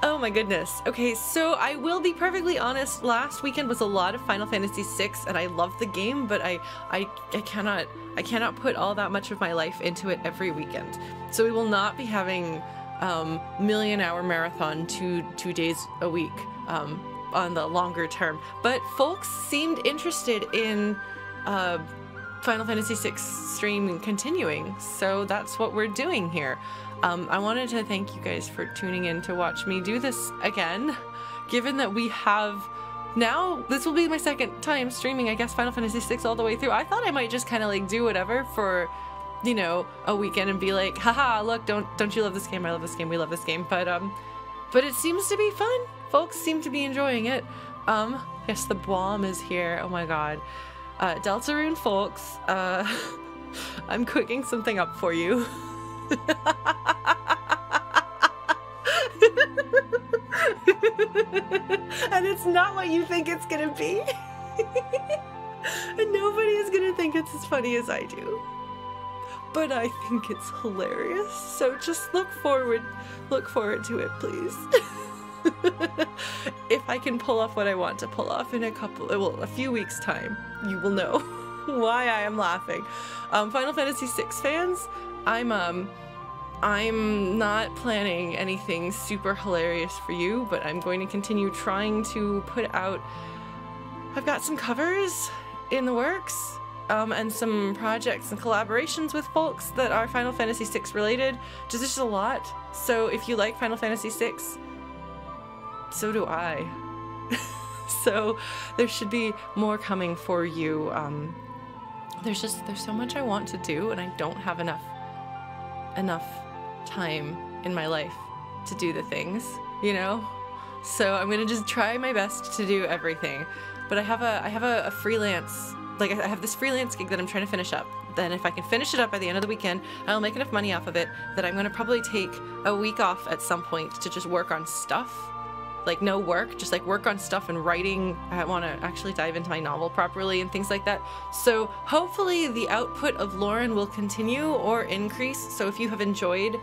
Oh my goodness. Okay, so I will be perfectly honest, last weekend was a lot of Final Fantasy VI and I love the game, but I cannot put all that much of my life into it every weekend. So we will not be having million-hour marathon two days a week on the longer term. But folks seemed interested in Final Fantasy VI stream continuing, so that's what we're doing here. I wanted to thank you guys for tuning in to watch me do this again, given that we have now, this will be my second time streaming, I guess, Final Fantasy VI all the way through. I thought I might just kind of like do whatever for, you know, a weekend and be like, haha, look, don't you love this game? I love this game, we love this game. But it seems to be fun. Folks seem to be enjoying it. Yes, the bomb is here. Oh my god. Deltarune folks, I'm cooking something up for you. And it's not what you think it's gonna be. And nobody is gonna think it's as funny as I do. But I think it's hilarious. So just look forward to it, please. If I can pull off what I want to pull off in a few weeks' time, you will know why I am laughing. Final Fantasy VI fans, I'm not planning anything super hilarious for you, but I'm going to continue trying to put out. I've got some covers in the works, and some projects and collaborations with folks that are Final Fantasy VI related. Just a lot. So if you like Final Fantasy VI, so do I. So there should be more coming for you. There's so much I want to do, and I don't have enough time in my life to do the things, you know? So I'm gonna just try my best to do everything. But I have a freelance, like I have this freelance gig that I'm trying to finish up. Then if I can finish it up by the end of the weekend, I'll make enough money off of it that I'm gonna probably take a week off at some point to just work on stuff. Like no work, just like work on stuff and writing. I want to actually dive into my novel properly and things like that. So hopefully the output of Lauren will continue or increase. So if you have enjoyed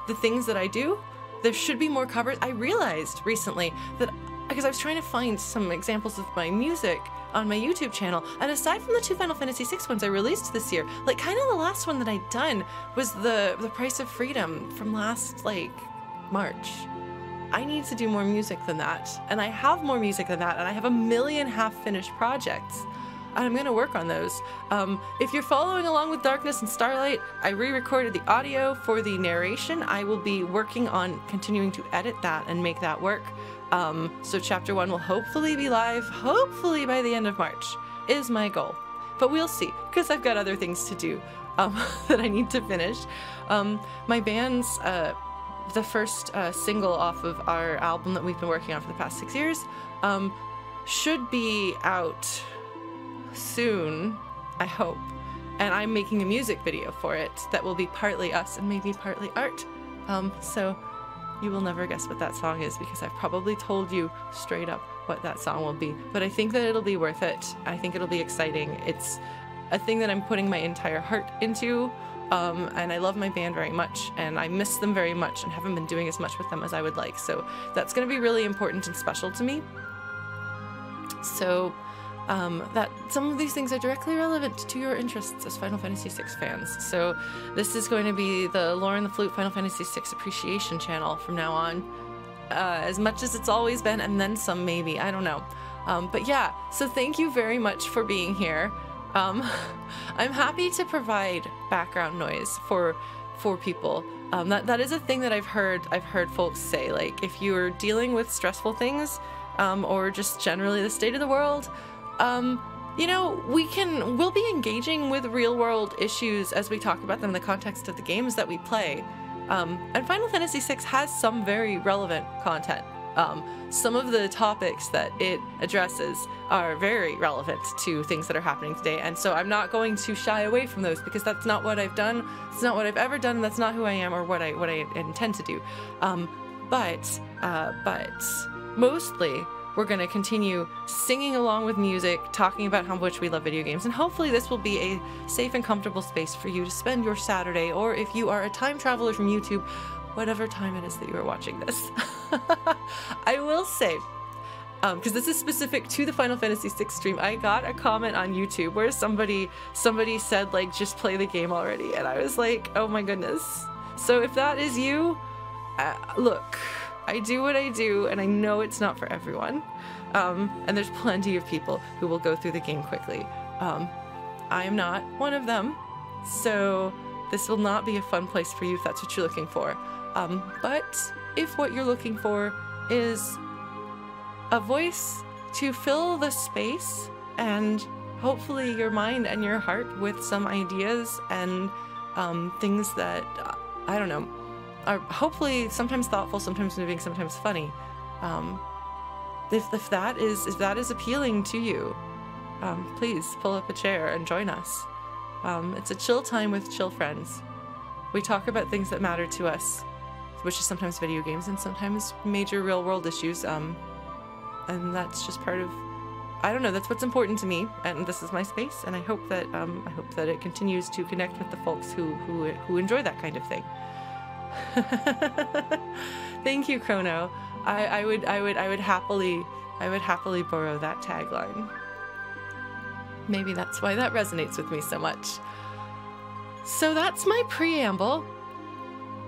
the things that I do, there should be more covers. I realized recently that, because I was trying to find some examples of my music on my YouTube channel, and aside from the 2 Final Fantasy VI ones I released this year, like kind of the last one that I'd done was the Price of Freedom from last like March. I need to do more music than that, and I have more music than that, and I have a million half-finished projects, and I'm gonna work on those. If you're following along with Darkness and Starlight, I re-recorded the audio for the narration. I will be working on continuing to edit that and make that work. So chapter 1 will hopefully be live, hopefully by the end of March, is my goal. But we'll see, because I've got other things to do that I need to finish. My band's the first single off of our album that we've been working on for the past 6 years should be out soon, I hope. And I'm making a music video for it that will be partly us and maybe partly art. So you will never guess what that song is, because I've probably told you straight up what that song will be. But I think that it'll be worth it. I think it'll be exciting. It's a thing that I'm putting my entire heart into. And I love my band very much, and I miss them very much and haven't been doing as much with them as I would like. So that's going to be really important and special to me. So that some of these things are directly relevant to your interests as Final Fantasy VI fans. So this is going to be the Lauren the Flute Final Fantasy VI appreciation channel from now on, as much as it's always been, and then some maybe, I don't know. But yeah, so thank you very much for being here. I'm happy to provide background noise for people. That is a thing that I've heard folks say, like if you're dealing with stressful things, or just generally the state of the world, you know, we'll be engaging with real world issues as we talk about them in the context of the games that we play. And Final Fantasy VI has some very relevant content. Some of the topics that it addresses are very relevant to things that are happening today, and so I'm not going to shy away from those, because that's not what I've done, it's not what I've ever done, and that's not who I am or what I intend to do. But mostly we're going to continue singing along with music, talking about how much we love video games, and hopefully this will be a safe and comfortable space for you to spend your Saturday, or if you are a time traveler from YouTube, whatever time it is that you are watching this. I will say, because this is specific to the Final Fantasy VI stream, I got a comment on YouTube where somebody said, like, just play the game already, and I was like, oh my goodness. So if that is you, look, I do what I do, and I know it's not for everyone, and there's plenty of people who will go through the game quickly. I am not one of them, so this will not be a fun place for you if that's what you're looking for. But if what you're looking for is a voice to fill the space and hopefully your mind and your heart with some ideas and things that, I don't know, are hopefully sometimes thoughtful, sometimes moving, sometimes funny. If that is appealing to you, please pull up a chair and join us. It's a chill time with chill friends. We talk about things that matter to us, which is sometimes video games and sometimes major real world issues. And that's just part of, I don't know, that's what's important to me, and this is my space, and I hope that it continues to connect with the folks who enjoy that kind of thing. Thank you, Chrono. I would happily borrow that tagline. Maybe that's why that resonates with me so much. So that's my preamble.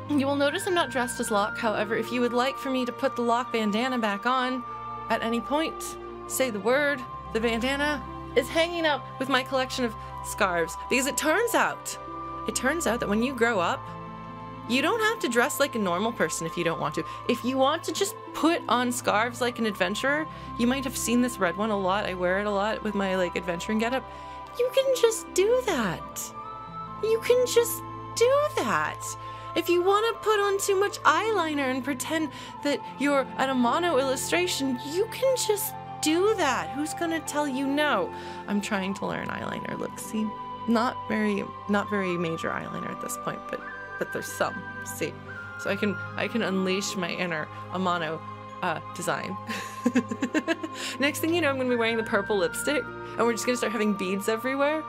You will notice I'm not dressed as Locke. However, if you would like for me to put the Locke bandana back on at any point, say the word. The bandana is hanging up with my collection of scarves, because it turns out that when you grow up, you don't have to dress like a normal person if you don't want to. If you want to just put on scarves like an adventurer, you might have seen this red one a lot. I wear it a lot with my like adventuring getup. You can just do that. You can just do that. If you want to put on too much eyeliner and pretend that you're at a mono illustration, you can just do that. Who's gonna tell you no? I'm trying to learn eyeliner. Look, see, not very major eyeliner at this point, but there's some. See, so I can unleash my inner Amano design. Next thing you know, I'm gonna be wearing the purple lipstick, and we're just gonna start having beads everywhere.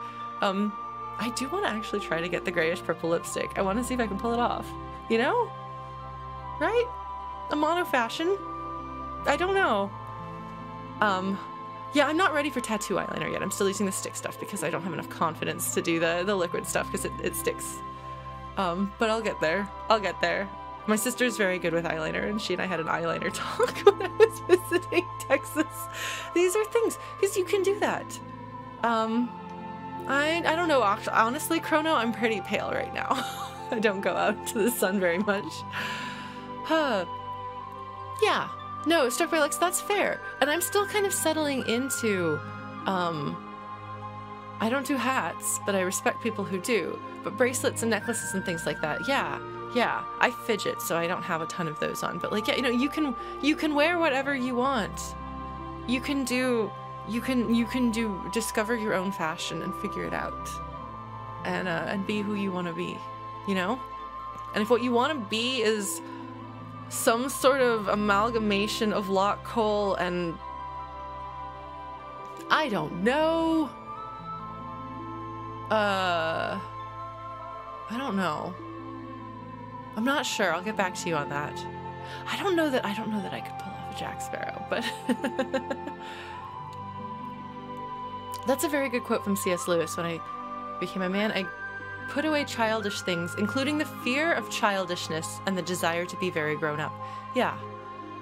I do want to actually try to get the grayish purple lipstick. I want to see if I can pull it off. You know? Right? A mono fashion? I don't know. Yeah, I'm not ready for tattoo eyeliner yet. I'm still using the stick stuff because I don't have enough confidence to do the liquid stuff because it sticks. But I'll get there. I'll get there. My sister's very good with eyeliner, and she and I had an eyeliner talk when I was visiting Texas. These are things, because you can do that. I don't know, honestly, Chrono, I'm pretty pale right now. I don't go out to the sun very much. Yeah, no, Struck by Lux, that's fair. And I'm still kind of settling into, I don't do hats, but I respect people who do. But bracelets and necklaces and things like that, yeah. I fidget, so I don't have a ton of those on. But like, yeah, you know, you can wear whatever you want. You can discover your own fashion and figure it out, and be who you want to be, you know. And if what you want to be is some sort of amalgamation of Locke, Cole, and I don't know. I don't know. I'm not sure. I'll get back to you on that. I don't know that I could pull off a Jack Sparrow, but that's a very good quote from C.S. Lewis. When I became a man, I put away childish things, including the fear of childishness and the desire to be very grown up. Yeah.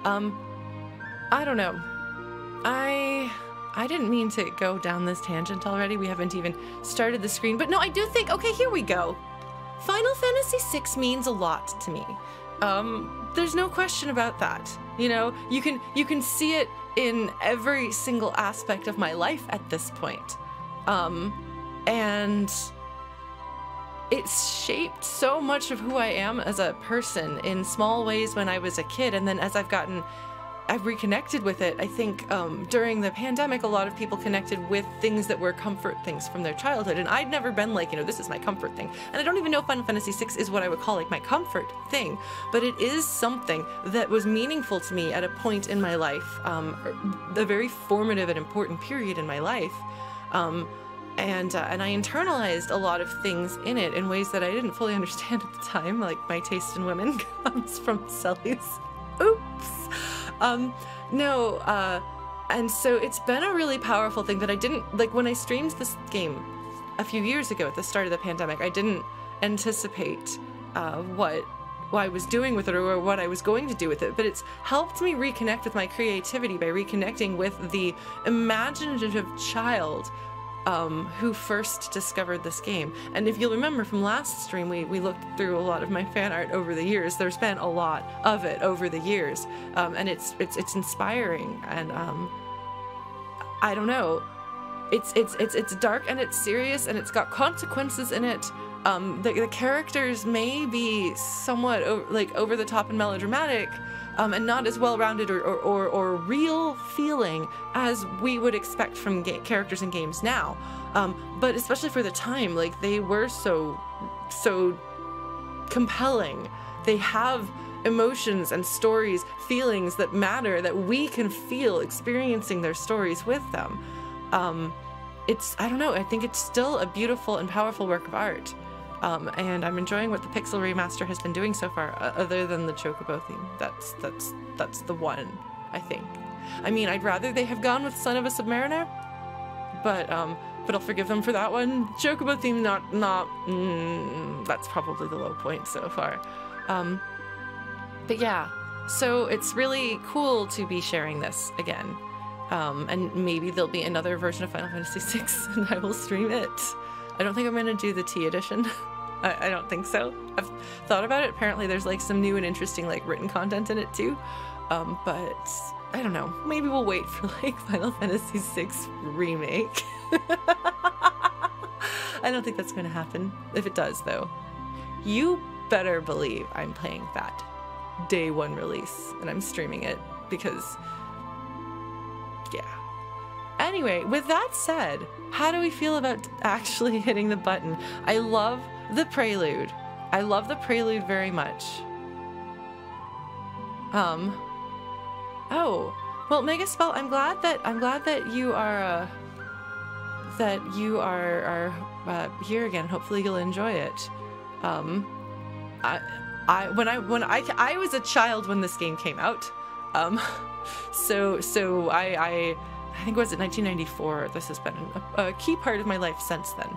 I don't know. I didn't mean to go down this tangent already. We haven't even started the screen, but no, I do think, okay, here we go. Final Fantasy VI means a lot to me. There's no question about that. You know, you can see it in every single aspect of my life at this point. And it's shaped so much of who I am as a person in small ways when I was a kid, and then as I've reconnected with it. I think during the pandemic, a lot of people connected with things that were comfort things from their childhood, and I'd never been like, you know, this is my comfort thing. And I don't even know if Final Fantasy VI is what I would call like my comfort thing, but it is something that was meaningful to me at a point in my life, a very formative and important period in my life. and I internalized a lot of things in it in ways that I didn't fully understand at the time, like my taste in women comes from Celes. Oops. And so it's been a really powerful thing that I didn't, like when I streamed this game a few years ago at the start of the pandemic, I didn't anticipate what I was doing with it or what I was going to do with it, but it's helped me reconnect with my creativity by reconnecting with the imaginative child who first discovered this game. And if you'll remember from last stream, we looked through a lot of my fan art over the years. There's been a lot of it over the years, and it's inspiring, and I don't know, it's dark and it's serious and it's got consequences in it. The characters may be somewhat over the top and melodramatic, and not as well-rounded or real feeling as we would expect from characters in games now. But especially for the time, like, they were so compelling. They have emotions and stories, feelings that matter, that we can feel experiencing their stories with them. I don't know, I think it's still a beautiful and powerful work of art. And I'm enjoying what the Pixel Remaster has been doing so far, other than the chocobo theme. That's the one, I think. I mean, I'd rather they have gone with Son of a Submariner, but I'll forgive them for that one. Chocobo theme, that's probably the low point so far. But yeah, so it's really cool to be sharing this again. And maybe there'll be another version of Final Fantasy VI, and I will stream it. I don't think I'm going to do the T edition. I don't think so. I've thought about it. Apparently there's like some new and interesting like written content in it too. But I don't know. Maybe we'll wait for like Final Fantasy VI Remake. I don't think that's going to happen. If it does though, you better believe I'm playing that day one release and I'm streaming it because, yeah. Anyway, with that said, how do we feel about actually hitting the button? I love the prelude. I love the prelude very much. Oh, well, Megaspell, I'm glad that you are here again. Hopefully you'll enjoy it. I was a child when this game came out. So I think it was 1994. This has been a key part of my life since then.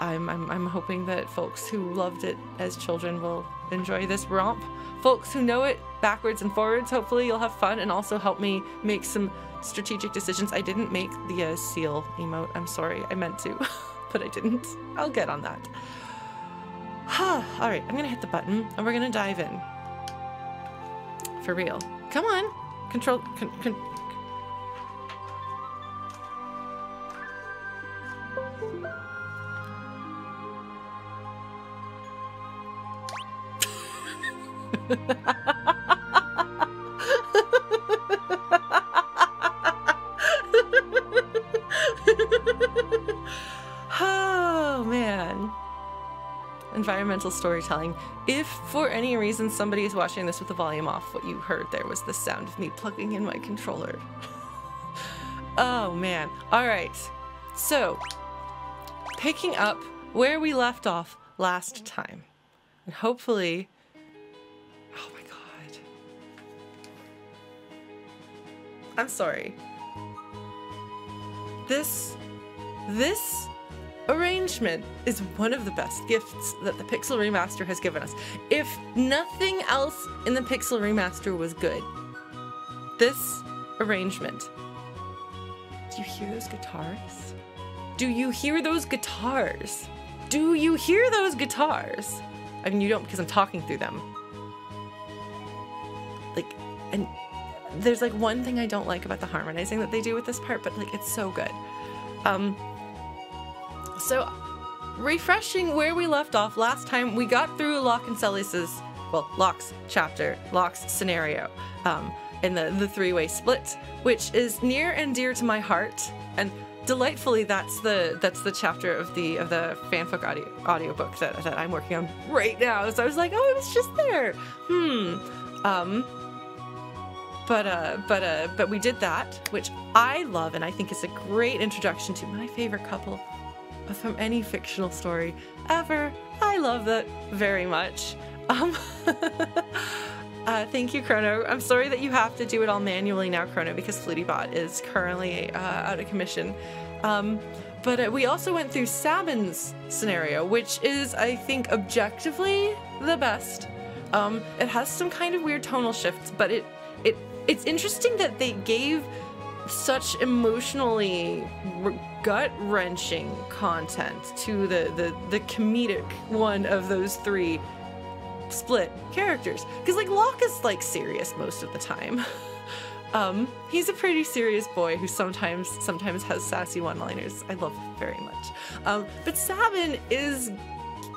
I'm hoping that folks who loved it as children will enjoy this romp. Folks who know it backwards and forwards, hopefully you'll have fun and also help me make some strategic decisions. I didn't make the seal emote. I'm sorry. I meant to, but I didn't. I'll get on that. All right, I'm gonna hit the button and we're gonna dive in. For real. Come on. Control. Oh, man. Environmental storytelling. If for any reason somebody is watching this with the volume off, what you heard there was the sound of me plugging in my controller. Oh man. All right. So, picking up where we left off last time. And hopefully... Oh my god. I'm sorry. This arrangement is one of the best gifts that the Pixel Remaster has given us. If nothing else in the Pixel Remaster was good, this arrangement. Do you hear those guitars? Do you hear those guitars? Do you hear those guitars? I mean, you don't because I'm talking through them. Like, and there's like one thing I don't like about the harmonizing that they do with this part, but like it's so good. So, refreshing where we left off last time, we got through Locke and Celes's, well, Locke's chapter, Locke's scenario, in the three-way split, which is near and dear to my heart, and delightfully that's the chapter of the fanfic audiobook that I'm working on right now. So I was like, oh, it was just there. But we did that, which I love, and I think is a great introduction to my favorite couple from any fictional story ever. I love that very much. Thank you, Chrono. I'm sorry that you have to do it all manually now, Chrono, because FluteBot is currently out of commission. But we also went through Sabin's scenario, which is, I think, objectively the best. It has some kind of weird tonal shifts, but it's interesting that they gave such emotionally gut-wrenching content to the comedic one of those three split characters. Because, like, Locke is, like, serious most of the time. He's a pretty serious boy who sometimes has sassy one-liners. I love him very much. But Sabin is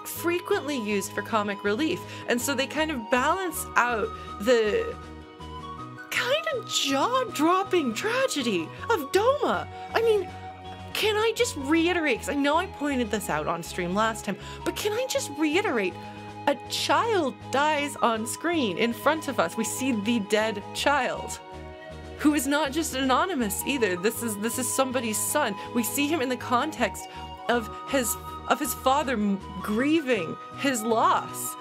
frequently used for comic relief, and so they kind of balance out the kind of jaw-dropping tragedy of Doma. I mean, can I just reiterate, because I know I pointed this out on stream last time, but can I just reiterate, a child dies on screen in front of us. We see the dead child, who is not just anonymous either. This is somebody's son. We see him in the context of his father grieving his loss.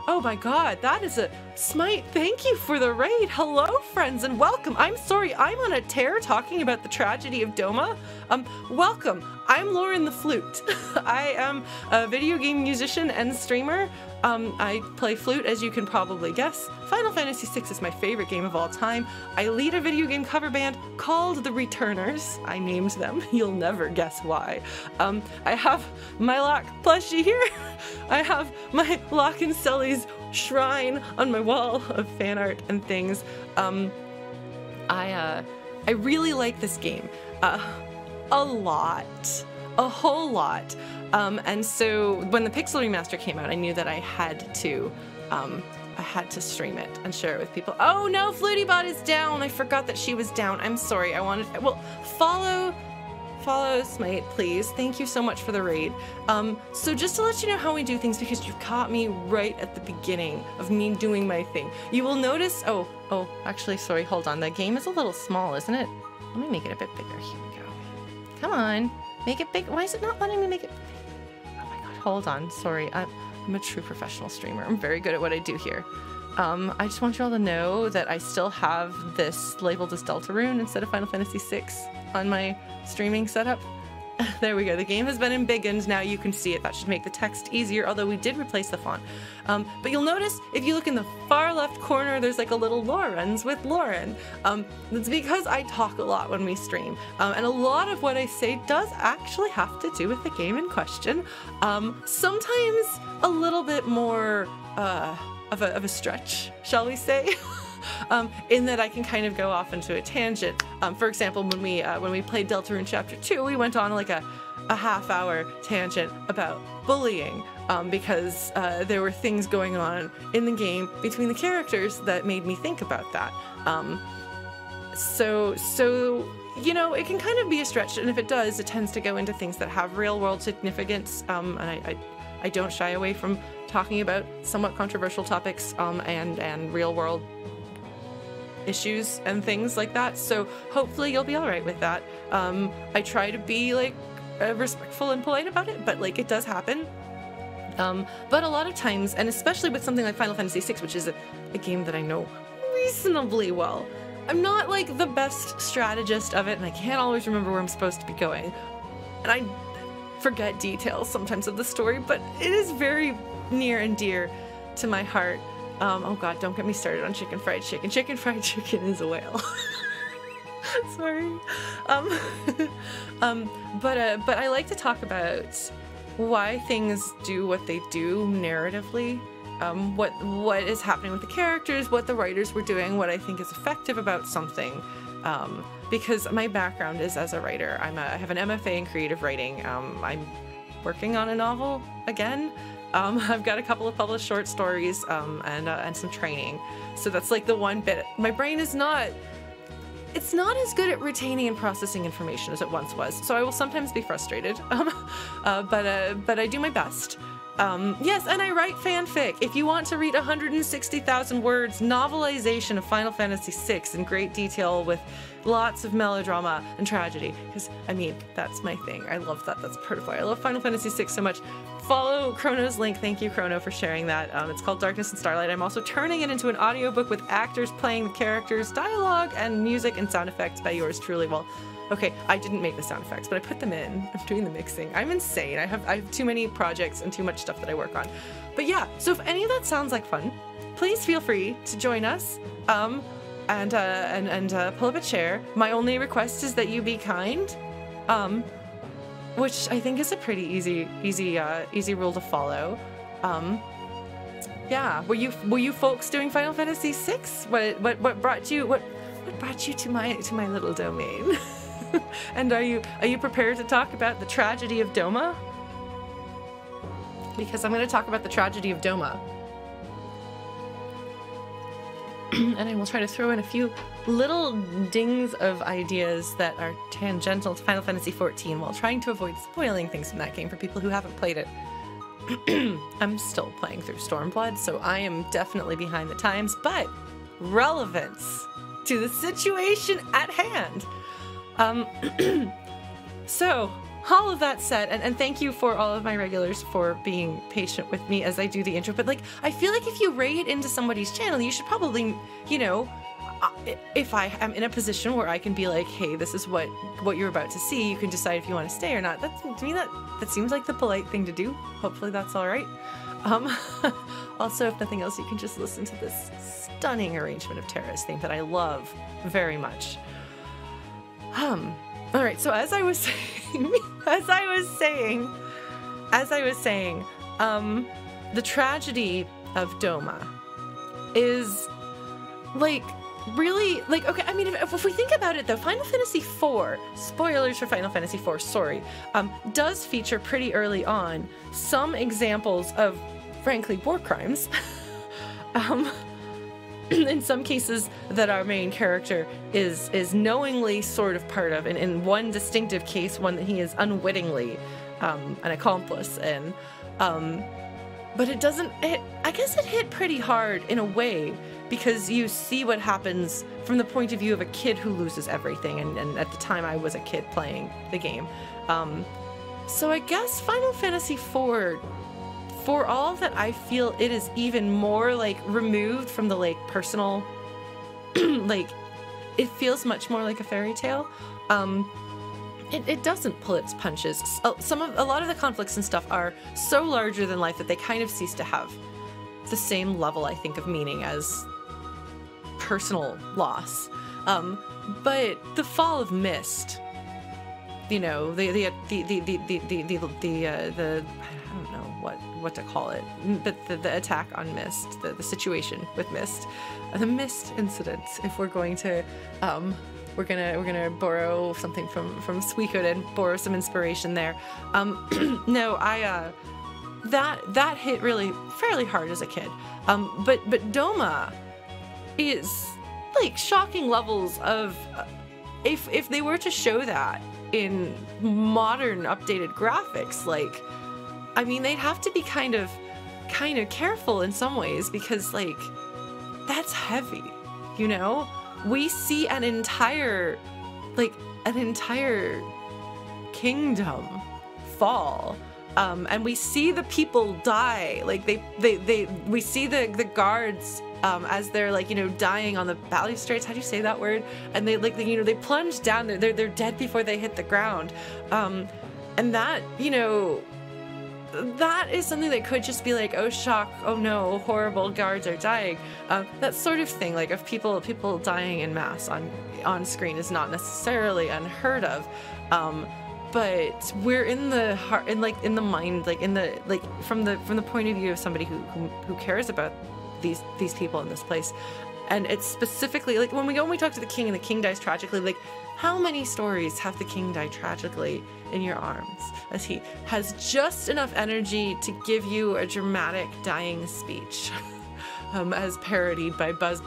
Oh my god, that is a Smite, thank you for the raid. Hello, friends, and welcome. I'm sorry, I'm on a tear talking about the tragedy of Doma. Welcome. I'm Lauren the Flute. I am a video game musician and streamer. I play flute, as you can probably guess. Final Fantasy VI is my favorite game of all time. I lead a video game cover band called The Returners. I named them. You'll never guess why. I have my Locke plushie here. I have my Locke and Celes shrine on my wall of fan art and things. I really like this game. A lot. A whole lot. And so when the Pixel Remaster came out, I knew that I had to stream it and share it with people. Oh no, FluteBot is down. I forgot that she was down. I'm sorry. Well, follow Smite, please. Thank you so much for the raid. So just to let you know how we do things, because you've caught me right at the beginning of me doing my thing. You will notice, oh, actually, sorry, hold on. The game is a little small, isn't it? Let me make it a bit bigger. Here we go. Come on. Make it big. Why is it not letting me make it big? Oh my god, hold on. Sorry, I'm a true professional streamer. I'm very good at what I do here. I just want you all to know that I still have this labeled as Deltarune instead of Final Fantasy VI on my streaming setup. There we go. The game has been embiggened. Now you can see it. That should make the text easier, although we did replace the font. But you'll notice, if you look in the far left corner, there's like a little Laurens with Lauren. That's because I talk a lot when we stream. And a lot of what I say does actually have to do with the game in question. Sometimes a little bit more of a stretch, shall we say. In that I can kind of go off into a tangent. For example, when we played Deltarune Chapter 2, we went on like a half-hour tangent about bullying, because there were things going on in the game between the characters that made me think about that. So you know, it can kind of be a stretch, and if it does, it tends to go into things that have real-world significance, and I don't shy away from talking about somewhat controversial topics and real-world issues and things like that, so hopefully you'll be alright with that. I try to be like respectful and polite about it, but like it does happen. But a lot of times, and especially with something like Final Fantasy VI, which is a game that I know reasonably well, I'm not like the best strategist of it, and I can't always remember where I'm supposed to be going, and I forget details sometimes of the story, but it is very near and dear to my heart. Oh god, don't get me started on chicken fried chicken. Chicken fried chicken is a whale. Sorry. But I like to talk about why things do what they do narratively, what is happening with the characters, what the writers were doing, what I think is effective about something. Because my background is as a writer. I have an MFA in creative writing. I'm working on a novel again. I've got a couple of published short stories, and some training. So that's like the one bit. My brain is it's not as good at retaining and processing information as it once was. So I will sometimes be frustrated. But I do my best. Yes, and I write fanfic. If you want to read 160,000 words novelization of Final Fantasy VI in great detail with lots of melodrama and tragedy, because, I mean, that's my thing. I love that. That's part of why I love Final Fantasy VI so much. Follow Chrono's link. Thank you, Chrono, for sharing that. It's called Darkness and Starlight. I'm also turning it into an audiobook with actors playing the characters, dialogue, and music and sound effects by yours truly. Well, okay, I didn't make the sound effects, but I put them in. I'm doing the mixing. I'm insane. I have too many projects and too much stuff that I work on. But yeah, so if any of that sounds like fun, please feel free to join us. And pull up a chair. My only request is that you be kind, which I think is a pretty easy rule to follow. Yeah, were you folks doing Final Fantasy VI? What brought you to my little domain? And are you prepared to talk about the tragedy of Doma? Because I'm going to talk about the tragedy of Doma. And I will try to throw in a few little dings of ideas that are tangential to Final Fantasy XIV while trying to avoid spoiling things from that game for people who haven't played it. I'm still playing through Stormblood, so I am definitely behind the times, but relevance to the situation at hand. So, all of that said, and thank you for all of my regulars for being patient with me as I do the intro, but like, I feel like if you raid into somebody's channel, you should probably, you know, if I am in a position where I can be like, hey, this is what you're about to see, you can decide if you want to stay or not. To me, that seems like the polite thing to do. Hopefully that's all right. Also, if nothing else, you can just listen to this stunning arrangement of Terra's theme that I love very much. All right, so as I was saying, the tragedy of Doma is like really like, okay, I mean, if we think about it though, Final Fantasy IV, spoilers for Final Fantasy IV, sorry, does feature pretty early on some examples of, frankly, war crimes. In some cases that our main character is knowingly sort of part of, and in one distinctive case, one that he is unwittingly an accomplice in. But it doesn't, I guess it hit pretty hard in a way, because you see what happens from the point of view of a kid who loses everything, and at the time I was a kid playing the game. So I guess Final Fantasy IV, for all that I feel it is even more like removed from the like personal, like it feels much more like a fairy tale. It doesn't pull its punches. A lot of the conflicts and stuff are so larger than life that they kind of cease to have the same level, I think, of meaning as personal loss. But the fall of Mist, you know, the I don't know what to call it, but the attack on Mist, the situation with Mist, the Mist incident. If we're going to, we're gonna borrow something from Suikoden and borrow some inspiration there. No, that hit really fairly hard as a kid. But Doma is like shocking levels of, if they were to show that in modern updated graphics, like, I mean, they'd have to be kind of careful in some ways, because like that's heavy, you know? We see an entire kingdom fall, and we see the people die. Like we see the guards as they're like, you know, dying on the balustrades. How do you say that word? And they like, you know, they plunge down. They're dead before they hit the ground, and that, you know, that is something that could just be like, oh shock, oh no, horrible, guards are dying. That sort of thing, like of people dying in mass on screen is not necessarily unheard of. But we're in the heart, in the mind, from the point of view of somebody who cares about these people in this place. And it's specifically like when we talk to the king and the king dies tragically, like how many stories have the king die tragically in your arms as he has just enough energy to give you a dramatic dying speech, as parodied by Buzz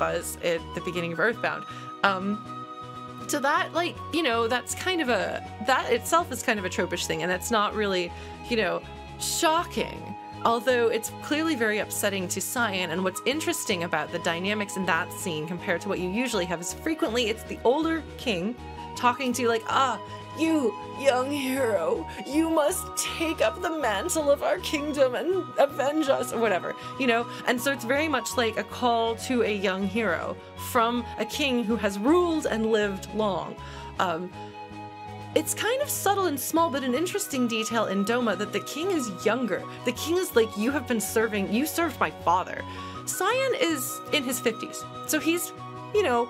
at the beginning of Earthbound. So that, like, you know, that's kind of that itself is kind of a tropish thing, and it's not really, you know, shocking. although it's clearly very upsetting to Cyan, and what's interesting about the dynamics in that scene compared to what you usually have is frequently it's the older king talking to like, you young hero, you must take up the mantle of our kingdom and avenge us, or whatever, you know? And so it's very much like a call to a young hero from a king who has ruled and lived long. It's kind of subtle and small, but an interesting detail in Doma that the king is younger. The king is like, you served my father. Cyan is in his 50s, so he's, you know,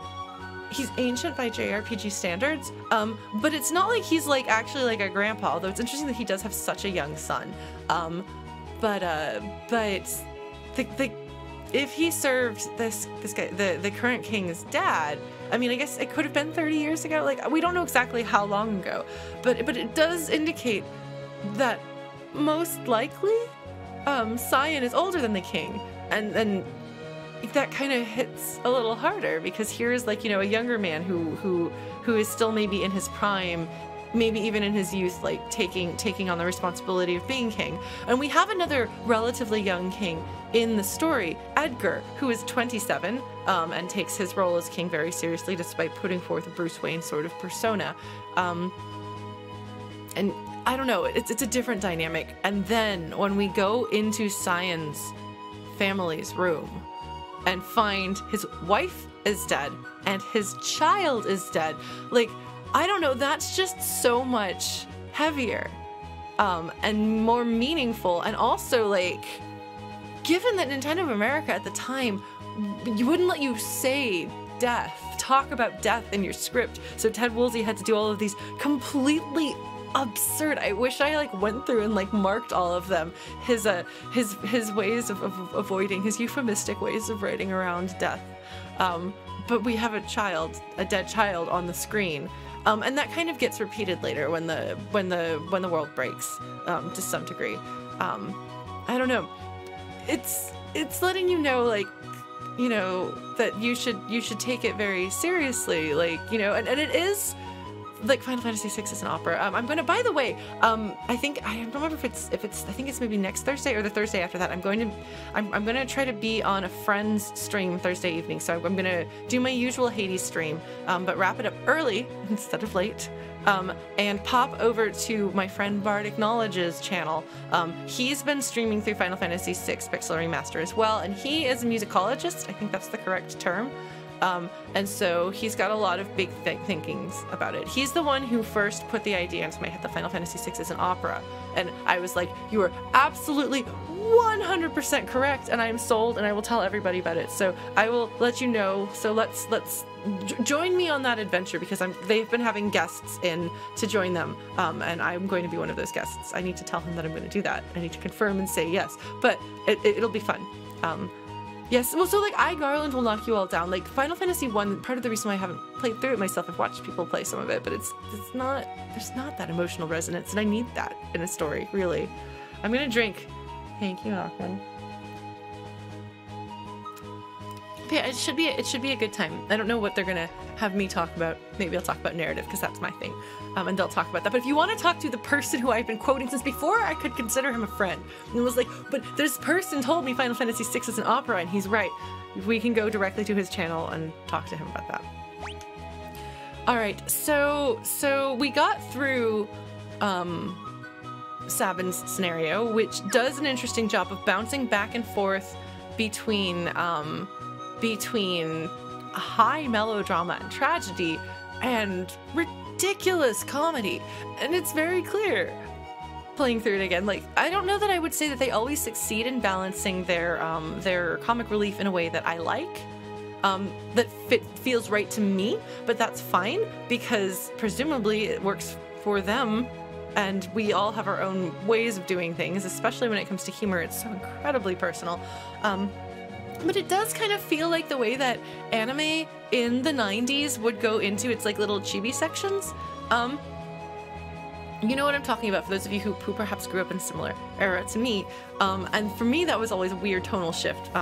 he's ancient by JRPG standards, but it's not like he's like actually like a grandpa, although it's interesting that he does have such a young son. But if he served this guy, the current king's dad, I mean, I guess it could have been 30 years ago. Like, we don't know exactly how long ago, but it does indicate that most likely, Cyan is older than the king, and that kind of hits a little harder because here is like, you know, a younger man who is still maybe in his prime, maybe even in his youth, like taking on the responsibility of being king. And we have another relatively young king in the story, Edgar, who is 27, and takes his role as king very seriously despite putting forth a Bruce Wayne sort of persona. And I don't know, it's a different dynamic. And then when we go into Cyan's family's room and find his wife is dead and his child is dead, like, I don't know, that's just so much heavier and more meaningful. And also, like, given that Nintendo of America at the time, you wouldn't let you say talk about death in your script, so Ted Woolsey had to do all of these completely absurd, I wish I like went through and like marked all of them, his ways of avoiding, his euphemistic ways of writing around death. But we have a dead child on the screen. And that kind of gets repeated later when the world breaks, to some degree. I don't know. It's letting you know, like, you know, that you should take it very seriously, like, you know, and it is like Final Fantasy VI is an opera. I'm gonna, by the way, I think I don't remember if it's I think it's maybe next Thursday or the Thursday after that. I'm gonna try to be on a friend's stream Thursday evening, so I'm gonna do my usual Hades stream, but wrap it up early instead of late, and pop over to my friend Bard Acknowledge's channel. He's been streaming through Final Fantasy VI Pixel Remaster as well, and he is a musicologist. I think that's the correct term. And so he's got a lot of big thinkings about it. He's the one who first put the idea into my head that Final Fantasy VI is an opera. And I was like, you are absolutely 100% correct, and I am sold, and I will tell everybody about it. So I will let you know. So let's join me on that adventure, because they've been having guests in to join them, and I'm going to be one of those guests. I need to tell him that I'm going to do that. I need to confirm and say yes, but it'll be fun. Yes, well, so like Garland will knock you all down. Like Final Fantasy 1, part of the reason why I haven't played through it myself, I've watched people play some of it, but there's not that emotional resonance, and I need that in a story, really. I'm gonna drink. Thank you, Auckland. Yeah, it should be a good time. I don't know what they're gonna have me talk about. Maybe I'll talk about narrative, because that's my thing, and they'll talk about that. But if you want to talk to the person who I've been quoting since before I could consider him a friend, and was like, but this person told me Final Fantasy VI is an opera, and he's right, we can go directly to his channel and talk to him about that. All right, so we got through Sabin's scenario, which does an interesting job of bouncing back and forth between high melodrama and tragedy and ridiculous comedy, and it's very clear playing through it again. Like, I don't know that I would say that they always succeed in balancing their comic relief in a way that I like, that feels right to me, but that's fine, because presumably it works for them, and we all have our own ways of doing things, especially when it comes to humor. It's so incredibly personal. But it does kind of feel like the way that anime in the 90s would go into its like little chibi sections. You know what I'm talking about, for those of you who perhaps grew up in a similar era to me. And for me, that was always a weird tonal shift.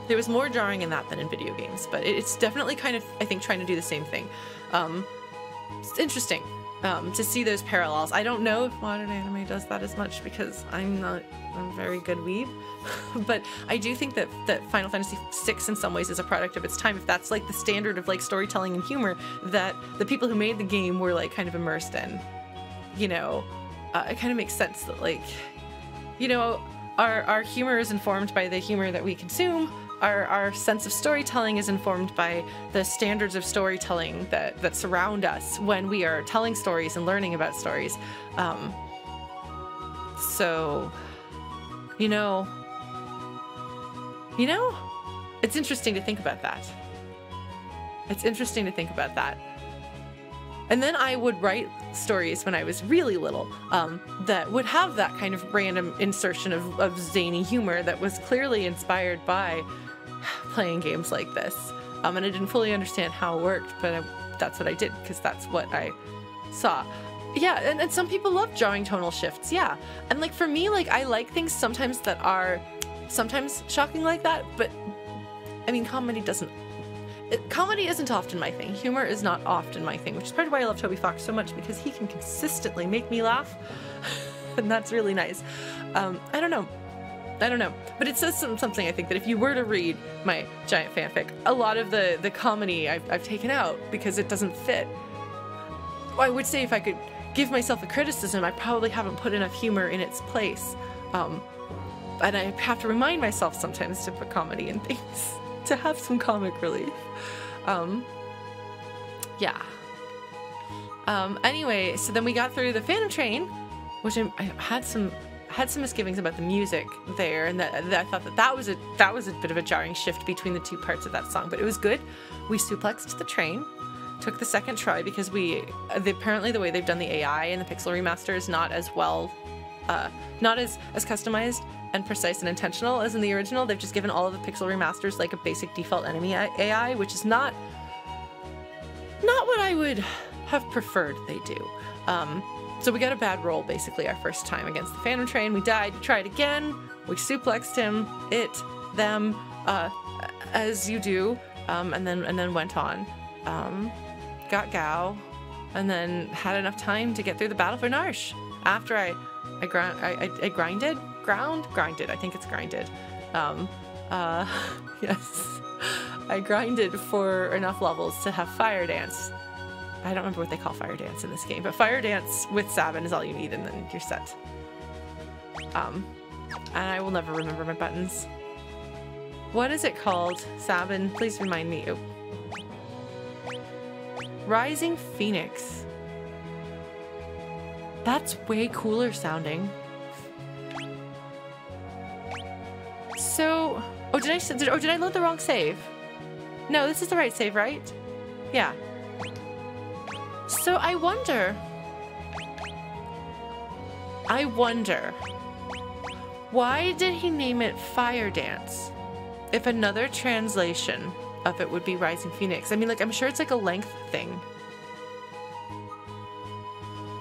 There was more jarring in that than in video games, but it's definitely kind of, I think, trying to do the same thing. It's interesting. to see those parallels. I don't know if modern anime does that as much because I'm not a very good weeb, but I do think that Final Fantasy VI in some ways is a product of its time. If that's like the standard of like storytelling and humor that the people who made the game were like kind of immersed in, you know, it kind of makes sense that like, you know, our humor is informed by the humor that we consume. Our sense of storytelling is informed by the standards of storytelling that surround us when we are telling stories and learning about stories. So, you know, it's interesting to think about that. It's interesting to think about that. And then I would write stories when I was really little that would have that kind of random insertion of zany humor that was clearly inspired by playing games like this. And I didn't fully understand how it worked, but that's what I did because that's what I saw. Yeah, and some people love drawing tonal shifts, yeah. And like for me, like I like things sometimes that are sometimes shocking like that, but I mean comedy isn't often my thing. Humor is not often my thing, which is part of why I love Toby Fox so much because he can consistently make me laugh. And that's really nice. I don't know, but it says something. I think that if you were to read my giant fanfic, a lot of the comedy I've taken out because it doesn't fit. Well, I would say if I could give myself a criticism, I probably haven't put enough humor in its place. And I have to remind myself sometimes to put comedy in things, to have some comic relief. Yeah. Anyway, so then we got through the Phantom Train, which I had some misgivings about the music there, and that I thought that was a bit of a jarring shift between the two parts of that song, but it was good. We suplexed the train, took the second try because apparently the way they've done the AI in the Pixel Remaster is not as well, not as customized and precise and intentional as in the original. They've just given all of the Pixel Remasters like a basic default enemy AI, which is not what I would have preferred they do. So we got a bad roll basically our first time against the Phantom Train. We died, we tried again, we suplexed him, them, as you do, and then went on. Got Gao, and then had enough time to get through the battle for Narsh. After I grinded, I think it's grinded. Yes, I grinded for enough levels to have Fire Dance. I don't remember what they call Fire Dance in this game, but Fire Dance with Sabin is all you need, and then you're set. And I will never remember my buttons. What is it called? Sabin, please remind me. Oh. Rising Phoenix. That's way cooler sounding. So, did I load the wrong save? No, this is the right save, right? Yeah. So I wonder, why did he name it Fire Dance if another translation of it would be Rising Phoenix? I mean, like, I'm sure it's like a length thing.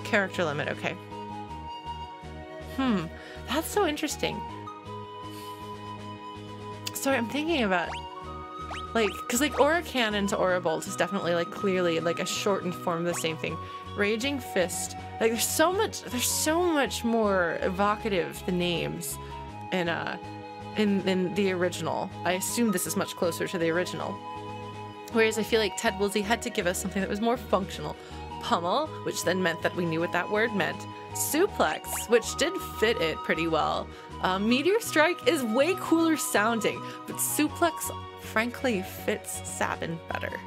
Character limit, okay. That's so interesting. Sorry, I'm thinking about, like, because like Aura Cannon to Aura Bolt is definitely like clearly like a shortened form of the same thing. Raging Fist, like there's so much more evocative the names in the original. I assume this is much closer to the original. Whereas I feel like Ted Woolsey had to give us something that was more functional. Pummel, which then meant that we knew what that word meant. Suplex, which did fit it pretty well. Meteor Strike is way cooler sounding, but Suplex frankly fits Sabin better.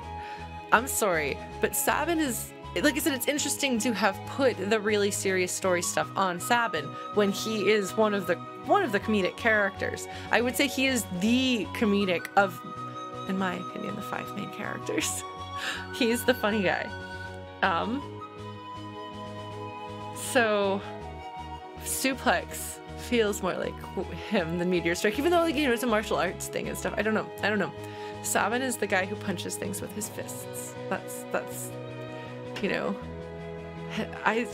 I'm sorry, but Sabin is, like I said, it's interesting to have put the really serious story stuff on Sabin when he is one of the comedic characters. I would say he is the comedic of, in my opinion, the 5 main characters. He's the funny guy. So Suplex feels more like him than Meteor Strike, even though, like, you know, it's a martial arts thing and stuff. I don't know. Sabin is the guy who punches things with his fists. That's you know, I'm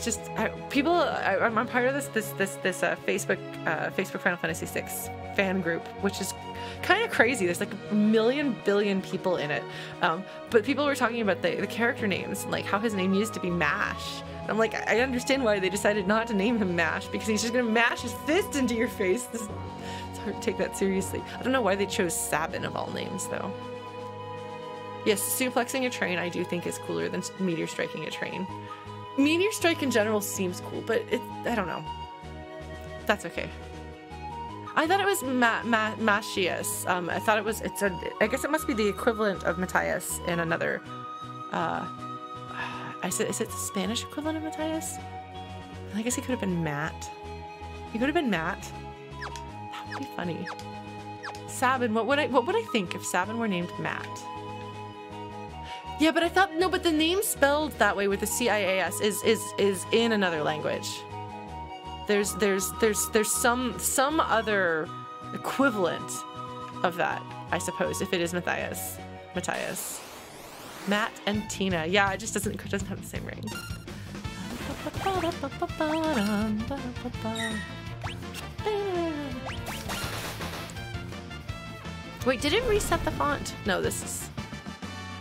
part of this Facebook Final Fantasy VI fan group, which is kind of crazy. There's like a million billion people in it. But people were talking about the character names, like how his name used to be Mash. And I'm like, I understand why they decided not to name him Mash, because he's just gonna mash his fist into your face. It's hard to take that seriously. I don't know why they chose Sabin of all names though. Yes, suplexing a train I do think is cooler than meteor striking a train. Meteor strike in general seems cool, but I don't know. That's okay. I thought it was Matthias. I thought it was, I guess it must be the equivalent of Matthias in another, is it the Spanish equivalent of Matthias? I guess he could have been Matt. He could have been Matt. That would be funny. Sabin, what would I think if Sabin were named Matt? Yeah, but I thought, no, but the name spelled that way with the CIAS is in another language. There's some other equivalent of that, I suppose, if it is Matthias. Matt and Tina. Yeah, it just doesn't have the same ring. Wait, did it reset the font? No, this is...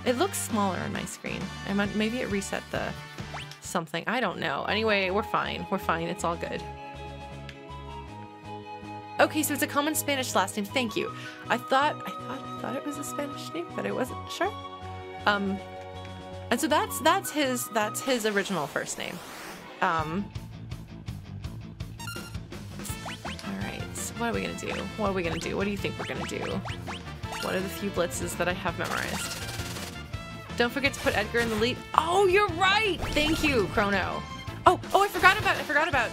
It looks smaller on my screen. Maybe it reset the something. I don't know. Anyway, we're fine. We're fine. It's all good. Okay, so it's a common Spanish last name. Thank you. I thought it was a Spanish name, but I wasn't sure. And so that's his original first name. All right. So what are we gonna do? What are we gonna do? What do you think we're gonna do? What are the few blitzes that I have memorized? Don't forget to put Edgar in the lead. Oh, you're right. Thank you, Chrono. Oh, I forgot about.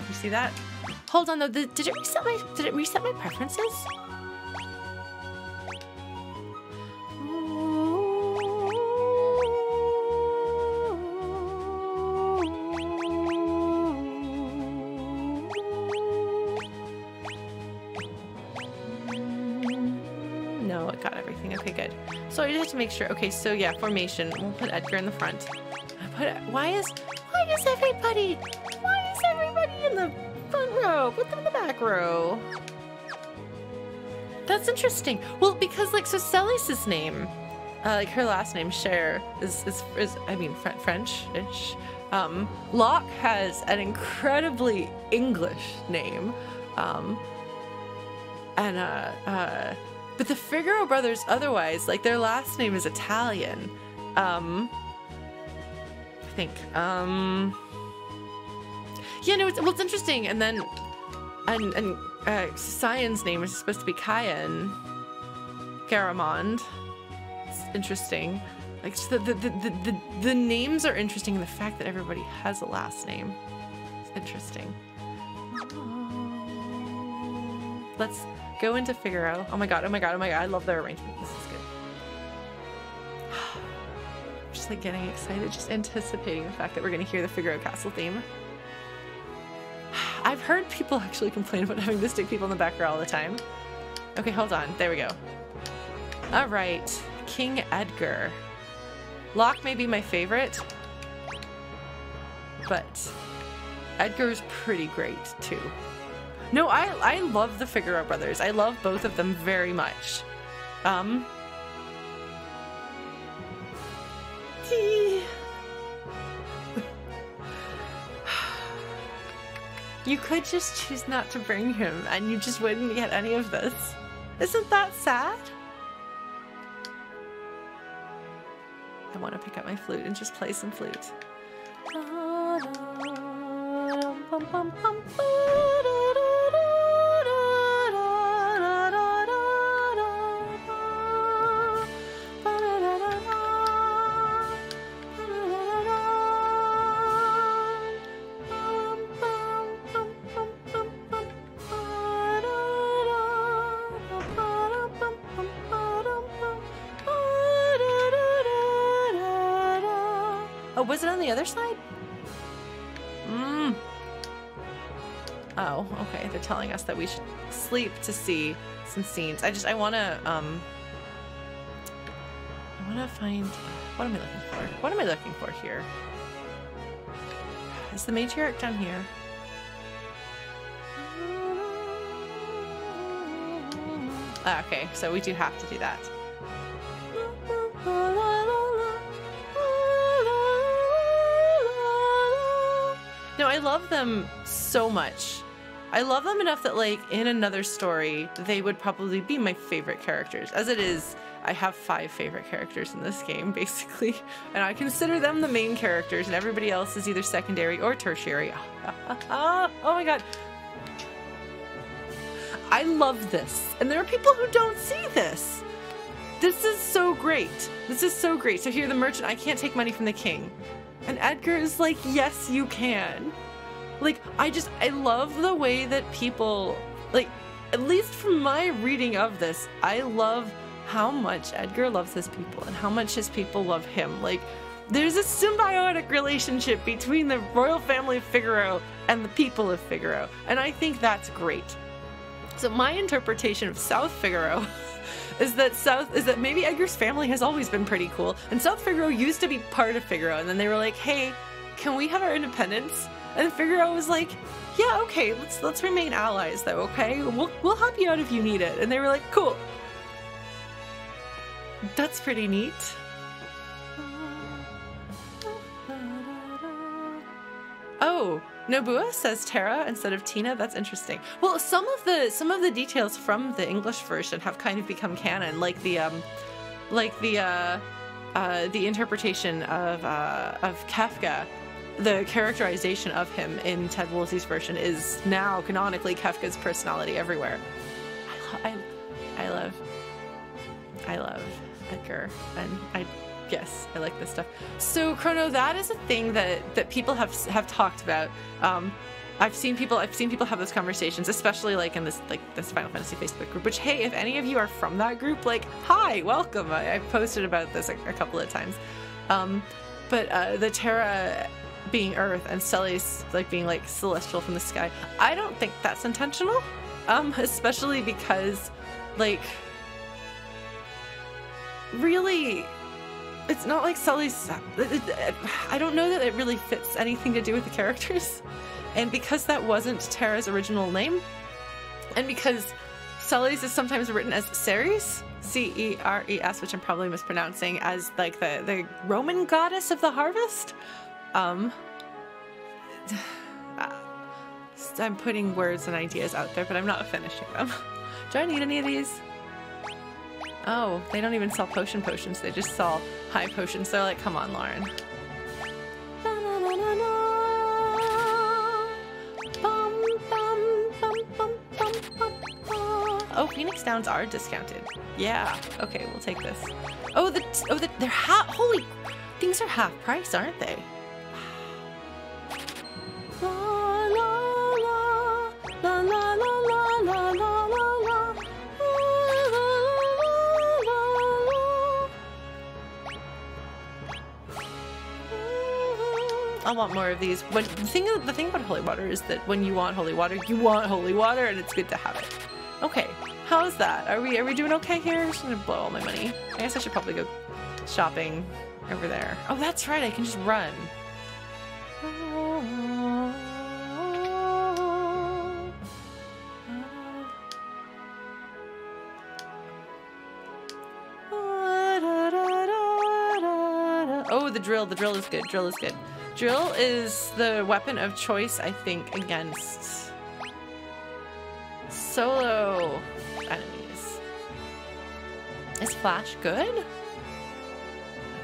You see that? Hold on though. Did it reset my preferences? No, it got everything. Okay, good. So I just have to make sure. Okay, so yeah, formation. We'll put Edgar in the front. Why is everybody in the front row? Put them in the back row. That's interesting. Well, because like, so Celes' name, like her last name, Cher, is I mean, French-ish. Locke has an incredibly English name. But the Figaro brothers, otherwise, like their last name is Italian. I think. Yeah, no, it's interesting. And then, Cyan's name is supposed to be Cyan. Garamond. It's interesting. Like the names are interesting, and the fact that everybody has a last name. It's interesting. Let's go into Figaro. Oh my god, I love their arrangement. This is good. Just like getting excited, just anticipating the fact that we're gonna hear the Figaro Castle theme. I've heard people actually complain about having to stick people in the back row all the time. Okay, hold on. There we go. All right, King Edgar. Locke may be my favorite, but Edgar's pretty great too. No, I love the Figaro brothers. I love both of them very much. You could just choose not to bring him and you just wouldn't get any of this. Isn't that sad? I want to pick up my flute and just play some flute. Was it on the other side? Oh, okay. They're telling us that we should sleep to see some scenes. I wanna find, what am I looking for? What am I looking for here? Is the matriarch down here? Okay, so we do have to do that. No, I love them so much. I love them enough that, like, in another story, they would probably be my favorite characters. As it is, I have 5 favorite characters in this game, basically, and I consider them the main characters, and everybody else is either secondary or tertiary. Oh my god. I love this, and there are people who don't see this. This is so great. This is so great. So here, the merchant, I can't take money from the king. And Edgar is like, yes, you can. Like, I love the way that people, like, at least from my reading of this, I love how much Edgar loves his people and how much his people love him. Like, there's a symbiotic relationship between the royal family of Figaro and the people of Figaro, and I think that's great. So my interpretation of South Figaro is that maybe Edgar's family has always been pretty cool, and South Figaro used to be part of Figaro, and then they were like, hey, can we have our independence? And Figaro was like, yeah, okay, let's remain allies though, okay? We'll help you out if you need it. And they were like, cool. That's pretty neat. Oh, Nobua says Terra instead of Tina. That's interesting. Well, some of the details from the English version have kind of become canon, like the interpretation of Kafka. The characterization of him in Ted Woolsey's version is now canonically Kafka's personality everywhere. I love Edgar, and yes, I like this stuff. So Chrono, that is a thing that people have talked about. I've seen people have those conversations, especially like in this Final Fantasy Facebook group. Which, hey, if any of you are from that group, like, hi, welcome. I've posted about this a couple of times. But the Terra being Earth and Celes like being like celestial from the sky, I don't think that's intentional. Especially because, like, really, it's not like Celes. I don't know that it really fits anything to do with the characters, and because that wasn't Terra's original name, and because Celes is sometimes written as Ceres, C-E-R-E-S, which I'm probably mispronouncing, as like the Roman goddess of the harvest. I'm putting words and ideas out there, but I'm not finishing them. Do I need any of these? Oh, they don't even sell potions. They just sell high potions. They're like, come on, Lauren. Oh, Phoenix Downs are discounted. Yeah. Okay, we'll take this. Oh, they're holy, things are half price, aren't they? I want more of these. The thing about holy water is that when you want holy water, and it's good to have it. Okay, how's that? Are we doing okay here? I'm just gonna blow all my money. I guess I should probably go shopping over there. Oh, that's right, I can just run. Oh, the drill is good. Drill is the weapon of choice, I think, against solo enemies. Is Flash good?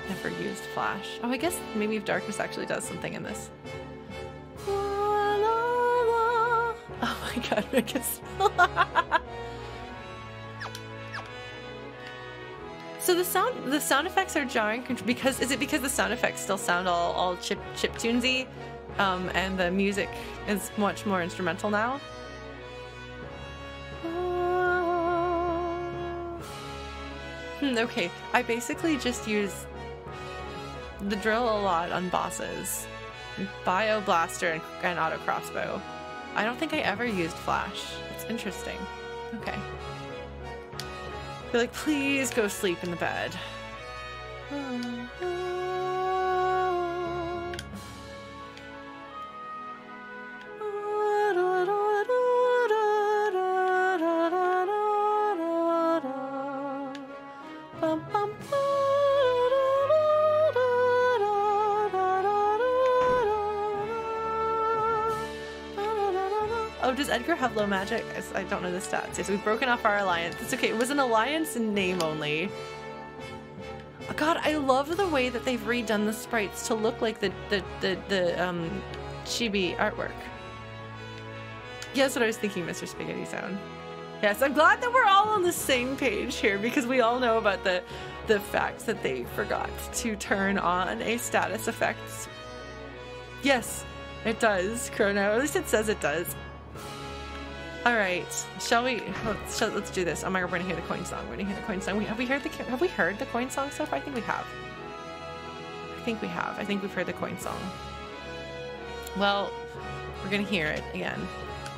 I've never used Flash. Oh, I guess maybe if Darkness actually does something in this. Oh my god, I guess. So the sound effects are jarring because the sound effects still sound all chiptunesy, and the music is much more instrumental now. Okay, I basically just use the drill a lot on bosses, Bio Blaster and Auto Crossbow. I don't think I ever used Flash. It's interesting. Okay. They're like, please go sleep in the bed. does Edgar have low magic? I don't know the stats. Yes, we've broken off our alliance. It's okay. It was an alliance in name only. God, I love the way that they've redone the sprites to look like the chibi artwork. Yeah, that's what I was thinking, Mr. Spaghetti Sound. Yes, I'm glad that we're all on the same page here because we all know about the fact that they forgot to turn on a status effect. Yes, it does, Chrono. At least it says it does. All right, shall we? Let's do this. Oh my God, we're gonna hear the coin song. We're gonna hear the coin song. Have we heard the coin song so far? I think we have. I think we have. I think we've heard the coin song. Well, we're gonna hear it again.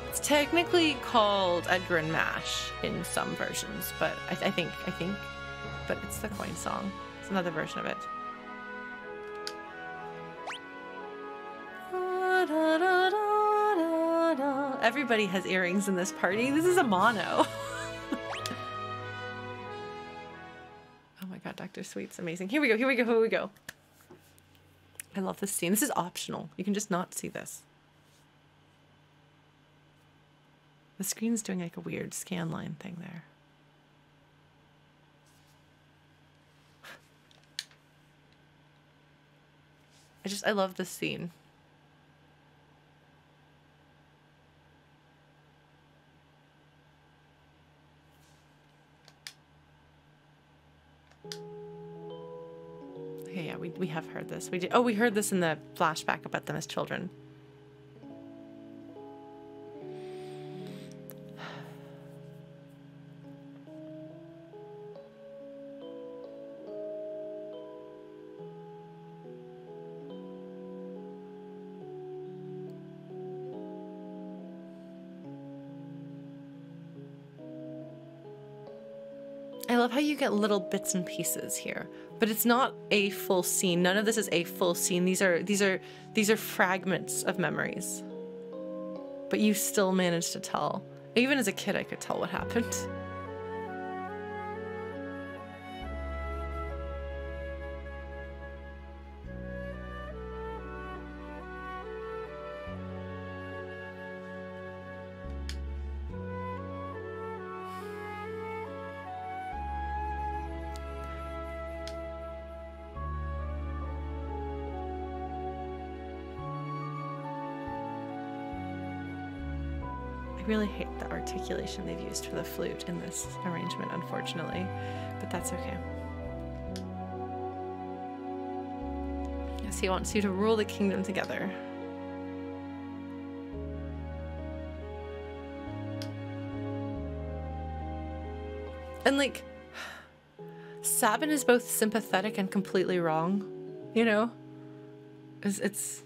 It's technically called Edgar and Mash in some versions, but I think, but it's the coin song. It's another version of it. Everybody has earrings in this party. This is a mono. Oh my God, Dr. Sweet's amazing. Here we go, here we go, here we go. I love this scene. This is optional. You can just not see this. The screen's doing like a weird scan line thing there. I love this scene. Okay, yeah, we have heard this. We did. Oh, we heard this in the flashback about them as children. I love how you get little bits and pieces here, but it's not a full scene. None of this is a full scene. These are fragments of memories. But you still managed to tell. Even as a kid, I could tell what happened. I really hate the articulation they've used for the flute in this arrangement, unfortunately, but that's okay. Yes, he wants you to rule the kingdom together. And like, Sabin is both sympathetic and completely wrong, you know? It's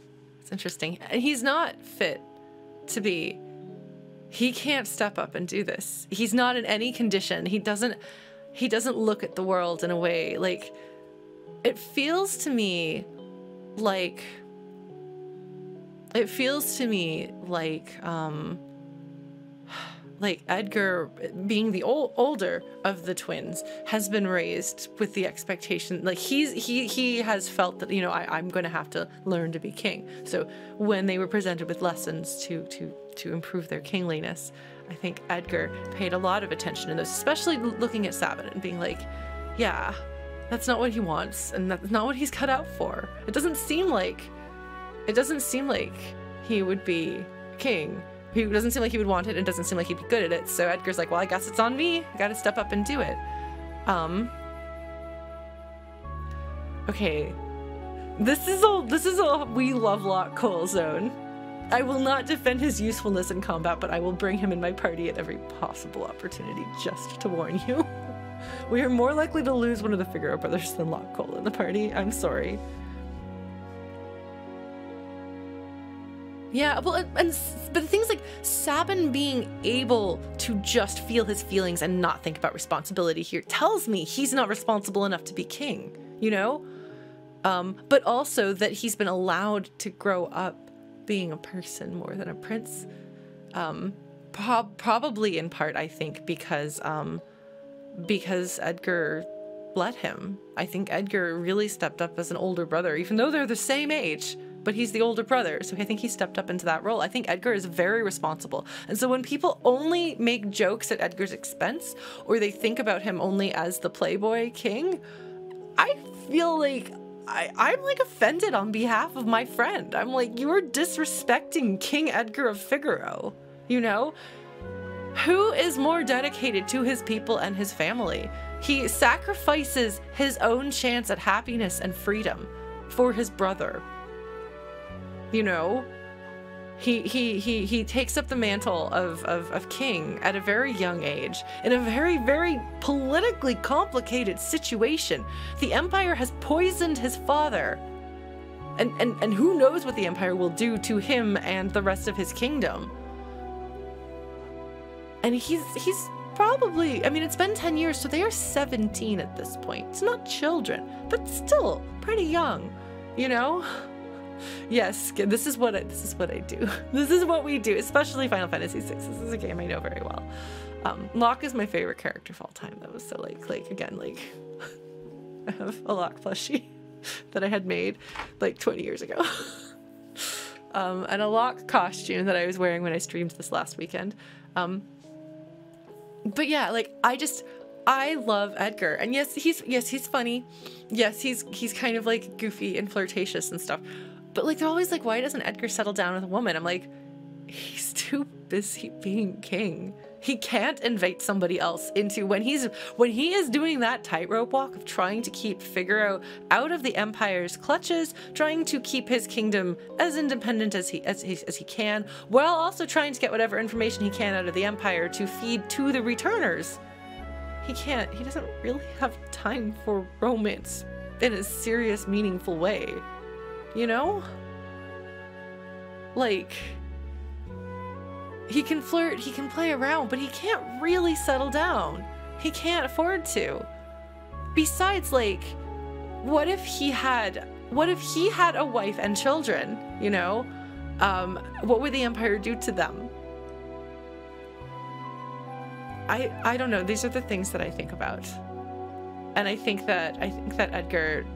interesting. And he's not fit to be. He can't step up and do this. He's not in any condition. He doesn't look at the world in a way like, it feels to me like Edgar, being the older of the twins, has been raised with the expectation, like he has felt that, you know, I'm going to have to learn to be king. So when they were presented with lessons to improve their kingliness, I think Edgar paid a lot of attention in those, especially looking at Sabin and being like, yeah, that's not what he wants, and that's not what he's cut out for. It doesn't seem like he would be king. He doesn't seem like he would want it, and doesn't seem like he'd be good at it. So Edgar's like, well, I guess it's on me. I gotta step up and do it. Okay. This is a we love Locke Cole zone. I will not defend his usefulness in combat, but I will bring him in my party at every possible opportunity, just to warn you. We are more likely to lose one of the Figaro brothers than Locke Cole in the party. I'm sorry. Yeah, well, but the thing's like, Sabin being able to just feel his feelings and not think about responsibility here tells me he's not responsible enough to be king, you know? But also that he's been allowed to grow up being a person more than a prince. Probably in part, I think, because Edgar let him. I think Edgar really stepped up as an older brother, even though they're the same age. but he's the older brother, so I think he stepped up into that role. I think Edgar is very responsible. And so when people only make jokes at Edgar's expense, or they think about him only as the playboy king, I feel like I'm like offended on behalf of my friend. I'm like, you're disrespecting King Edgar of Figaro, you know? Who is more dedicated to his people and his family? He sacrifices his own chance at happiness and freedom for his brother. You know? He takes up the mantle of king at a very young age in a very, very politically complicated situation. The Empire has poisoned his father. And who knows what the Empire will do to him and the rest of his kingdom. And he's probably, I mean, it's been 10 years, so they are 17 at this point. It's not children, but still pretty young, you know? Yes, this is what I do. This is what we do, especially Final Fantasy VI. This is a game I know very well. Locke is my favorite character of all time, though. So again, I have a Locke plushie that I had made like 20 years ago. And a Locke costume that I was wearing when I streamed this last weekend. But yeah, like I love Edgar, and yes, he's funny. Yes, he's kind of like goofy and flirtatious and stuff. But like they're always like, why doesn't Edgar settle down with a woman? I'm like, he's too busy being king. He can't invite somebody else into when he is doing that tightrope walk of trying to keep Figaro out of the Empire's clutches, trying to keep his kingdom as independent as he can, while also trying to get whatever information he can out of the Empire to feed to the returners. He doesn't really have time for romance in a serious, meaningful way. You know? Like, he can flirt, he can play around, but he can't really settle down. He can't afford to. Besides, like, what if he had a wife and children, you know? What would the Empire do to them? I don't know. These are the things that I think about. And I think that Edgar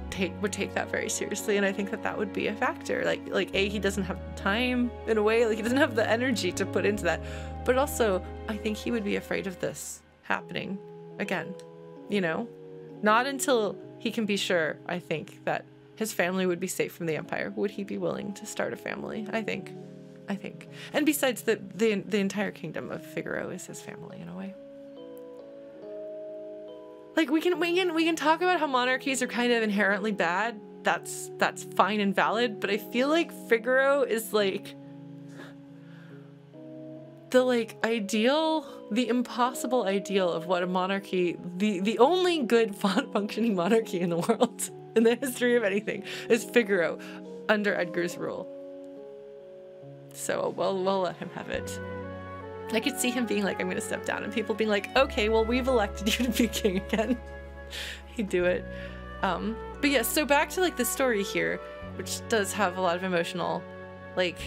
would take that very seriously, and I think that would be a factor. Like he doesn't have time in a way, like he doesn't have the energy to put into that. But also, I think he would be afraid of this happening again. You know? Not until he can be sure, I think, that his family would be safe from the Empire would he be willing to start a family, I think. And besides, the entire kingdom of Figaro is his family in a way. Like, we can talk about how monarchies are kind of inherently bad. That's fine and valid, but I feel like Figaro is like the impossible ideal of what a monarchy, the only good functioning monarchy in the world, in the history of anything, is Figaro under Edgar's rule. So we'll let him have it. I could see him being like, I'm gonna step down, and people being like, okay, well, we've elected you to be king again. He'd do it. But yeah, so back to like the story here, which does have a lot of emotional, like,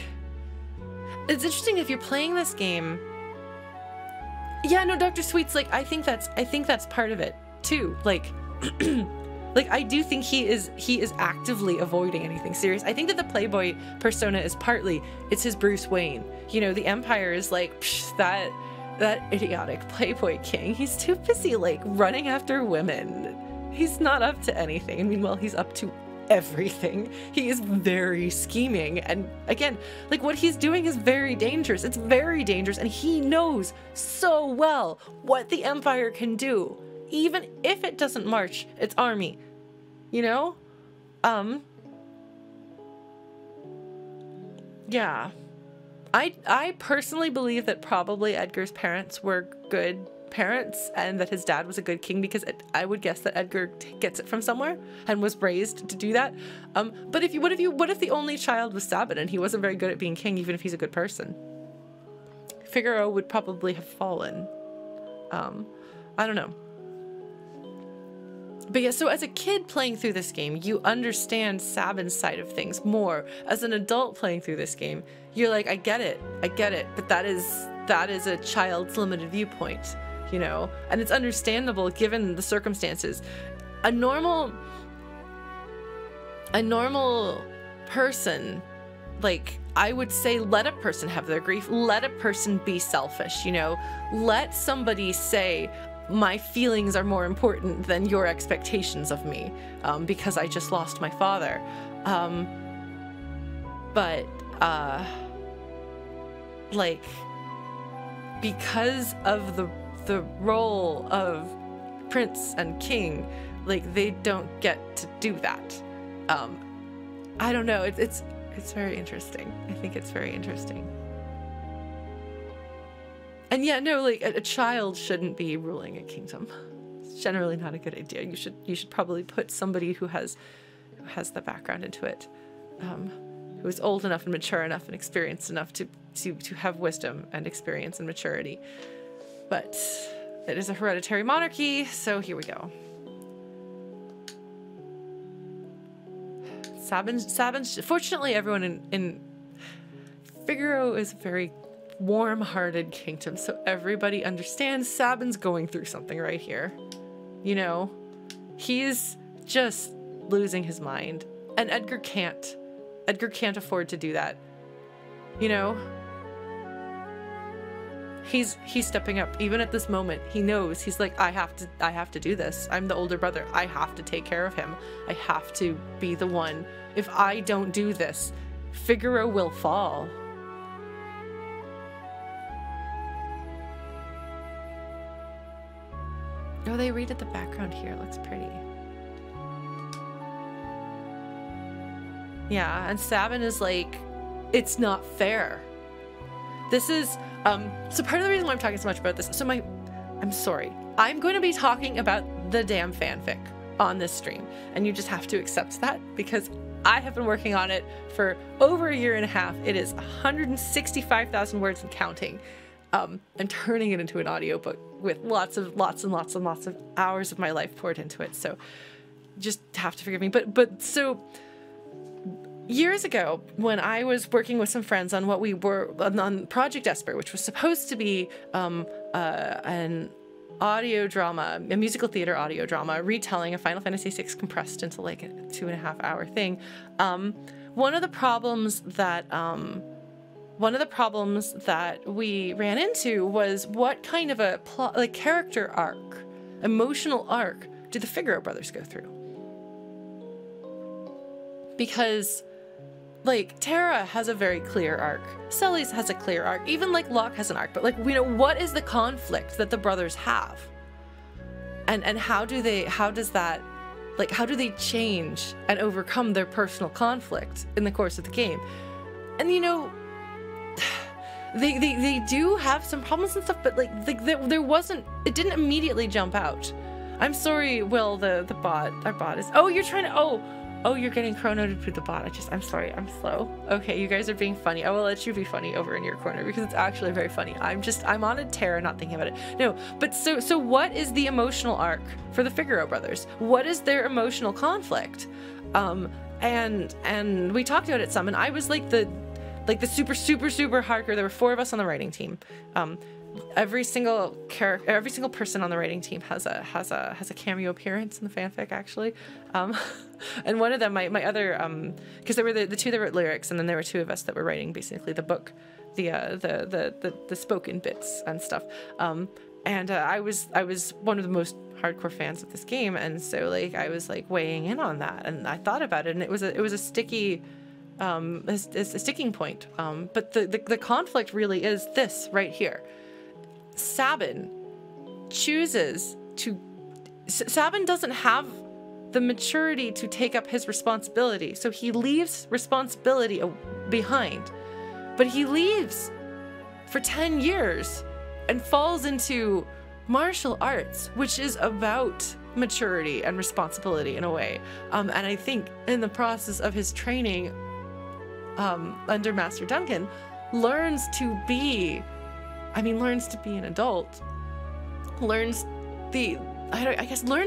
it's interesting if you're playing this game. Yeah, no, Dr. Sweet's like, I think that's part of it too. Like, like, I do think he is actively avoiding anything serious. I think that the Playboy persona is it's his Bruce Wayne. You know, the Empire is like, psh, that idiotic Playboy king. He's too busy, like, running after women. He's not up to anything. And meanwhile, he's up to everything. He is very scheming. And again, like, what he's doing is very dangerous. It's very dangerous. And he knows so well what the Empire can do. Even if it doesn't march its army, you know? Yeah. I personally believe that probably Edgar's parents were good parents and that his dad was a good king, because I would guess that Edgar gets it from somewhere and was raised to do that. But what if the only child was Sabin and he wasn't very good at being king, even if he's a good person? Figaro would probably have fallen. I don't know. But yeah, so as a kid playing through this game, you understand Sabin's side of things more. As an adult playing through this game, you're like, I get it, but that is a child's limited viewpoint, you know? And it's understandable given the circumstances. A normal person like, I would say let a person have their grief, let a person be selfish, you know, let somebody say, my feelings are more important than your expectations of me, because I just lost my father. Like, because of the role of prince and king, like, they don't get to do that. I don't know, it's very interesting. I think it's very interesting. And yeah, no, like, a child shouldn't be ruling a kingdom. It's generally not a good idea. You should probably put somebody who has the background into it, who is old enough and mature enough and experienced enough to have wisdom and experience and maturity. But it is a hereditary monarchy, so here we go. Sabin's fortunately, everyone in Figaro is a very warm-hearted kingdom, so everybody understands Sabin's going through something right here. You know, he's just losing his mind, and Edgar can't afford to do that. You know, he's stepping up even at this moment. He knows, he's like, I have to do this. I'm the older brother. I have to take care of him. I have to be the one. If I don't do this, Figaro will fall. Oh, they redid the background here. It looks pretty. Yeah, and Sabin is like, it's not fair. This is, so part of the reason why I'm talking so much about this, so I'm sorry. I'm going to be talking about the damn fanfic on this stream, and you just have to accept that, because I have been working on it for over a year and a half. It is 165,000 words and counting. I'm turning it into an audiobook with lots and lots of hours of my life poured into it. So just have to forgive me. But so years ago, when I was working with some friends on what we were on Project Esper, which was supposed to be an audio drama, a musical theater audio drama, retelling of Final Fantasy VI compressed into like a 2.5 hour thing. One of the problems that we ran into was what kind of a plot, like character arc, emotional arc, do the Figaro brothers go through? Because, like, Terra has a very clear arc. Celes has a clear arc. Even, like, Locke has an arc. But, like, you know, what is the conflict that the brothers have? And how do they change and overcome their personal conflict in the course of the game? And, you know, they do have some problems and stuff, but, like, there wasn't, it didn't immediately jump out. I'm sorry, Will, our bot is, oh, you're trying to, oh, you're getting chronoed through the bot. I'm sorry, I'm slow. Okay, you guys are being funny. I will let you be funny over in your corner because it's actually very funny. I'm on a Terra, not thinking about it. No, but so what is the emotional arc for the Figaro brothers? What is their emotional conflict? And we talked about it some, and I was like the super hardcore. There were 4 of us on the writing team. Every single person on the writing team has a cameo appearance in the fanfic, actually. And one of them, my other, because there were the 2 that wrote lyrics, and then there were 2 of us that were writing basically the book, the spoken bits and stuff. And I was one of the most hardcore fans of this game, and so like I was like weighing in on that, and I thought about it, and it was a sticky. A sticking point, but the conflict really is this right here. Sabin doesn't have the maturity to take up his responsibility, so he leaves responsibility behind, but he leaves for 10 years and falls into martial arts, which is about maturity and responsibility in a way, and I think in the process of his training under Master Duncan, learns to be an adult, learns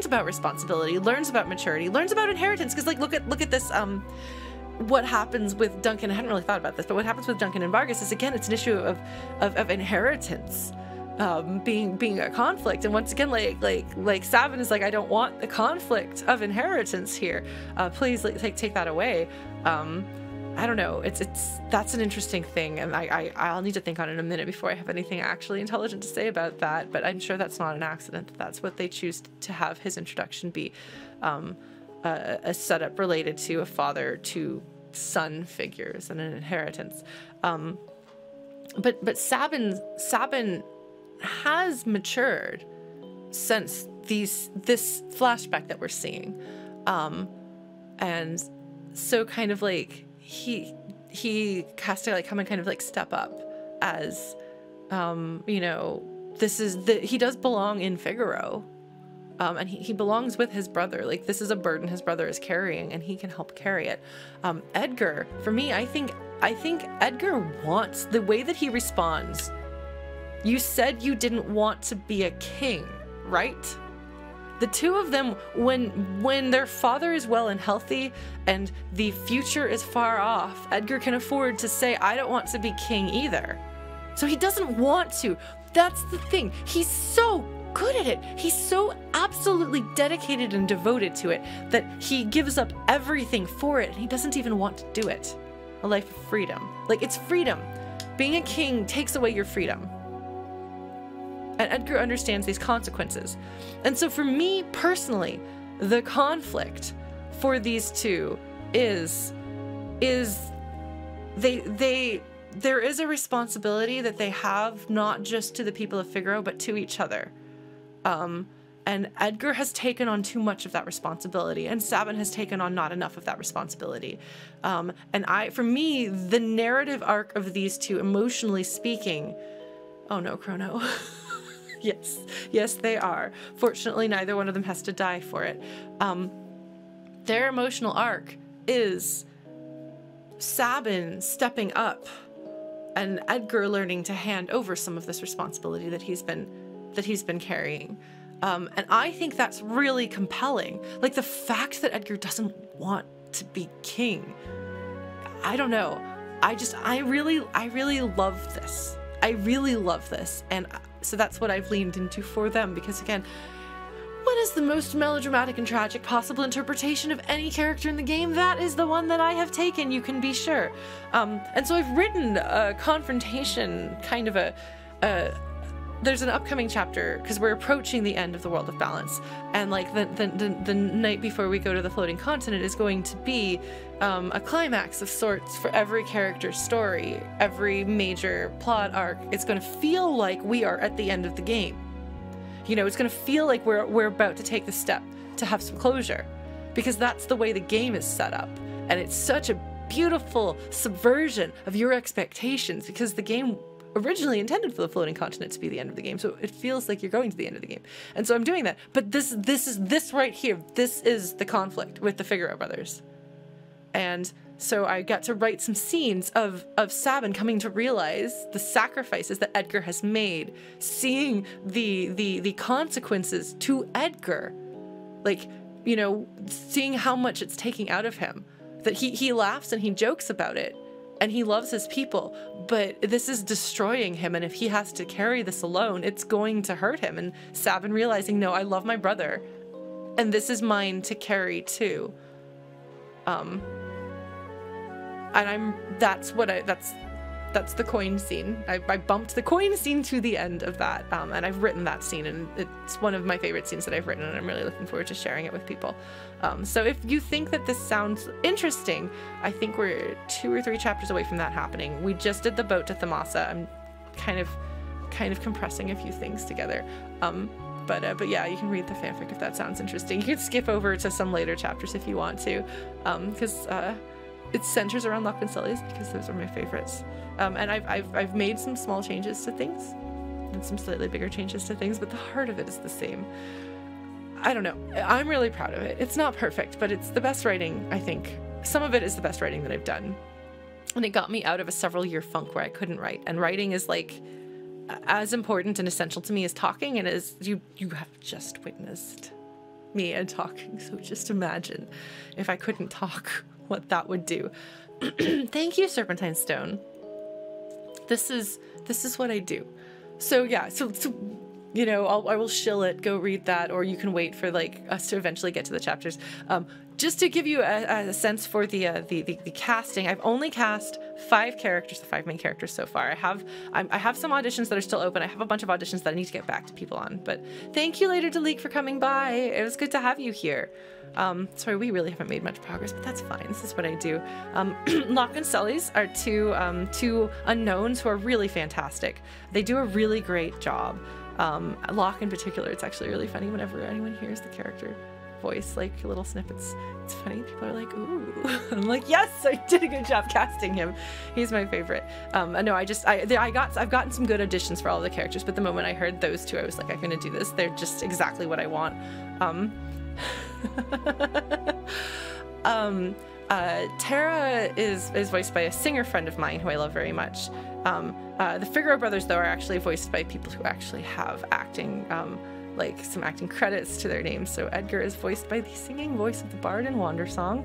about responsibility, learns about maturity, learns about inheritance, because like look at this, what happens with Duncan. I hadn't really thought about this, but what happens with Duncan and Vargas is, again, it's an issue of inheritance being a conflict, and once again, like Sabin is like, I don't want the conflict of inheritance here, please, like, take that away. I don't know. That's an interesting thing, and I'll need to think on it a minute before I have anything actually intelligent to say about that. But I'm sure that's not an accident. That's what they choose to have his introduction be, a setup related to a father to son figures and an inheritance. But Sabin has matured since this flashback that we're seeing, and so kind of like he has to like come and kind of like step up as, you know, he does belong in Figaro, and he belongs with his brother. Like, this is a burden his brother is carrying, and he can help carry it. Edgar, for me, I think Edgar wants the way that he responds. You said you didn't want to be a king, right? The two of them, when their father is well and healthy and the future is far off, Edgar can afford to say, I don't want to be king either. So he doesn't want to. That's the thing. He's so good at it. He's so absolutely dedicated and devoted to it that he gives up everything for it, and he doesn't even want to do it. A life of freedom. Like, it's freedom. Being a king takes away your freedom. And Edgar understands these consequences. And so for me personally, the conflict for these two is there is a responsibility that they have, not just to the people of Figaro, but to each other. And Edgar has taken on too much of that responsibility, and Sabin has taken on not enough of that responsibility. For me, the narrative arc of these two, emotionally speaking, oh no, Chrono. Yes, they are. Fortunately, neither one of them has to die for it. Their emotional arc is Sabin stepping up and Edgar learning to hand over some of this responsibility that he's been carrying. And I think that's really compelling. Like, the fact that Edgar doesn't want to be king. I don't know. I really love this. I really love this. And so that's what I've leaned into for them, because again, what is the most melodramatic and tragic possible interpretation of any character in the game? That is the one that I have taken, you can be sure. And so I've written a confrontation, kind of there's an upcoming chapter, because we're approaching the end of the World of Balance, and like the night before we go to the floating continent is going to be a climax of sorts for every character's story, every major plot arc. It's going to feel like we are at the end of the game. You know, it's going to feel like we're about to take the step to have some closure, because that's the way the game is set up, and it's such a beautiful subversion of your expectations, because the game originally intended for the floating continent to be the end of the game, so it feels like you're going to the end of the game. And so I'm doing that. But this right here, this is the conflict with the Figaro brothers. And so I got to write some scenes of Sabin coming to realize the sacrifices that Edgar has made, seeing the consequences to Edgar, like, you know, seeing how much it's taking out of him. That he laughs and he jokes about it, and he loves his people, but this is destroying him, and if he has to carry this alone, it's going to hurt him. And Sabin realizing, no, I love my brother, and this is mine to carry too. And that's the coin scene. I bumped the coin scene to the end of that, and I've written that scene, and it's one of my favorite scenes that I've written, and I'm really looking forward to sharing it with people. So if you think that this sounds interesting, I think we're 2 or 3 chapters away from that happening. We just did the boat to Thamasa. I'm kind of compressing a few things together. But yeah, you can read the fanfic if that sounds interesting. You can skip over to some later chapters if you want to, because it centers around Locke and Celes, because those are my favorites. And I've made some small changes to things and some slightly bigger changes to things, but the heart of it is the same. I don't know. I'm really proud of it. It's not perfect, but it's the best writing, I think. Some of it is the best writing that I've done. And it got me out of a several-year funk where I couldn't write. And writing is like as important and essential to me as talking, and as you have just witnessed me and talking. So just imagine if I couldn't talk, what that would do. Thank you, Serpentine Stone. This is what I do. So yeah, so you know, I will shill it, go read that, or you can wait for like us to eventually get to the chapters. Just to give you a sense for the casting, I've only cast 5 characters, the 5 main characters so far. I have some auditions that are still open. I have a bunch of auditions that I need to get back to people on. But thank you, Later Deleek, for coming by. It was good to have you here. Sorry, we really haven't made much progress, but that's fine. This is what I do. Locke and Celes are two unknowns who are really fantastic. They do a really great job. Locke in particular, it's actually really funny whenever anyone hears the character voice, like little snippets. It's funny. People are like, ooh. I'm like, yes, I did a good job casting him. He's my favorite. No, I've gotten some good auditions for all of the characters, but the moment I heard those two, I was like, I'm gonna do this. They're just exactly what I want. Terra is voiced by a singer friend of mine who I love very much. The Figaro brothers, though, are actually voiced by people who actually have acting, like some acting credits to their names. So Edgar is voiced by the singing voice of the Bard in Wandersong.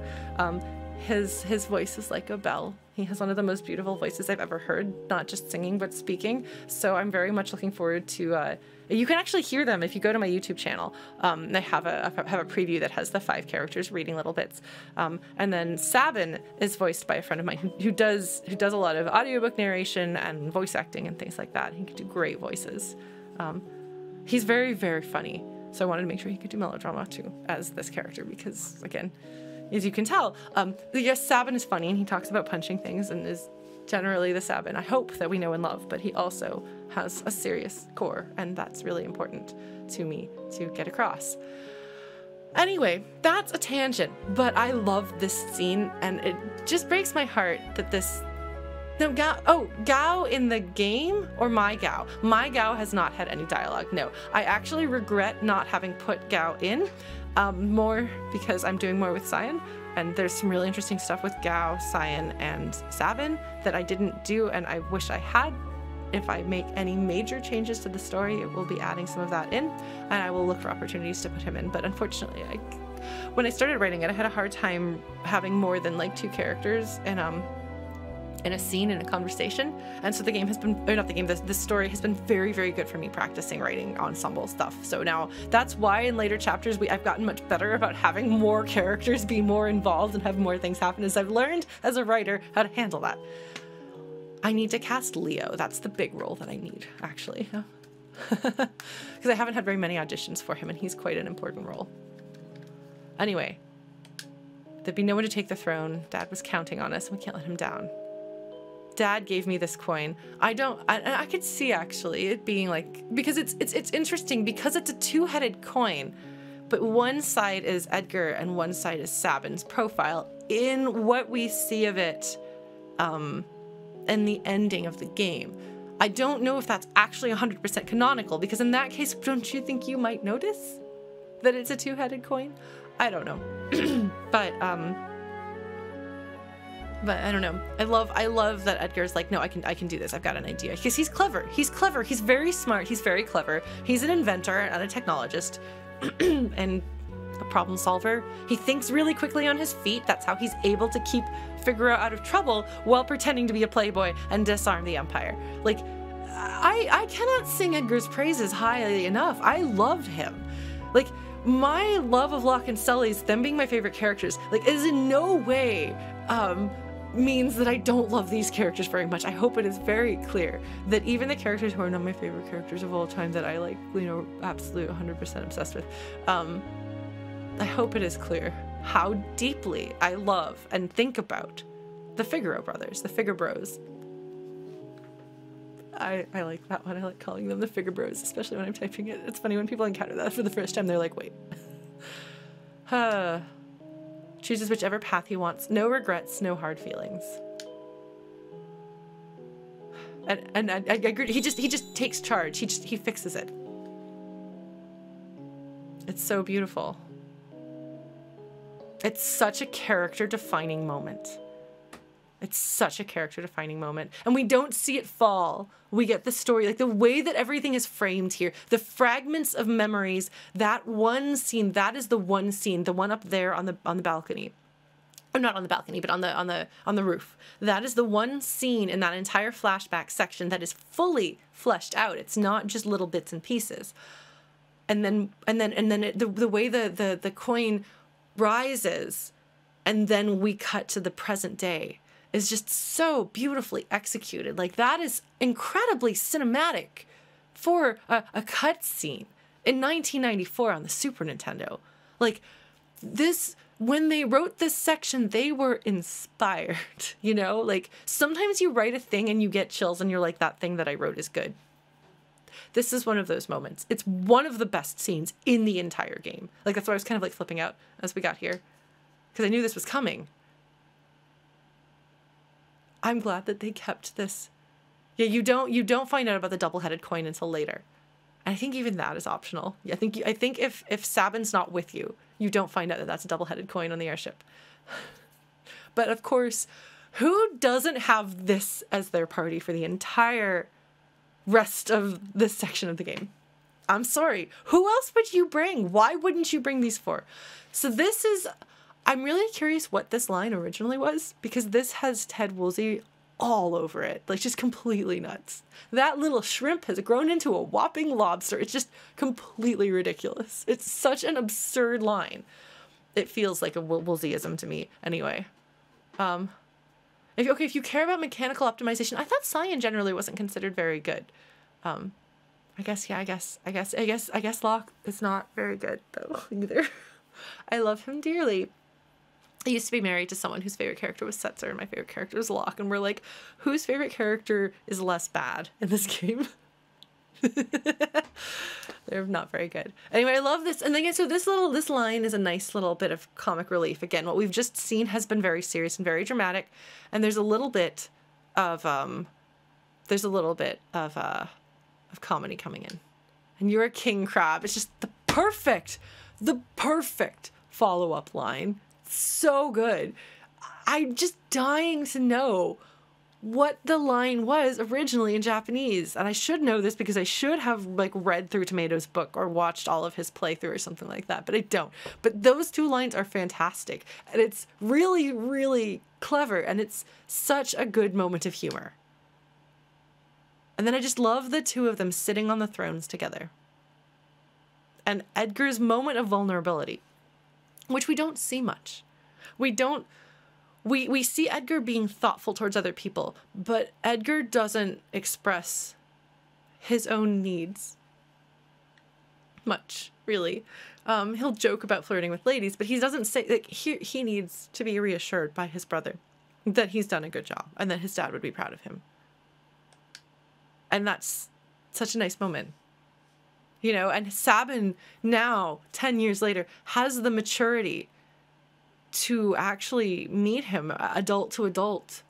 His voice is like a bell. He has one of the most beautiful voices I've ever heard, not just singing, but speaking. So I'm very much looking forward to, you can actually hear them if you go to my YouTube channel. I have a preview that has the 5 characters reading little bits. And then Sabin is voiced by a friend of mine who does a lot of audiobook narration and voice acting and things like that. He can do great voices. He's very, very funny. So I wanted to make sure he could do melodrama too as this character because, again, as you can tell, yes, Sabin is funny and he talks about punching things and is generally the Sabin I hope that we know and love, but he also has a serious core, and that's really important to me to get across. Anyway, that's a tangent, but I love this scene, and it just breaks my heart that this... No, Gao in the game or my Gao? My Gao has not had any dialogue, no. I actually regret not having put Gao in, more because I'm doing more with Cyan, and there's some really interesting stuff with Gao, Cyan, and Sabin that I didn't do, and I wish I had. If I make any major changes to the story, it will be adding some of that in, and I will look for opportunities to put him in, but unfortunately, when I started writing it, I had a hard time having more than like 2 characters in a scene, in a conversation, and so the game has been, or not the game, the story has been very, very good for me practicing writing ensemble stuff. So now that's why in later chapters I've gotten much better about having more characters be more involved and have more things happen, as I've learned as a writer how to handle that. I need to cast Leo. That's the big role that I need, actually. Because I haven't had very many auditions for him, and he's quite an important role. Anyway, there'd be no one to take the throne. Dad was counting on us, and we can't let him down. Dad gave me this coin. I could see actually it being like, because it's interesting because it's a 2-headed coin, but one side is Edgar and one side is Sabin's profile in what we see of it in the ending of the game. I don't know if that's actually 100% canonical, because in that case, don't you think you might notice that it's a 2-headed coin? I don't know. But I don't know. I love that Edgar's like, no, I can do this. I've got an idea. Because he's clever. He's clever. He's very smart. He's very clever. He's an inventor and a technologist and a problem solver. He thinks really quickly on his feet. That's how he's able to keep Figaro out of trouble while pretending to be a playboy and disarm the Empire. Like, I cannot sing Edgar's praises highly enough. I loved him. Like, my love of Locke and Celes, them being my favorite characters, like, is in no way means that I don't love these characters very much. I hope it is very clear that even the characters who are not my favorite characters of all time that I like, you know, absolute 100% obsessed with, I hope it is clear how deeply I love and think about the Figaro brothers, the Figaro Bros. I like that one. I like calling them the Figaro Bros, especially when I'm typing it. It's funny when people encounter that for the first time, they're like, wait. Chooses whichever path he wants. No regrets, no hard feelings. And I agree. He just takes charge. He fixes it. It's so beautiful. It's such a character-defining moment. It's such a character-defining moment. And we don't see it fall. We get the story, like the way that everything is framed here, the fragments of memories, that one scene, that is the one scene, the one up there on the balcony. or not on the balcony, but on the roof. That is the one scene in that entire flashback section that is fully fleshed out. It's not just little bits and pieces. And then the way the coin rises, and then we cut to the present day, is just so beautifully executed. Like, that is incredibly cinematic for a cutscene in 1994 on the Super Nintendo. Like, this, when they wrote this section, they were inspired, you know? Like, sometimes you write a thing and you get chills and you're like, that thing that I wrote is good. This is one of those moments. It's one of the best scenes in the entire game. Like, that's why I was kind of like flipping out as we got here, because I knew this was coming. I'm glad that they kept this. Yeah, you don't find out about the double-headed coin until later. And I think even that is optional. I think if Sabin's not with you, you don't find out that that's a double-headed coin on the airship. But of course, who doesn't have this as their party for the entire rest of this section of the game? I'm sorry. Who else would you bring? Why wouldn't you bring these four? So this is... I'm really curious what this line originally was, because this has Ted Woolsey all over it. Like, just completely nuts. That little shrimp has grown into a whopping lobster. It's just completely ridiculous. It's such an absurd line. It feels like a Woolseyism to me, anyway. If you care about mechanical optimization, I thought Cyan generally wasn't considered very good. I guess Locke is not very good, though, either. I love him dearly. I used to be married to someone whose favorite character was Setzer, and my favorite character was Locke, and we're like, whose favorite character is less bad in this game? They're not very good. Anyway, I love this. And again, so this line is a nice little bit of comic relief. Again, what we've just seen has been very serious and very dramatic, and there's a little bit of comedy coming in. And you're a king crab. It's just the perfect follow-up line. So good. I'm just dying to know what the line was originally in Japanese. And I should know this because I should have like read through Tomato's book or watched all of his playthrough or something like that, but I don't. But those two lines are fantastic, and it's really, really clever, and it's such a good moment of humor. And then I just love the two of them sitting on the thrones together. And Edgar's moment of vulnerability, which we don't see much. We see Edgar being thoughtful towards other people, but Edgar doesn't express his own needs much, really. He'll joke about flirting with ladies, but he doesn't say, like, he needs to be reassured by his brother that he's done a good job and that his dad would be proud of him. And that's such a nice moment. You know, and Sabin now, 10 years later, has the maturity to actually meet him, adult to adult.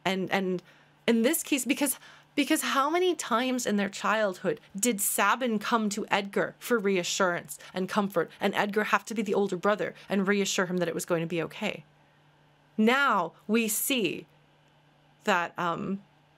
And in this case, because how many times in their childhood did Sabin come to Edgar for reassurance and comfort, and Edgar have to be the older brother and reassure him that it was going to be okay? Now we see that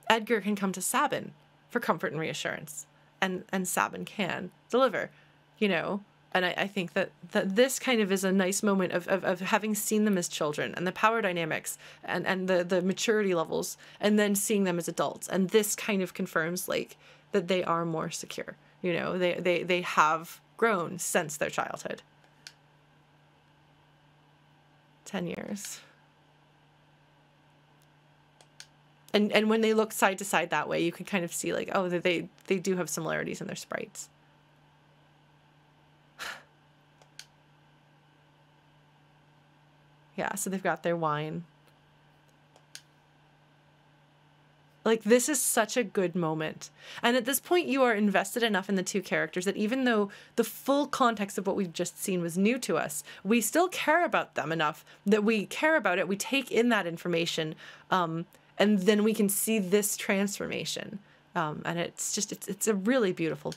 Edgar can come to Sabin for comfort and reassurance. And Sabin can deliver, you know? And I think that this kind of is a nice moment of having seen them as children and the power dynamics and the maturity levels, and then seeing them as adults. And this kind of confirms, like, that they are more secure, you know? They have grown since their childhood. 10 years. And when they look side to side that way, you can kind of see, like, oh, they do have similarities in their sprites. Yeah, so they've got their wine. Like, this is such a good moment. And at this point, you are invested enough in the two characters that even though the full context of what we've just seen was new to us, we still care about them enough that we care about it. We take in that information, and then we can see this transformation. And it's a really beautiful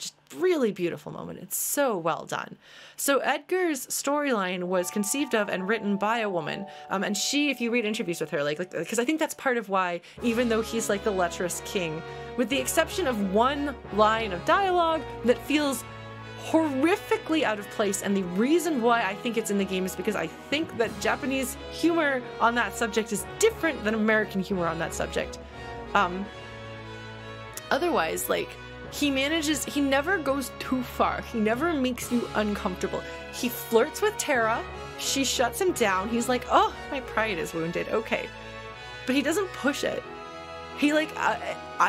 moment. It's so well done. So Edgar's storyline was conceived of and written by a woman. And she, if you read interviews with her, like, because I think that's part of why, even though he's like the lecherous king, with the exception of one line of dialogue that feels horrifically out of place, and the reason why I think it's in the game is because I think that Japanese humor on that subject is different than American humor on that subject. Otherwise, like, he never goes too far. He never makes you uncomfortable. He flirts with Terra, she shuts him down, he's like, oh, my pride is wounded, okay. But he doesn't push it. He like,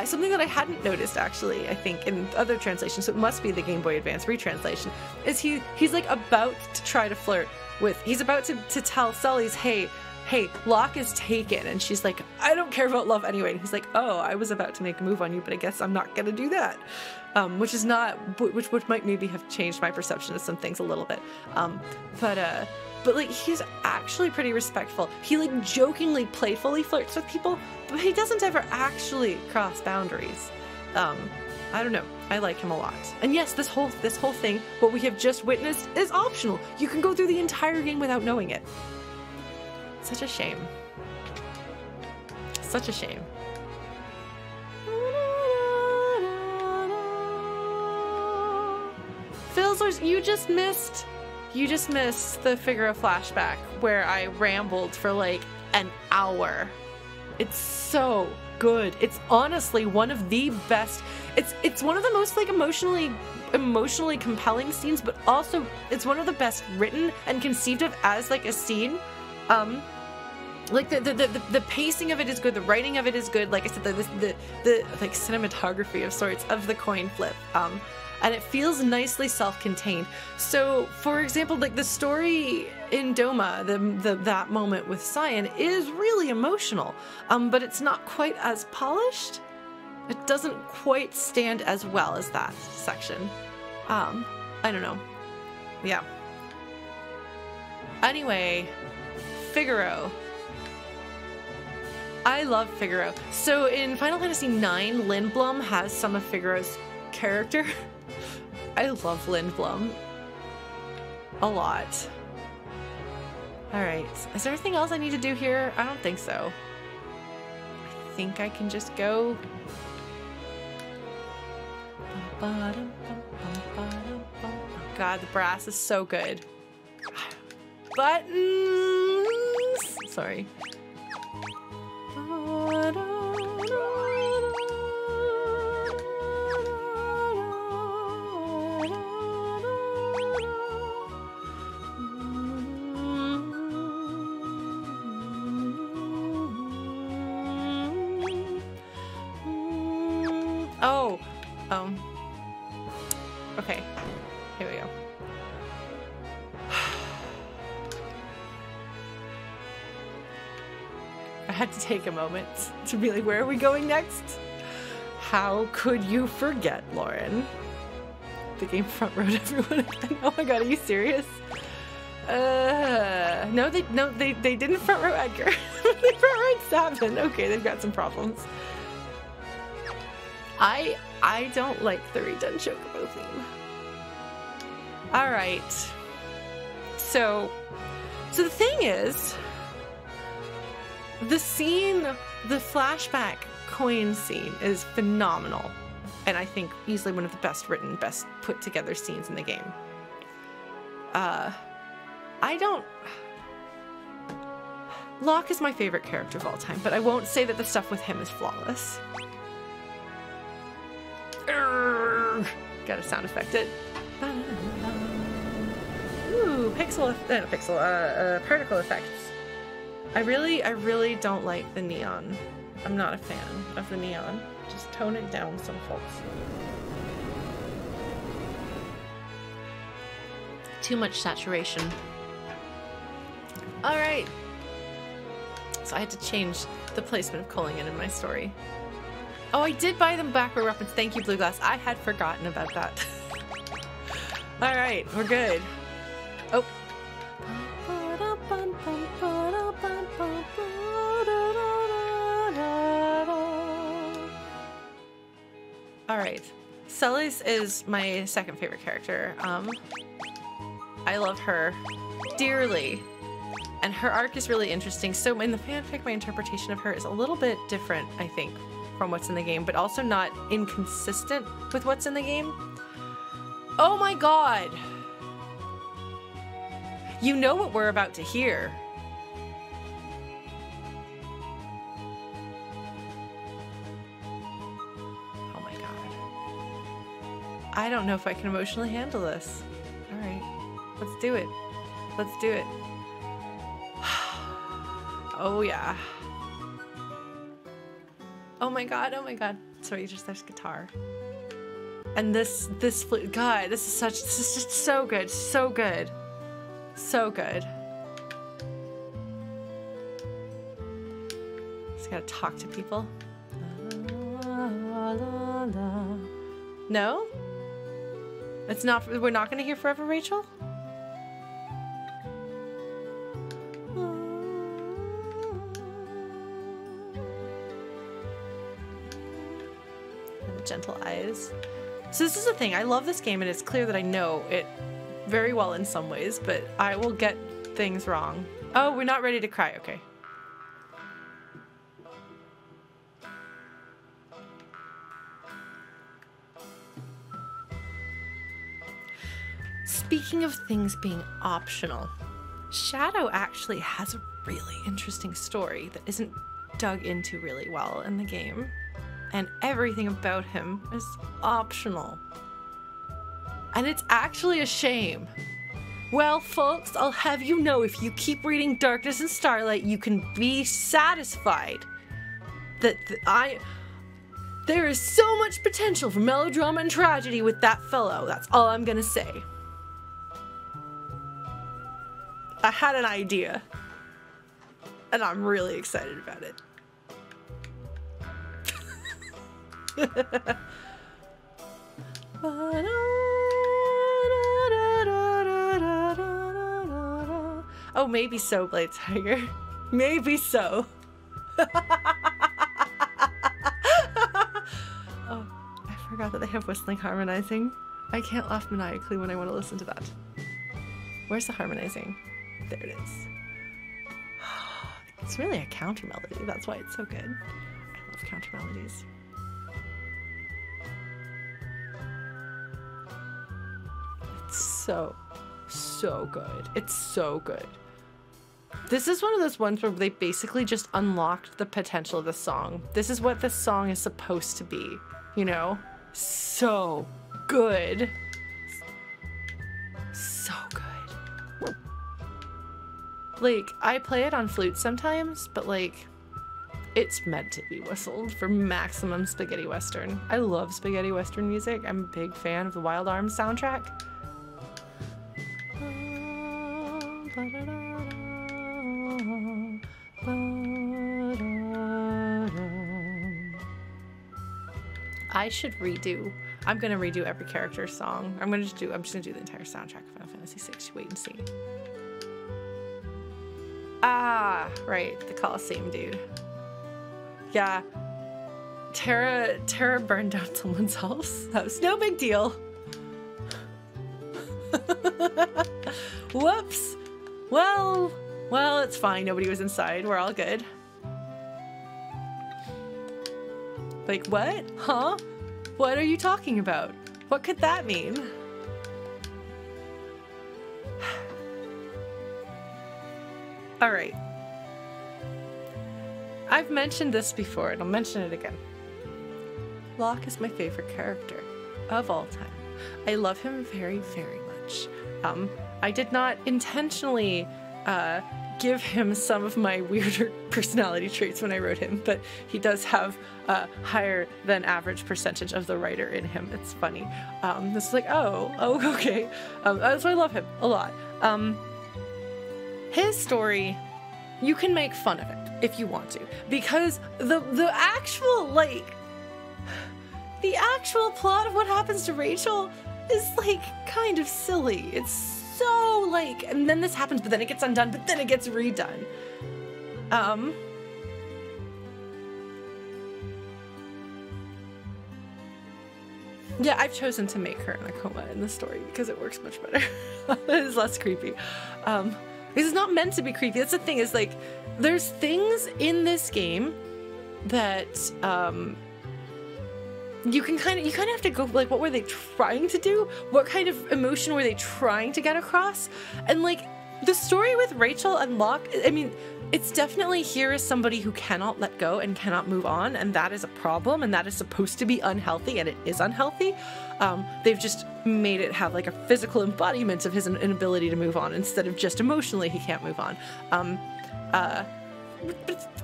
something that I hadn't noticed actually, I think, in other translations, so it must be the Game Boy Advance retranslation, is he's like about to try to flirt with, he's about to tell Celes, hey, Locke is taken, and she's like, I don't care about love anyway, and he's like, oh, I was about to make a move on you, but I guess I'm not gonna do that. Which might maybe have changed my perception of some things a little bit. But like, he's actually pretty respectful. He like jokingly, playfully flirts with people, but he doesn't ever actually cross boundaries. I don't know. I like him a lot. And yes, this whole thing, what we have just witnessed, is optional. You can go through the entire game without knowing it. Such a shame. Such a shame. Fizzlers, you just missed the Figaro flashback where I rambled for like an hour. It's so good. It's honestly one of the best. It's one of the most like emotionally compelling scenes, but also it's one of the best written and conceived of as like a scene. Like the pacing of it is good, the writing of it is good. Like I said, the like cinematography of sorts of the coin flip. And it feels nicely self-contained. So, for example, like the story in Doma, that moment with Cyan is really emotional, but it's not quite as polished. It doesn't quite stand as well as that section. I don't know. Yeah. Anyway, Figaro. I love Figaro. So in Final Fantasy IX, Lindblom has some of Figaro's character. I love Lindblom a lot. Alright, is there anything else I need to do here? I don't think so. I think I can just go. God, the brass is so good. Buttons! Sorry. Okay, here we go. I had to take a moment to be like, where are we going next? How could you forget, Lauren? The game front road everyone. Oh my god, are you serious? No, they didn't front row Edgar. They front rowed Sabin. Okay, they've got some problems. I don't like the redone chocobo theme. Alright. So the thing is, the scene, the flashback coin scene is phenomenal. And I think easily one of the best written, best put together scenes in the game. Locke is my favorite character of all time, but I won't say that the stuff with him is flawless. Gotta sound effect it. Ooh, particle effects. I really don't like the neon. I'm not a fan of the neon. Just tone it down some folks. Too much saturation. Alright. So I had to change the placement of Kohlingen in my story. Oh, I did buy them backward weapons. Thank you, Blue Glass. I had forgotten about that. Alright, we're good. Oh. Alright. Celes is my second favorite character. I love her dearly. And her arc is really interesting. So in the fanfic, my interpretation of her is a little bit different, I think, from what's in the game, but also not inconsistent with what's in the game. Oh my god! You know what we're about to hear. Oh my god. I don't know if I can emotionally handle this. Alright, let's do it. Let's do it. Oh yeah. Oh my god, oh my god. Sorry, there's guitar. And this flute, god, this is just so good, so good. So good. Just gotta talk to people. No? It's not, we're not gonna hear Forever Rachel? Gentle eyes. So this is the thing, I love this game and it's clear that I know it very well in some ways, but I will get things wrong. Oh, we're not ready to cry, okay. Speaking of things being optional, Shadow actually has a really interesting story that isn't dug into really well in the game. And everything about him is optional. And it's actually a shame. Well, folks, I'll have you know, if you keep reading Darkness and Starlight, you can be satisfied that there is so much potential for melodrama and tragedy with that fellow. That's all I'm gonna say. I had an idea, and I'm really excited about it. Oh, maybe so, Blade Tiger. Maybe so. Oh, I forgot that they have whistling harmonizing. I can't laugh maniacally when I want to listen to that. Where's the harmonizing? There it is. It's really a counter melody. That's why it's so good. I love counter melodies. So good. It's so good. This is one of those ones where they basically just unlocked the potential of the song. This is what this song is supposed to be, you know? So good. So good. Like, I play it on flute sometimes, but like, it's meant to be whistled for maximum spaghetti western. I love spaghetti western music. I'm a big fan of the Wild Arms soundtrack. I should redo. I'm gonna redo every character's song. I'm just gonna do the entire soundtrack of Final Fantasy VI. Wait and see. Ah, right, the Coliseum dude. Yeah, Terra burned down someone's house. That was no big deal. Whoops. Well, it's fine. Nobody was inside. We're all good. Like, what? Huh? What are you talking about? What could that mean? All right. I've mentioned this before, and I'll mention it again. Locke is my favorite character of all time. I love him very, very much. I did not intentionally give him some of my weirder personality traits when I wrote him, but he does have a higher than average percentage of the writer in him. It's funny. It's like, oh, okay. So I love him a lot. His story, you can make fun of it if you want to, because the actual plot of what happens to Rachel is like kind of silly. It's so like, and then this happens, but then it gets undone, but then it gets redone. Yeah, I've chosen to make her in a coma in the story because it works much better. It is less creepy. This is not meant to be creepy. That's the thing, is like, there's things in this game that you kind of have to go, like, what were they trying to do? What kind of emotion were they trying to get across? And, like, the story with Rachel and Locke, I mean, it's definitely here as somebody who cannot let go and cannot move on, and that is a problem, and that is supposed to be unhealthy, and it is unhealthy. They've just made it have, like, a physical embodiment of his inability to move on instead of just emotionally he can't move on. But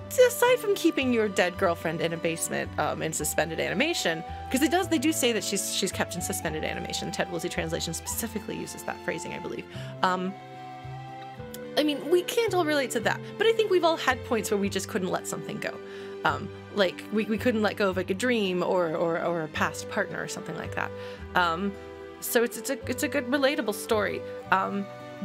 aside from keeping your dead girlfriend in a basement in suspended animation, because they do say that she's kept in suspended animation. Ted Woolsey translation specifically uses that phrasing, I believe. I mean, we can't all relate to that, but I think we've all had points where we just couldn't let something go. Like we couldn't let go of, like, a dream or a past partner or something like that. So it's a good relatable story.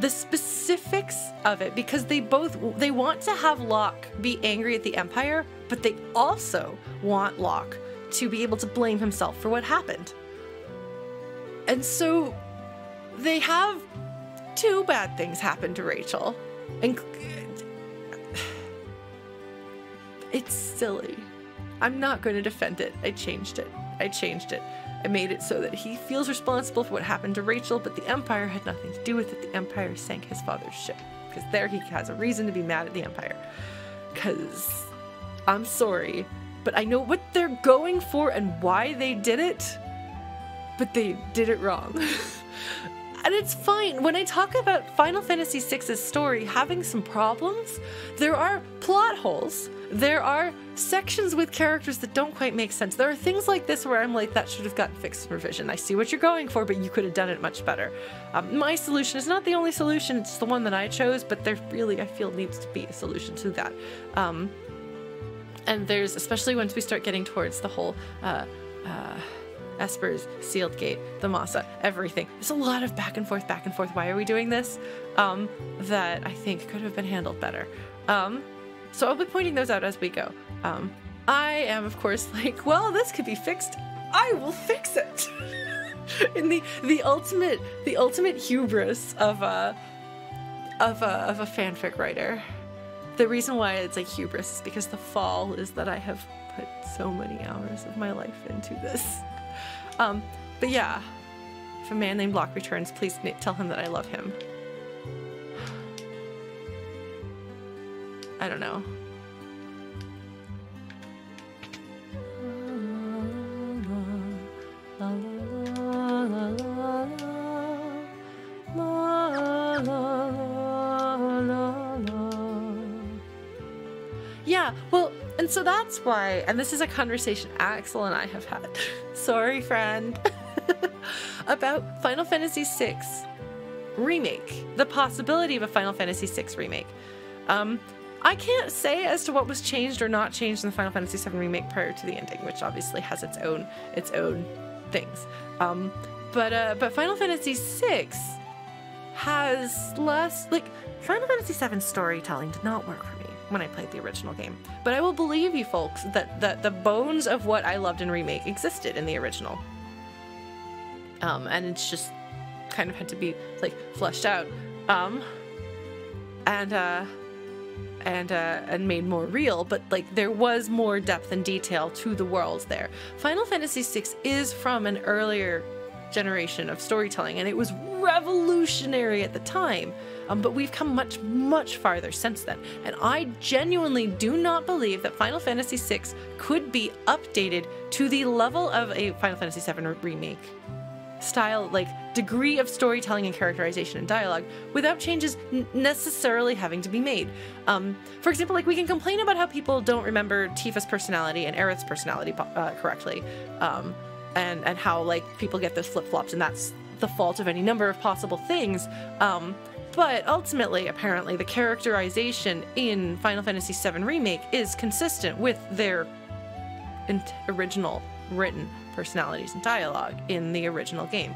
The specifics of it, because they want to have Locke be angry at the Empire, but they also want Locke to be able to blame himself for what happened. And so they have two bad things happen to Rachel. And it's silly. I'm not going to defend it. I changed it. I made it so that he feels responsible for what happened to Rachel, but the Empire had nothing to do with it. The Empire sank his father's ship. Because there he has a reason to be mad at the Empire. Because, I'm sorry, but I know what they're going for and why they did it, but they did it wrong. And it's fine. When I talk about Final Fantasy VI's story having some problems, there are plot holes. There are sections with characters that don't quite make sense. There are things like this where I'm like, that should have gotten fixed in revision. I see what you're going for, but you could have done it much better. My solution is not the only solution. It's the one that I chose, but there really, I feel, needs to be a solution to that. And there's, especially once we start getting towards the whole Esper's, Sealed Gate, the Masa, everything. There's a lot of back and forth, why are we doing this? That I think could have been handled better. So I'll be pointing those out as we go. I am, of course, like, well, this could be fixed. I will fix it. In the ultimate hubris of a fanfic writer. The reason why it's like hubris is because the fall is that I have put so many hours of my life into this. But yeah, if a man named Locke returns, please tell him that I love him. I don't know. Yeah, well, and so that's why, and this is a conversation Axel and I have had, sorry friend, about Final Fantasy VI Remake, the possibility of a Final Fantasy VI Remake. I can't say as to what was changed or not changed in the Final Fantasy VII Remake prior to the ending, which obviously has its own things. But Final Fantasy VI has less, like, Final Fantasy VII storytelling did not work for me when I played the original game. But I will believe you folks that the bones of what I loved in Remake existed in the original. And it's just kind of had to be, like, fleshed out. And made more real, but, like, there was more depth and detail to the worlds there. Final Fantasy VI is from an earlier generation of storytelling, and it was revolutionary at the time, but we've come much, much farther since then. And I genuinely do not believe that Final Fantasy VI could be updated to the level of a Final Fantasy VII Remake style, like, degree of storytelling and characterization and dialogue without changes necessarily having to be made. For example, like, we can complain about how people don't remember Tifa's personality and Aerith's personality correctly, and how, like, people get those flip-flops, and that's the fault of any number of possible things. But ultimately, apparently, the characterization in Final Fantasy VII Remake is consistent with their original written personalities and dialogue in the original game.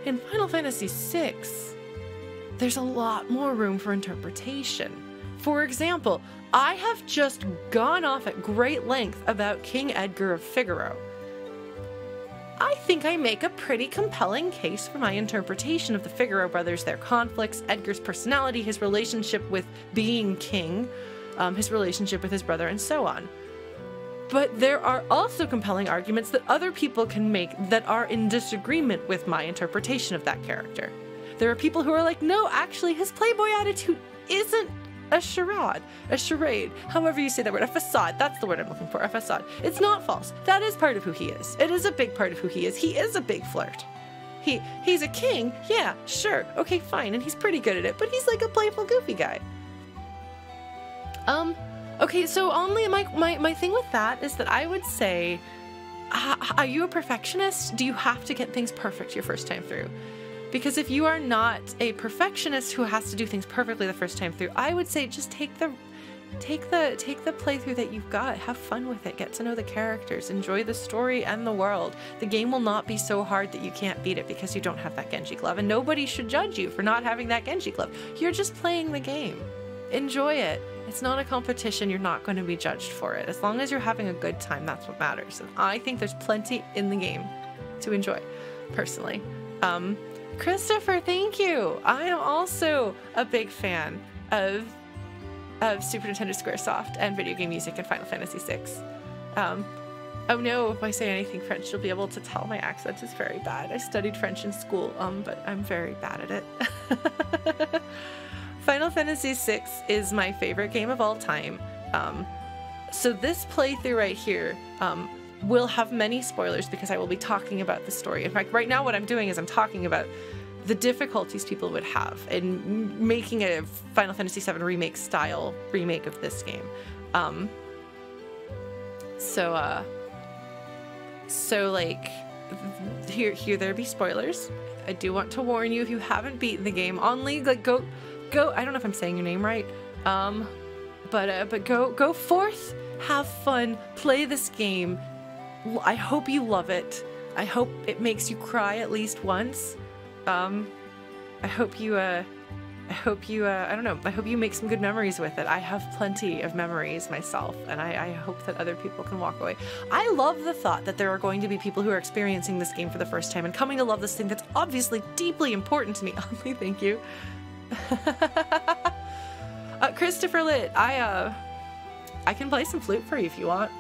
In Final Fantasy VI, there's a lot more room for interpretation. For example, I have just gone off at great length about King Edgar of Figaro. I think I make a pretty compelling case for my interpretation of the Figaro brothers, their conflicts, Edgar's personality, his relationship with being king, his relationship with his brother, and so on. But there are also compelling arguments that other people can make that are in disagreement with my interpretation of that character. There are people who are like, no, actually, his playboy attitude isn't a charade, however you say that word, a facade, that's the word I'm looking for, a facade. It's not false. That is part of who he is. It is a big part of who he is. He is a big flirt. He's a king, yeah, sure, okay, fine, and he's pretty good at it, but he's like a playful, goofy guy. Okay, so only my thing with that is that I would say, are you a perfectionist? Do you have to get things perfect your first time through? Because if you are not a perfectionist who has to do things perfectly the first time through, I would say just take the playthrough that you've got, have fun with it, get to know the characters, enjoy the story and the world. The game will not be so hard that you can't beat it because you don't have that Genji glove, and nobody should judge you for not having that Genji glove. You're just playing the game. Enjoy it. It's not a competition. You're not going to be judged for it. As long as you're having a good time, that's what matters. And I think there's plenty in the game to enjoy, personally. Christopher, thank you. I am also a big fan of Super Nintendo Squaresoft and video game music in Final Fantasy VI. Oh no, if I say anything French, you'll be able to tell my accent is very bad. I studied French in school, but I'm very bad at it. Final Fantasy VI is my favorite game of all time. So this playthrough right here will have many spoilers because I will be talking about the story. In fact, right now what I'm doing is I'm talking about the difficulties people would have in making a Final Fantasy VII Remake style remake of this game. So like, here there be spoilers. I do want to warn you, if you haven't beaten the game on League, like go, I don't know if I'm saying your name right, but go forth, have fun, play this game. I hope you love it. I hope it makes you cry at least once. I hope you I don't know, I hope you make some good memories with it. I have plenty of memories myself, and I hope that other people can walk away. I love the thought that there are going to be people who are experiencing this game for the first time and coming to love this thing that's obviously deeply important to me. Only, thank you. Christopher Litt, I can play some flute for you if you want.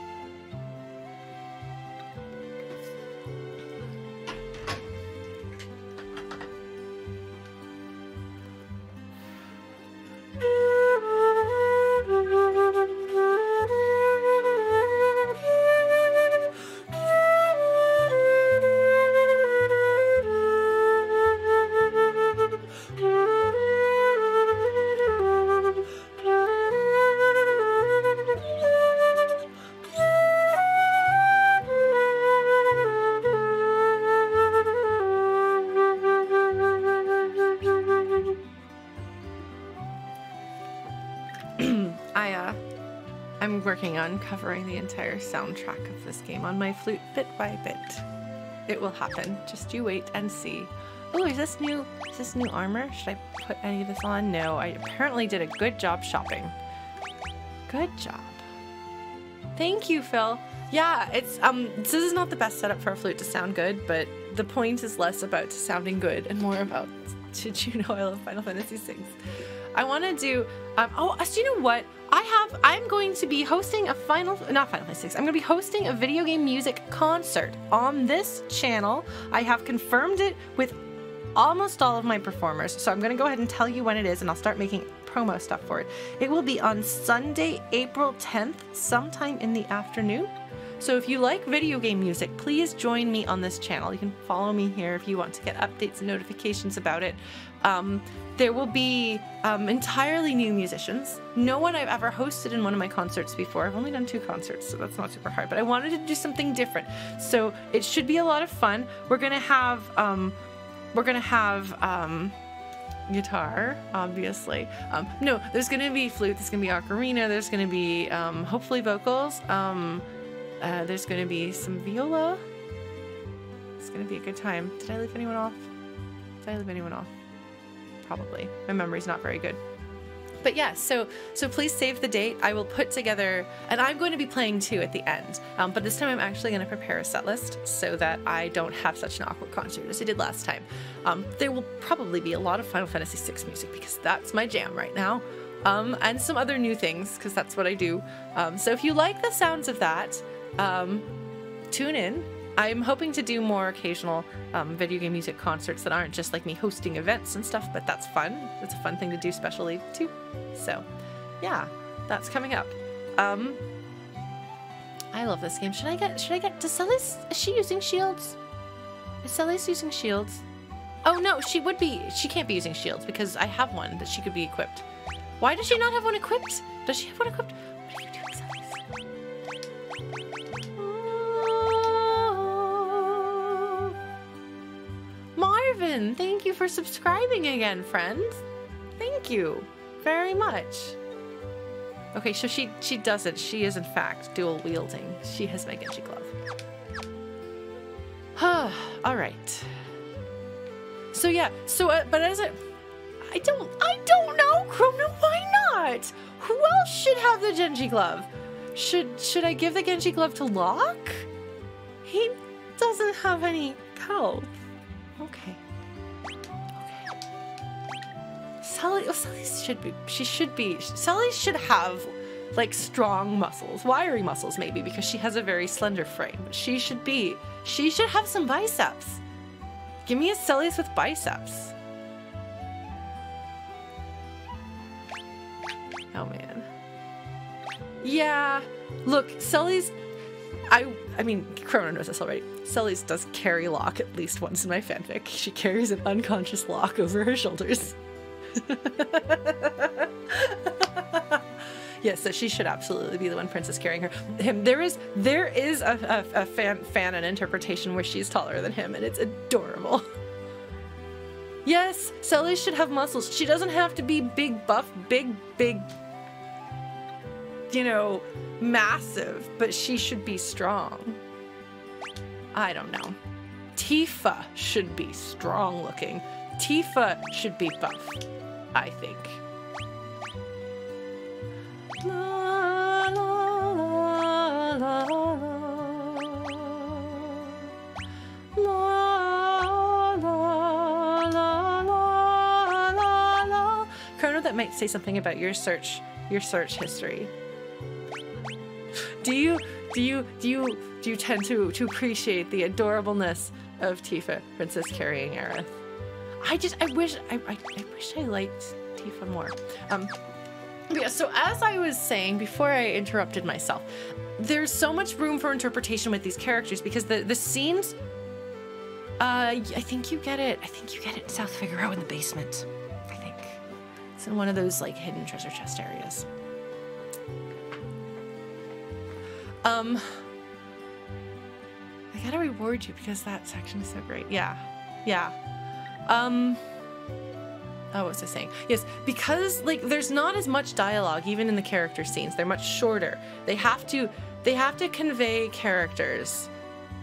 I'm working on covering the entire soundtrack of this game on my flute bit by bit. It will happen. Just you wait and see. Oh, is this new armor? Should I put any of this on? No, I apparently did a good job shopping. Good job. Thank you, Phil. Yeah, it's this is not the best setup for a flute to sound good, but the point is less about sounding good and more about, did you know I love Final Fantasy VI? I want to do, oh, so you know what? I'm going to be hosting a not Final Fantasy VI, I'm going to be hosting a video game music concert on this channel. I have confirmed it with almost all of my performers, so I'm going to go ahead and tell you when it is, and I'll start making promo stuff for it. It will be on Sunday, April 10th, sometime in the afternoon. So if you like video game music, please join me on this channel. You can follow me here if you want to get updates and notifications about it. There will be entirely new musicians. No one I've ever hosted in one of my concerts before. I've only done 2 concerts, so that's not super hard, but I wanted to do something different. So it should be a lot of fun. We're gonna have guitar, obviously. No, there's gonna be flute, there's gonna be ocarina, there's gonna be hopefully vocals. There's gonna be some viola. It's gonna be a good time. Did I leave anyone off? Did I leave anyone off? Probably. My memory's not very good. But yeah, so please save the date. I will put together, and I'm going to be playing too at the end. But this time I'm actually going to prepare a set list so that I don't have such an awkward concert as I did last time. There will probably be a lot of Final Fantasy VI music because that's my jam right now. And some other new things because that's what I do. So if you like the sounds of that, tune in. I'm hoping to do more occasional video game music concerts that aren't just like me hosting events and stuff, but that's fun. It's a fun thing to do specially too. So yeah, that's coming up. I love this game. Should I get, does Celes, is she using shields? Is Celes using shields? Oh no, she can't be using shields because I have one that she could be equipped. Why does she not have one equipped? Does she have one equipped? What are you doing, Celes? Oh. Marvin, thank you for subscribing again, friend. Thank you very much. Okay, so she doesn't. She is in fact dual wielding. She has my Genji glove. All right. So yeah. So but as I don't know, Chrono. Why not? Who else should have the Genji glove? Should I give the Genji glove to Locke? He doesn't have any health. Okay. Celes should be. Celes should have like strong muscles, wiry muscles maybe, because she has a very slender frame. But she should have some biceps. Give me a Celes with biceps. Oh man. Yeah. Look, Celes. I mean, Chrono knows this already. Celes does carry Locke at least once in my fanfic. She carries an unconscious Locke over her shoulders. Yes, so she should absolutely be the one princess carrying him. There is a fan and interpretation where she's taller than him, and it's adorable. Yes, Celes should have muscles. She doesn't have to be big, buff, big, you know, massive, but she should be strong. I don't know. Tifa should be strong looking. Tifa should be buff, I think. La, la, la, la, la, la, la, la, la. Chrono, that might say something about your search history. Do you tend to appreciate the adorableness of Tifa, Princess carrying Aerith? I wish I liked Tifa more. Yeah, so as I was saying before I interrupted myself, there's so much room for interpretation with these characters because the scenes, I think you get it. I think you get it in South Figaro in the basement. I think it's in one of those like hidden treasure chest areas. I gotta reward you because that section is so great. Yeah. Oh, what was I saying? Yes, because like there's not as much dialogue even in the character scenes. They're much shorter. They have to convey characters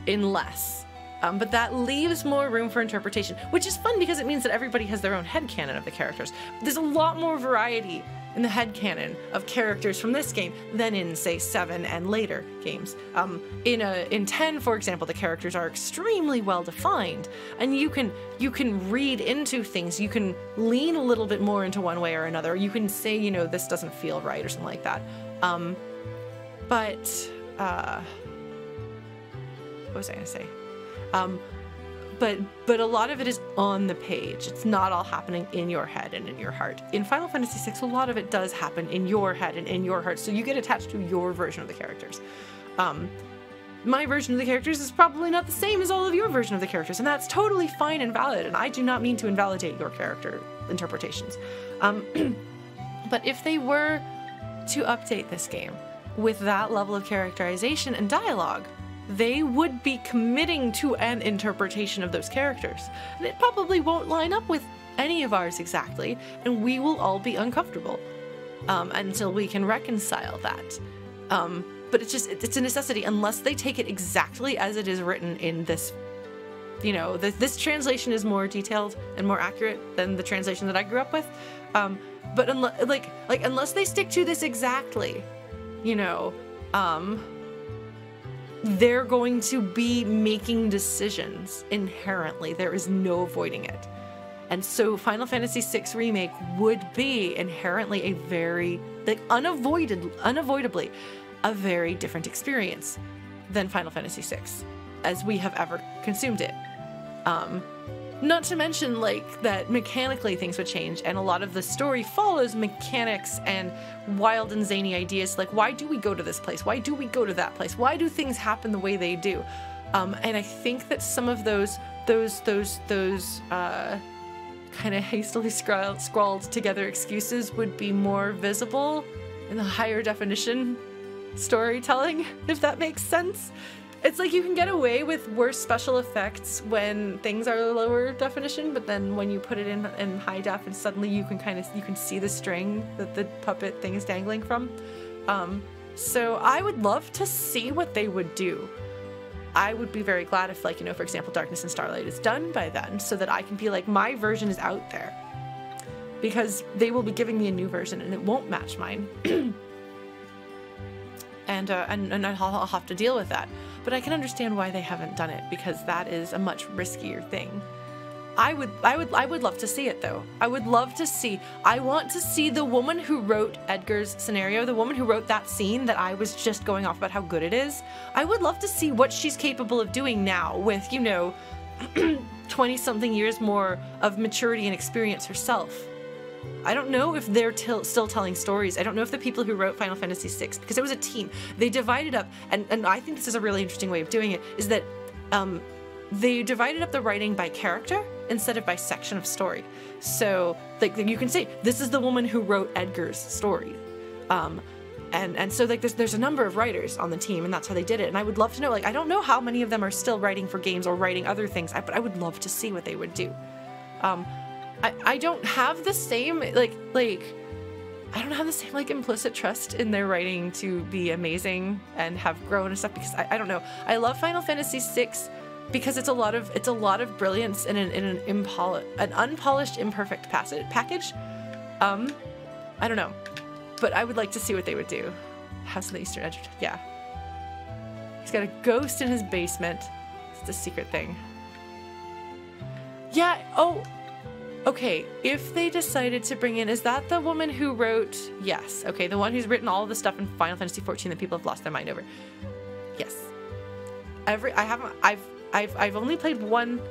in less. But that leaves more room for interpretation, which is fun because it means that everybody has their own headcanon of the characters. There's a lot more variety in the headcanon of characters from this game than in, say, 7 and later games. In 10, for example, the characters are extremely well defined, and you can read into things. You can lean a little bit more into one way or another. You can say, you know, this doesn't feel right or something like that. What was I gonna say? But a lot of it is on the page. It's not all happening in your head and in your heart. In Final Fantasy VI, a lot of it does happen in your head and in your heart, so you get attached to your version of the characters. My version of the characters is probably not the same as all of your version of the characters, and that's totally fine and valid, and I do not mean to invalidate your character interpretations. But if they were to update this game with that level of characterization and dialogue, they would be committing to an interpretation of those characters. And it probably won't line up with any of ours exactly, and we will all be uncomfortable until we can reconcile that. But it's a necessity unless they take it exactly as it is written in this, you know, this translation is more detailed and more accurate than the translation that I grew up with. But unless they stick to this exactly, you know, they're going to be making decisions inherently. There is no avoiding it. And so Final Fantasy VI Remake would be inherently a very, like, unavoidably a very different experience. than Final Fantasy VI, as we have ever consumed it. Not to mention, like, that mechanically things would change, and a lot of the story follows mechanics and wild and zany ideas, like, why do we go to this place? Why do we go to that place? Why do things happen the way they do? And I think that some of those kind of hastily scrawled together excuses would be more visible in the higher definition storytelling, if that makes sense. It's like you can get away with worse special effects when things are lower definition, but then when you put it in high def and suddenly you can see the string that the puppet thing is dangling from. So I would love to see what they would do. I would be very glad if, like, you know, for example, Darkness and Starlight is done by then, so that I can be like, my version is out there. Because they will be giving me a new version and it won't match mine. and I'll have to deal with that. But I can understand why they haven't done it, because that is a much riskier thing. I would love to see it, though. I would love to see. I want to see the woman who wrote Edgar's scenario, the woman who wrote that scene that I was just going off about how good it is. I would love to see what she's capable of doing now with, you know, 20-something years more of maturity and experience herself. I don't know if they're still telling stories. I don't know if the people who wrote Final Fantasy VI, because it was a team, they divided up, and I think this is a really interesting way of doing it, is that they divided up the writing by character instead of by section of story. So, like, you can say, this is the woman who wrote Edgar's story. And so, like, there's a number of writers on the team, and that's how they did it. And I would love to know, like, I don't know how many of them are still writing for games or writing other things, but I would love to see what they would do. I don't have the same, like, I don't have the same, like, implicit trust in their writing to be amazing and have grown and stuff, because I don't know. I love Final Fantasy VI because it's a lot of brilliance in an unpolished, imperfect package. I don't know, but I would like to see what they would do. House of the Eastern Edge, yeah. He's got a ghost in his basement. It's a secret thing. Yeah. Oh. Okay, if they decided to bring in, is that the woman who wrote, yes, okay, the one who's written all of the stuff in Final Fantasy XIV that people have lost their mind over. Yes. I've only played one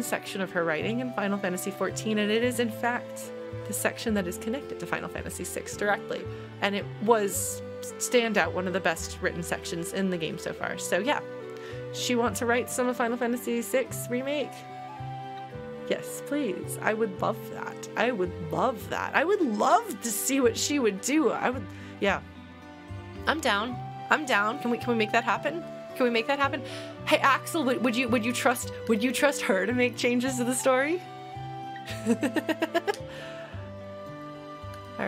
section of her writing in Final Fantasy XIV, and it is in fact the section that is connected to Final Fantasy VI directly. And it was standout, one of the best written sections in the game so far. So yeah, she wants to write some of Final Fantasy VI Remake. Yes, please. I would love that. I would love that. I would love to see what she would do. Yeah. I'm down. I'm down. Can we make that happen? Can we make that happen? Hey, Axel, would you trust her to make changes to the story? All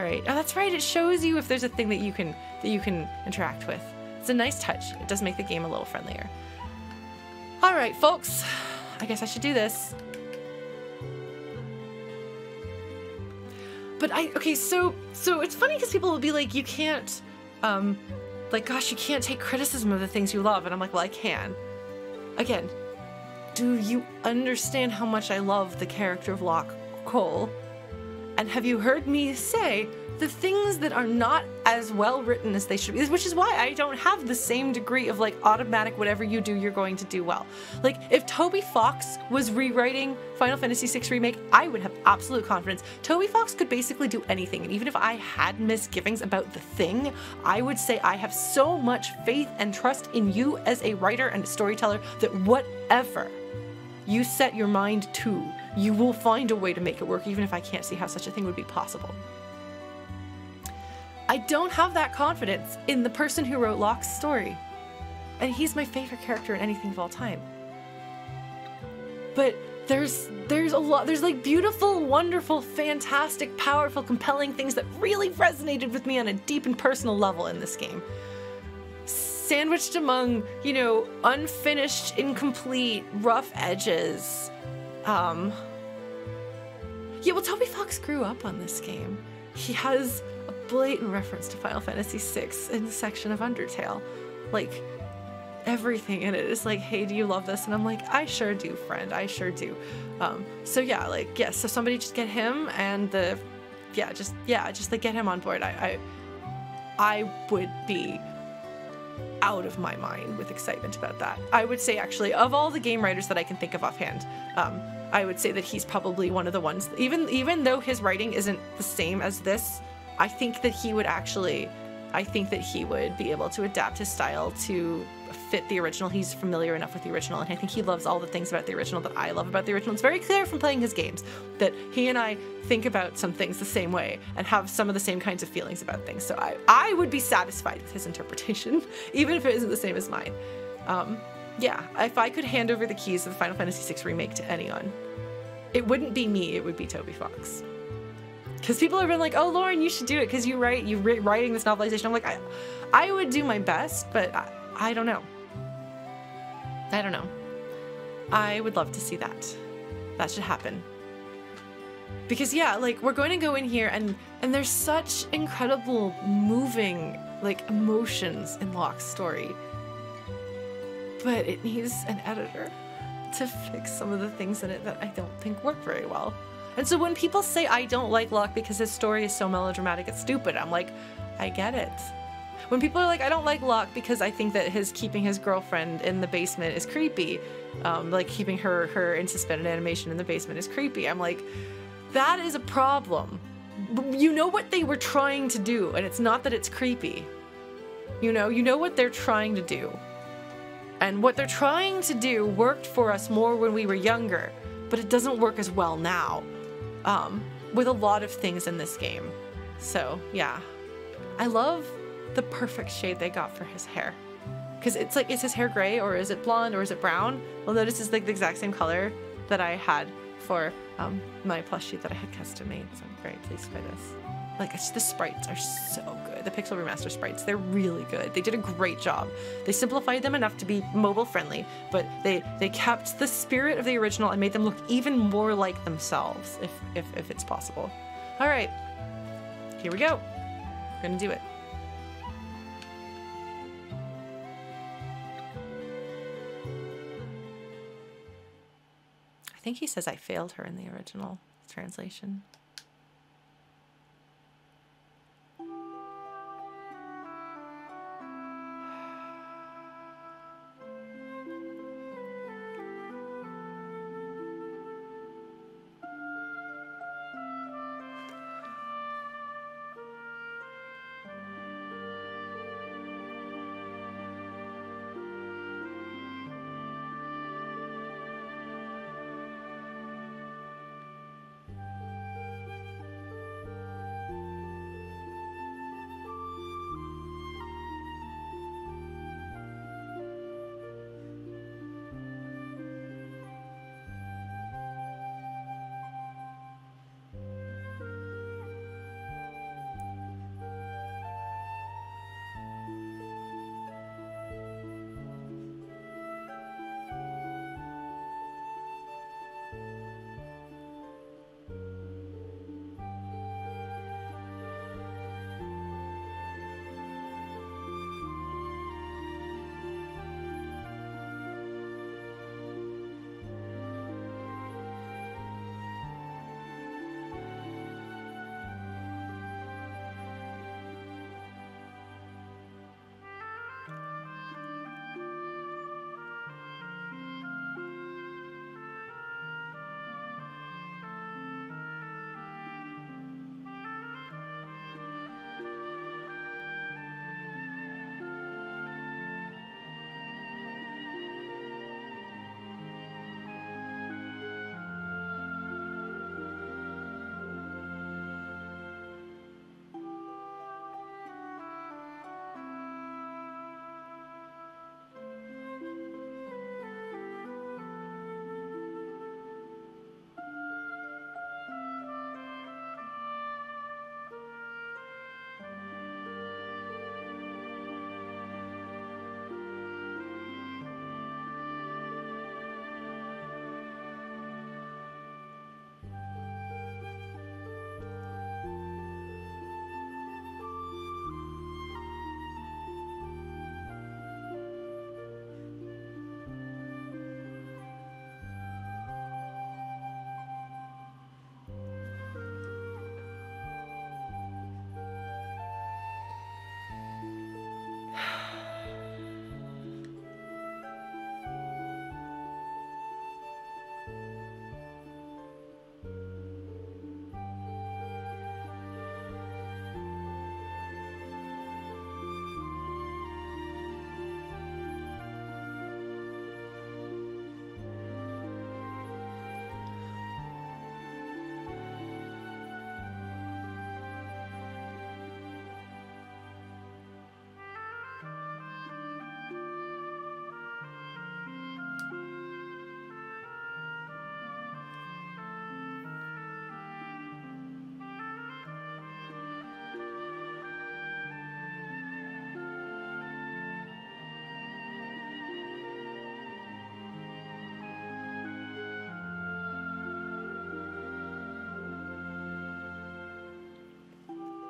right. Oh, that's right. It shows you if there's a thing that you can interact with. It's a nice touch. It does make the game a little friendlier. All right, folks. I guess I should do this. But okay, so it's funny because people will be like, you can't, like, gosh, you can't take criticism of the things you love. And I'm like, well, I can. Again, do you understand how much I love the character of Locke Cole? And have you heard me say the things that are not as well written as they should be, which is why I don't have the same degree of, like, automatic whatever you do, you're going to do well. Like, if Toby Fox was rewriting Final Fantasy VI Remake, I would have absolute confidence. Toby Fox could basically do anything, and even if I had misgivings about the thing, I would say I have so much faith and trust in you as a writer and a storyteller that whatever you set your mind to, you will find a way to make it work, even if I can't see how such a thing would be possible. I don't have that confidence in the person who wrote Locke's story. And he's my favorite character in anything of all time. But there's a lot, there's like beautiful, wonderful, fantastic, powerful, compelling things that really resonated with me on a deep and personal level in this game. Sandwiched among, you know, unfinished, incomplete, rough edges. Yeah, well, Toby Fox grew up on this game. He has a blatant reference to Final Fantasy VI in the section of Undertale. Like, everything in it is like, hey, do you love this? And I'm like, I sure do, friend, I sure do. So yeah, like, yes, so somebody just get him and just like get him on board. I would be out of my mind with excitement about that. I would say, actually, of all the game writers that I can think of offhand, I would say that he's probably one of the ones, even though his writing isn't the same as this, I think that he would be able to adapt his style to fit the original. He's familiar enough with the original, and I think he loves all the things about the original that I love about the original. It's very clear from playing his games that he and I think about some things the same way and have some of the same kinds of feelings about things. So I would be satisfied with his interpretation, even if it isn't the same as mine. Yeah, if I could hand over the keys to the Final Fantasy VI Remake to anyone, it wouldn't be me, it would be Toby Fox. Because people have been like, oh, Lauren, you should do it because you're writing this novelization. I'm like, I would do my best, but I don't know. I don't know. I would love to see that. That should happen. Because yeah, like, we're going to go in here and there's such incredible moving, like, emotions in Locke's story. But it needs an editor to fix some of the things in it that I don't think work very well. And so when people say I don't like Locke because his story is so melodramatic, it's stupid, I'm like, I get it. When people are like, I don't like Locke because I think that keeping his girlfriend in the basement is creepy, like keeping her in suspended animation in the basement is creepy, I'm like, that is a problem. You know what they were trying to do, and it's not that it's creepy. You know what they're trying to do. And what they're trying to do worked for us more when we were younger, but it doesn't work as well now, with a lot of things in this game. So yeah, I love the perfect shade they got for his hair. Because it's like, is his hair gray, or is it blonde, or is it brown? Well, notice it's like the exact same color that I had for my plushie that I had custom made, so I'm very pleased by this. Like, the sprites are so good. The Pixel Remaster sprites, they're really good. They did a great job. They simplified them enough to be mobile friendly, but they kept the spirit of the original and made them look even more like themselves, if it's possible. All right, here we go. We're gonna do it. I think he says I failed her in the original translation.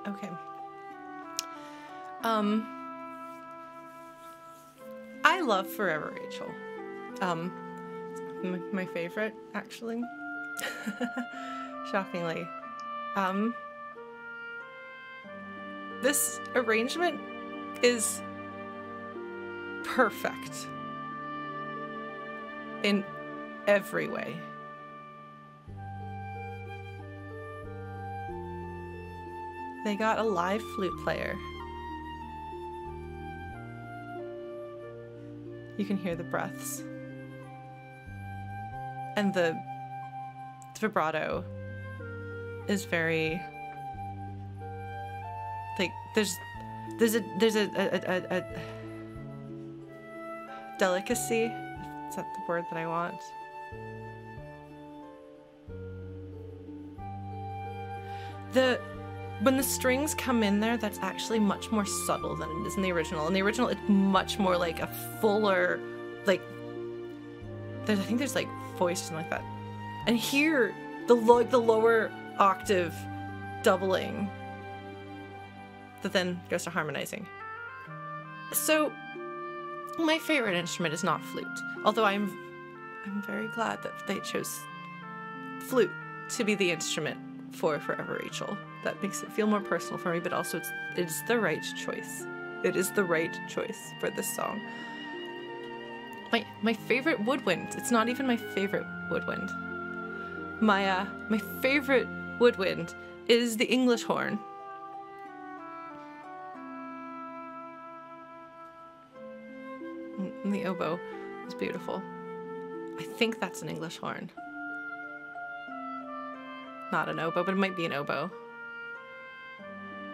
Okay. I love Forever Rachel. My favorite, actually. Shockingly. This arrangement is perfect in every way. They got a live flute player. You can hear the breaths. And the vibrato is very, like, there's a delicacy. Is that the word that I want? When the strings come in there, that's actually much more subtle than it is in the original. In the original, it's much more like a fuller, like, I think there's like voice or something like that. And here, the lower octave doubling that then goes to harmonizing. So, my favorite instrument is not flute, although I'm very glad that they chose flute to be the instrument for Forever Rachel. That makes it feel more personal for me, but also it's the right choice. It is the right choice for this song. My favorite woodwind. It's not even my favorite woodwind. My favorite woodwind is the English horn. And the oboe is beautiful. I think that's an English horn. Not an oboe, but it might be an oboe.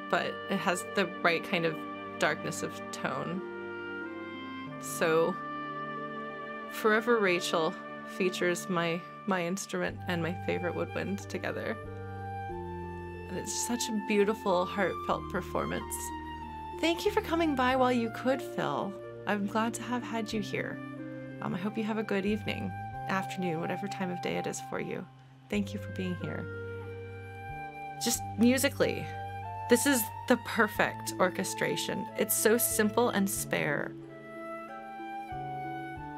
But it has the right kind of darkness of tone. So Forever Rachel features my instrument and my favorite woodwind together. And it's such a beautiful, heartfelt performance. Thank you for coming by while you could, Phil. I'm glad to have had you here. I hope you have a good evening, afternoon, whatever time of day it is for you. Thank you for being here. Just musically, this is the perfect orchestration. It's so simple and spare.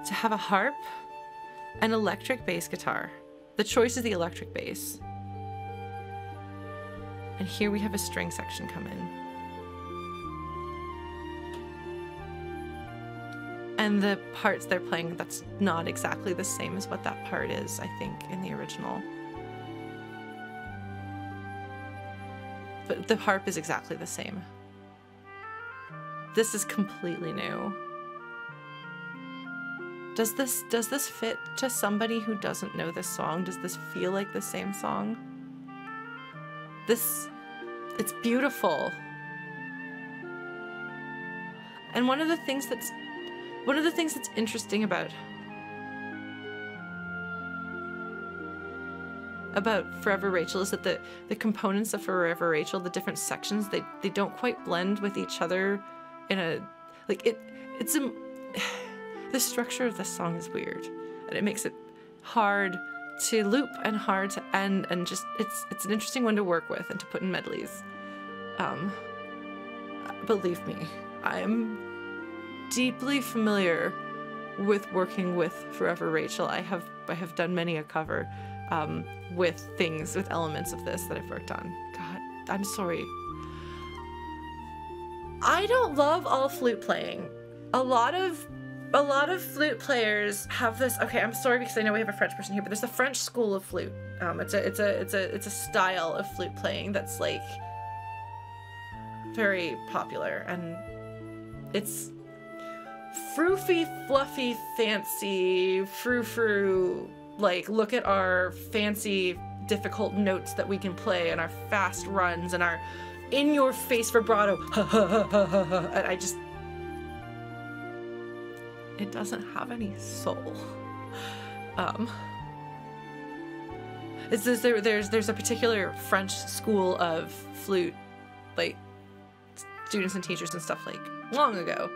To have a harp, an electric bass guitar. The choice is the electric bass. And here we have a string section come in. And the parts they're playing, that's not exactly the same as what that part is, I think, in the original. But the harp is exactly the same. This is completely new. Does this fit to somebody who doesn't know this song? Does this feel like the same song? It's beautiful. And one of the things that's interesting about Forever Rachel is that the components of Forever Rachel, the different sections, they don't quite blend with each other in a, like, the structure of this song is weird, and it makes it hard to loop and hard to end, and just it's an interesting one to work with and to put in medleys. Believe me, I'm deeply familiar with working with Forever Rachel. I have done many a cover with elements of this that I've worked on. God, I'm sorry. I don't love all flute playing. A lot of flute players have this. Okay, I'm sorry because I know we have a French person here, but there's the French school of flute. It's a style of flute playing that's like very popular, and it's froofy, fluffy, fancy, frou-frou. Like, look at our fancy, difficult notes that we can play, and our fast runs, and our in-your-face vibrato. And it doesn't have any soul. There's a particular French school of flute, like, students and teachers and stuff, like, long ago.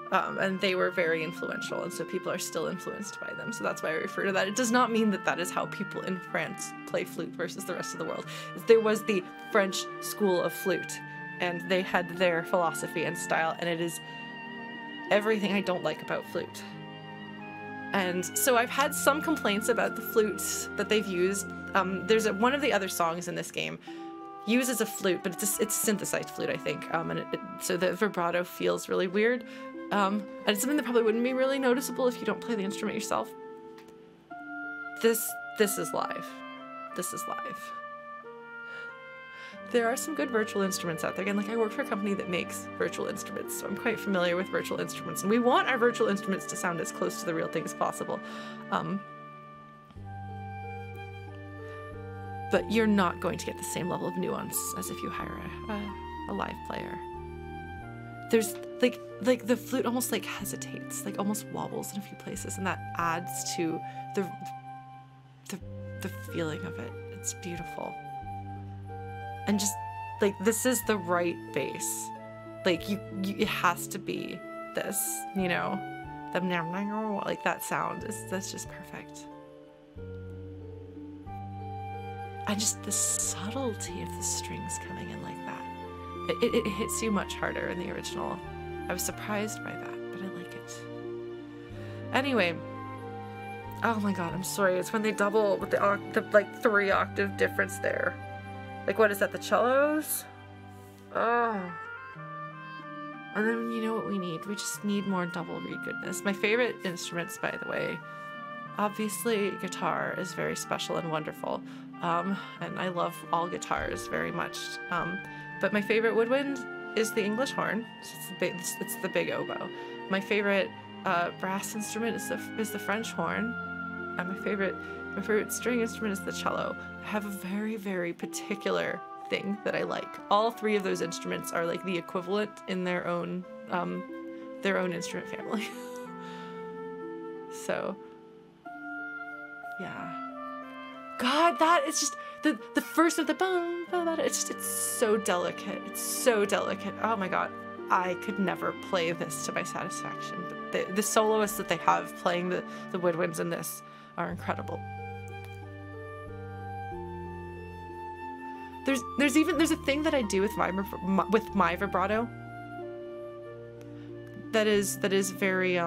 And they were very influential, and so people are still influenced by them. So that's why I refer to that. It does not mean that that is how people in France play flute versus the rest of the world. There was the French school of flute, and they had their philosophy and style, and it is everything I don't like about Flute. And so I've had some complaints about the flutes that they've used. There's one of the other songs in this game uses a flute, but it's a synthesized flute, I think, so the vibrato feels really weird. And it's something that probably wouldn't be really noticeable if you don't play the instrument yourself. This is live. This is live. There are some good virtual instruments out there. Again, like I work for a company that makes virtual instruments, so I'm quite familiar with virtual instruments, and we want our virtual instruments to sound as close to the real thing as possible. But you're not going to get the same level of nuance as if you hire a live player. There's like the flute almost like hesitates, like almost wobbles in a few places, and that adds to the feeling of it. It's beautiful. And just like this is the right bass. Like you it has to be this, you know, like that sound that's just perfect. And just the subtlety of the strings coming in like that. It hits you much harder in the original. I was surprised by that, but I like it. Anyway, oh my god, I'm sorry. It's when they double with the like 3-octave difference there. Like, what is that, the cellos? Oh. And then you know what we need? We just need more double reed goodness. My favorite instruments, by the way, obviously guitar is very special and wonderful. And I love all guitars very much. But my favorite woodwind is the English horn. It's the big oboe. My favorite brass instrument is the French horn. And my favorite string instrument is the cello. I have a very, very particular thing that I like. All 3 of those instruments are like the equivalent in their own instrument family. So, yeah. God, that is just the first of the bum, it's so delicate. It's so delicate. Oh my god, I could never play this to my satisfaction. But the soloists that they have playing the woodwinds in this are incredible. There's a thing that I do with my vibrato that is very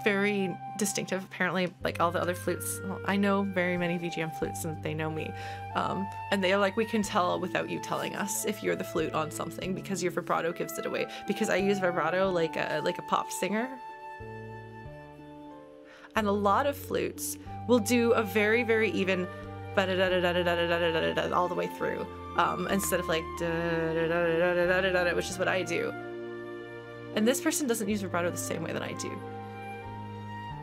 very distinctive. Apparently, like all the other flutes, well, I know very many VGM flutes and they know me, and they are like, we can tell without you telling us if you're the flute on something because your vibrato gives it away, because I use vibrato like a pop singer. And a lot of flutes will do a very, very even all the way through, instead of like which is what I do. And this person doesn't use vibrato the same way that I do.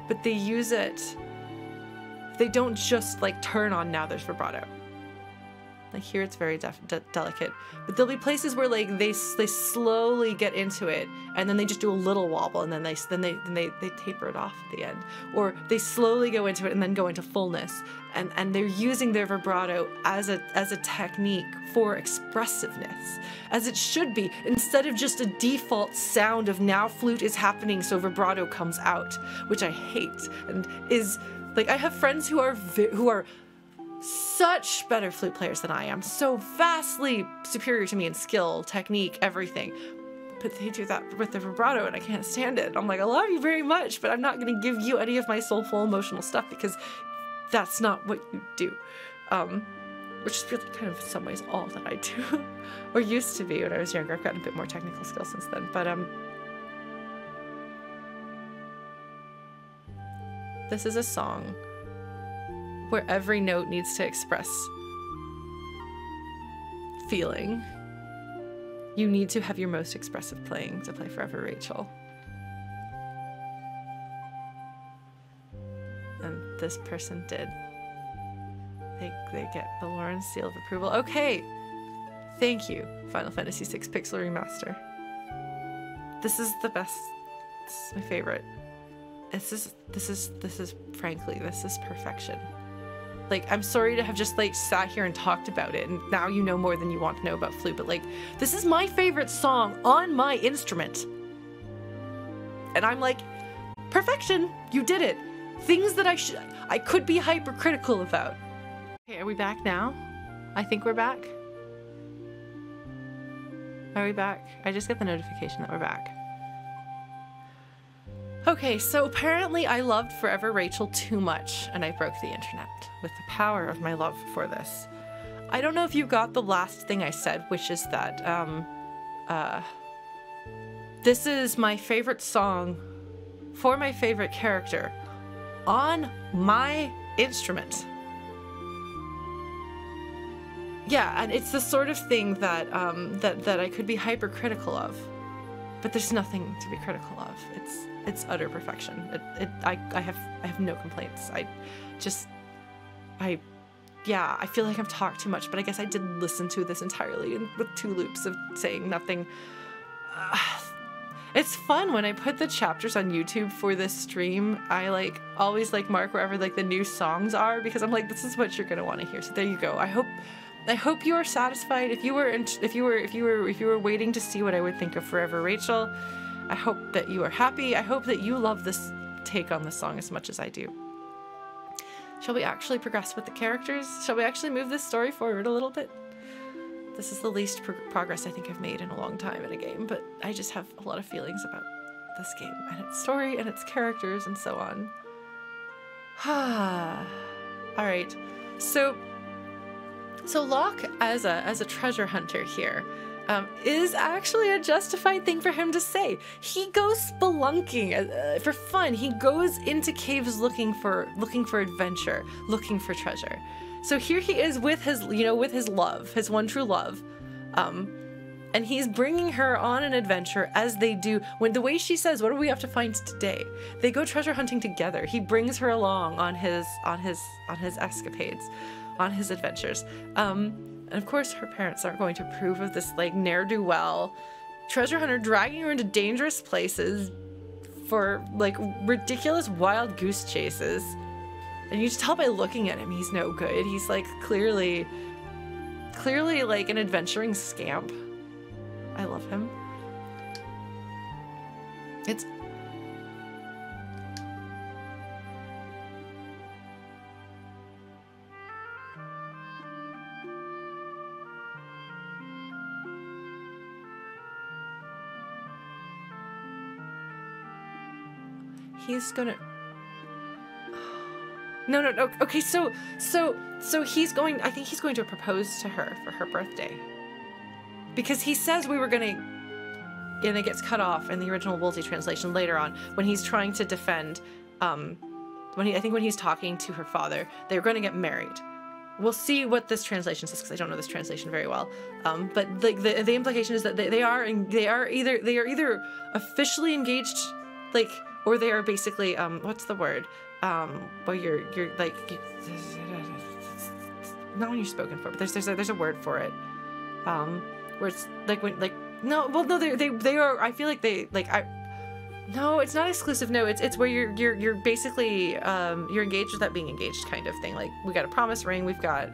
But they use it, they don't just like turn on now there's vibrato. Like here it's very delicate, but there'll be places where like they slowly get into it and then they just do a little wobble and then they taper it off at the end, or they slowly go into it and then go into fullness, and they're using their vibrato as a technique for expressiveness, as it should be, instead of just a default sound of now flute is happening so vibrato comes out, which I hate. And is like, I have friends who are such better flute players than I am, so vastly superior to me in skill, technique, everything, but they do that with the vibrato and I can't stand it. I'm like, I love you very much, but I'm not going to give you any of my soulful emotional stuff because that's not what you do. Which is really kind of in some ways all that I do, or used to be when I was younger. I've gotten a bit more technical skill since then, but this is a song where every note needs to express feeling. You need to have your most expressive playing to play Forever Rachel. And this person did. They get the Lauren's seal of approval. Okay, thank you, Final Fantasy VI Pixel Remaster. This is the best. This is my favorite. This is frankly, this is perfection. Like, I'm sorry to have just like sat here and talked about it, and now you know more than you want to know about Flute, but like, this is my favorite song on my instrument. And I'm like, perfection, you did it. Things that I could be hypercritical about. Okay, are we back now? I think we're back. Are we back? I just got the notification that we're back. Okay, so apparently I loved Forever Rachel too much, and I broke the internet with the power of my love for this. I don't know if you got the last thing I said, which is that, this is my favorite song for my favorite character on my instrument. Yeah, and it's the sort of thing that, that I could be hypercritical of, but there's nothing to be critical of. It's utter perfection. I have no complaints. Yeah, I feel like I've talked too much, but I guess I did listen to this entirely with 2 loops of saying nothing. It's fun when I put the chapters on YouTube for this stream. I always mark wherever the new songs are, because I'm like, this is what you're gonna want to hear. So there you go. I hope you are satisfied. If you were waiting to see what I would think of Forever Rachel, I hope that you are happy. I hope that you love this take on the song as much as I do. Shall we actually progress with the characters? Shall we actually move this story forward a little bit? This is the least progress I think I've made in a long time in a game, but I just have a lot of feelings about this game and its story and its characters and so on. Alright, so Locke as a treasure hunter here is actually a justified thing for him to say. He goes spelunking for fun. He goes into caves looking for adventure, looking for treasure. So here he is with his, with his love, his one true love, and he's bringing her on an adventure, as they do. When the way she says, "What do we have to find today?" They go treasure hunting together. He brings her along on his escapades, on his adventures. And of course, her parents aren't going to approve of this ne'er-do-well treasure hunter dragging her into dangerous places for ridiculous wild goose chases. And you just tell by looking at him, he's no good. He's clearly an adventuring scamp. I love him. He's gonna... No. Okay, so he's going... I think he's going to propose to her for her birthday. Because he says we were gonna... And it gets cut off in the original Woolsey translation later on, when he's trying to defend... I think when he's talking to her father, they're going to get married. We'll see what this translation says, because I don't know this translation very well. But the implication is that they are either officially engaged, or they are basically what's the word? Where you're not when you're spoken for, but there's a word for it. Where it's they are. I feel like no, it's not exclusive. No, it's where you're basically you're engaged without being engaged, kind of thing. We got a promise ring. We've got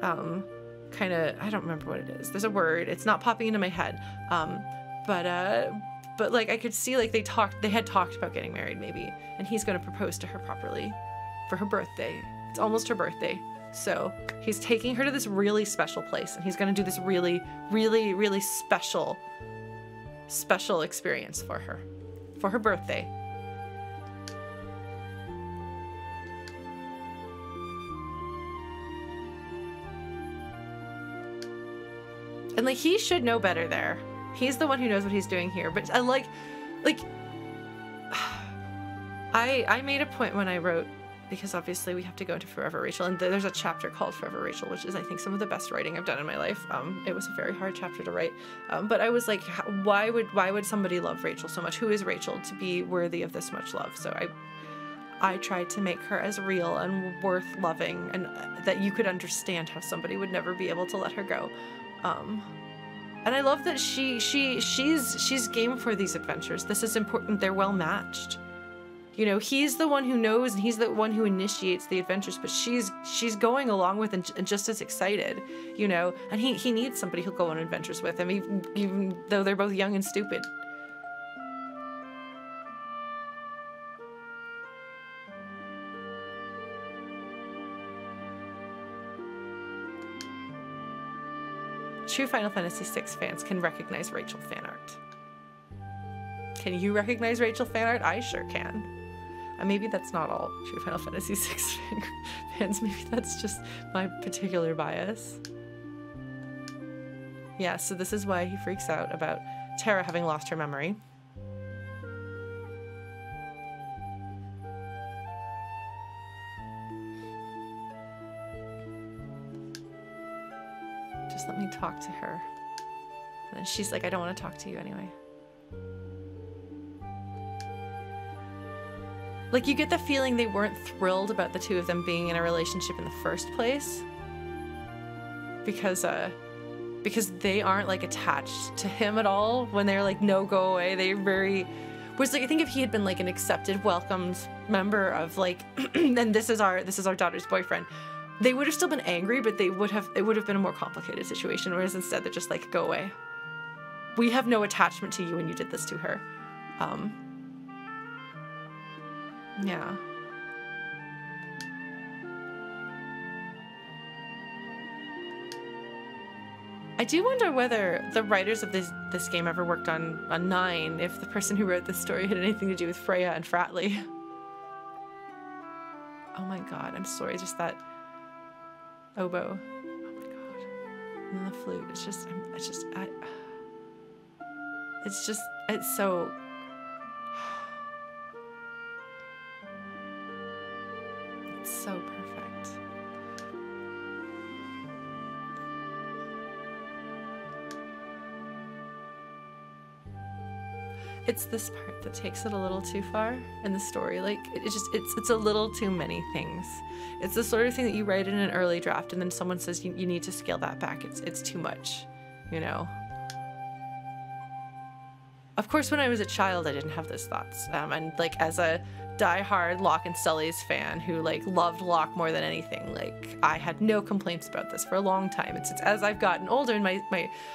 kind of, I don't remember what it is. There's a word. It's not popping into my head. But I could see they had talked about getting married maybe, and he's going to propose to her properly for her birthday. It's almost her birthday. So he's taking her to this really special place, and he's going to do this really, really, really special experience for her birthday. And he should know better there. He's the one who knows what he's doing here. But I made a point when I wrote, because obviously we have to go into Forever Rachel, and there's a chapter called Forever Rachel, which is, I think, some of the best writing I've done in my life. It was a very hard chapter to write, but I was like, why would somebody love Rachel so much? Who is Rachel to be worthy of this much love? So I tried to make her as real and worth loving, and that you could understand how somebody would never be able to let her go. And I love that she's game for these adventures. This is important. They're well matched. He's the one who knows, and he's the one who initiates the adventures, but she's going along with and just as excited, and he needs somebody who'll go on adventures with him, even though they're both young and stupid. true Final Fantasy VI fans can recognize Rachel fan art. Can you recognize Rachel fan art? I sure can. Maybe that's not all true Final Fantasy VI fans. Maybe that's just my particular bias. Yeah, so this is why he freaks out about Terra having lost her memory. Just let me talk to her. And then she's like, I don't want to talk to you anyway. Like, you get the feeling they weren't thrilled about the two of them being in a relationship in the first place. Because they aren't, like, attached to him at all. When they're like, no, go away. They're very... Whereas, like, I think if he had been, like, an accepted, welcomed member of, like, and this is our daughter's boyfriend, they would have still been angry, but it would have been a more complicated situation. Whereas instead, they're just like, go away. We have no attachment to you when you did this to her. Yeah. I do wonder whether the writers of this game ever worked on 9, if the person who wrote this story had anything to do with Freya and Fratley. Oh my god, I'm sorry, just that oboe. Oh my god. And then the flute. It's so... It's so perfect. It's this part that takes it a little too far in the story. Like, it's a little too many things. It's the sort of thing that you write in an early draft and then someone says you need to scale that back. It's too much, you know? Of course, when I was a child, I didn't have those thoughts. And like, as a die-hard Locke and Celes fan who like loved Locke more than anything, like, I had no complaints about this for a long time. It's as I've gotten older and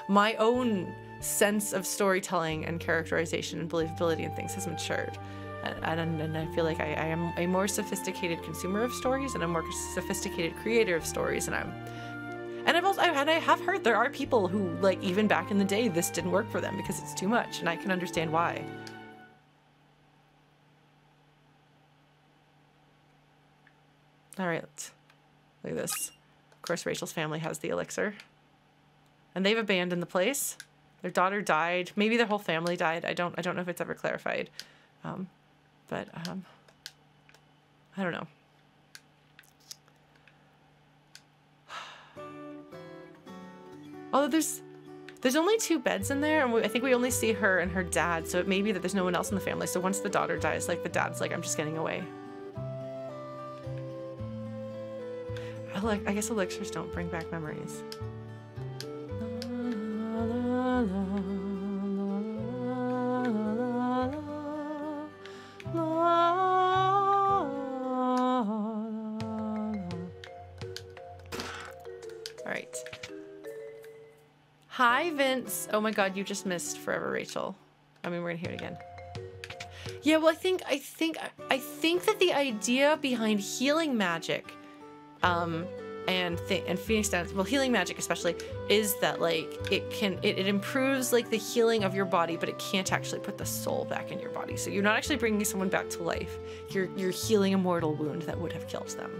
my own sense of storytelling and characterization and believability and things has matured. And I feel like I am a more sophisticated consumer of stories and a more sophisticated creator of stories, and I have heard there are people who, like, even back in the day, this didn't work for them because it's too much, and I can understand why. All right, look at this. Of course, Rachel's family has the elixir, and they've abandoned the place. Their daughter died. Maybe their whole family died. I don't know if it's ever clarified. But I don't know. Although there's only 2 beds in there, and I think we only see her and her dad, so it may be that there's no one else in the family. So once the daughter dies, like, the dad's like, I'm just getting away. I guess elixirs don't bring back memories. Hi, Vince. Oh my god, you just missed Forever Rachel. I mean, we're gonna hear it again. Yeah, well, I think that the idea behind healing magic, and Phoenix Downs, well, healing magic especially, is that, like, it improves, like, the healing of your body, but it can't actually put the soul back in your body. So you're not actually bringing someone back to life. You're healing a mortal wound that would have killed them.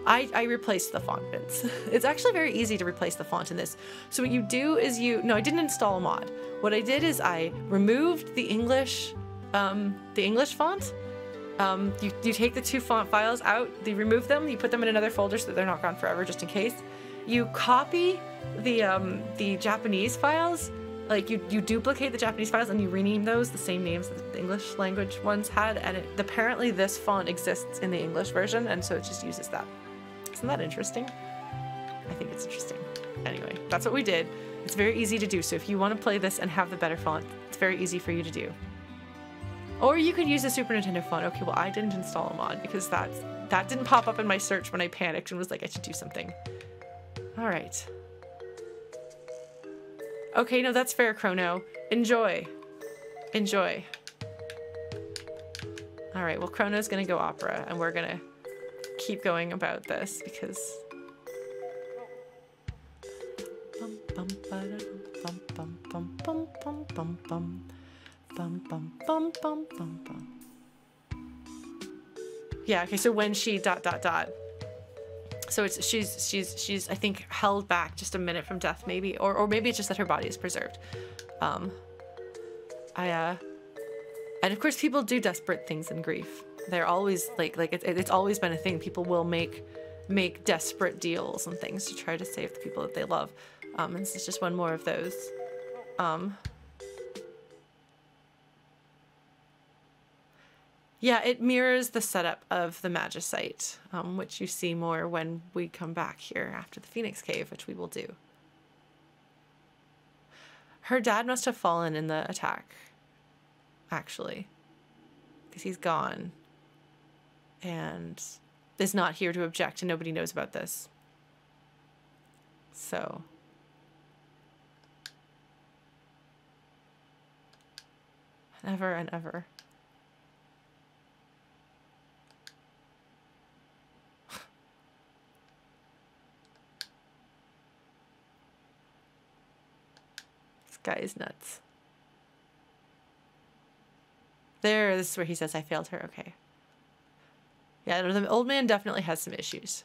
I replaced the font, Vince. It's actually very easy to replace the font in this. So what you do is no, I didn't install a mod. What I did is I removed the English font. You take the 2 font files out, you remove them, you put them in another folder so that they're not gone forever, just in case. You copy the Japanese files, like you duplicate the Japanese files and you rename those the same names that the English language ones had, and apparently this font exists in the English version, and so it just uses that. Isn't that interesting? I think it's interesting. Anyway, that's what we did. It's very easy to do, so if you want to play this and have the better font, it's very easy for you to do. Or you could use a Super Nintendo font. Okay, well, I didn't install a mod because that didn't pop up in my search when I panicked and was like, I should do something. All right. Okay, no, that's fair, Chrono. Enjoy. Enjoy. All right, well, Chrono's gonna go opera, and we're gonna keep going about this because... Yeah, okay, so when she ... So it's she's I think held back just a minute from death maybe, or maybe it's just that her body is preserved. And of course people do desperate things in grief. They're always it's always been a thing. People will make desperate deals and things to try to save the people that they love. And this is just one more of those. Yeah, it mirrors the setup of the Magicite, which you see more when we come back here after the Phoenix Cave, which we will do. Her dad must have fallen in the attack, actually, because he's gone and is not here to object, and nobody knows about this. So... ever and ever. This guy is nuts. There, this is where he says, I failed her. Okay. Yeah, the old man definitely has some issues.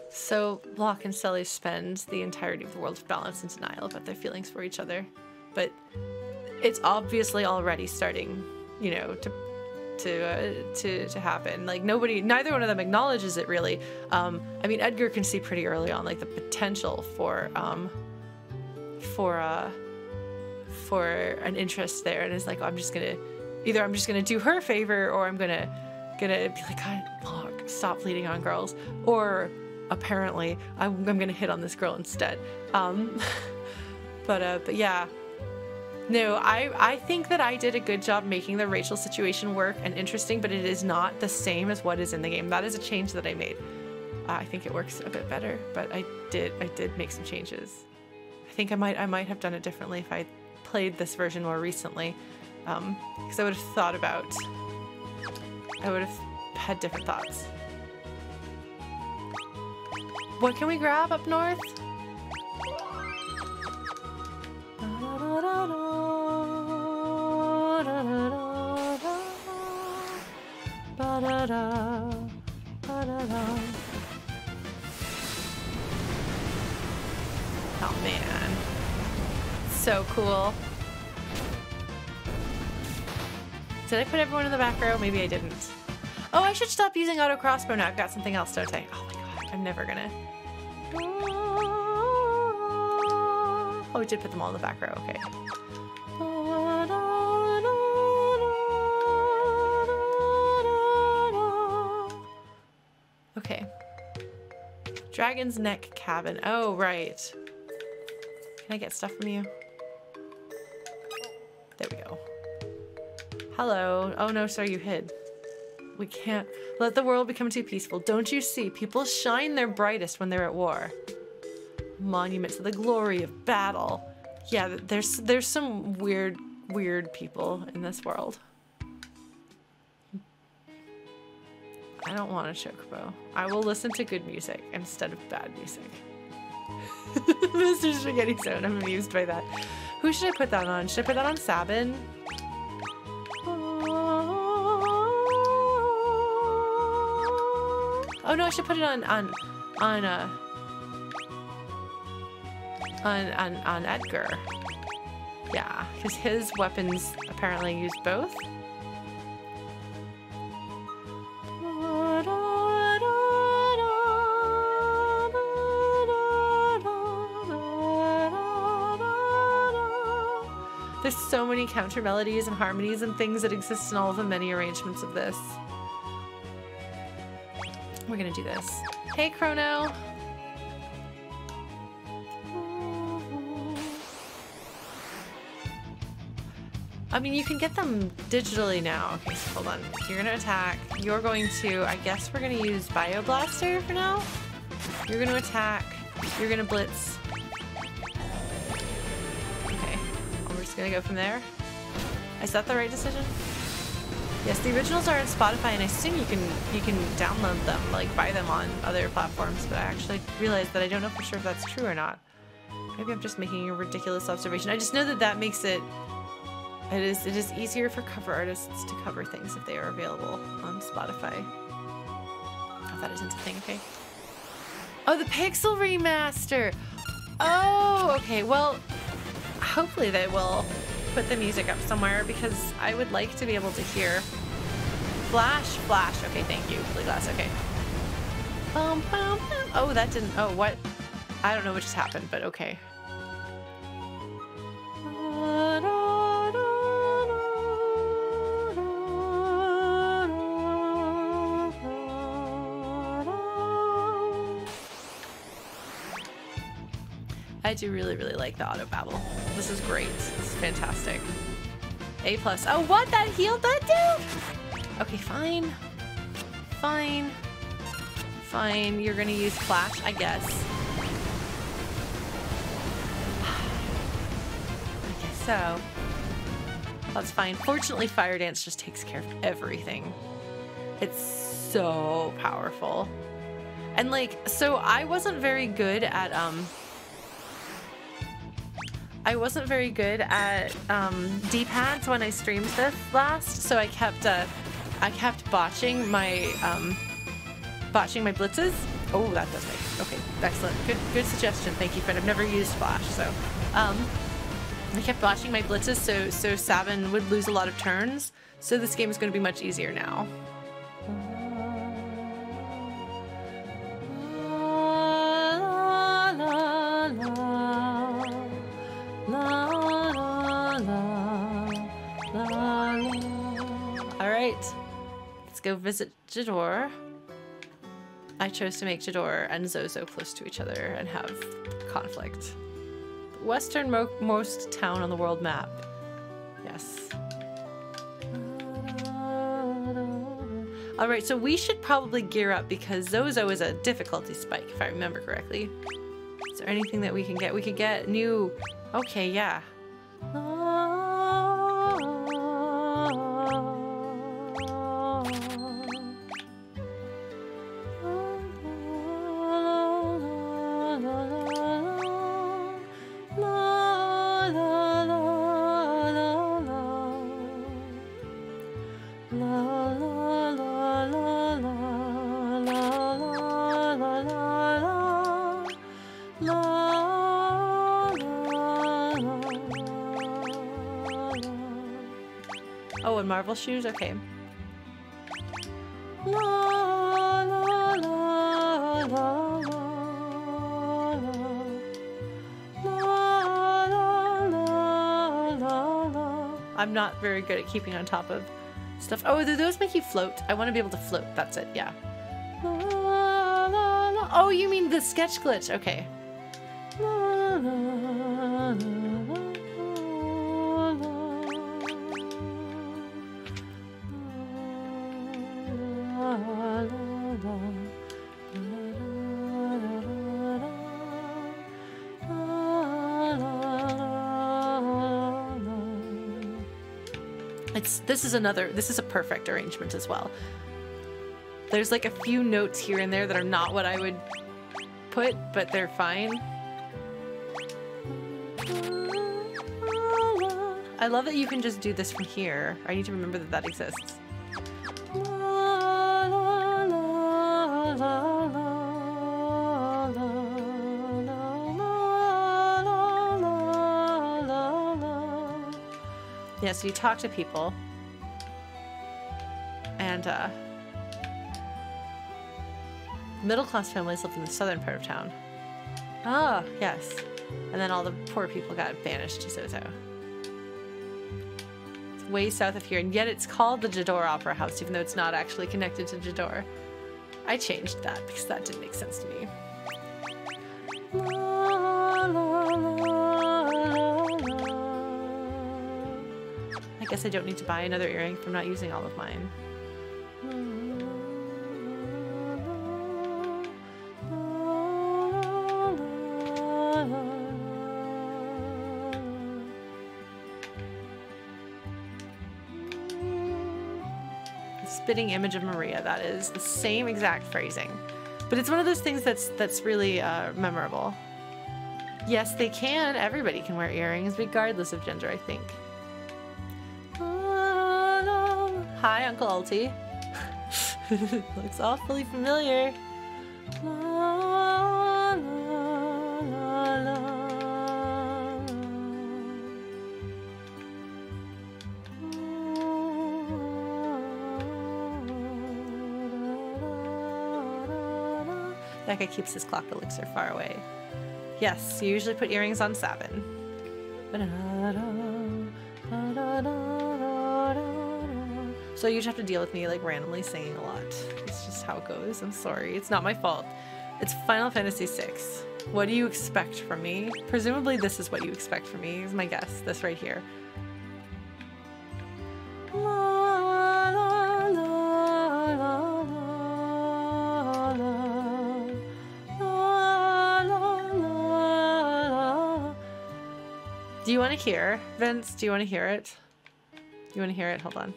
So Locke and Celes spend the entirety of the world of balance and denial about their feelings for each other, but it's obviously already starting, you know, to happen. Like neither one of them acknowledges it really. I mean, Edgar can see pretty early on like the potential for an interest there, and is like, oh, I'm just gonna do her a favor, or I'm gonna be like, God, Locke, stop leading on girls, or apparently I'm gonna hit on this girl instead. But yeah, no, I think that I did a good job making the Rachel situation work and interesting, but it is not the same as what is in the game. That is a change that I made. I think it works a bit better, but I did make some changes. I think I might have done it differently if I played this version more recently, because I would have had different thoughts. What can we grab up north? Oh man, so cool. Did I put everyone in the back row? Maybe I didn't. Oh, I should stop using auto crossbow now. I've got something else, don't I? Oh my god, I'm never gonna. Oh, we did put them all in the back row, okay. Okay. Dragon's Neck Cabin. Oh, right. Can I get stuff from you? There we go. Hello. Oh no, sorry, you hid. We can't let the world become too peaceful. Don't you see? People shine their brightest when they're at war. Monuments of the glory of battle. Yeah, there's some weird people in this world. I don't want a chocobo. I will listen to good music instead of bad music. Mr. Spaghetti Zone, I'm amused by that. Who should I put that on? Should I put that on Sabin? Oh no, I should put it on Edgar. Yeah, because his weapons apparently use both. There's so many counter melodies and harmonies and things that exist in all of the many arrangements of this. We're gonna do this. Hey, Chrono. I mean, you can get them digitally now. Okay, so hold on. You're gonna attack. You're going to, I guess we're gonna use Bio Blaster for now. You're gonna attack. You're gonna blitz. Okay, we're just gonna go from there. Is that the right decision? Yes, the originals are on Spotify, and I assume you can download them, like buy them on other platforms. But I actually realized that I don't know for sure if that's true or not. Maybe I'm just making a ridiculous observation. I just know that that makes it. It is easier for cover artists to cover things if they are available on Spotify. Oh, that isn't a thing. Okay. Oh, the Pixel Remaster. Oh, okay. Well, hopefully they will put the music up somewhere because I would like to be able to hear. Flash. Okay, thank you. Blue glass. Okay. Bum, bum, bum. Oh, that didn't. Oh, what? I don't know what just happened, but okay. I do really like the auto battle. This is great. This is fantastic. A+. Oh, what? That healed that dude? Okay, fine. Fine. You're gonna use flash, I guess. I guess so. That's fine. Fortunately, Fire Dance just takes care of everything. It's so powerful. And like, so I wasn't very good at D-pads when I streamed this last, so I kept botching my blitzes. Oh, that does make okay, excellent, good suggestion. Thank you, friend. I've never used Flash, so I kept botching my blitzes, so Sabin would lose a lot of turns. So this game is going to be much easier now. Go visit Jidoor. I chose to make Jidoor and Zozo close to each other and have conflict. The westernmost town on the world map. Yes. Alright, so we should probably gear up because Zozo is a difficulty spike, if I remember correctly. Is there anything that we can get? We could get new... Okay, yeah. Oh, and Marvel shoes? Okay. I'm not very good at keeping on top of stuff. Oh, do those make you float? I want to be able to float. That's it, yeah. Oh, you mean the sketch glitch. Okay. This is a perfect arrangement as well. There's like a few notes here and there that are not what I would put, but they're fine. I love that you can just do this from here. I need to remember that that exists. Yeah, so you talk to people, and middle-class families lived in the southern part of town. Ah, yes. And then all the poor people got banished to Zozo. It's way south of here, and yet it's called the Jidoor Opera House, even though it's not actually connected to Jidoor. I changed that because that didn't make sense to me. I guess I don't need to buy another earring if I'm not using all of mine. Spitting image of Maria, that is the same exact phrasing. But it's one of those things that's really memorable. Yes, they can. Everybody can wear earrings, regardless of gender, I think. Hi, Uncle Alti. Looks awfully familiar. That guy keeps his clock elixir far away. Yes, you usually put earrings on Sabin. So you just have to deal with me like randomly singing a lot. It's just how it goes. I'm sorry. It's not my fault. It's Final Fantasy VI. What do you expect from me? Presumably this is what you expect from me, is my guess. This right here. Do you want to hear, Vince? Do you want to hear it? You want to hear it? Hold on.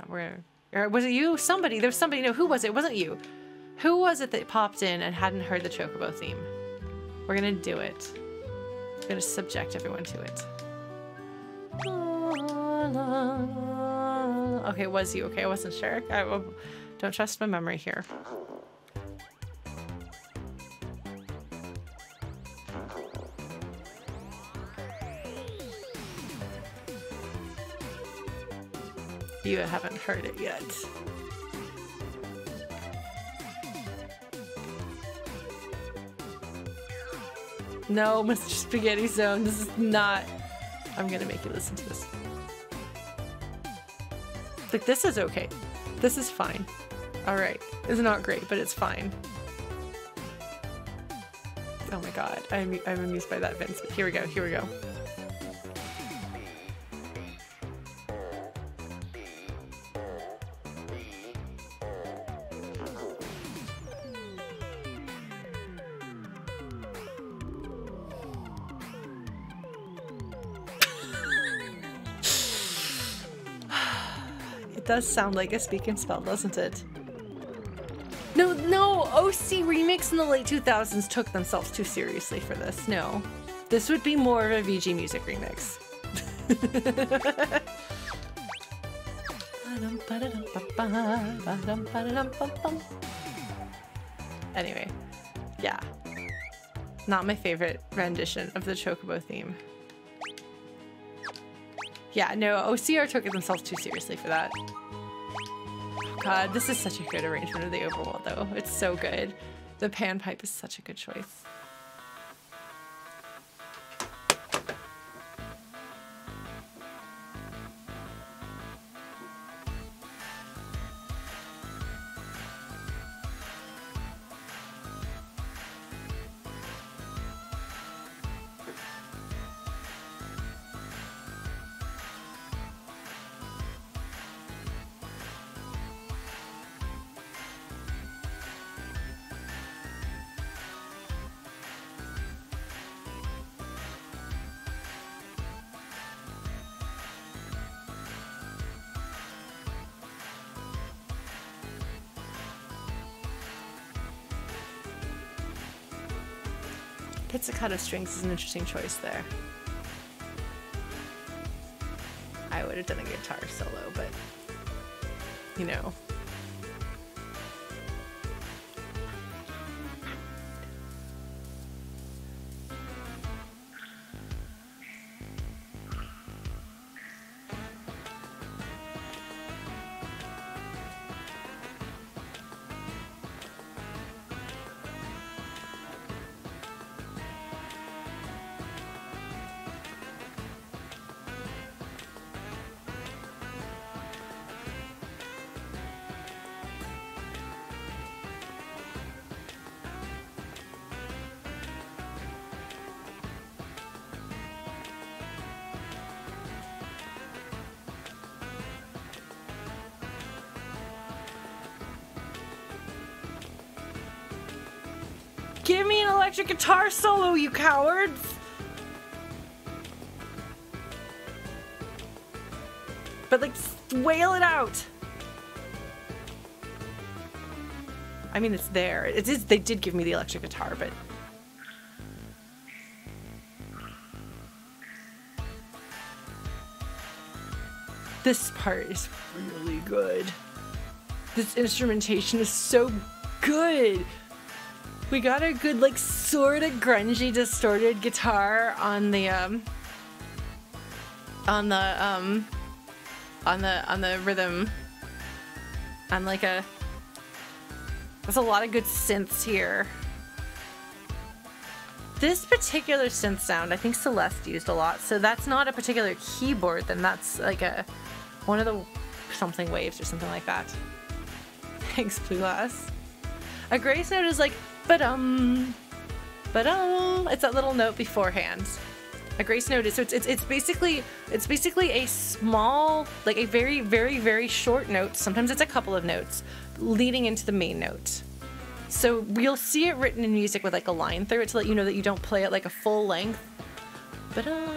We're gonna... Was it you? Somebody. There's somebody. No, who was it? It wasn't you. Who was it that popped in and hadn't heard the Chocobo theme? We're gonna do it. We're gonna subject everyone to it. Okay, it was you. Okay, I wasn't sure. Don't trust my memory here. You haven't heard it yet. No, Mr. Spaghetti Zone, this is not... I'm gonna make you listen to this. Like, this is okay. This is fine. Alright. It's not great, but it's fine. Oh my god. I'm amused by that, Vince. But here we go, here we go. It does sound like a speak and spell, doesn't it? No, OC remakes in the late 2000s took themselves too seriously for this. No, this would be more of a VG Music remix. Anyway, yeah, not my favorite rendition of the Chocobo theme. Yeah, no, OCR took themselves too seriously for that. God, this is such a good arrangement of the overworld, though. It's so good. The panpipe is such a good choice. Pizzicato strings is an interesting choice there. I would have done a guitar solo, but you know. Give me an electric guitar solo, you cowards! But like, wail it out! I mean, it's there. It is, they did give me the electric guitar, but... This part is really good. This instrumentation is so good. We got a good, like, sort of grungy, distorted guitar on the rhythm. On like a... There's a lot of good synths here. This particular synth sound, I think Celeste used a lot, so that's not a particular keyboard, then that's like a... one of the something waves or something like that. Thanks, Blue Glass. A grace note is like ba-dum, ba-dum. It's that little note beforehand. A grace note is, so it's basically a small, like a very, very, very short note. Sometimes it's a couple of notes leading into the main note. So you'll see it written in music with like a line through it to let you know that you don't play it like a full length. Ba-dum.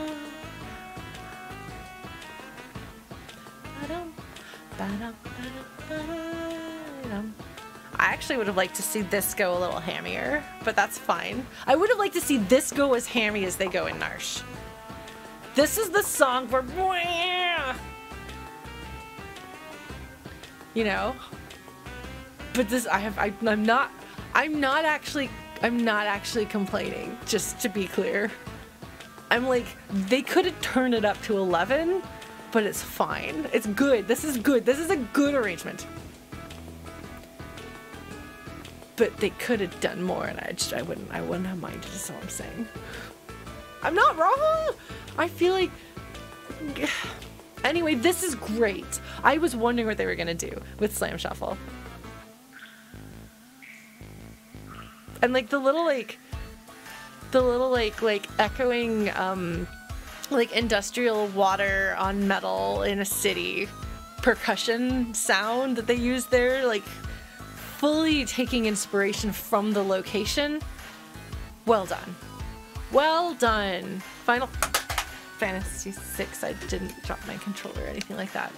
I actually would have liked to see this go a little hammier, but that's fine. I would have liked to see this go as hammy as they go in Narsh. This is the song for, you know. But this, I'm not actually complaining. Just to be clear, I'm like, they could have turned it up to 11. But it's fine. It's good. This is good. This is a good arrangement. But they could have done more, and I wouldn't have minded. Is all I'm saying. I'm not wrong. I feel like. Anyway, this is great. I was wondering what they were gonna do with Slam Shuffle, and like the little echoing like industrial water on metal in a city percussion sound that they use there, like fully taking inspiration from the location. Well done. Well done. Final Fantasy VI. I didn't drop my controller or anything like that.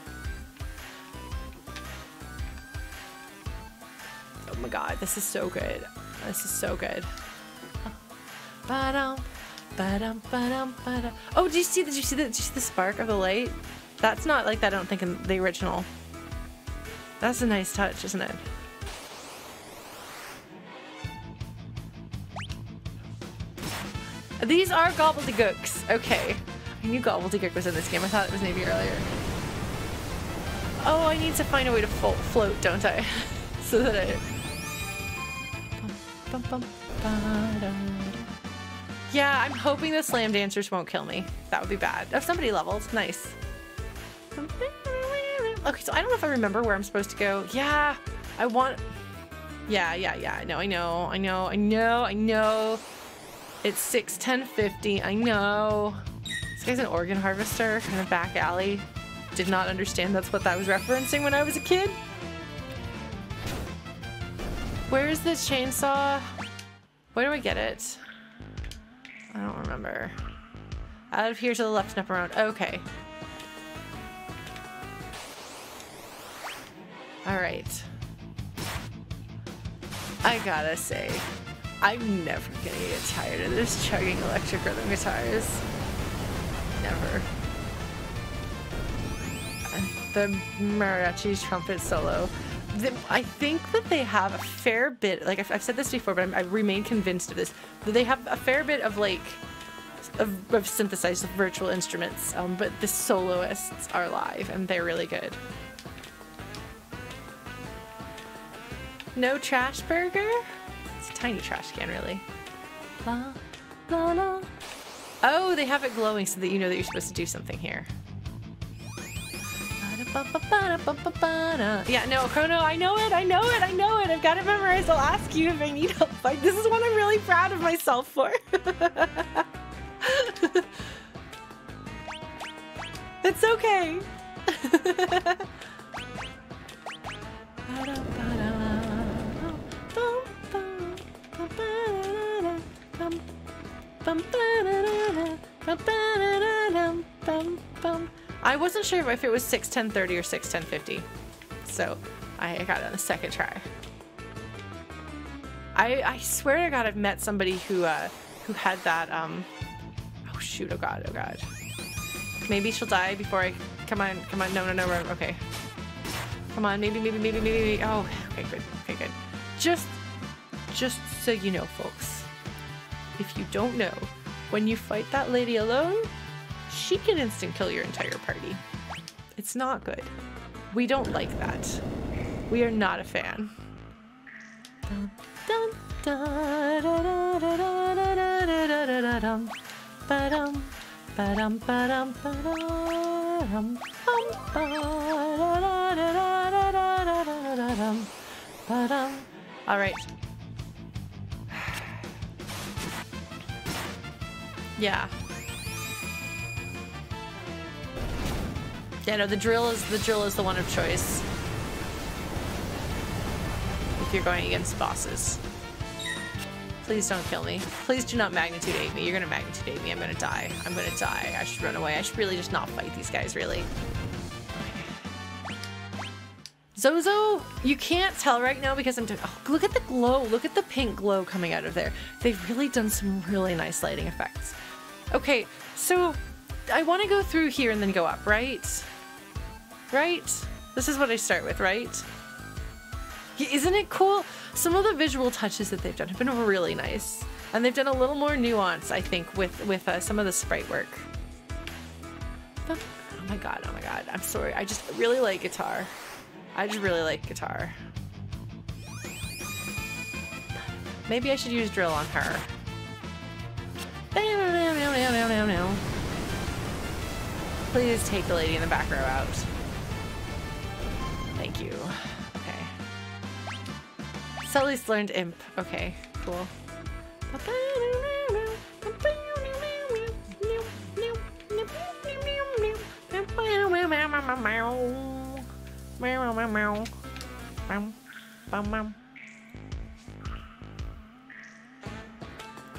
Oh my god, this is so good. This is so good. Ba-dum. Ba-dum, ba-dum, ba-dum. Oh, did you see the spark of the light? That's not like that, I don't think, in the original. That's a nice touch, isn't it? These are gobbledygooks. Okay. I knew gobbledygook was in this game. I thought it was maybe earlier. Oh, I need to find a way to float, don't I? So that I... Bum, bum, bum, ba-dum. Yeah, I'm hoping the slam dancers won't kill me. That would be bad. Oh, somebody leveled. Nice. Okay, so I don't know if I remember where I'm supposed to go. Yeah, I want... Yeah. I know. It's 6:10:50. I know. This guy's an organ harvester in a back alley. Did not understand that's what that was referencing when I was a kid. Where is this chainsaw? Where do I get it? I don't remember. Out of here to the left and up around. Okay. Alright. I gotta say, I'm never gonna get tired of this chugging electric rhythm guitars. Never. The mariachi trumpet solo. I think that they have a fair bit, like I've said this before, but I remain convinced of this, that they have a fair bit of like, of synthesized virtual instruments, but the soloists are live and they're really good. No trash burger? It's a tiny trash can, really. La, la, la. Oh, they have it glowing so that you know that you're supposed to do something here. Yeah, no, Chrono, I know it. I've got it memorized. I'll ask you if I need help. Like, this is what I'm really proud of myself for. It's okay. I wasn't sure if it was 6:10:30 or 6:10:50, so I got it on the second try. I swear to God, I've met somebody who had that. Oh shoot! Oh God! Oh God! Maybe she'll die before I. Come on! Come on! No! No! No! Okay. Come on! Maybe! Maybe! Maybe! Maybe! Oh! Okay! Good! Okay! Good! Just so you know, folks, if you don't know, when you fight that lady alone, she can instant kill your entire party. It's not good. We don't like that. We are not a fan. Dun, dun, dun, dun, dun, dun, dun, dun, ba-dum, ba-dum, ba-dum, ba-dum, ba-dum. All right. Yeah. Yeah, no, the drill is the one of choice if you're going against bosses. Please don't kill me. Please do not magnitude 8 me. You're gonna magnitude 8 me. I'm gonna die. I'm gonna die. I should run away. I should really just not fight these guys, really. Okay. Zozo, you can't tell right now because I'm doing. Oh, look at the glow. Look at the pink glow coming out of there. They've really done some really nice lighting effects. Okay, so I want to go through here and then go up, right? Right? This is what I start with, right? Isn't it cool? Some of the visual touches that they've done have been really nice. And they've done a little more nuance, I think, with some of the sprite work. Oh my god, oh my god. I'm sorry. I just really like guitar. I just really like guitar. Maybe I should use drill on her. Please take the lady in the back row out. Thank you. Okay. Celes learned imp. Okay, cool.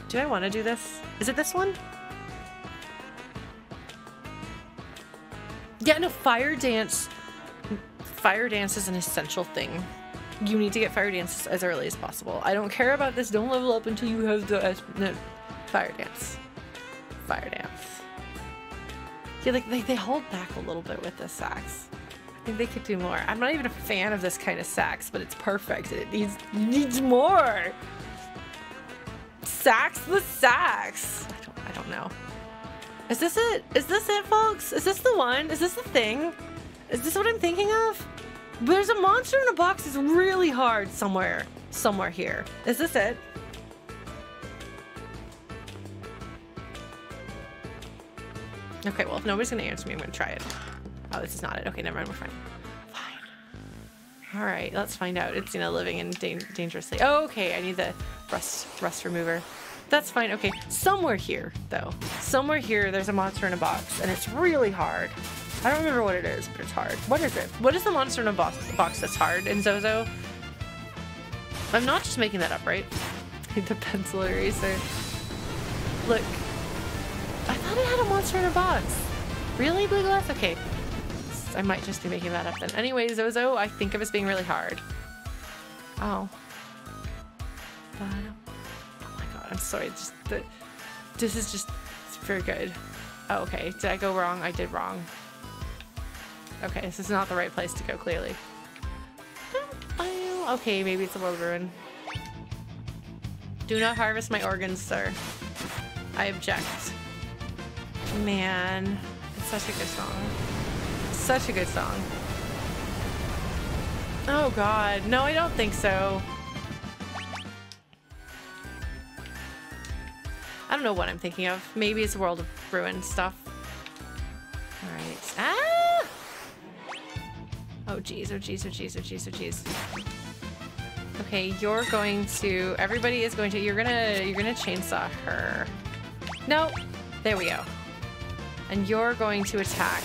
Do I want to do this? Is it this one? Yeah, no, fire dance. Fire dance is an essential thing. You need to get fire dance as early as possible. I don't care about this. Don't level up until you have the no. Fire dance. Fire dance. Yeah, like they hold back a little bit with the sax. I think they could do more. I'm not even a fan of this kind of sax, but it's perfect. It needs more. Sax the sax. I don't know. Is this it? Is this it, folks? Is this the one? Is this the thing? Is this what I'm thinking of? There's a monster in a box that's really hard somewhere here. Is this it? Okay, well, if nobody's gonna answer me, I'm gonna try it. Oh, this is not it. Okay, never mind, we're fine. Fine. All right, let's find out. It's, you know, living in dangerously. Oh, okay, I need the rust remover. That's fine. Okay, somewhere here, though. Somewhere here, there's a monster in a box, and it's really hard. I don't remember what it is, but it's hard. What is it? What is the monster in a box that's hard in Zozo? I'm not just making that up, right? The pencil eraser. Look. I thought it had a monster in a box. Really, Blue Glass? Okay. I might just be making that up then. Anyway, Zozo, I think of as being really hard. Oh. Oh my god, I'm sorry. This is just it's very good. Oh, okay. Did I go wrong? I did wrong. Okay, this is not the right place to go, clearly. Okay, maybe it's a world ruin. Do not harvest my organs, sir. I object. Man, it's such a good song. Such a good song. Oh god, no, I don't think so. I don't know what I'm thinking of. Maybe it's World of Ruin stuff. Alright. Ah! Oh geez, oh geez, oh geez, oh geez, oh geez. Okay, you're going to, everybody is going to, you're gonna chainsaw her. No, there we go. And you're going to attack.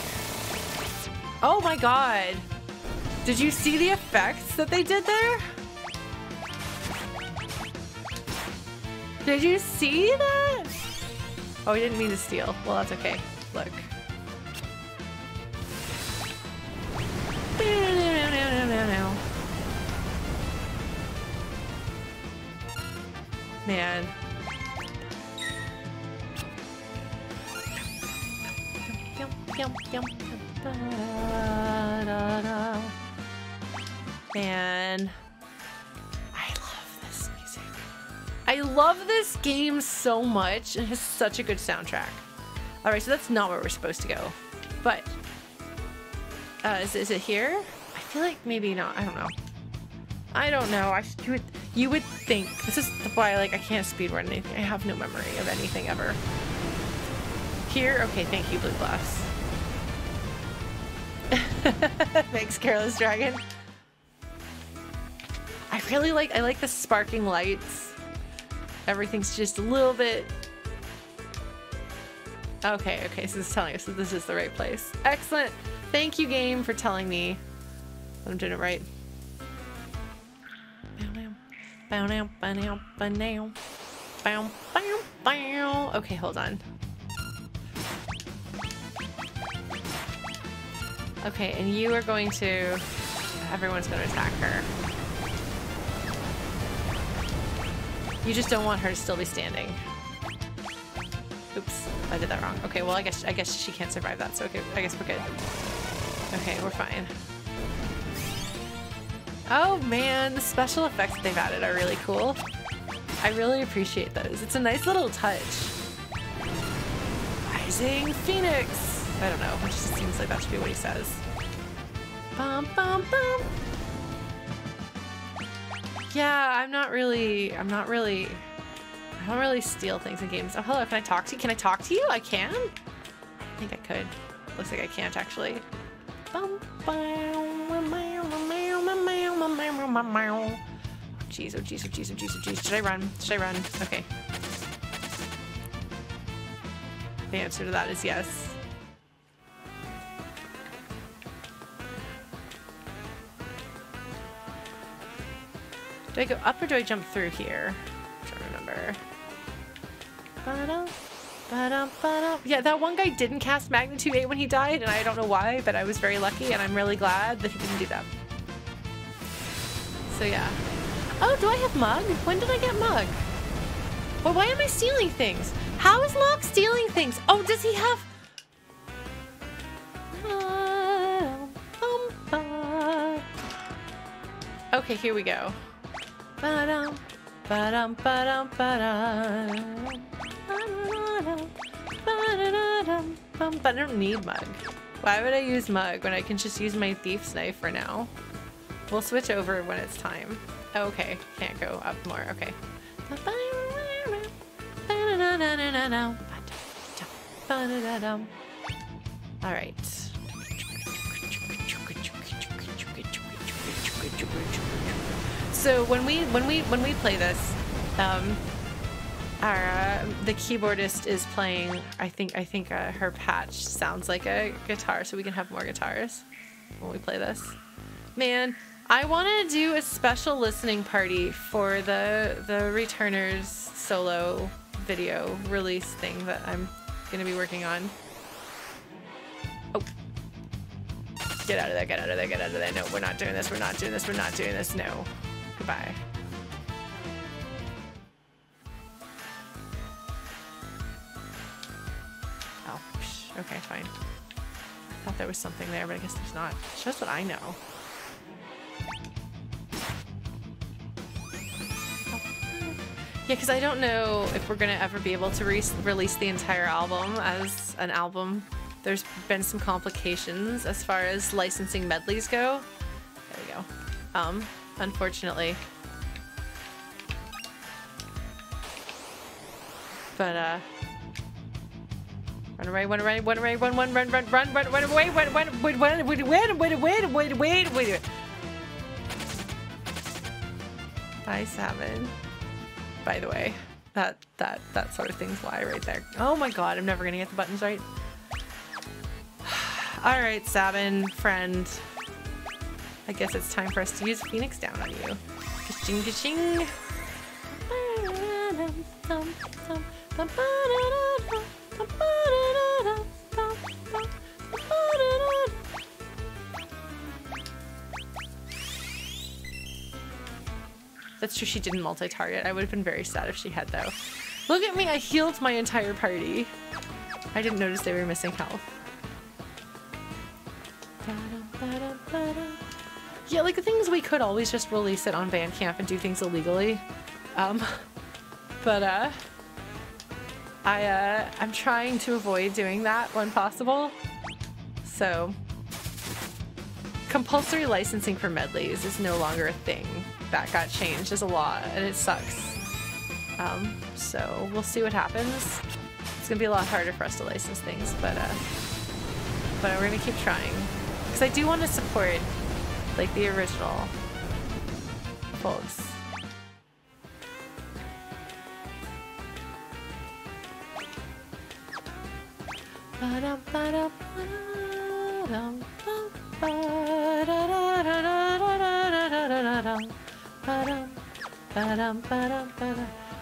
Oh my god. Did you see the effects that they did there? Did you see that? Oh, I didn't mean to steal. Well, that's okay. Look. Man. Man. I love this music. I love this game so much. It has such a good soundtrack. Alright, so that's not where we're supposed to go. But, is it here? I feel like maybe not. I don't know. I don't know. You would think. This is why, like, I can't speedrun anything. I have no memory of anything ever. Here? Okay, thank you, Blue Glass. Thanks, Careless Dragon. I like the sparking lights. Everything's just a little bit... Okay, so this is telling us that this is the right place. Excellent! Thank you, game, for telling me that I'm doing it right. Okay, hold on. Okay, and you are going to... Everyone's going to attack her. You just don't want her to still be standing. Oops, I did that wrong. Okay, well I guess she can't survive that, so okay, I guess we're good. Okay, we're fine. Oh man, the special effects that they've added are really cool. I really appreciate those. It's a nice little touch. Rising Phoenix! I don't know, it just seems like that should be what he says. Bum bum bum! Yeah, I don't really steal things in games. Oh, hello, can I talk to you? Can I talk to you? I can? I think I could. Looks like I can't, actually. Jeez, oh jeez, oh jeez, oh jeez, oh jeez. Should I run? Should I run? Okay. The answer to that is yes. Do I go up or do I jump through here? I'm trying to remember. Yeah, that one guy didn't cast Magnitude 8 when he died, and I don't know why, but I was very lucky, and I'm really glad that he didn't do that. So yeah. Oh, do I have Mug? When did I get Mug? Well, why am I stealing things? How is Locke stealing things? Oh, does he have... Okay, here we go. But I don't need Mug. Why would I use Mug when I can just use my Thief's Knife for now? We'll switch over when it's time. Oh, okay, can't go up more. Okay. All right. So when we play this, the keyboardist is playing. I think her patch sounds like a guitar, so we can have more guitars when we play this. Man, I want to do a special listening party for the Returners solo video release thing that I'm gonna be working on. Oh. Get out of there, get out of there, get out of there. No, we're not doing this, we're not doing this, we're not doing this. No. Goodbye. Oh, okay, fine. I thought there was something there, but I guess there's not. It's just what I know. Yeah, because I don't know if we're going to ever be able to release the entire album as an album. There's been some complications as far as licensing medleys go. There we go. Unfortunately. But, run away, run away, run away, run, run, run, run, run, run, run away, run, run, wait, wait, wait, wait, wait, wait, wait, wait, wait. Bye, Sabin. By the way, that sort of thing's why right there. Oh my god, I'm never gonna get the buttons right. Alright, Sabin, friend. I guess it's time for us to use Phoenix Down on you. Ka-ching, ka-ching. That's true, she didn't multi-target. I would have been very sad if she had, though. Look at me, I healed my entire party. I didn't notice they were missing health. Yeah, like the thing is, we could always just release it on Bandcamp and do things illegally. But I'm trying to avoid doing that when possible. So, compulsory licensing for medleys is no longer a thing. That got changed as a law, and it sucks. So we'll see what happens. It's gonna be a lot harder for us to license things, but we're gonna keep trying. Because I do want to support, like, the original folks.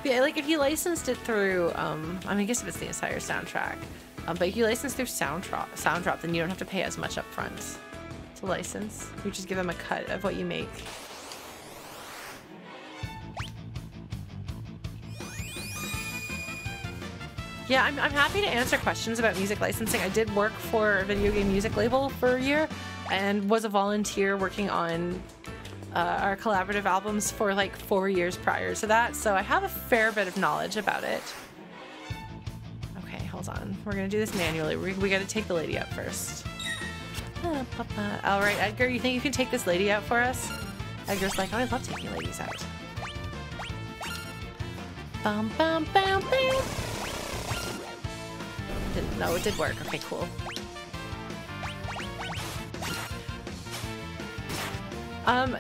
Yeah, like if you licensed it through, I mean, I guess if it's the entire soundtrack, but if you license through Soundrop, then you don't have to pay as much up front to license. You just give them a cut of what you make. Yeah, I'm happy to answer questions about music licensing. I did work for a video game music label for a year and was a volunteer working on our collaborative albums for like 4 years prior to that, so I have a fair bit of knowledge about it. Okay, hold on. We're gonna do this manually. We gotta take the lady out first. Alright, Edgar, you think you can take this lady out for us? Edgar's like, oh, I love taking ladies out. Bum, bum, bum, bum. No, it did work. Okay, cool.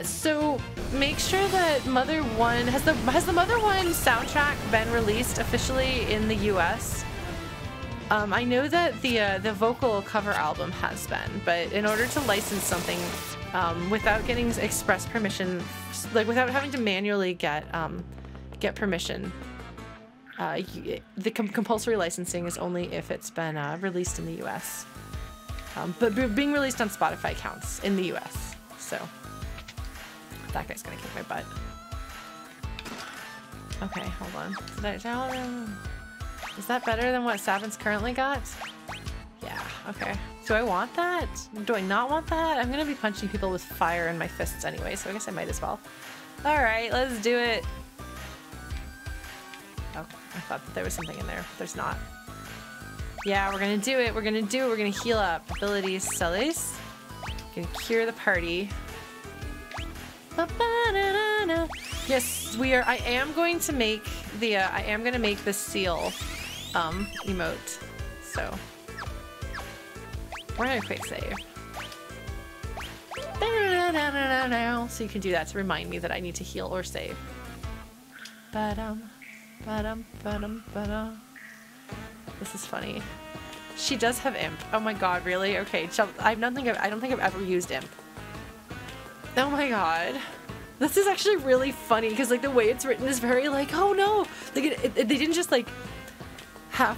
So make sure that Mother 1 has the Mother 1 soundtrack been released officially in the US? I know that the vocal cover album has been, but in order to license something without getting express permission, like without having to manually get permission, the compulsory licensing is only if it's been released in the US. But being released on Spotify counts in the US, so. That guy's gonna kick my butt. Okay, hold on. Did I tell him? Is that better than what Sabin's currently got? Yeah, okay. Do I want that? Do I not want that? I'm gonna be punching people with fire in my fists anyway, so I guess I might as well. Alright, let's do it. Oh, I thought that there was something in there. There's not. Yeah, we're gonna do it. We're gonna do it. We're gonna heal up. Abilities, Celes. Gonna cure the party. Yes, we are. I am going to make the seal emote. So we're gonna quick save. So you can do that to remind me that I need to heal or save. This is funny. She does have imp. Oh my god, really? Okay, I don't think I've ever used imp. Oh my god. This is actually really funny because like the way it's written is very like, oh no, like they didn't just like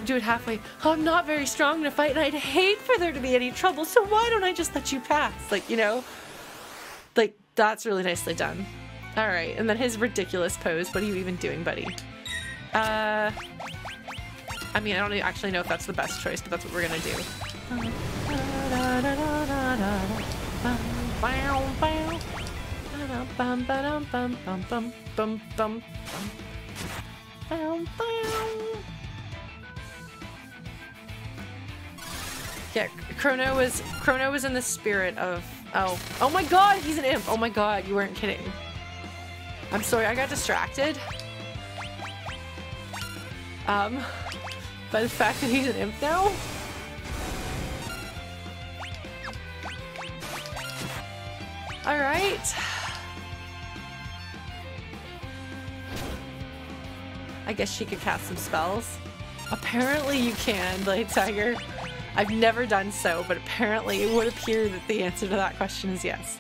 do it halfway. Oh, I'm not very strong to fight and I'd hate for there to be any trouble, so why don't I just let you pass? Like, you know, like that's really nicely done. All right, and then his ridiculous pose. What are you even doing, buddy? I mean, I don't actually know if that's the best choice, but that's what we're gonna do. Yeah, Chrono was in the spirit of oh my god, he's an imp. Oh my god, you weren't kidding. I'm sorry, I got distracted. By the fact that he's an imp now. All right. I guess she could cast some spells. Apparently you can, Blade Tiger. I've never done so, but apparently it would appear that the answer to that question is yes.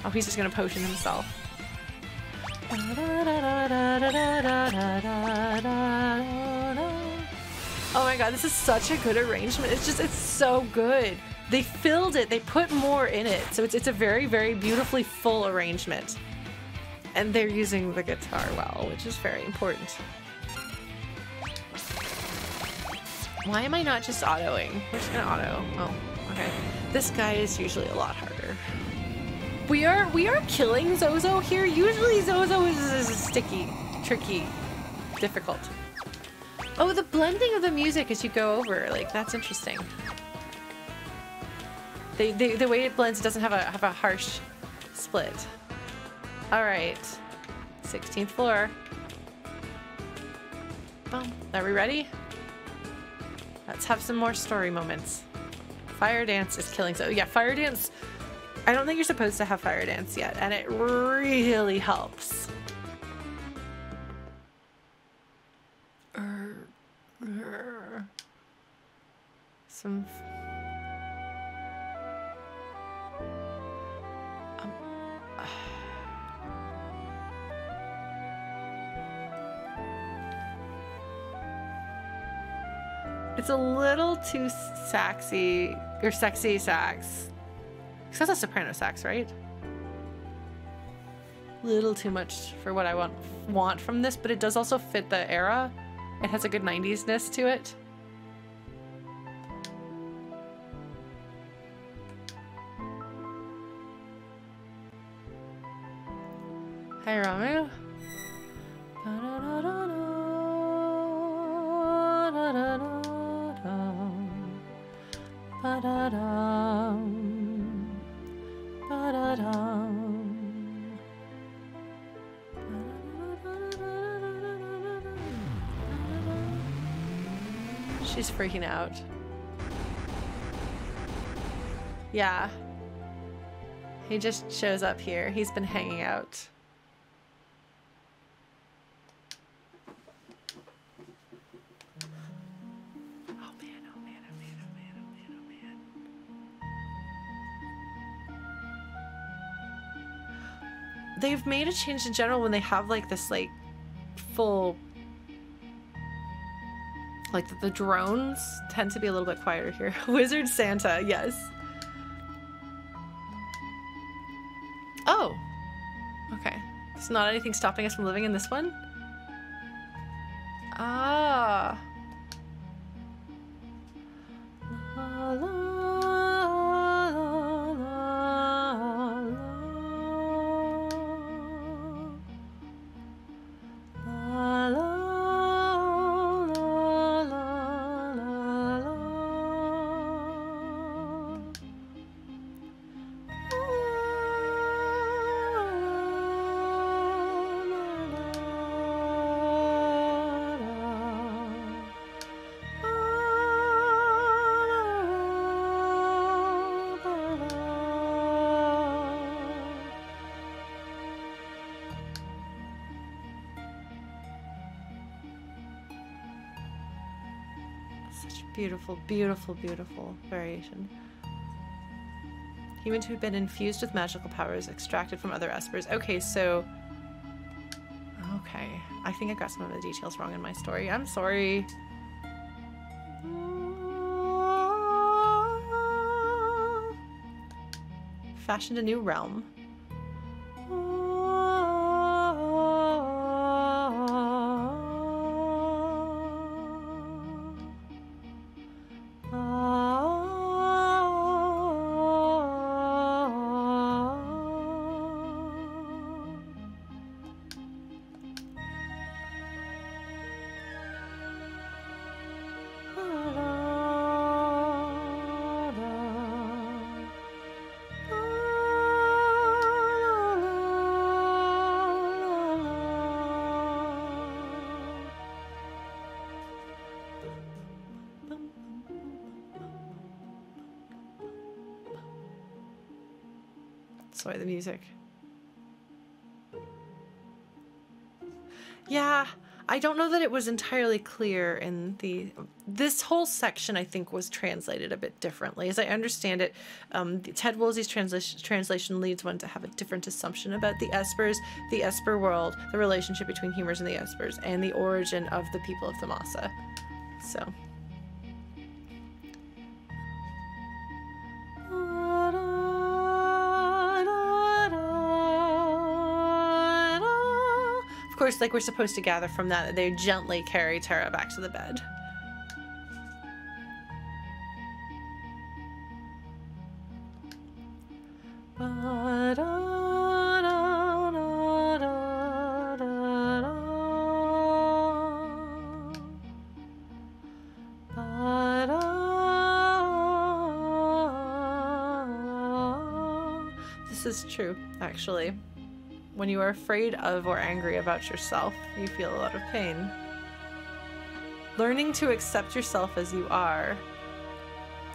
Oh, he's just gonna potion himself. Oh my god, this is such a good arrangement. It's so good. they filled it, they put more in it. So it's a very, very beautifully full arrangement. And they're using the guitar well, which is very important. Why am I not just autoing? We're just gonna auto. Oh, okay. This guy is usually a lot harder. We are killing Zozo here. Usually Zozo is sticky, tricky, difficult. Oh, the blending of the music as you go over, like that's interesting. The way it blends, it doesn't have a harsh split. All right, 16th floor. Boom. Are we ready? Let's have some more story moments. Fire dance is killing. So yeah, fire dance. I don't think you're supposed to have fire dance yet, and it really helps. Some. It's a little too saxy, or sexy sax. Because that's a soprano sax, right? Little too much for what I want from this, but it does also fit the era. It has a good 90s-ness to it. Hi, Ramu. She's freaking out. Yeah. He just shows up here. He's been hanging out. They've made a change in general when they have like this like full, like the drones tend to be a little bit quieter here. Wizard Santa, yes. Oh, okay. There's not anything stopping us from living in this one? Ah. La, la, la, beautiful, beautiful, beautiful variation. Humans who've been infused with magical powers extracted from other espers. Okay, so... Okay. I think I got some of the details wrong in my story. I'm sorry. Fashioned a new realm. Sorry, the music. Yeah, I don't know that it was entirely clear in the... This whole section, I think, was translated a bit differently. As I understand it, Ted Woolsey's translation leads one to have a different assumption about the Espers, the Esper world, the relationship between humans and the Espers, and the origin of the people of Thamasa. So... course, like, we're supposed to gather from that they gently carry Terra back to the bed. This is true, actually. When you are afraid of or angry about yourself, you feel a lot of pain. Learning to accept yourself as you are,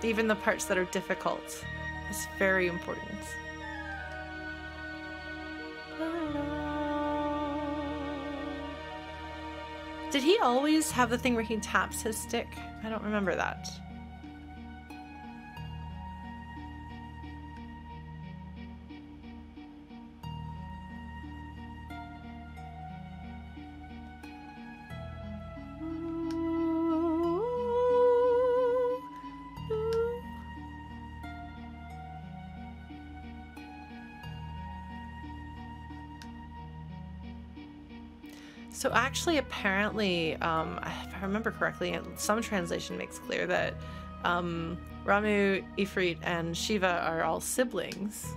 even the parts that are difficult, is very important. Did he always have the thing where he taps his stick? I don't remember that. So actually, apparently, if I remember correctly, some translation makes clear that Ramu, Ifrit, and Shiva are all siblings.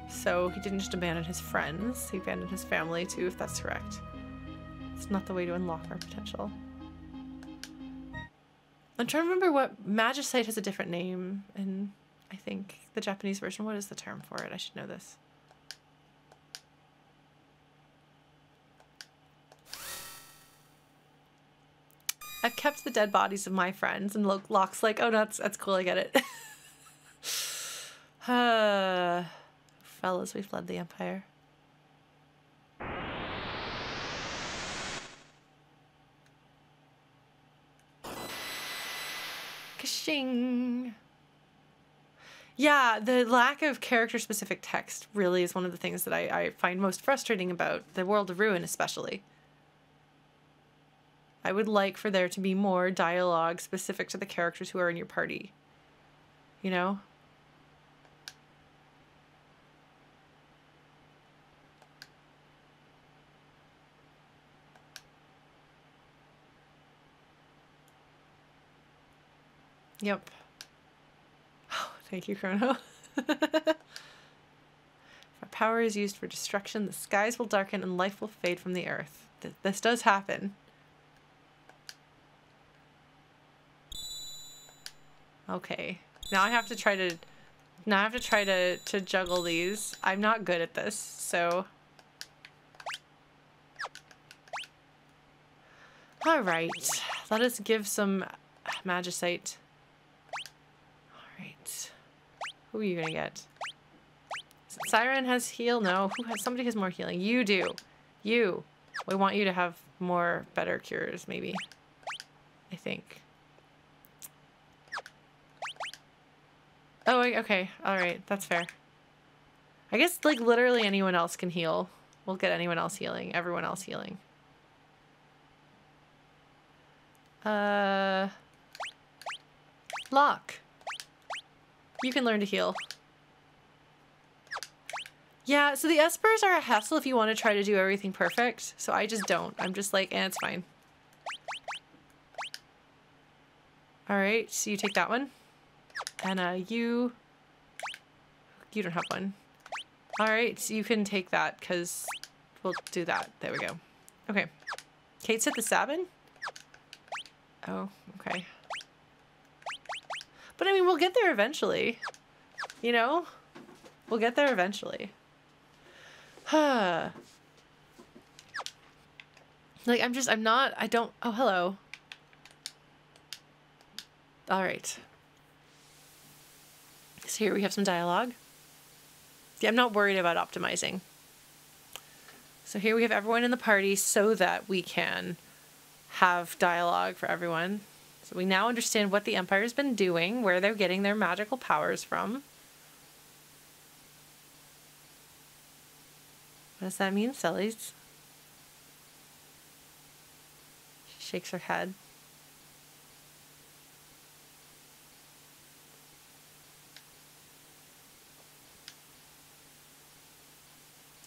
So he didn't just abandon his friends, he abandoned his family too, if that's correct. It's not the way to unlock our potential. I'm trying to remember what Magicite has a different name in, I think, the Japanese version. What is the term for it? I should know this. I've kept the dead bodies of my friends, and Locke's like, oh, no, that's cool, I get it. Fellas, we fled the Empire. Ka-shing! Yeah, the lack of character-specific text really is one of the things that I find most frustrating about the World of Ruin, especially. I would like for there to be more dialogue specific to the characters who are in your party. You know? Yep. Oh, thank you, Chrono. If our power is used for destruction, the skies will darken and life will fade from the earth. This does happen. Okay. Now I have to try to juggle these. I'm not good at this, so. Alright. Let us give some Magicite. Alright. Who are you gonna get? Siren has heal? No. Somebody has more healing. You do. You. We want you to have more better cures, maybe. I think. Oh, okay. Alright. That's fair. I guess, like, literally anyone else can heal. We'll get anyone else healing. Everyone else healing. Locke. You can learn to heal. Yeah, so the Espers are a hassle if you want to try to do everything perfect. So I just don't. I'm just like, it's fine. Alright, so you take that one. And you don't have one. Alright, so you can take that, because we'll do that. There we go. Okay. Kate's hit the Sabin? Oh, okay. But I mean, we'll get there eventually. You know? We'll get there eventually. Like, I don't, oh, hello. Alright. So here we have some dialogue. Yeah, I'm not worried about optimizing. So here we have everyone in the party so that we can have dialogue for everyone. So we now understand what the Empire's been doing, where they're getting their magical powers from. What does that mean, Celes? She shakes her head.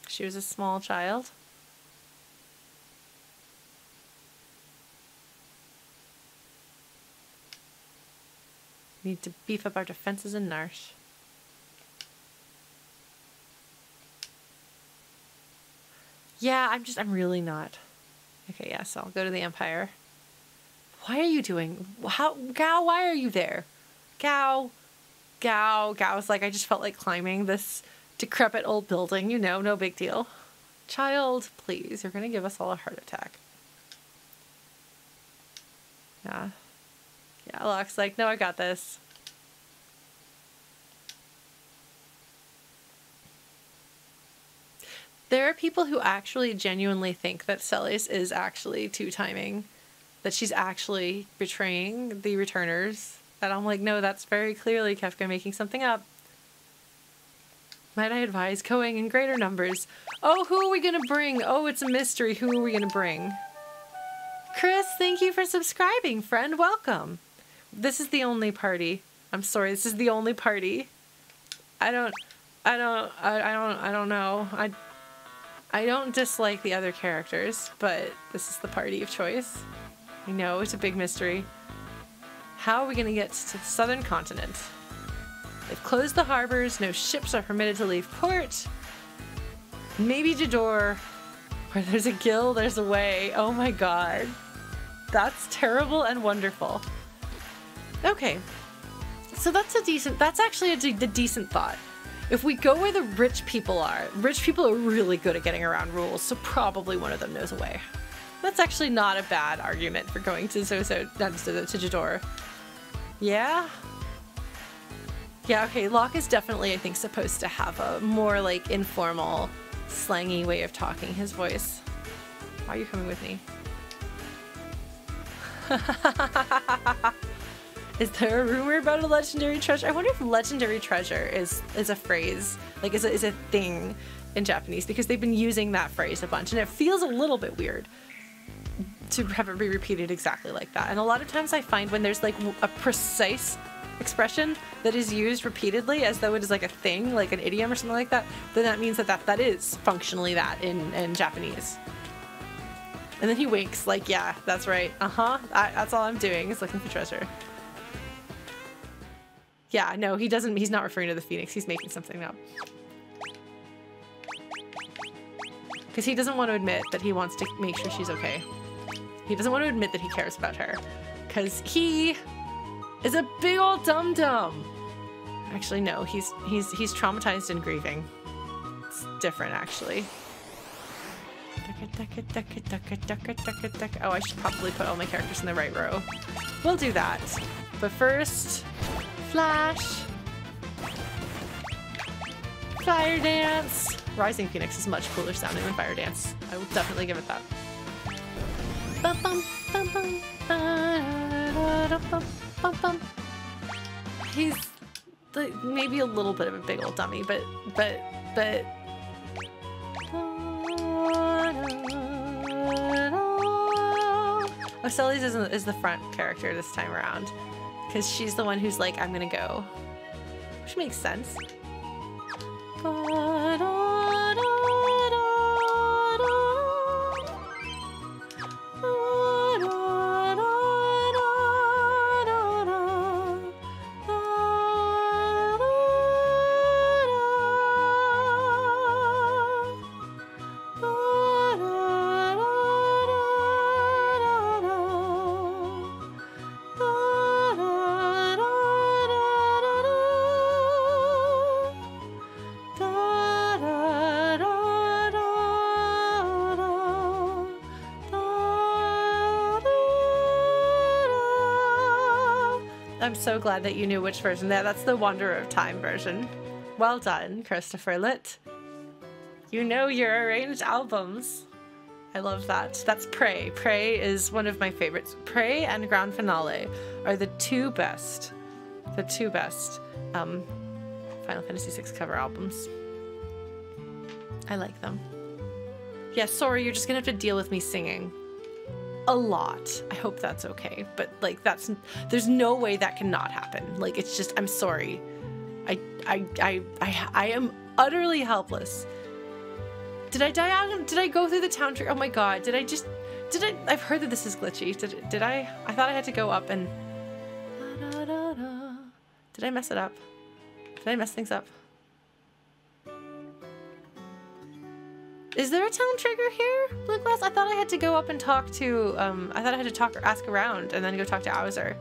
She was a small child. We need to beef up our defenses in Narsh. Yeah, I'm really not. Okay, yeah, so I'll go to the Empire. Why are you doing... Gao, why are you there? Gao's like, I just felt like climbing this decrepit old building, you know, no big deal. Child, please, you're gonna give us all a heart attack. Yeah. Yeah, Locke's like, no, I got this. There are people who actually genuinely think that Celes is actually two-timing, that she's actually betraying the returners. And I'm like, no, that's very clearly Kefka making something up. Might I advise going in greater numbers? Oh, who are we gonna bring? Oh, it's a mystery. Who are we gonna bring? Chris, thank you for subscribing, friend. Welcome. This is the only party. I'm sorry, this is the only party. I don't know. I don't dislike the other characters, but this is the party of choice. I know, it's a big mystery. How are we gonna get to the southern continent? They've closed the harbors, no ships are permitted to leave port. Maybe Jidoor. Where there's a gill, there's a way. Oh my god. That's terrible and wonderful. Okay. So that's actually a decent thought. If we go where the rich people are really good at getting around rules, so probably one of them knows a way. That's actually not a bad argument for going to Zozo, not to Jidoor. Yeah? Yeah, okay, Locke is definitely, I think, supposed to have a more, like, informal, slangy way of talking his voice. Why are you coming with me? Is there a rumor about a legendary treasure? I wonder if legendary treasure is a phrase, like is a thing in Japanese, because they've been using that phrase a bunch, and it feels a little bit weird to have it be repeated exactly like that. And a lot of times I find when there's like a precise expression that is used repeatedly as though it is like a thing, like an idiom or something like that, then that means that is functionally that in Japanese. And then he winks like, yeah, that's right. That's all I'm doing is looking for treasure. Yeah, no, he's not referring to the Phoenix. He's making something up. Because he doesn't want to admit that he wants to make sure she's okay. He doesn't want to admit that he cares about her. Because he is a big old dum-dum. Actually, no, he's traumatized and grieving. It's different, actually. Oh, I should probably put all my characters in the right row. We'll do that. But first, Flash. Fire Dance. Rising Phoenix is much cooler sounding than Fire Dance. I will definitely give it that. Bum, bum, bum, bum, bum, bum, bum. He's maybe a little bit of a big old dummy, but oh, Celes is the front character this time around, because she's the one who's like, I'm gonna go. Which makes sense. I'm so glad that you knew which version. That's the Wanderer of Time version. Well done, Christopher Litt. You know your arranged albums. I love that. That's Prey. Prey is one of my favorites. Prey and Grand Finale are the two best Final Fantasy VI cover albums. I like them. Yeah, sorry, you're just gonna have to deal with me singing a lot. I hope that's okay, but like there's no way that cannot happen. Like, it's just, I'm sorry. I am utterly helpless. Did I die out? Did I go through the town tree? Oh my god, I've heard that this is glitchy. Did I? I thought I had to go up and Did I mess it up? Did I mess things up? Is there a town trigger here, Blue Glass? I thought I had to go up and talk to, I thought I had to talk or ask around and then go talk to Owser.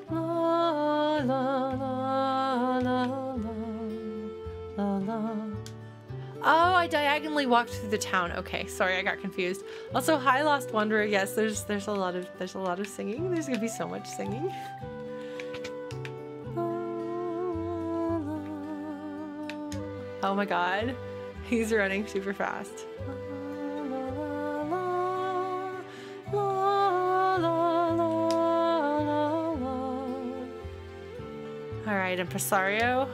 La, la, la, la, la, la. Oh, I diagonally walked through the town. Okay, sorry, I got confused. Also, hi, Lost Wanderer. Yes, there's a lot of singing. There's gonna be so much singing. Oh my god. He's running super fast. Alright, Impresario.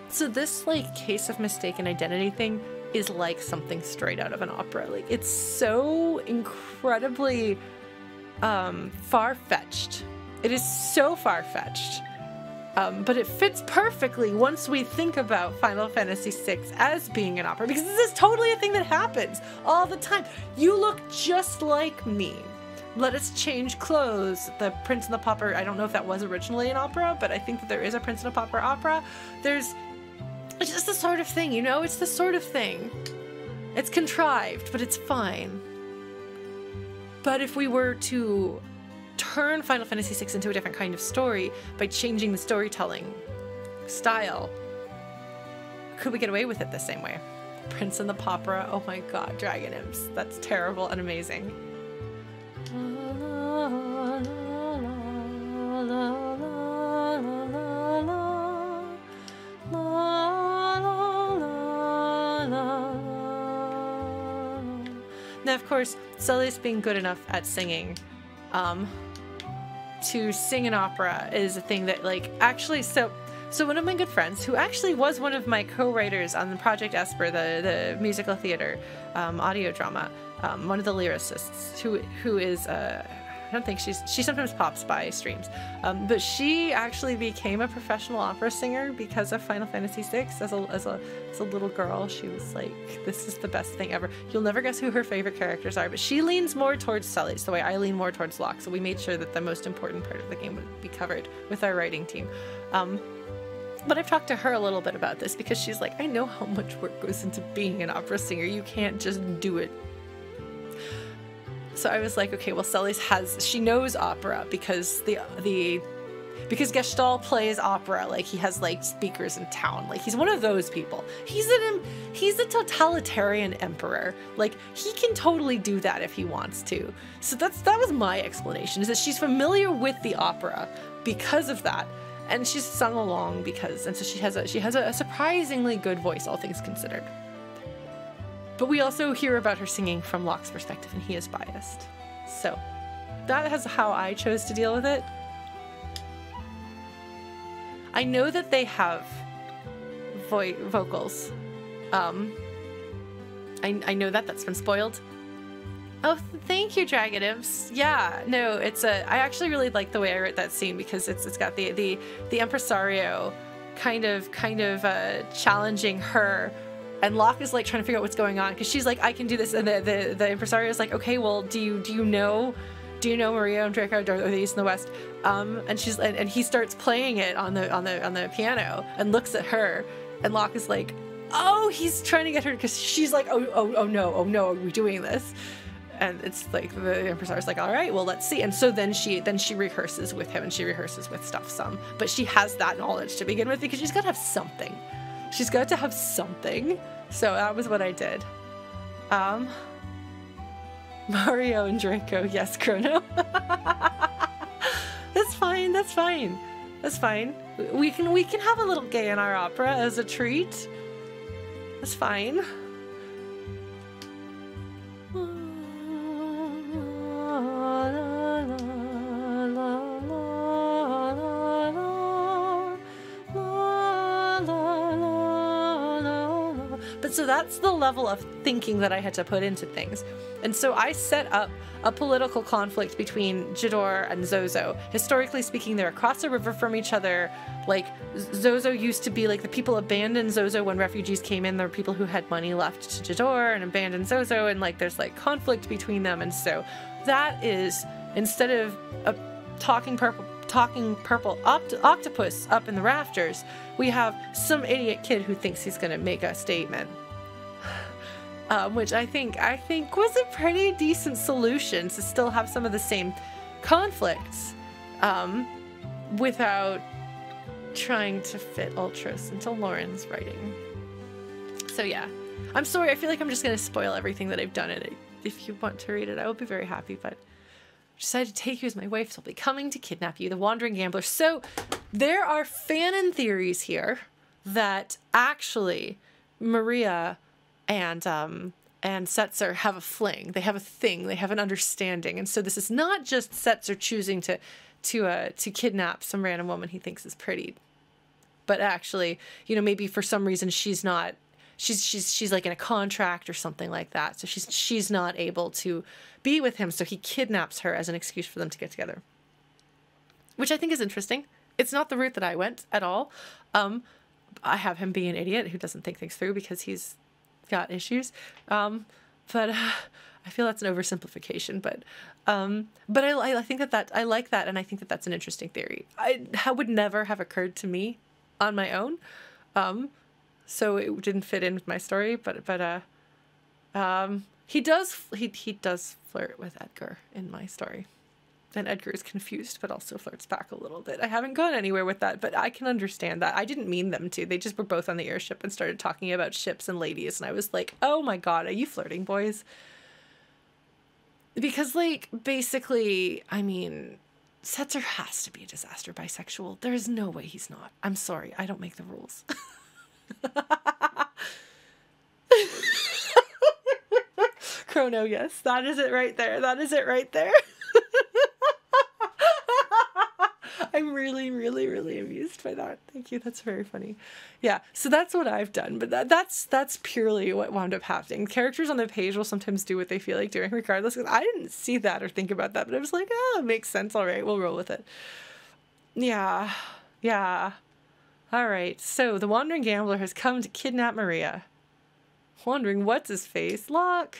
So this like case of mistaken identity thing is like something straight out of an opera. Like it's so incredibly far-fetched. It is so far-fetched. But it fits perfectly once we think about Final Fantasy VI as being an opera, because this is totally a thing that happens all the time. You look just like me. Let us change clothes. The Prince and the Pauper, I don't know if that was originally an opera, but I think that there is a Prince and a Pauper opera. It's just the sort of thing, you know? It's the sort of thing. It's contrived, but it's fine. But if we were to turn Final Fantasy VI into a different kind of story by changing the storytelling style, could we get away with it the same way? Prince and the Pauper, oh my god, Dragon Imps. That's terrible and amazing. Now, of course, Celes being good enough at singing, to sing an opera is a thing that, like, actually, so one of my good friends, who actually was one of my co-writers on the Project Esper, the musical theater audio drama, one of the lyricists, who is, I don't think she sometimes pops by streams, but she actually became a professional opera singer because of Final Fantasy VI. As a little girl, she was like, this is the best thing ever. You'll never guess who her favorite characters are, but she leans more towards Celes the way I lean more towards Locke, so we made sure that the most important part of the game would be covered with our writing team. But I've talked to her a little bit about this because she's like, I know how much work goes into being an opera singer. You can't just do it. So I was like, okay, well, Celes she knows opera because because Gestalt plays opera. Like, he has like speakers in town. Like, he's one of those people. He's a totalitarian emperor. Like, he can totally do that if he wants to. So that was my explanation, is that she's familiar with the opera because of that. And she's sung along and so she has a surprisingly good voice, all things considered. But we also hear about her singing from Locke's perspective, and he is biased. So that is how I chose to deal with it. I know that they have vocals. I know that's been spoiled. Oh, thank you, Dragon Imps. Yeah, no, I actually really like the way I wrote that scene because it's got the Impresario kind of challenging her. And Locke is like trying to figure out what's going on because she's like, I can do this, and the Impresario is like, okay, well, do you know Maria and Draco, or the East and the West? And he starts playing it on the piano and looks at her, and Locke is like, oh, he's trying to get her, because she's like, oh no, are we doing this? And it's like the Impresario's like, all right, well, let's see. And so then she rehearses with him, and she rehearses with stuff some, but she has that knowledge to begin with because she's got to have something. She's got to have something. So that was what I did. Mario and Draco, yes, Chrono. That's fine. We can have a little gay in our opera as a treat. That's fine. But so that's the level of thinking that I had to put into things. And so I set up a political conflict between Jidoor and Zozo. Historically speaking, they're across a river from each other. Like, Zozo used to be, like, the people abandoned Zozo when refugees came in. There were people who had money left to Jidoor and abandoned Zozo, and, like, there's, like, conflict between them. And so that is, instead of a talking purple octopus up in the rafters, we have some idiot kid who thinks he's gonna make a statement. Which I think was a pretty decent solution to still have some of the same conflicts, without trying to fit Ultros into Lauren's writing. So yeah, I'm sorry, I feel like I'm just gonna spoil everything that I've done in it. If you want to read it, I will be very happy, but I decided to take you as my wife, so I'll be coming to kidnap you, the Wandering Gambler. So there are fanon theories here that actually Maria and Setzer have a fling. They have a thing. They have an understanding. And so this is not just Setzer choosing to kidnap some random woman he thinks is pretty, but actually, you know, maybe for some reason she's not. She's like in a contract or something like that. So she's not able to be with him. So he kidnaps her as an excuse for them to get together, which I think is interesting. It's not the route that I went at all. I have him be an idiot who doesn't think things through because he's got issues. But I feel that's an oversimplification, but I think that I like that. And I think that that's an interesting theory. That would never have occurred to me on my own. So it didn't fit in with my story, but he does flirt with Edgar in my story. And Edgar is confused, but also flirts back a little bit. I haven't gone anywhere with that, but I can understand that. I didn't mean them to. They just were both on the airship and started talking about ships and ladies, and I was like, oh my god, are you flirting, boys? Because, like, basically, I mean, Setzer has to be a disaster bisexual. There is no way he's not. I'm sorry, I don't make the rules. Chrono, yes, that is it right there. That is it right there. I'm really, really, really amused by that. Thank you. That's very funny. Yeah, so that's what I've done, but that's purely what wound up happening. Characters on the page will sometimes do what they feel like doing regardless, because I didn't see that or think about that, but I was like, oh, it makes sense. All right, we'll roll with it. Yeah. All right, so the Wandering Gambler has come to kidnap Maria. Wondering what's his face? Locke,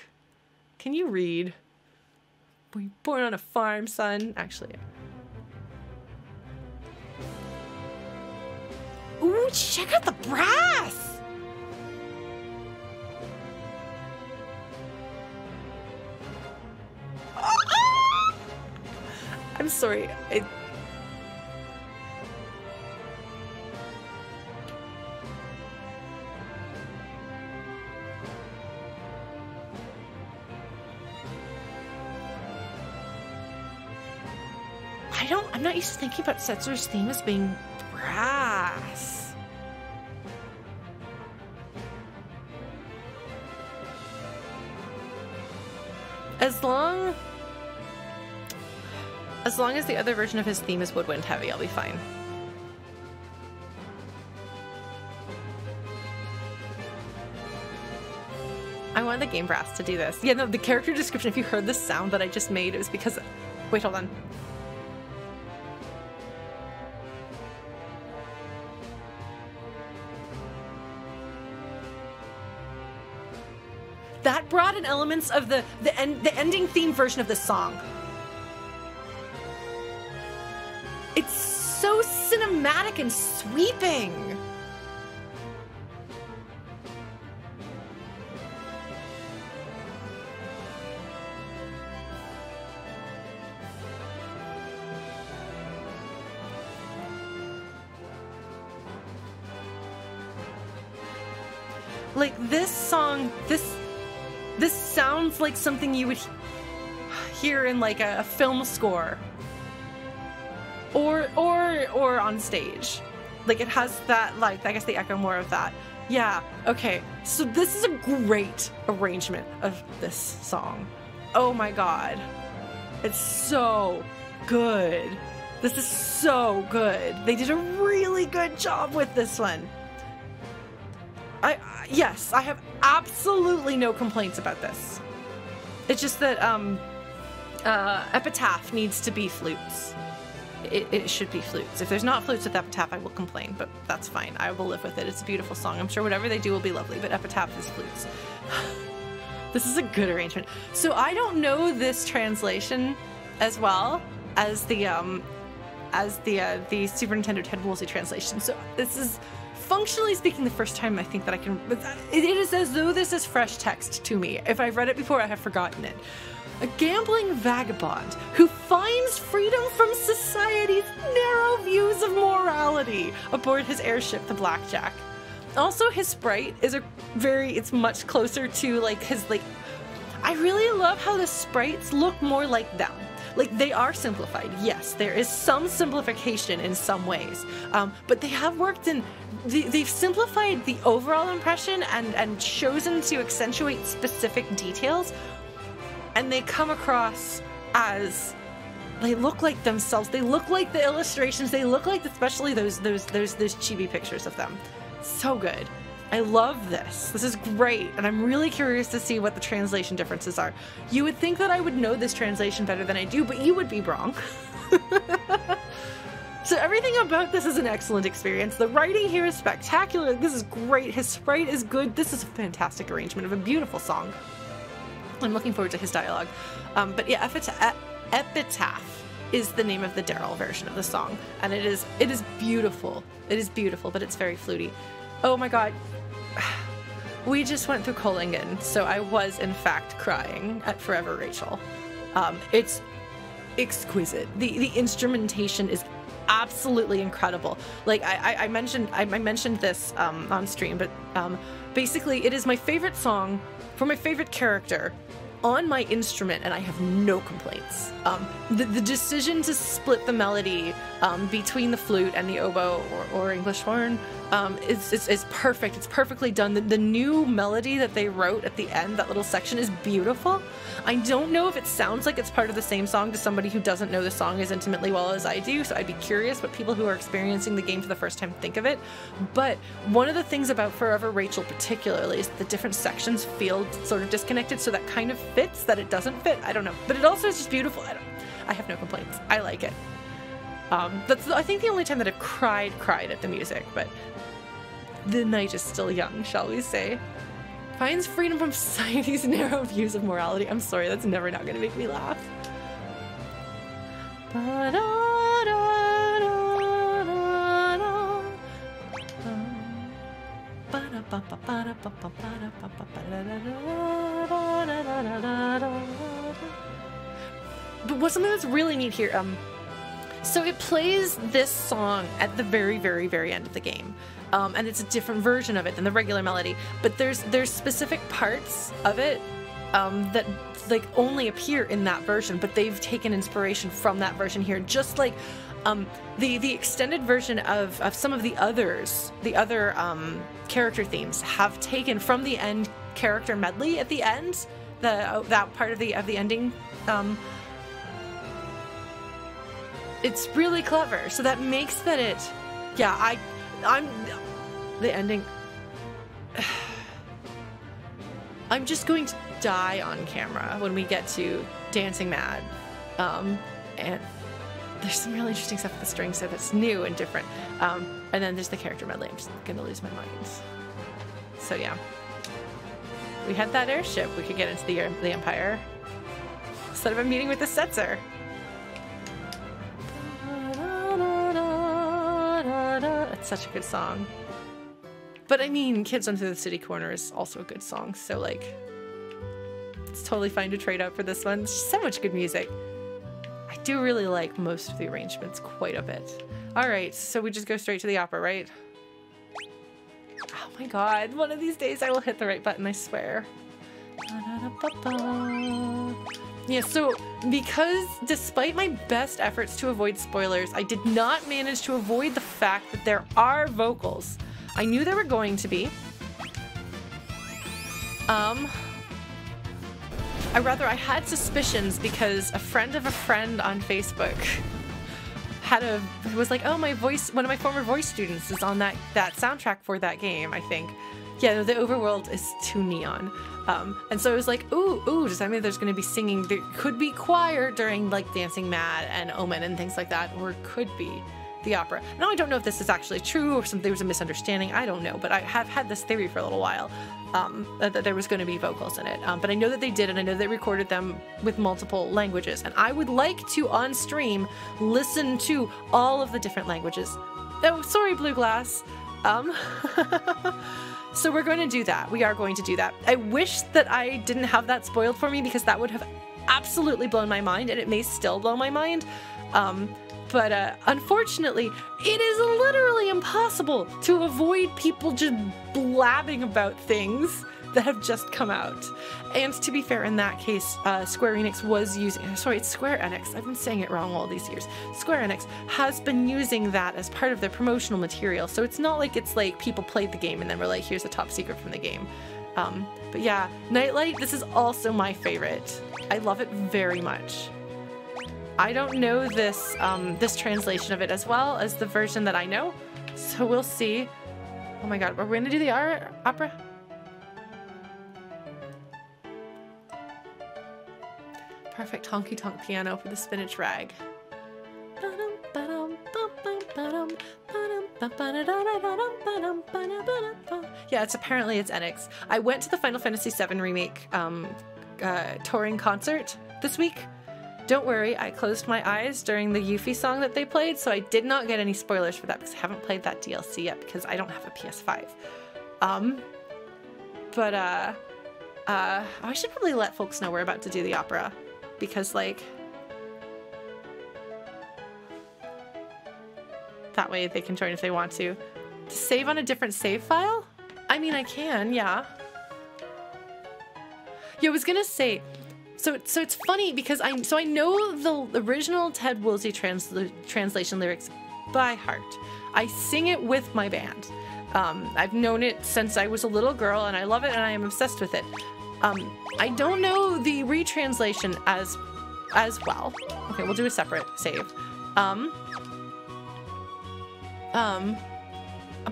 can you read? Were you born on a farm, son? Actually, ooh, check out the brass! I'm sorry. I'm not used to thinking about Setzer's theme as being brass. As long as the other version of his theme is woodwind heavy, I'll be fine. I wanted the game brass to do this. Yeah, no, the character description, if you heard the sound that I just made, it was because... Wait, hold on. That brought in elements of the ending theme version of the song. It's so cinematic and sweeping. Like, this song, this sounds like something you would hear in like a film score or on stage. Like, it has that, like, I guess they echo more of that. Yeah, okay. So this is a great arrangement of this song. Oh my god. It's so good. This is so good. They did a really good job with this one. Yes, I have absolutely no complaints about this. It's just that Epitaph needs to be flutes. It should be flutes. If there's not flutes with Epitaph, I will complain, but that's fine. I will live with it. It's a beautiful song. I'm sure whatever they do will be lovely, but Epitaph is flutes. This is a good arrangement. So I don't know this translation as well as the Super Nintendo Ted Woolsey translation. So this is, functionally speaking, the first time I think that I can... It is as though this is fresh text to me. If I've read it before, I have forgotten it. A gambling vagabond who finds freedom from society's narrow views of morality aboard his airship, the Blackjack. Also, his sprite is it's much closer to, like, his, like... I really love how the sprites look more like them. Like, they are simplified, yes, there is some simplification in some ways, but they have worked in, they've simplified the overall impression and chosen to accentuate specific details, and they come across as, they look like themselves, they look like the illustrations, they look like especially those chibi pictures of them. So good. I love this. This is great, and I'm really curious to see what the translation differences are. You would think that I would know this translation better than I do, but you would be wrong. So everything about this is an excellent experience. The writing here is spectacular. This is great. His sprite is good. This is a fantastic arrangement of a beautiful song. I'm looking forward to his dialogue. But yeah, Epitaph is the name of the Daryl version of the song, and it is beautiful. It is beautiful, but it's very fluty. Oh my god. We just went through Kohlingen, so I was in fact crying at Forever Rachel. It's exquisite. The instrumentation is absolutely incredible. Like I mentioned this on stream, but basically it is my favorite song for my favorite character on my instrument, and I have no complaints. The decision to split the melody between the flute and the oboe or English horn is perfect. It's perfectly done. The new melody that they wrote at the end, that little section, is beautiful. I don't know if it sounds like it's part of the same song to somebody who doesn't know the song as intimately well as I do, so I'd be curious what people who are experiencing the game for the first time think of it. But one of the things about Forever Rachel particularly is that the different sections feel sort of disconnected, so that kind of fits, that it doesn't fit. I don't know. But it also is just beautiful. I have no complaints. I like it. That's, I think, the only time that I've cried at the music, but the night is still young, shall we say. Finds freedom from society's narrow views of morality. I'm sorry, that's never not gonna make me laugh. But what's something that's really neat here, so it plays this song at the very, very, very end of the game. And it's a different version of it than the regular melody, but there's specific parts of it that like only appear in that version, but they've taken inspiration from that version here, just like the extended version of some of the other character themes have taken from the end character medley at the end, that part of the ending. It's really clever, so that makes that it, yeah, I'm the ending. I'm just going to die on camera when we get to Dancing Mad, and there's some really interesting stuff with the strings that's new and different, and then there's the character medley. I'm just gonna lose my mind. So yeah, we had that airship. We could get into the Empire instead of a meeting with the Setzer. It's such a good song. But I mean, Kids Run Through the City Corner is also a good song, so like, it's totally fine to trade out for this one. It's just so much good music. I do really like most of the arrangements quite a bit. Alright, so we just go straight to the opera, right? Oh my god, one of these days I will hit the right button, I swear. Yeah, so because despite my best efforts to avoid spoilers, I did not manage to avoid the fact that there are vocals. I knew there were going to be. I had suspicions because a friend of a friend on Facebook was like, oh, one of my former voice students is on that soundtrack for that game, I think. Yeah, the overworld is too neon. And so I was like, ooh, does that mean there's going to be singing? There could be choir during like Dancing Mad and Omen and things like that, or it could be the opera. Now, I don't know if this is actually true or there was a misunderstanding. I don't know, but I have had this theory for a little while that there was going to be vocals in it. But I know that they did, and I know they recorded them with multiple languages. And I would like to, on stream, listen to all of the different languages. Oh, sorry, Blue Glass. So we're going to do that. We are going to do that. I wish that I didn't have that spoiled for me, because that would have absolutely blown my mind, and it may still blow my mind. But unfortunately, it is literally impossible to avoid people just blabbing about things that have just come out. And to be fair, in that case, Square Enix was using, sorry, it's Square Enix, I've been saying it wrong all these years. Square Enix has been using that as part of their promotional material, so it's not like it's like people played the game and then were like, here's a top secret from the game. But yeah, Nightlight, this is also my favorite. I love it very much. I don't know this this translation of it as well as the version that I know, so we'll see. Oh my god, are we gonna do the opera? Perfect honky tonk piano for the spinach rag. Yeah, it's Enix. I went to the Final Fantasy VII Remake touring concert this week. Don't worry, I closed my eyes during the Yuffie song that they played, so I did not get any spoilers for that because I haven't played that DLC yet because I don't have a PS5. I should probably let folks know we're about to do the opera, because like that way they can join if they want to. To save on a different save file? I mean, I can, yeah. Yeah, I was gonna say, so it's funny because I know the original Ted Woolsey translation lyrics by heart. I sing it with my band. I've known it since I was a little girl, and I love it, and I am obsessed with it. I don't know the retranslation as well. Okay, we'll do a separate save.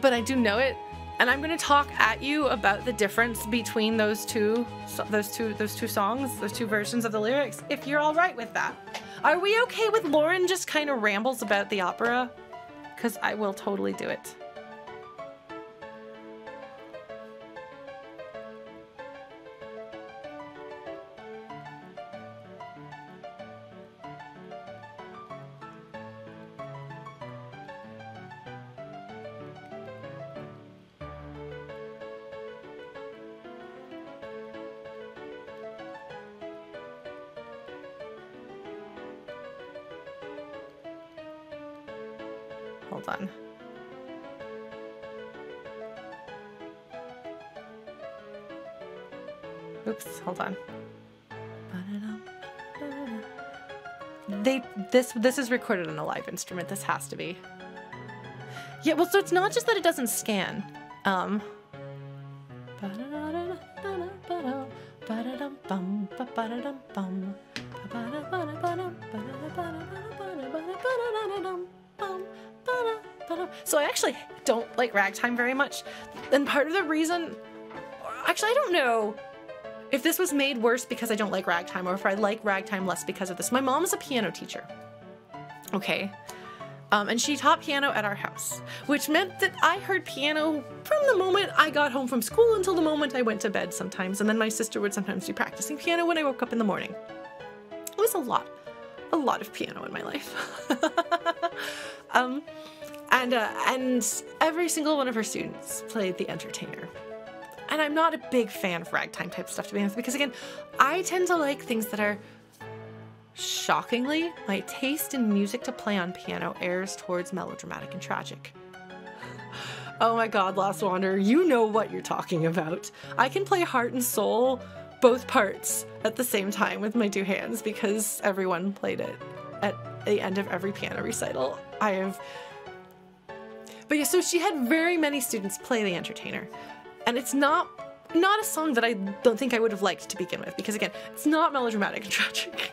But I do know it, and I'm gonna talk at you about the difference between those two songs, those two versions of the lyrics, if you're all right with that. Are we okay with Lauren just kind of rambles about the opera? Because I will totally do it. Hold on. Oops, hold on. This is recorded on a live instrument. This has to be. Yeah, well, so it's not just that it doesn't scan. So I actually don't like ragtime very much, and part of the reason, actually I don't know if this was made worse because I don't like ragtime or if I like ragtime less because of this. My mom is a piano teacher, okay, and she taught piano at our house, which meant that I heard piano from the moment I got home from school until the moment I went to bed sometimes, and then my sister would sometimes be practicing piano when I woke up in the morning. It was a lot of piano in my life. And every single one of her students played the entertainer. And I'm not a big fan of ragtime type stuff, to be honest, because again, I tend to like things that are, shockingly, my taste in music to play on piano errs towards melodramatic and tragic. Oh my god, Lost Wanderer, you know what you're talking about. I can play heart and soul, both parts, at the same time with my two hands because everyone played it at the end of every piano recital. But yeah, so she had very many students play the entertainer. And it's not a song that I don't think I would have liked to begin with, because again, it's not melodramatic and tragic.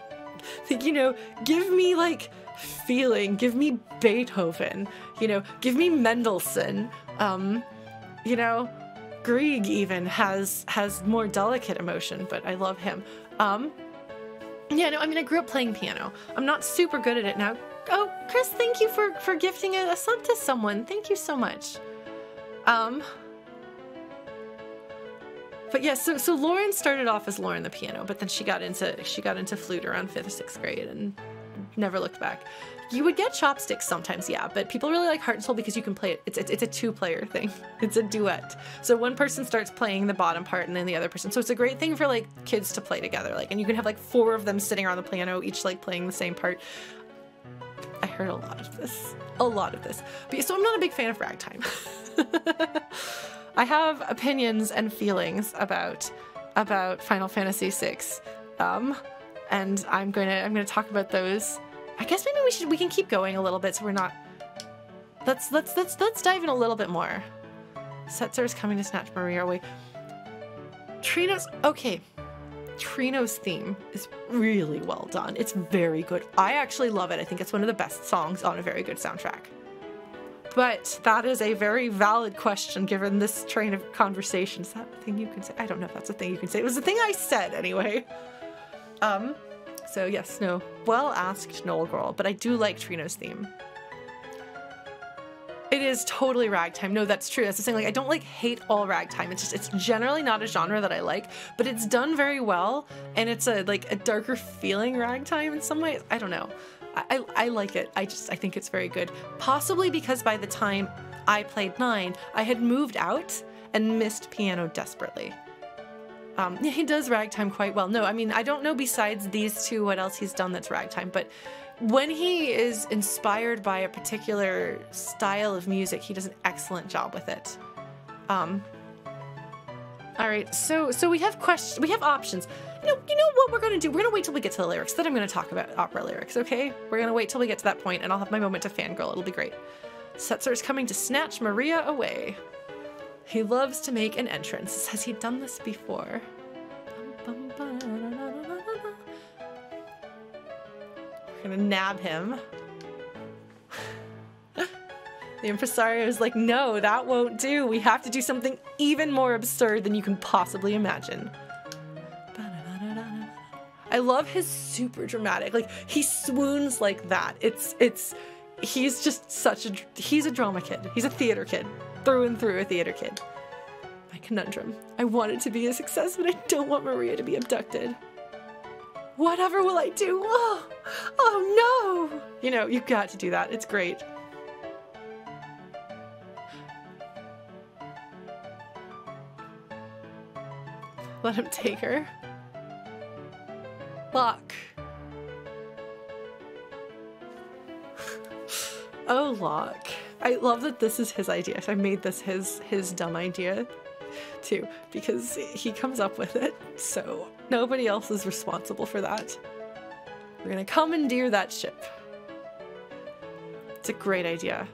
Like, you know, give me like feeling. Give me Beethoven, you know, give me Mendelssohn. You know, Grieg even has more delicate emotion, but I love him. Yeah, no, I mean, I grew up playing piano. I'm not super good at it now. Oh, Chris, thank you for gifting a sub to someone. Thank you so much. But yeah, so Lauren started off as Lauren the piano, but then she got into flute around 5th or 6th grade and never looked back. You would get chopsticks sometimes, yeah, but people really like Heart and Soul because you can play it. It's a 2-player thing. It's a duet. So one person starts playing the bottom part and then the other person. So it's a great thing for like kids to play together. Like, and you can have like 4 of them sitting around the piano, each like playing the same part. I heard a lot of this. But yeah, so I'm not a big fan of ragtime. I have opinions and feelings about Final Fantasy VI, and I'm gonna talk about those. I guess maybe we can keep going a little bit so we're not. Let's dive in a little bit more. Setzer is coming to snatch Maria away. Trino's theme is really well done. It's very good. I actually love it. I think it's one of the best songs on a very good soundtrack. But that is a very valid question given this train of conversation. Is that a thing you can say? I don't know if that's a thing you can say. It was the thing I said anyway. So yes, no. Well asked, Noel Girl, but I do like Trino's theme. It is totally ragtime. No, that's true. That's the thing. Like, I don't like hate all ragtime. It's just, it's generally not a genre that I like, but it's done very well. And it's a darker feeling ragtime in some ways. I don't know. I like it. I think it's very good. Possibly because by the time I played 9, I had moved out and missed piano desperately. Yeah, he does ragtime quite well. No, I mean, I don't know besides these two what else he's done that's ragtime, but when he is inspired by a particular style of music, he does an excellent job with it. All right, so we have options. You know what we're gonna do? We're gonna wait till we get to the lyrics, then I'm gonna talk about opera lyrics, okay? We're gonna wait till we get to that point, and I'll have my moment to fangirl. It'll be great. Setzer is coming to snatch Maria away. He loves to make an entrance. Has he done this before? We're gonna nab him. The Impresario is like, no, that won't do. We have to do something even more absurd than you can possibly imagine. I love his super dramatic, like, he swoons like that. He's just he's a drama kid. He's a theater kid. Through and through a theater kid. My conundrum. I want it to be a success, but I don't want Maria to be abducted. Whatever will I do? Oh no! You know, you've got to do that. It's great. Let him take her. Locke. Oh, Locke. I love that this is his idea. I made this his dumb idea too, because he comes up with it, so nobody else is responsible for that. We're gonna commandeer that ship. It's a great idea.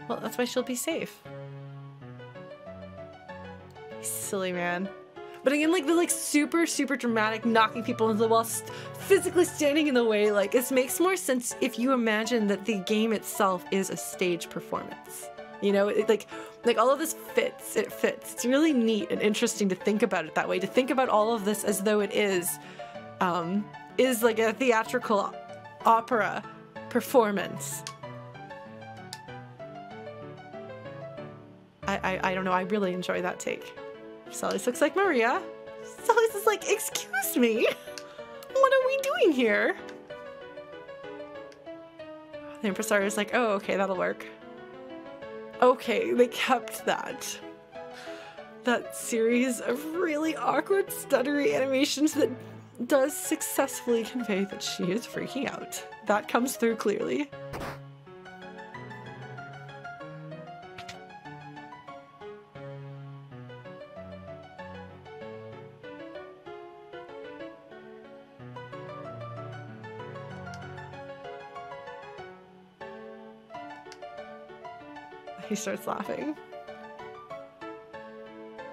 Well, that's why she'll be safe. Silly man. But again, like the super dramatic knocking people into the wall, physically standing in the way, like, this makes more sense if you imagine that the game itself is a stage performance. You know, like all of this fits. It fits. It's really neat and interesting to think about it that way. To think about all of this as though it is like a theatrical opera performance. I don't know. I really enjoy that take. Celes looks like Maria. Celes is like, excuse me, what are we doing here? The Impresario is like, oh, okay, that'll work. Okay, they kept that series of really awkward, stuttery animations that does successfully convey that she is freaking out. That comes through clearly. He starts laughing.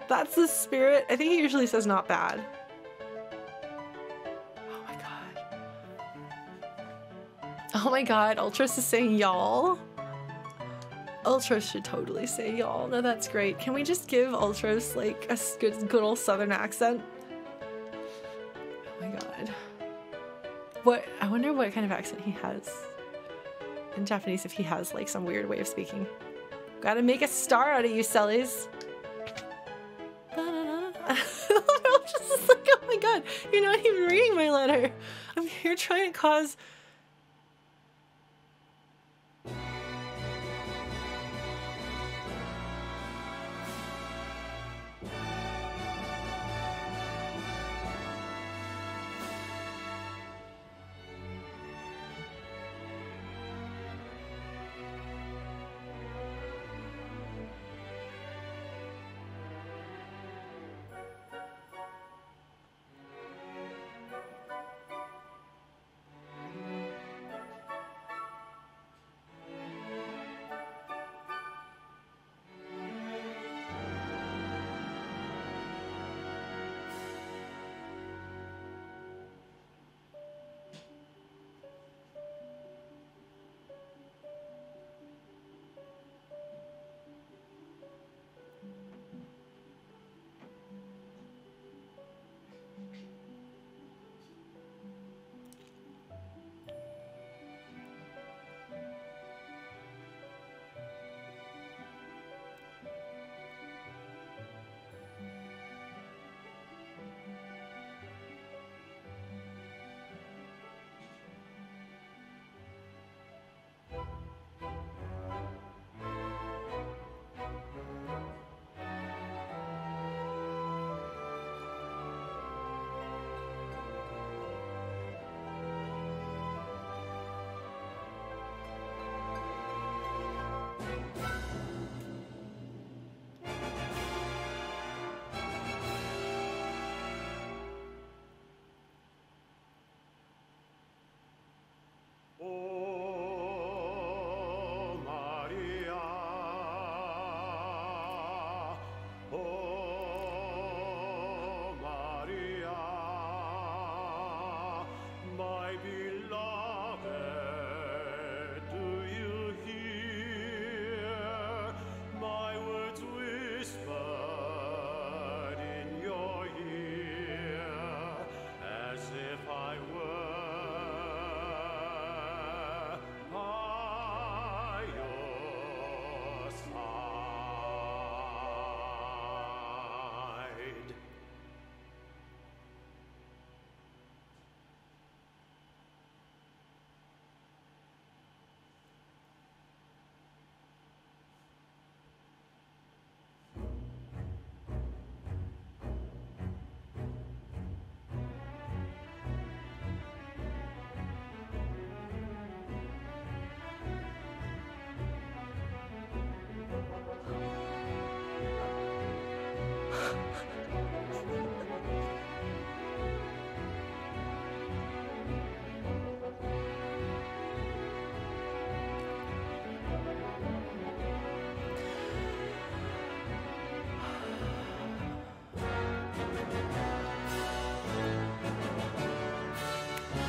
That's the spirit. I think he usually says not bad. Oh my god. Oh my god, Ultros is saying y'all. Ultros should totally say y'all. No, that's great. Can we just give Ultros like a good old southern accent? Oh my god. What? I wonder what kind of accent he has in Japanese, if he has like some weird way of speaking. Gotta make a star out of you, Celes. Ultros is like, oh my god, you're not even reading my letter. I'm here trying to cause...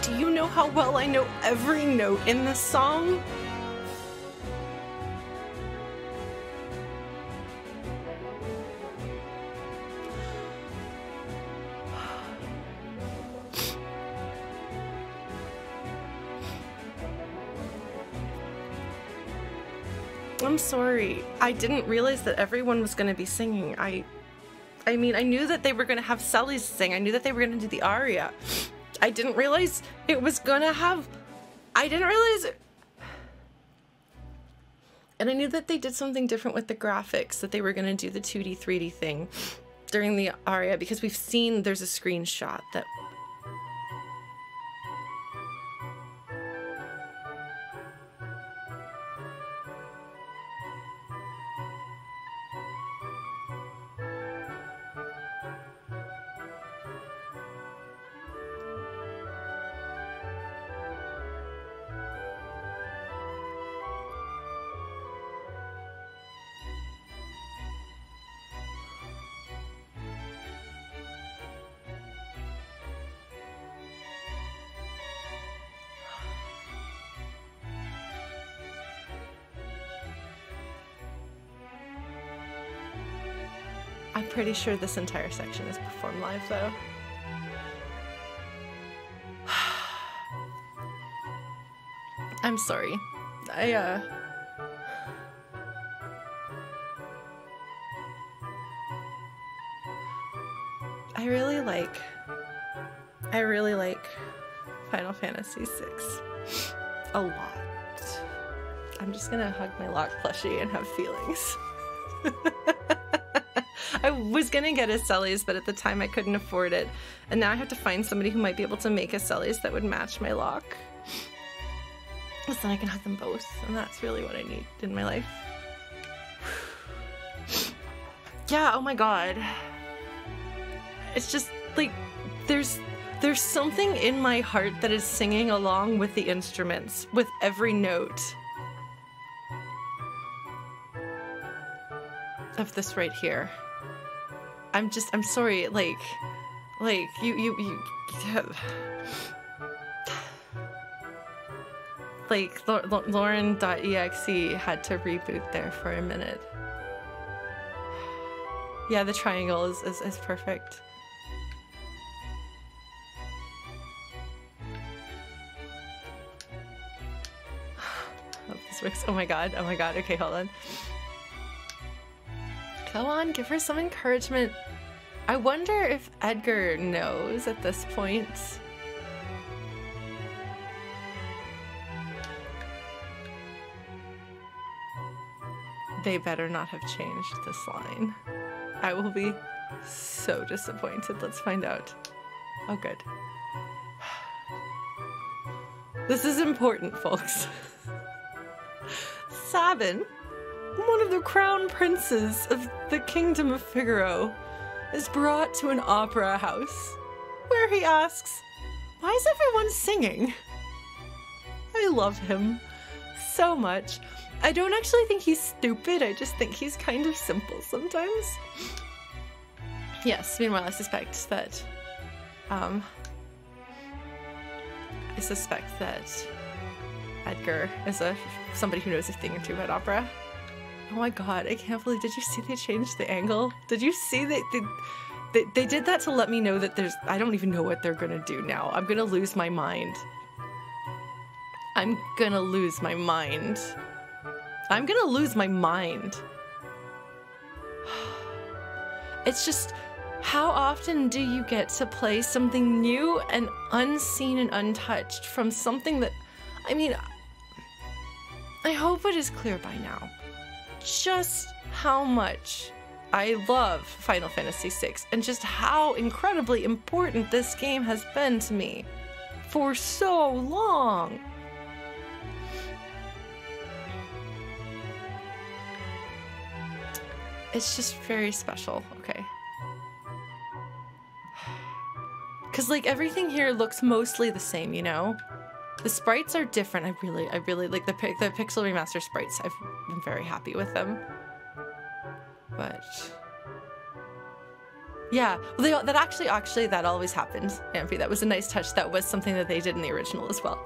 Do you know how well I know every note in this song? I'm sorry. I didn't realize that everyone was going to be singing. I mean, I knew that they were going to have Celes sing. I knew that they were going to do the aria. I didn't realize it was going to have... I didn't realize... And I knew that they did something different with the graphics, that they were going to do the 2D, 3D thing during the aria, because we've seen there's a screenshot that... I'm pretty sure this entire section is performed live, though. I'm sorry. I really like Final Fantasy VI a lot. I'm just gonna hug my Locke plushie and have feelings. I was gonna get a Celes, but at the time I couldn't afford it. And now I have to find somebody who might be able to make a Celes that would match my Locke. So then I can hug them both, and that's really what I need in my life. Yeah, oh my god. It's just, like, there's something in my heart that is singing along with the instruments, with every note of this right here. I'm sorry, like, you like, Lauren.exe had to reboot there for a minute. Yeah, the triangle is perfect. Hope this works. Oh my god, okay, hold on. Go on, give her some encouragement. I wonder if Edgar knows at this point. They better not have changed this line. I will be so disappointed. Let's find out. Oh, good. This is important, folks. Sabin, one of the crown princes of the kingdom of Figaro, is brought to an opera house where he asks, "Why is everyone singing?" I love him so much. I don't actually think he's stupid, I just think he's kind of simple sometimes. Yes, meanwhile I suspect that Edgar is somebody who knows a thing or two about opera. Oh my god, I can't believe, did you see they changed the angle? Did you see they did that to let me know that I don't even know what they're gonna do now. I'm gonna lose my mind. I'm gonna lose my mind. I'm gonna lose my mind. It's just, how often do you get to play something new and unseen and untouched from something that, I mean, I hope it is clear by now just how much I love Final Fantasy VI and just how incredibly important this game has been to me for so long. It's just very special, okay. Cause like everything here looks mostly the same, you know? The sprites are different. I really like the Pixel Remaster sprites. I've been very happy with them. But yeah, well, that actually that always happened, Amphi. That was a nice touch. That was something that they did in the original as well.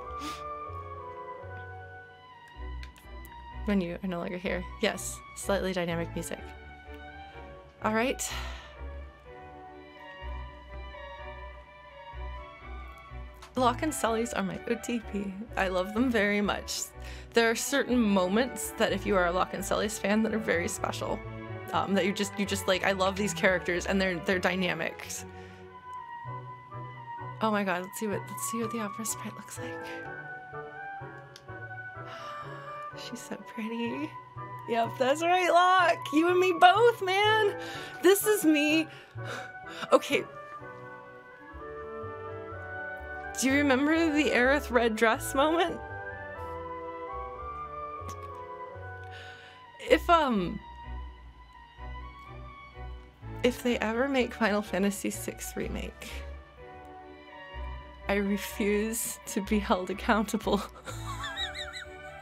When you are no longer here. Yes, slightly dynamic music. All right. Locke and Celes are my OTP. I love them very much. There are certain moments that if you are a Locke and Celes fan that are very special. That you just like, I love these characters and they're dynamic. Oh my god, let's see what the opera sprite looks like. She's so pretty. Yep, that's right, Locke. You and me both, man. This is me. Okay. Do you remember the Aerith red dress moment? If they ever make Final Fantasy VI Remake, I refuse to be held accountable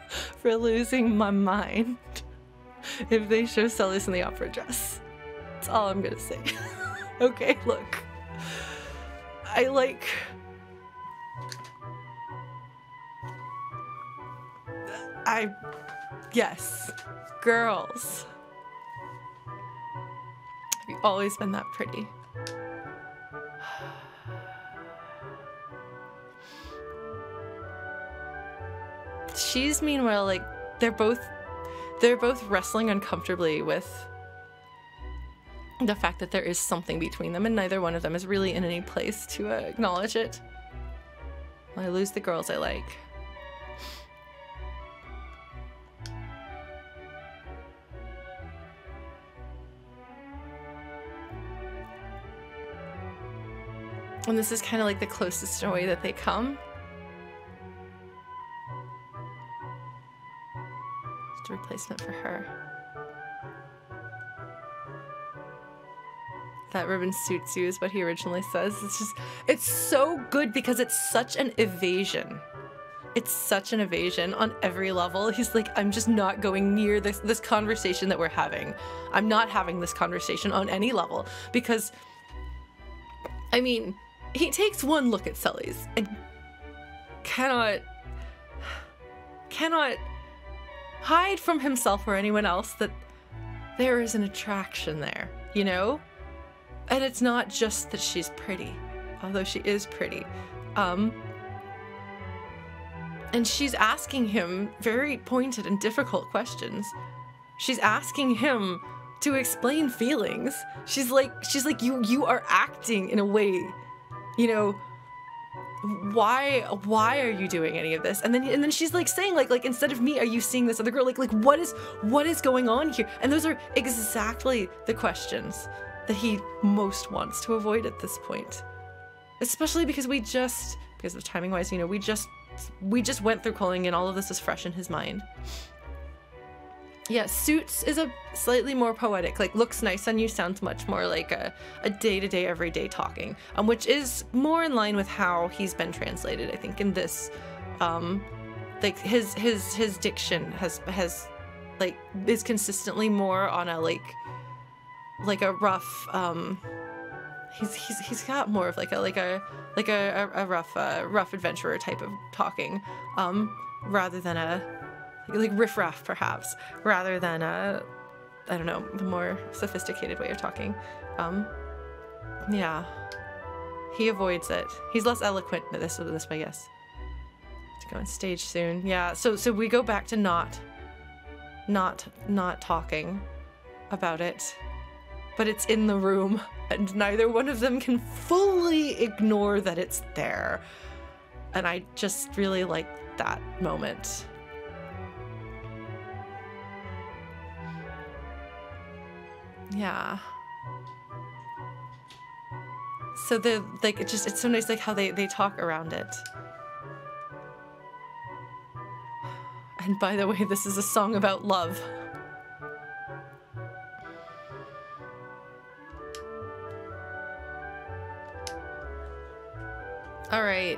for losing my mind if they show Celes in the opera dress. That's all I'm gonna say. Okay, look. Yes, girls. always been that pretty. She's meanwhile like they're both wrestling uncomfortably with the fact that there is something between them, and neither one of them is really in any place to acknowledge it. Well, I lose the girls I like. And this is kind of like the closest in a way that they come. Just a replacement for her. That ribbon suits you is what he originally says. It's so good because it's such an evasion. It's such an evasion on every level. He's like, I'm just not going near this conversation that we're having. I'm not having this conversation on any level because, I mean, he takes one look at Celes and cannot hide from himself or anyone else that there is an attraction there, you know? And it's not just that she's pretty, although she is pretty. And she's asking him very pointed and difficult questions. She's asking him to explain feelings. She's like, you are acting in a way, you know, why are you doing any of this? And then she's like saying like instead of me, are you seeing this other girl? Like what is going on here? And those are exactly the questions that he most wants to avoid at this point. Especially because because of timing wise, you know, we just went through Kohlingen, all of this is fresh in his mind. Yeah, suits is a slightly more poetic, like looks nice on you, sounds much more like a day-to-day, everyday talking, which is more in line with how he's been translated, I think, in this. Like his diction has like is consistently more on a like a rough he's got more of like a rough adventurer type of talking, rather than a like riffraff perhaps, rather than a, I don't know, the more sophisticated way of talking. Yeah, he avoids it. He's less eloquent this way, I guess. To go on stage soon. Yeah, so we go back to not talking about it, but it's in the room, and neither one of them can fully ignore that it's there. And I just really like that moment. Yeah. So they're like, it's so nice like how they talk around it. And by the way, this is a song about love. All right.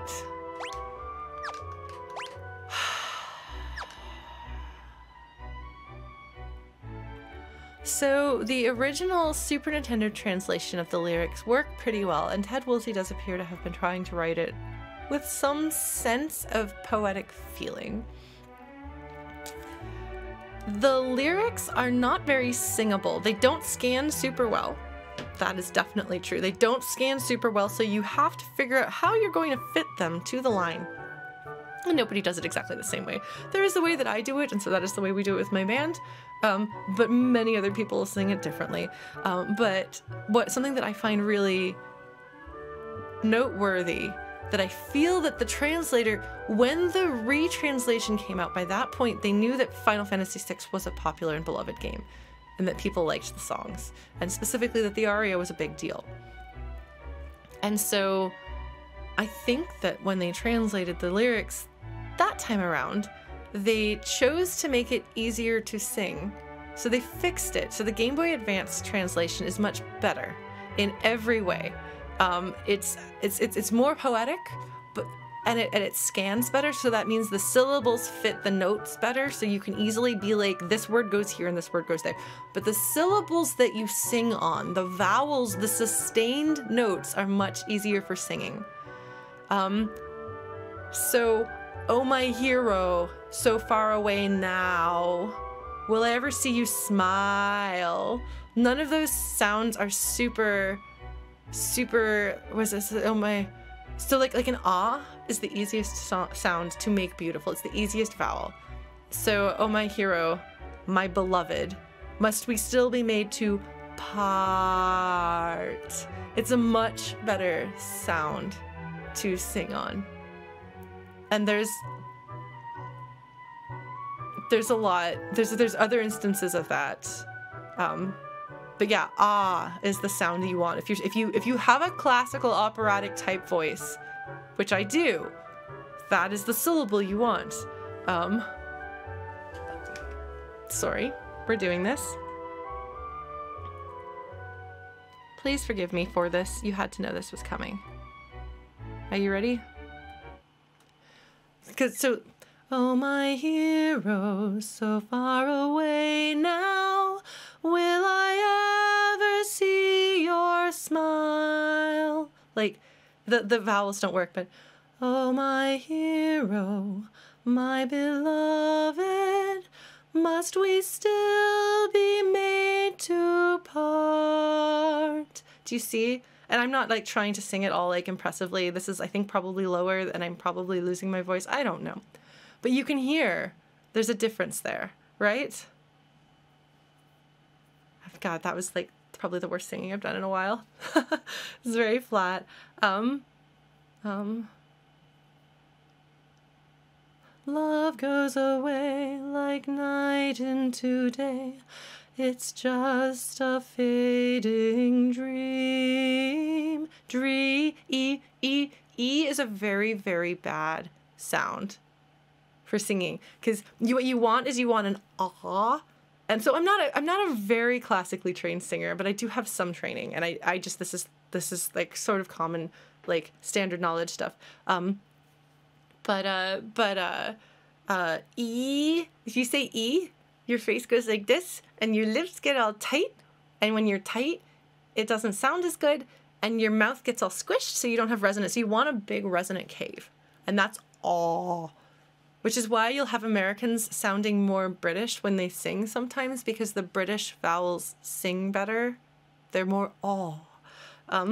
So the original Super Nintendo translation of the lyrics work pretty well, and Ted Woolsey does appear to have been trying to write it with some sense of poetic feeling. The lyrics are not very singable. They don't scan super well. That is definitely true. They don't scan super well, so you have to figure out how you're going to fit them to the line. And nobody does it exactly the same way. There is the way that I do it, and so that is the way we do it with my band. But many other people sing it differently. But something that I find really noteworthy, that I feel that the translator, when the retranslation came out, by that point they knew that Final Fantasy VI was a popular and beloved game, and that people liked the songs, and specifically that the Aria was a big deal. And so I think that when they translated the lyrics that time around, they chose to make it easier to sing. So they fixed it. So the Game Boy Advance translation is much better in every way. It's more poetic, and it scans better, so that means the syllables fit the notes better, so you can easily be like, this word goes here and this word goes there. But the syllables that you sing on, the vowels, the sustained notes, are much easier for singing. So, oh my hero, so far away now, will I ever see you smile? None of those sounds are super, was this, oh my, so like an ah is the easiest sound to make beautiful. It's the easiest vowel. So, oh my hero, my beloved, must we still be made to part? It's a much better sound to sing on. And there's a lot, there's other instances of that. But yeah, ah is the sound that you want. If you have a classical operatic type voice, which I do, that is the syllable you want. Sorry, we're doing this. Please forgive me for this. You had to know this was coming. Are you ready? Oh my hero, so far away now, will I ever see your smile? Like, the vowels don't work, but oh my hero, my beloved, must we still be made to part? Do you see? And I'm not like trying to sing it all like impressively. This is, I think, probably lower and I'm probably losing my voice. I don't know. But you can hear there's a difference there, right? God, that was like probably the worst singing I've done in a while. It's very flat. Love goes away like night into day. It's just a fading dream. E is a very, very bad sound for singing, because what you want is you want an ah. And so I'm not a very classically trained singer, but I do have some training, and I just this is like sort of common, like standard knowledge stuff. E, if you say E, your face goes like this and your lips get all tight, and when you're tight it doesn't sound as good and your mouth gets all squished, so you don't have resonance. You want a big resonant cave, and that's all. Which is why you'll have Americans sounding more British when they sing sometimes, because the British vowels sing better. They're more aw. So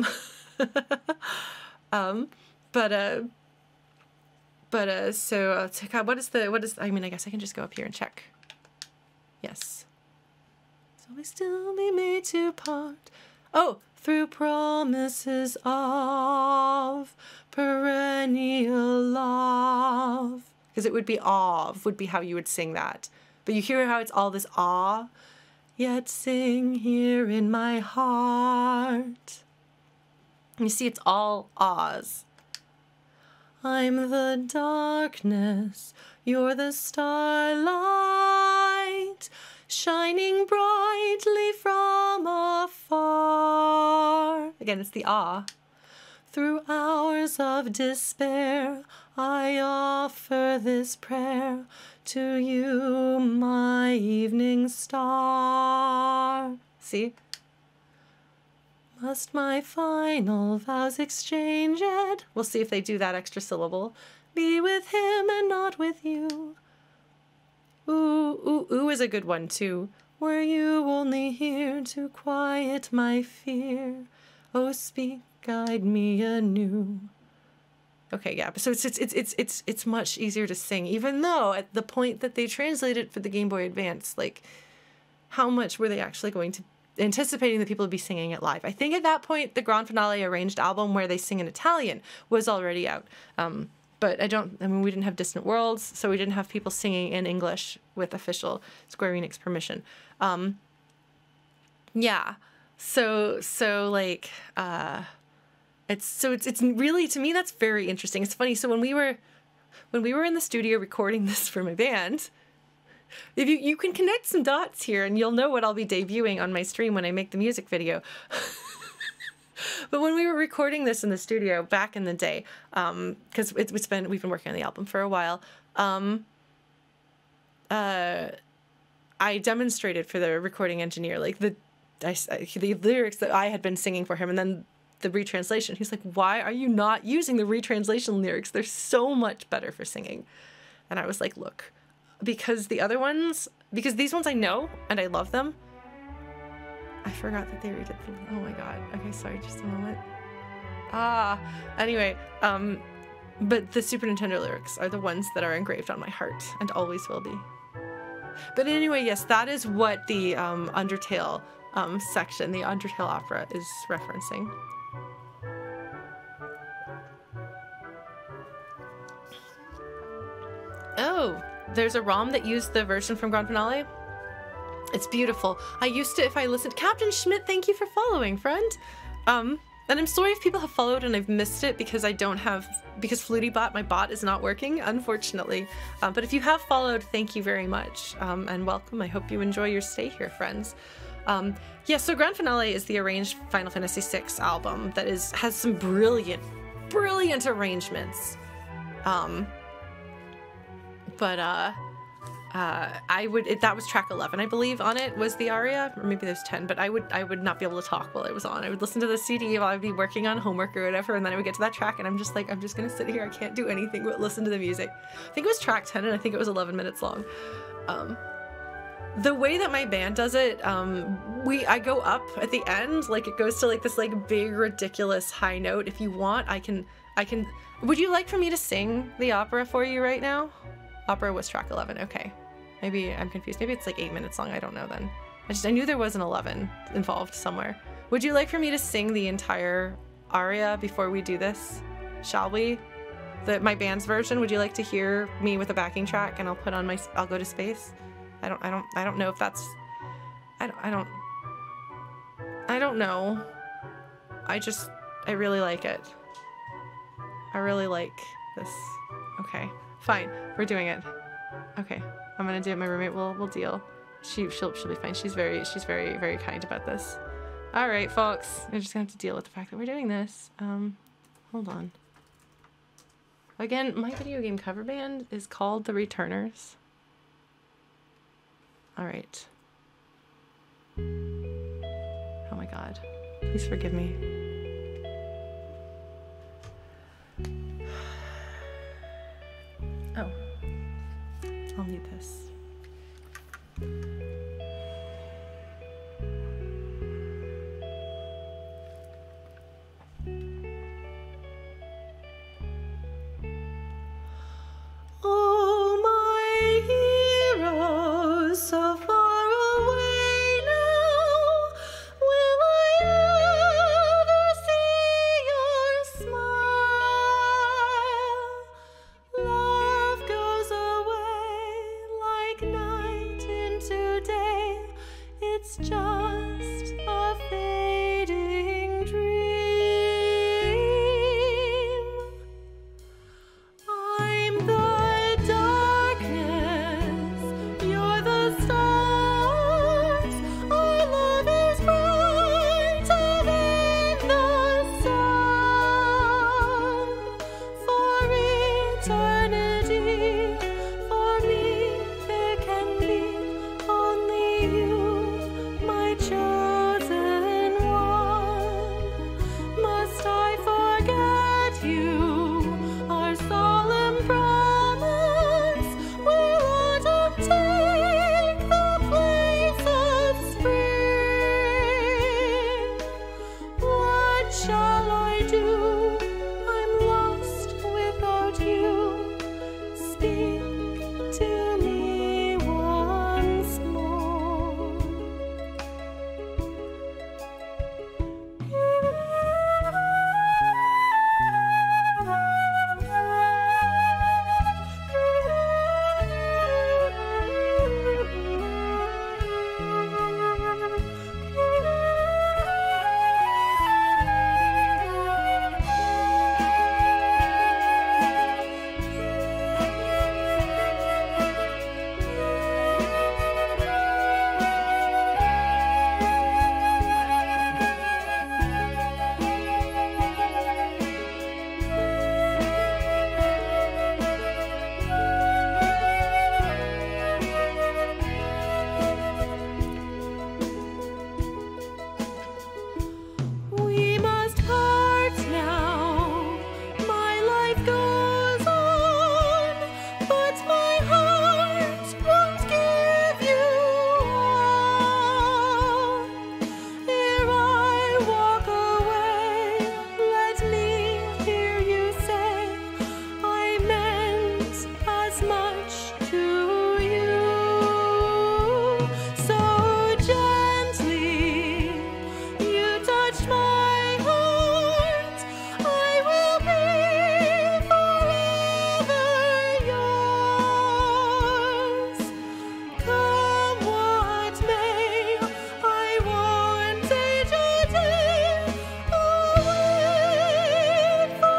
what is, I mean, I guess I can just go up here and check. Yes. So we still be made to part. Oh, through promises of perennial love. Because it would be of, would be how you would sing that. But you hear how it's all this ah? Yet sing here in my heart. You see, it's all ahs. I'm the darkness, you're the starlight, shining brightly from afar. Again, it's the ah. Through hours of despair, I offer this prayer to you, my evening star. See? Must my final vows exchanged? We'll see if they do that extra syllable. Be with him and not with you. Ooh, ooh, ooh is a good one too. Were you only here to quiet my fear? Oh, speak, guide me anew. Okay, yeah, so it's much easier to sing, even though at the point that they translated for the Game Boy Advance, like, how much were they actually going to, anticipating that people would be singing it live? I think at that point, the Grand Finale arranged album where they sing in Italian was already out. But I mean, we didn't have Distant Worlds, so we didn't have people singing in English with official Square Enix permission. Yeah, so like, it's really, to me, that's very interesting. It's funny. So when we were in the studio recording this for my band, if you can connect some dots here and you'll know what I'll be debuting on my stream when I make the music video. But when we were recording this in the studio back in the day, because we've been working on the album for a while, I demonstrated for the recording engineer like the lyrics that I had been singing for him, and then the retranslation. He's like, why are you not using the retranslation lyrics? They're so much better for singing. And I was like, look, because these ones I know and I love them, I forgot that they redid the, oh my god. Okay, sorry, just a moment. Anyway, but the Super Nintendo lyrics are the ones that are engraved on my heart and always will be. But anyway, yes, that is what the Undertale section, the Undertale opera, is referencing. Oh, there's a ROM that used the version from Grand Finale. It's beautiful. I used to, if I listened, Captain Schmidt, thank you for following, friend. And I'm sorry if people have followed and I've missed it because I don't have, because FluteBot, my bot, is not working, unfortunately. But if you have followed, thank you very much, and welcome. I hope you enjoy your stay here, friends. Yeah, so Grand Finale is the arranged Final Fantasy VI album that has some brilliant arrangements. That was track 11, I believe, on it was the aria, or maybe there's 10, but I would not be able to talk while it was on. I would listen to the CD while I'd be working on homework or whatever, and then I would get to that track and I'm just like, I'm just gonna sit here, I can't do anything but listen to the music. I think it was track 10 and I think it was 11 minutes long. The way that my band does it, I go up at the end, like it goes to like this like big ridiculous high note. If you want, I can, would you like for me to sing the opera for you right now? Opera was track 11, okay. Maybe I'm confused. Maybe it's like 8 minutes long. I don't know then. I knew there was an 11 involved somewhere. Would you like for me to sing the entire aria before we do this? Shall we? My band's version. Would you like to hear me with a backing track and I'll put on I'll go to space? I don't know if that's, I don't know. I really like it. I really like this. Okay, fine. We're doing it. Okay. I'm gonna do it. My roommate will deal. She'll be fine. She's very kind about this. All right, folks. We're just gonna have to deal with the fact that we're doing this. Hold on. Again, my video game cover band is called The Returners. All right. Oh my God. Please forgive me. Oh. I'll need this. Oh, my heroes, so far away now, will I ever see your smile? Love goes away like night into day, it's just a fading dream. I'm the darkness, you're the stars, our love is brighter than the sun. For eternity, for me there can be only you, my chosen one. as much to you. So gently you touched my heart. I will be forever yours. Come what may, I won't age a day away for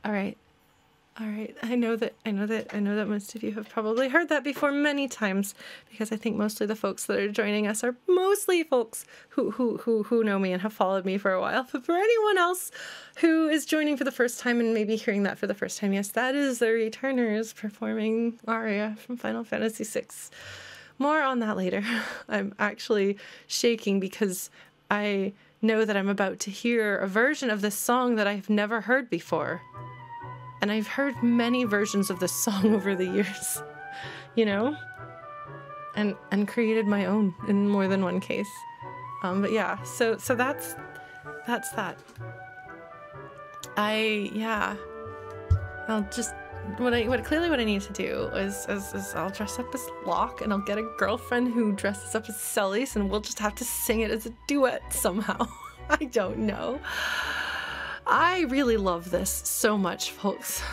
All right. I know that most of you have probably heard that before many times, because I think mostly the folks that are joining us are mostly folks who know me and have followed me for a while. But for anyone else who is joining for the first time and maybe hearing that for the first time, yes, that is the Returners performing Aria from Final Fantasy VI. More on that later. I'm actually shaking because I know that I'm about to hear a version of this song that I've never heard before. And I've heard many versions of this song over the years, you know? And created my own in more than one case. But yeah, so that's that. I'll just what I need to do is I'll dress up as Locke, and I'll get a girlfriend who dresses up as Celes, and we'll just have to sing it as a duet somehow. I don't know. I really love this so much, folks.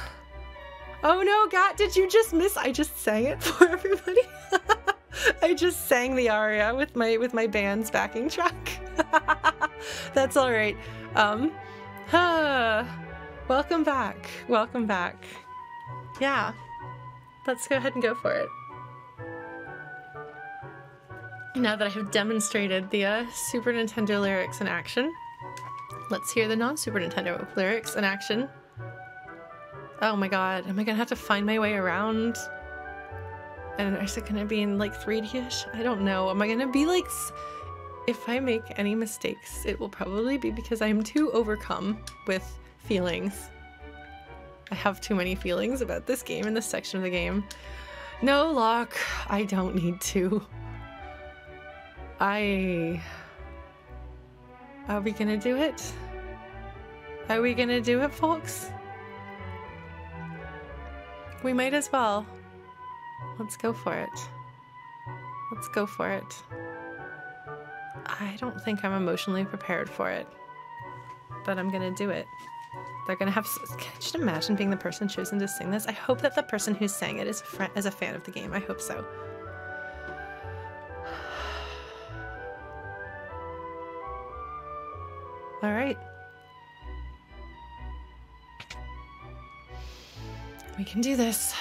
Oh no, Gat, did you just miss? I just sang it for everybody. I just sang the aria with my band's backing track. That's all right. Welcome back. Welcome back. Yeah, let's go ahead and go for it. Now that I have demonstrated the Super Nintendo lyrics in action, let's hear the non-Super Nintendo lyrics in action. Oh my god, am I gonna have to find my way around? And is it gonna be in like 3D-ish? I don't know. Am I gonna be like... If I make any mistakes, it will probably be because I'm too overcome with feelings. I have too many feelings about this game and this section of the game. No, Locke, I don't need to. Are we gonna do it? Are we gonna do it, folks? We might as well. Let's go for it. Let's go for it. I don't think I'm emotionally prepared for it, but I'm gonna do it. They're gonna have... Can you just imagine being the person chosen to sing this? I hope that the person who sang it is a fan of the game. I hope so. All right. We can do this.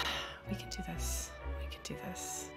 We can do this. We can do this.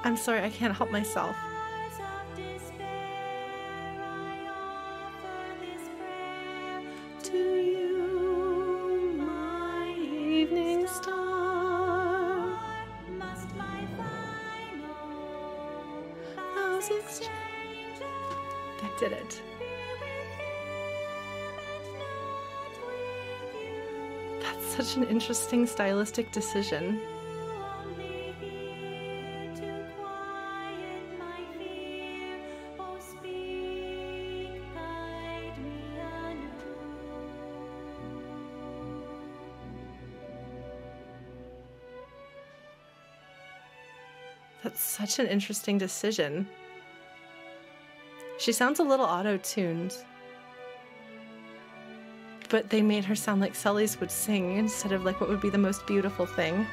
I'm sorry, I can't help myself. To you, my evening star. Must my final vows exchange? That did it. such an interesting stylistic decision. That's such an interesting decision. She sounds a little auto-tuned. But they made her sound like Celes would sing instead of like what would be the most beautiful thing.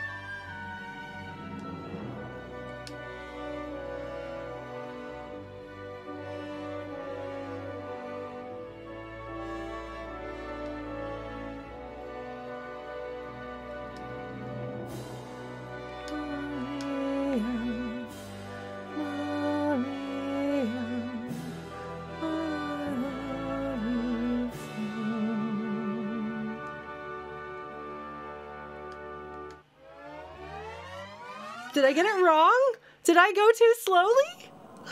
Did I get it wrong? Did I go too slowly? I'm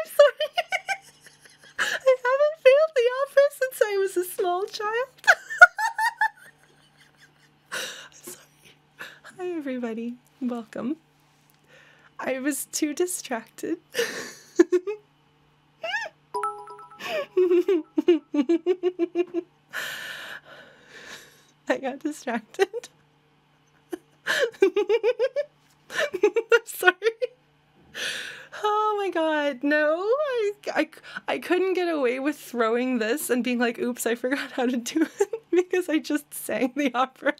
sorry. I haven't failed the opera since I was a small child. I'm sorry. Hi, everybody. Welcome. I was too distracted. I got distracted. I'm sorry. Oh my god, no. I couldn't get away with throwing this and being like, oops, I forgot how to do it because I just sang the opera.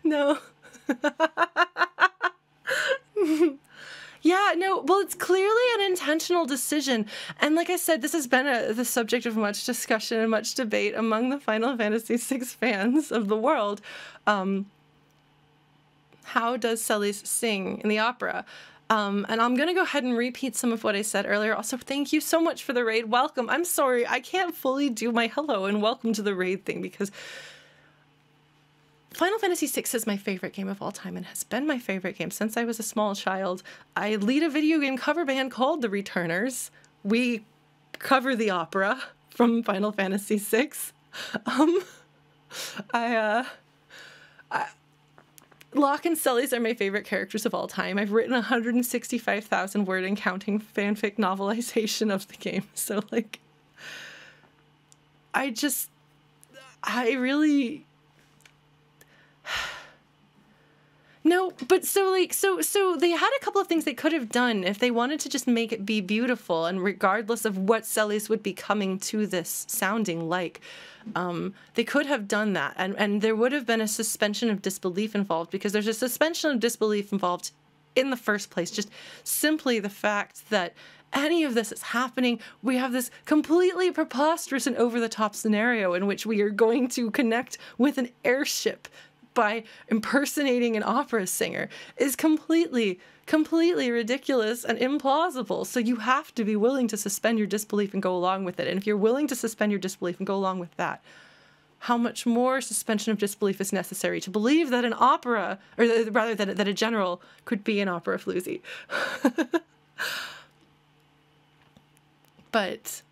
No. Yeah, no, well, it's clearly an intentional decision. And like I said, this has been the subject of much discussion and much debate among the Final Fantasy VI fans of the world. How does Celes sing in the opera? And I'm going to go ahead and repeat some of what I said earlier. Also, thank you so much for the raid. Welcome. I'm sorry, I can't fully do my hello and welcome to the raid thing because Final Fantasy VI is my favorite game of all time and has been my favorite game since I was a small child. I lead a video game cover band called The Returners. We cover the opera from Final Fantasy VI. Locke and Celes are my favorite characters of all time. I've written 165,000 word and counting fanfic novelization of the game. So like, I really... No, but so they had a couple of things they could have done if they wanted to just make it be beautiful, and regardless of what Celes would be coming to this sounding like, they could have done that, and there would have been a suspension of disbelief involved, because there's a suspension of disbelief involved in the first place, just simply the fact that any of this is happening. We have this completely preposterous and over-the-top scenario in which we are going to connect with an airship by impersonating an opera singer is completely ridiculous and implausible. So you have to be willing to suspend your disbelief and go along with it. And if you're willing to suspend your disbelief and go along with that, how much more suspension of disbelief is necessary to believe that an opera, or rather that a general could be an opera floozy? But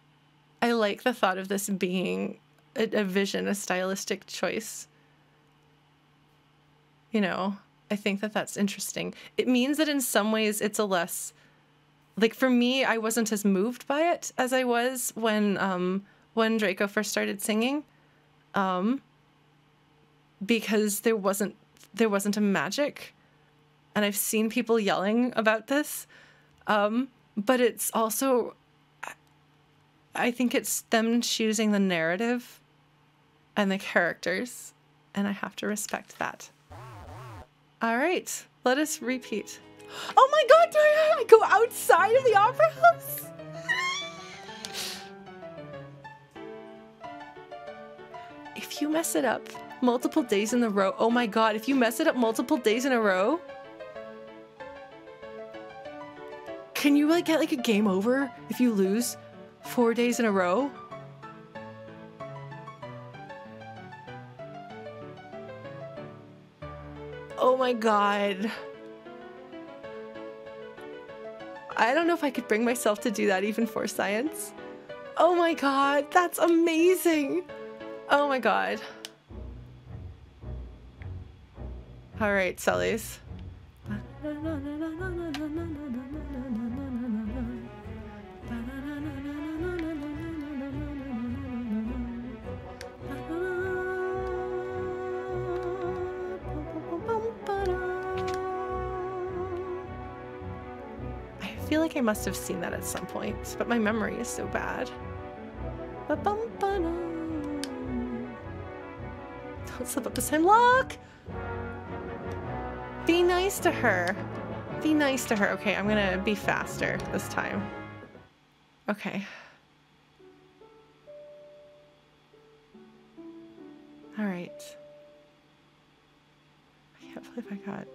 I like the thought of this being a vision, a stylistic choice. You know, I think that that's interesting. It means that in some ways it's a less, like for me, I wasn't as moved by it as I was when Draco first started singing, because there wasn't a magic, and I've seen people yelling about this, but it's also, I think it's them choosing the narrative and the characters, and I have to respect that. All right, let us repeat. Oh my god, do I go outside of the opera house? If you mess it up multiple days in a row, oh my god, if you mess it up multiple days in a row, can you like get like a game over if you lose 4 days in a row? Oh my god. I don't know if I could bring myself to do that even for science. Oh my god, that's amazing. Oh my god. All right, Celes. I feel like I must have seen that at some point, but my memory is so bad. Don't slip up this time, Locke! Be nice to her. Be nice to her. Okay, I'm gonna be faster this time. Okay. All right. I can't believe I got...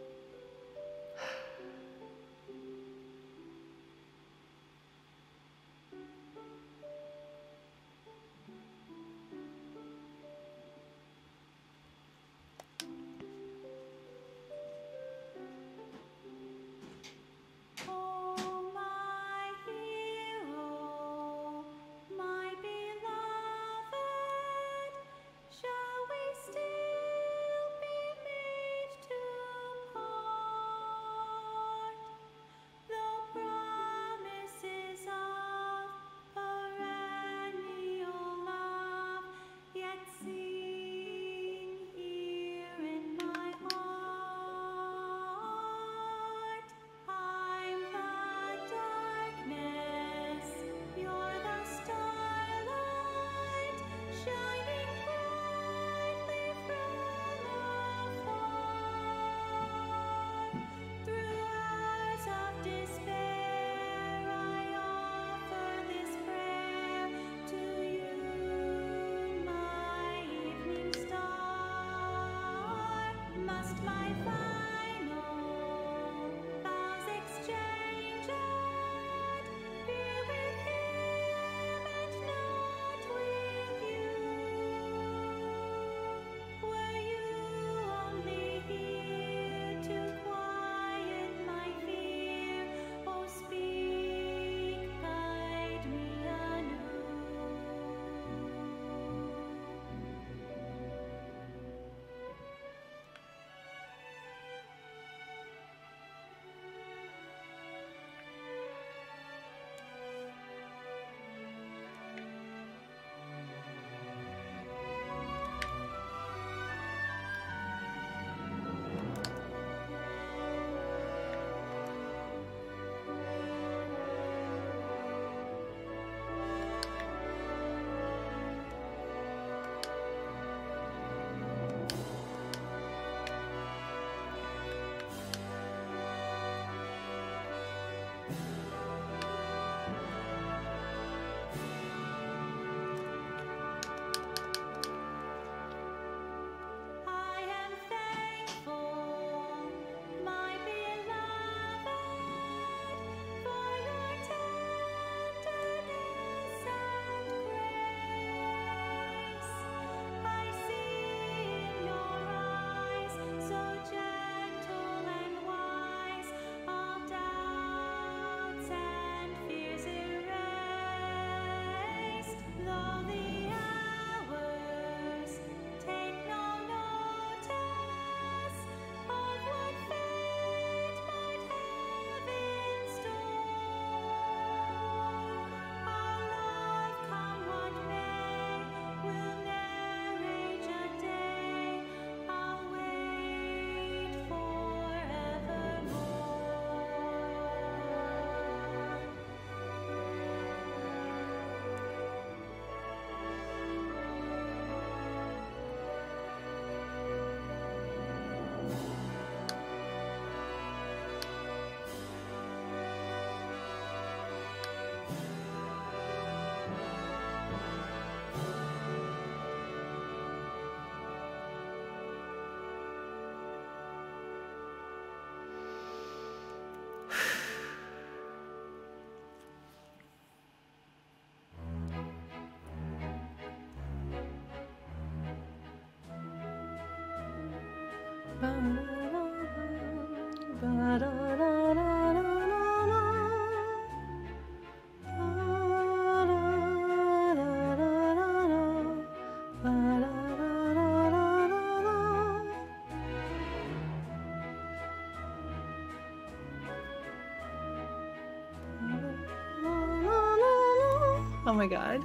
Oh my god.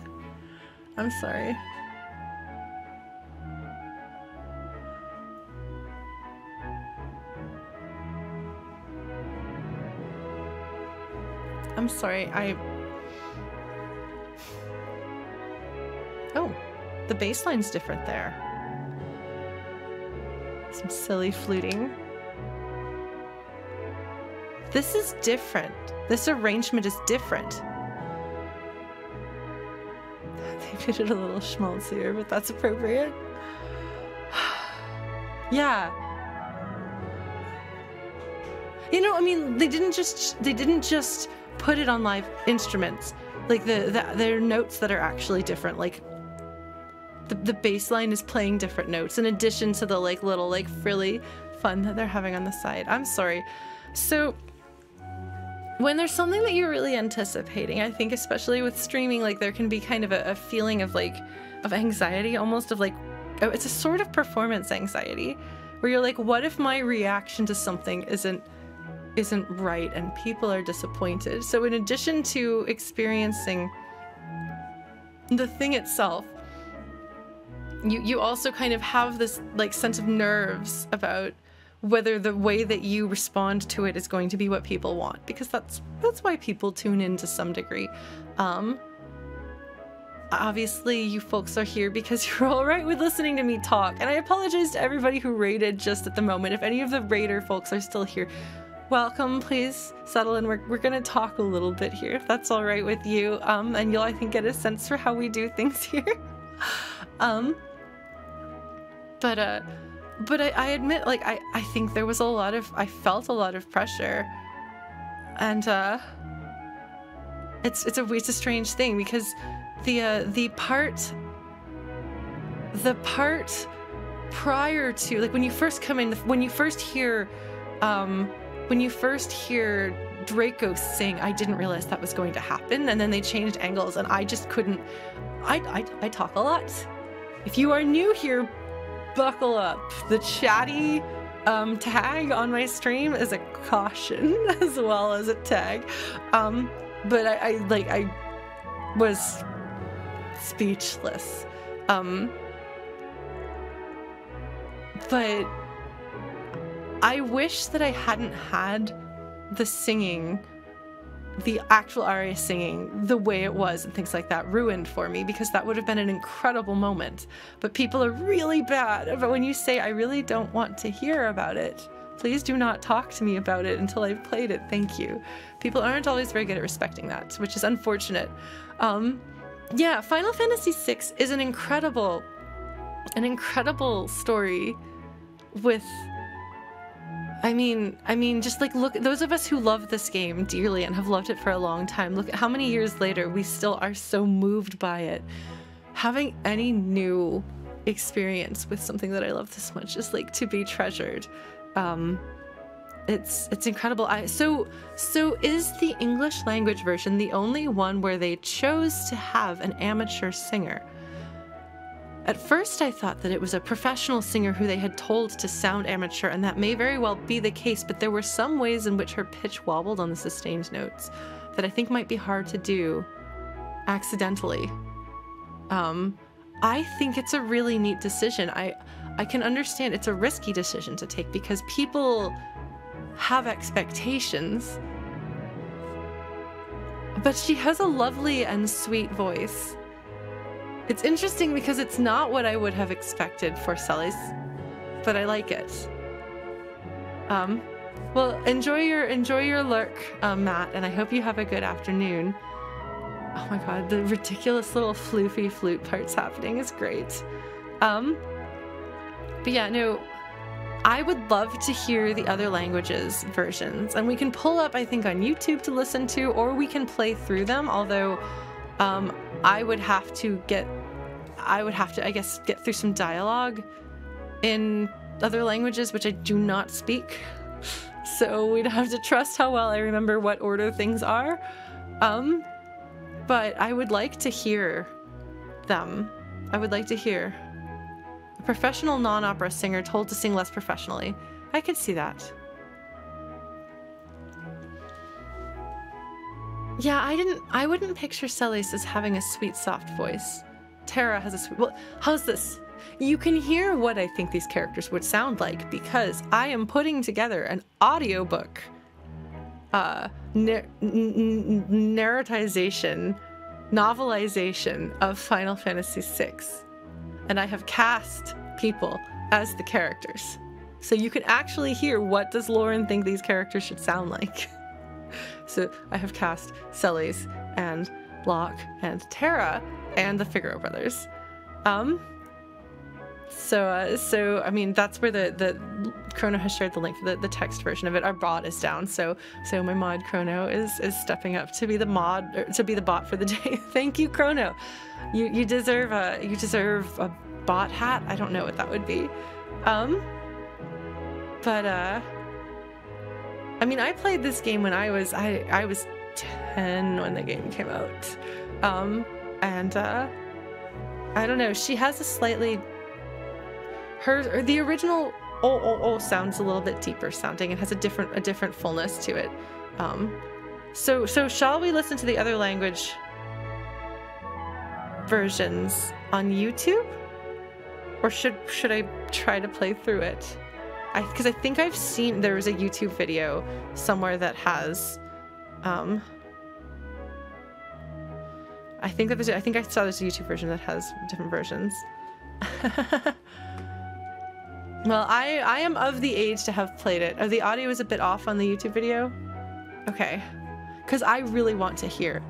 I'm sorry. I'm sorry, Oh, the bass line's different there. Some silly fluting. This is different. This arrangement is different. They made it a little schmaltzier, but that's appropriate. Yeah. You know, I mean, they didn't just put it on live instruments. Like there are notes that are actually different. Like the bass line is playing different notes in addition to the like little like frilly fun that they're having on the side. I'm sorry. So when there's something that you're really anticipating, I think especially with streaming, like there can be kind of a feeling of like of anxiety, almost of like, oh, it's a sort of performance anxiety where you're like, what if my reaction to something isn't right and people are disappointed? So in addition to experiencing the thing itself, you also kind of have this like sense of nerves about whether the way that you respond to it is going to be what people want, because that's why people tune in to some degree. Obviously you folks are here because you're all right with listening to me talk, and I apologize to everybody who raided just at the moment. If any of the raider folks are still here, welcome. Please settle in. We're gonna talk a little bit here, if that's all right with you, and you'll, I think, get a sense for how we do things here. But I admit, like, I think there was I felt a lot of pressure, and it's a strange thing, because the part prior to, like, when you first come in, when you first hear Draco sing, I didn't realize that was going to happen, and then they changed angles, and I just couldn't. I talk a lot. If you are new here, buckle up. The chatty tag on my stream is a caution as well as a tag. But I was speechless. But I wish that I hadn't had the singing, the actual Aria singing, the way it was and things like that ruined for me, because that would have been an incredible moment. But people are really bad about when you say, I really don't want to hear about it. Please do not talk to me about it until I've played it. Thank you. People aren't always very good at respecting that, which is unfortunate. Yeah, Final Fantasy VI is an incredible story with, I mean, just like, look, those of us who love this game dearly and have loved it for a long time, look at how many years later we still are so moved by it. Having any new experience with something that I love this much is like to be treasured. It's incredible. So is the English language version the only one where they chose to have an amateur singer? At first I thought that it was a professional singer who they had told to sound amateur, and that may very well be the case, but there were some ways in which her pitch wobbled on the sustained notes that I think might be hard to do accidentally. I think it's a really neat decision. I can understand it's a risky decision to take because people have expectations, but she has a lovely and sweet voice. It's interesting because it's not what I would have expected for Celes, but I like it. Well, enjoy your lurk, Matt, and I hope you have a good afternoon. Oh my god, the ridiculous little floofy flute parts happening is great. But yeah, no, I would love to hear the other languages versions, and we can pull up, I think, on YouTube to listen to, or we can play through them, although I would have to, I guess, get through some dialogue in other languages, which I do not speak. So we'd have to trust how well I remember what order things are. But I would like to hear them. I would like to hear a professional non-opera singer told to sing less professionally. I could see that. Yeah, I wouldn't picture Celes as having a sweet, soft voice. Terra has a sweet, well, how's this? You can hear what I think these characters would sound like because I am putting together an audiobook, narratization, novelization of Final Fantasy VI. And I have cast people as the characters. So you can actually hear what does Lauren think these characters should sound like. So I have cast Celes and Locke and Terra and the Figaro brothers. So I mean that's where the Chrono has shared the link for the text version of it. Our bot is down, so my mod Chrono is stepping up to be the mod, or to be the bot for the day. Thank you, Chrono. You deserve a bot hat. I don't know what that would be. I mean, I played this game when I was 10 when the game came out. I don't know, she has a slightly, the original oh sounds a little bit deeper sounding and has a different fullness to it. So shall we listen to the other language versions on YouTube? Or should I try to play through it? Because I think I've seen there was a YouTube video somewhere that has, I think I saw this YouTube version that has different versions. Well, I am of the age to have played it. Oh, the audio is a bit off on the YouTube video. Okay, because I really want to hear.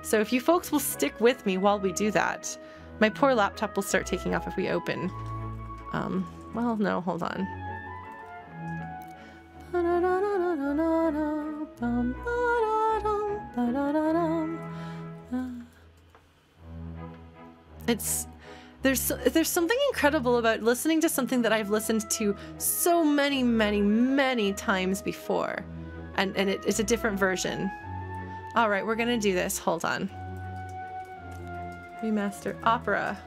So if you folks will stick with me while we do that, my poor laptop will start taking off if we open. Well, no, hold on. There's something incredible about listening to something that I've listened to so many times before, and it's a different version. All right, we're gonna do this. Hold on. Remaster opera.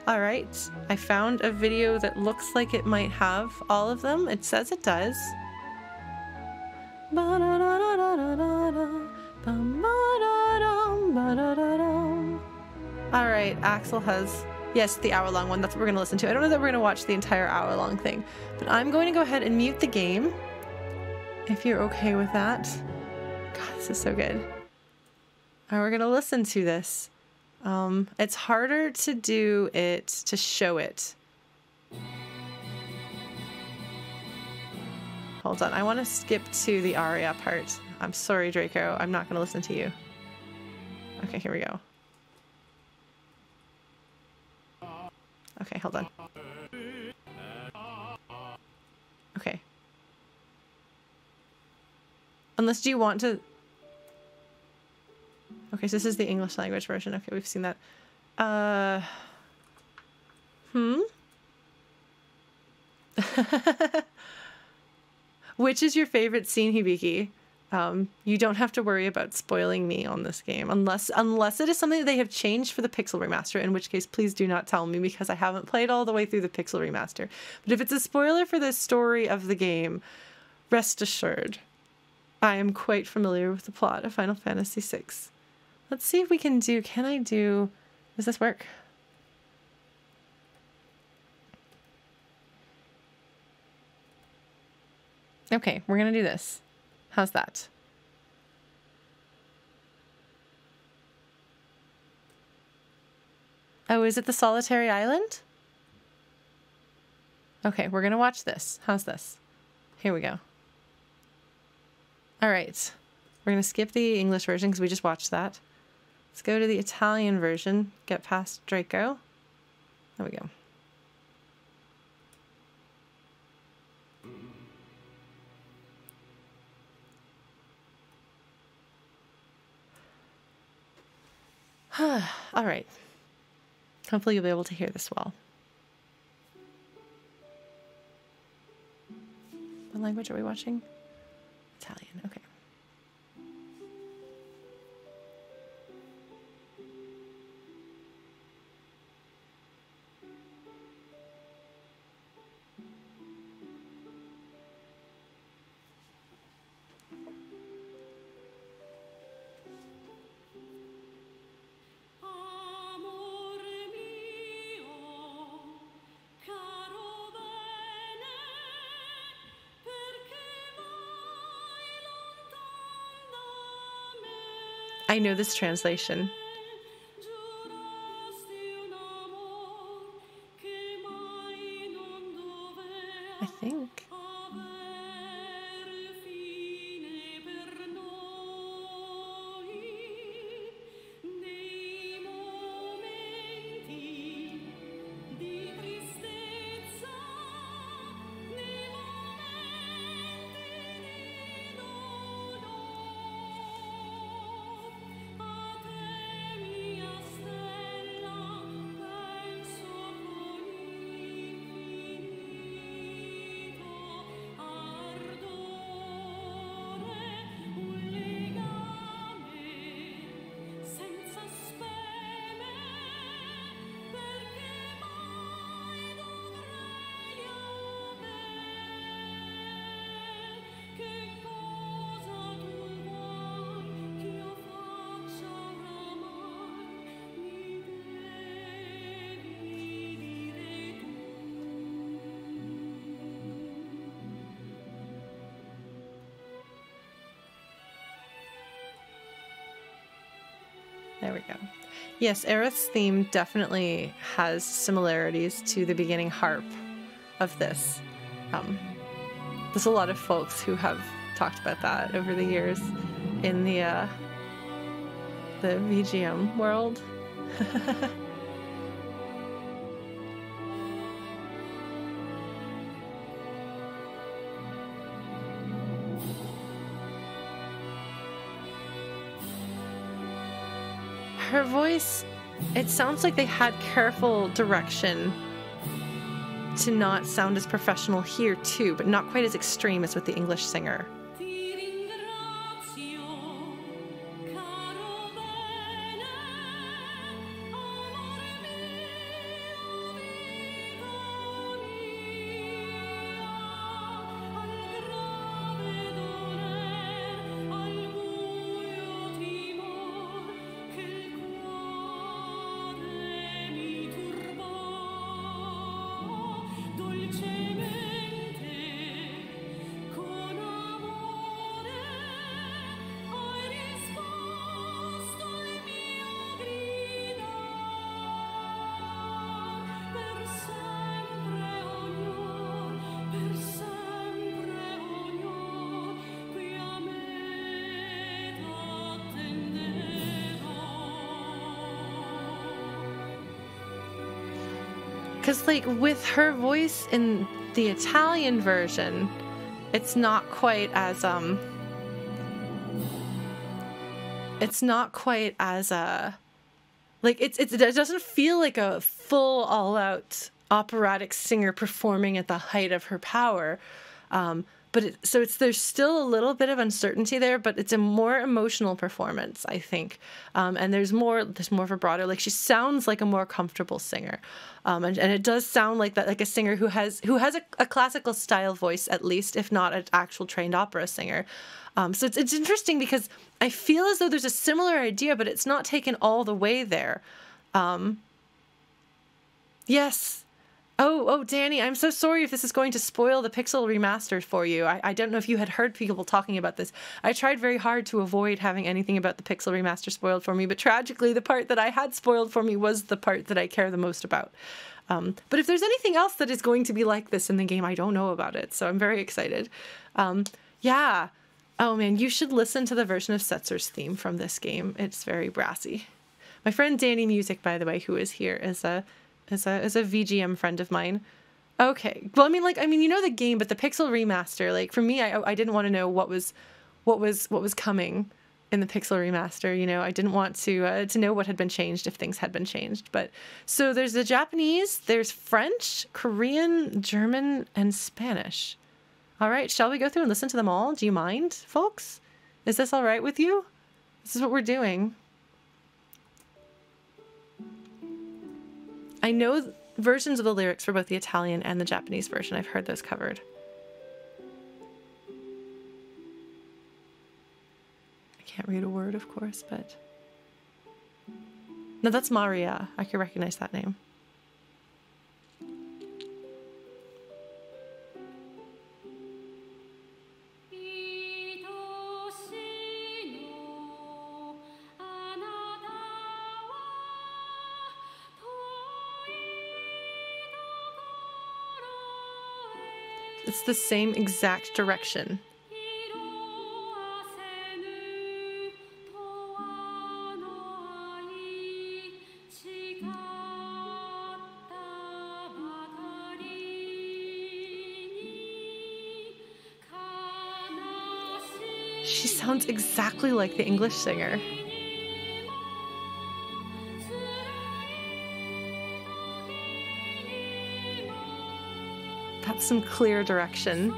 All right, I found a video that looks like it might have all of them. It says it does. All right, Axel has, yes, the hour-long one. That's what we're gonna listen to. I don't know that we're gonna watch the entire hour-long thing, but I'm going to go ahead and mute the game, if you're okay with that. God, this is so good. And we're gonna listen to this. It's harder to do it, to show it. Hold on, I want to skip to the Aria part. I'm sorry, Draco, I'm not gonna listen to you. Okay, here we go. Okay, hold on. Okay. Unless, do you want to... Okay, so this is the English language version. Okay, we've seen that. Which is your favorite scene, Hibiki? You don't have to worry about spoiling me on this game, unless it is something that they have changed for the Pixel Remaster, in which case please do not tell me because I haven't played all the way through the Pixel Remaster. But if it's a spoiler for the story of the game, rest assured, I am quite familiar with the plot of Final Fantasy VI. Let's see if we can do, does this work? Okay, we're gonna do this. How's that? Oh, is it the Solitary Island? Okay, we're gonna watch this. How's this? Here we go. All right, we're gonna skip the English version because we just watched that. Let's go to the Italian version, get past Draco. There we go. All right. Hopefully you'll be able to hear this well. What language are we watching? Italian, okay. I know this translation. I think. There we go. Yes, Aerith's theme definitely has similarities to the beginning harp of this. There's a lot of folks who have talked about that over the years in the VGM world. Her voice, it sounds like they had careful direction to not sound as professional here too, but not quite as extreme as with the English singer. Because, like, with her voice in the Italian version, it's not quite as, like, it doesn't feel like a full, all-out operatic singer performing at the height of her power. There's still a little bit of uncertainty there, but it's a more emotional performance, I think. And there's more vibrato. Like, she sounds like a more comfortable singer. And it does sound like that, like a singer who has a classical style voice, at least, if not an actual trained opera singer. So it's interesting because I feel as though there's a similar idea, but it's not taken all the way there. Yes. Oh, Danny, I'm so sorry if this is going to spoil the Pixel Remaster for you. I don't know if you had heard people talking about this. I tried very hard to avoid having anything about the Pixel Remaster spoiled for me, but tragically the part that I had spoiled for me was the part that I care the most about. But if there's anything else that is going to be like this in the game, I don't know about it, so I'm very excited. Yeah. Oh man, you should listen to the version of Setzer's theme from this game. It's very brassy. My friend Danny Music, by the way, who is here, is a VGM friend of mine. Okay. Well, I mean, you know the game, but the Pixel Remaster, like, for me, I didn't want to know what was coming in the Pixel Remaster. You know, I didn't want to know what had been changed if things had been changed. But so there's the Japanese, there's French, Korean, German, and Spanish. All right, shall we go through and listen to them all? Do you mind, folks? Is this all right with you? This is what we're doing. I know versions of the lyrics for both the Italian and the Japanese version. I've heard those covered. I can't read a word, of course, but... No, that's Maria. I can recognize that name. it's the same exact direction. She sounds exactly like the English singer. That's some clear direction.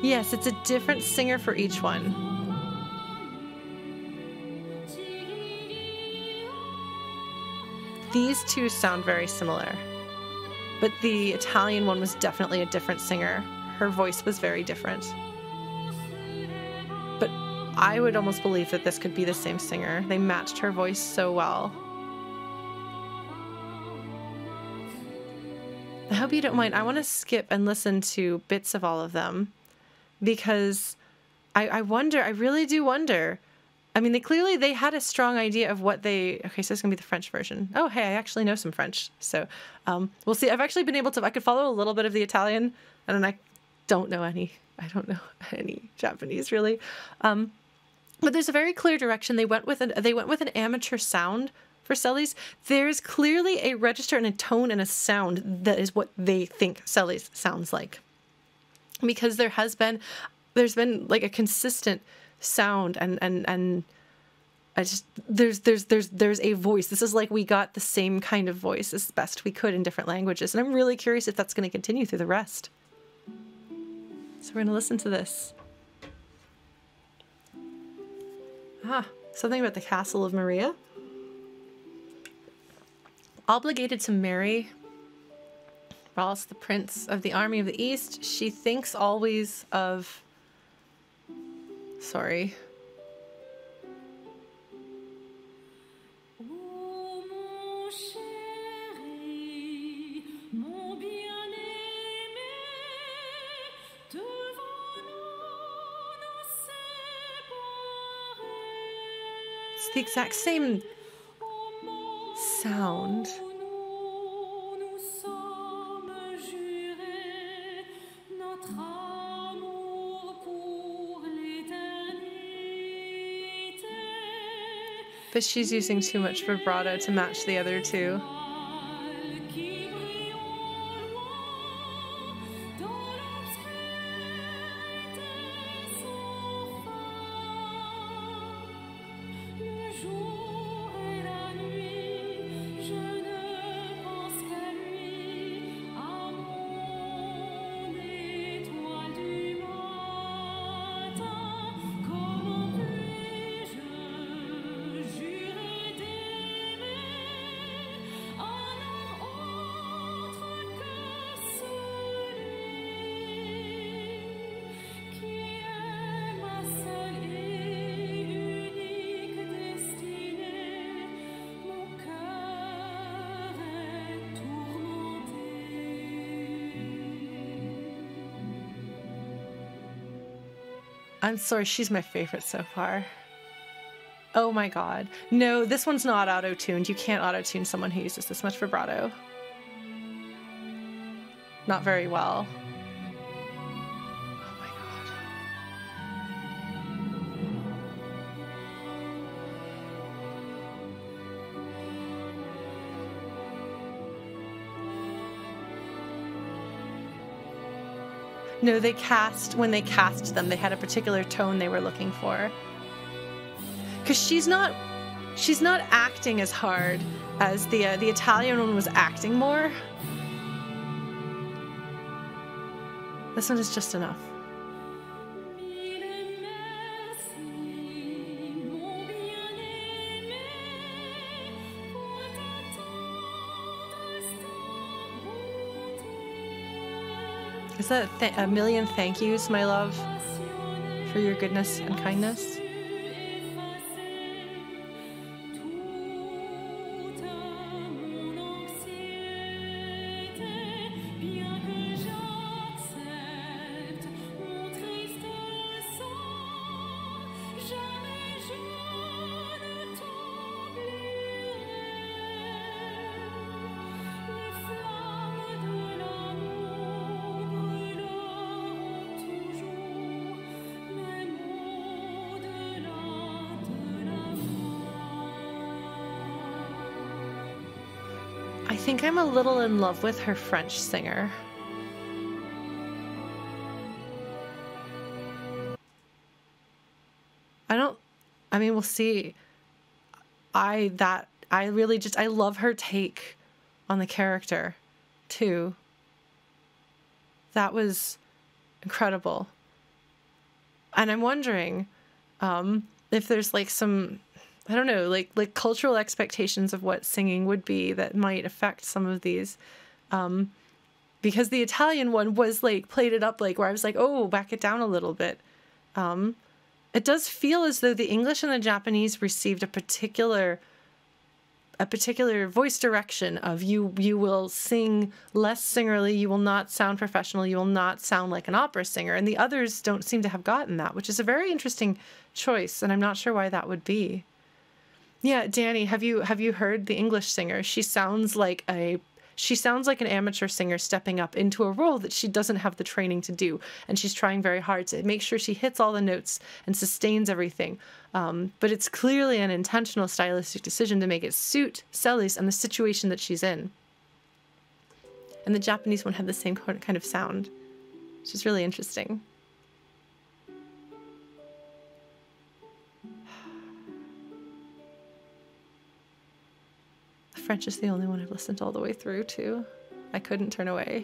Yes, it's a different singer for each one. These two sound very similar, but the Italian one was definitely a different singer. Her voice was very different. But I would almost believe that this could be the same singer. They matched her voice so well. I hope you don't mind. I want to skip and listen to bits of all of them because I wonder, I really do wonder. I mean, they had a strong idea of what they... Okay, so it's going to be the French version. Oh, hey, I actually know some French. So we'll see. I've actually been able to... I could follow a little bit of the Italian, and then I don't know any Japanese, really. But there's a very clear direction. They went with an amateur sound for Celes. There's clearly a register and a tone and a sound that is what they think Celes sounds like. Because there's been like a consistent sound and I just there's a voice. This is like we got the same kind of voice as best we could in different languages, and I'm really curious if that's going to continue through the rest. So we're going to listen to this. Something about the castle of Maria. Obligated to marry Raus, the prince of the army of the east, she thinks always of... Sorry. It's the exact same sound. But she's using too much vibrato to match the other two. I'm sorry, she's my favorite so far. Oh my god. No, this one's not auto-tuned. You can't auto-tune someone who uses this much vibrato. Not very well. Oh my god. No, when they cast them, they had a particular tone they were looking for. Because she's not acting as hard as the Italian one was acting more. This one is just enough. Is that a million thank yous, my love, for your goodness and kindness? think I'm a little in love with her French singer. I mean, we'll see. I love her take on the character, too. That was incredible. And I'm wondering if there's like some, I don't know, like cultural expectations of what singing would be that might affect some of these. Because the Italian one was like, played it up like where I was like, oh, back it down a little bit. It does feel as though the English and the Japanese received a particular voice direction of you will sing less singerly, you will not sound professional, you will not sound like an opera singer, and the others don't seem to have gotten that, which is a very interesting choice, and I'm not sure why that would be. Yeah, Danny, have you heard the English singer? She sounds like an amateur singer stepping up into a role that she doesn't have the training to do. And she's trying very hard to make sure she hits all the notes and sustains everything. But it's clearly an intentional stylistic decision to make it suit Celes and the situation that she's in. And the Japanese one had the same kind of sound, which is really interesting. French is the only one I've listened all the way through to. I couldn't turn away.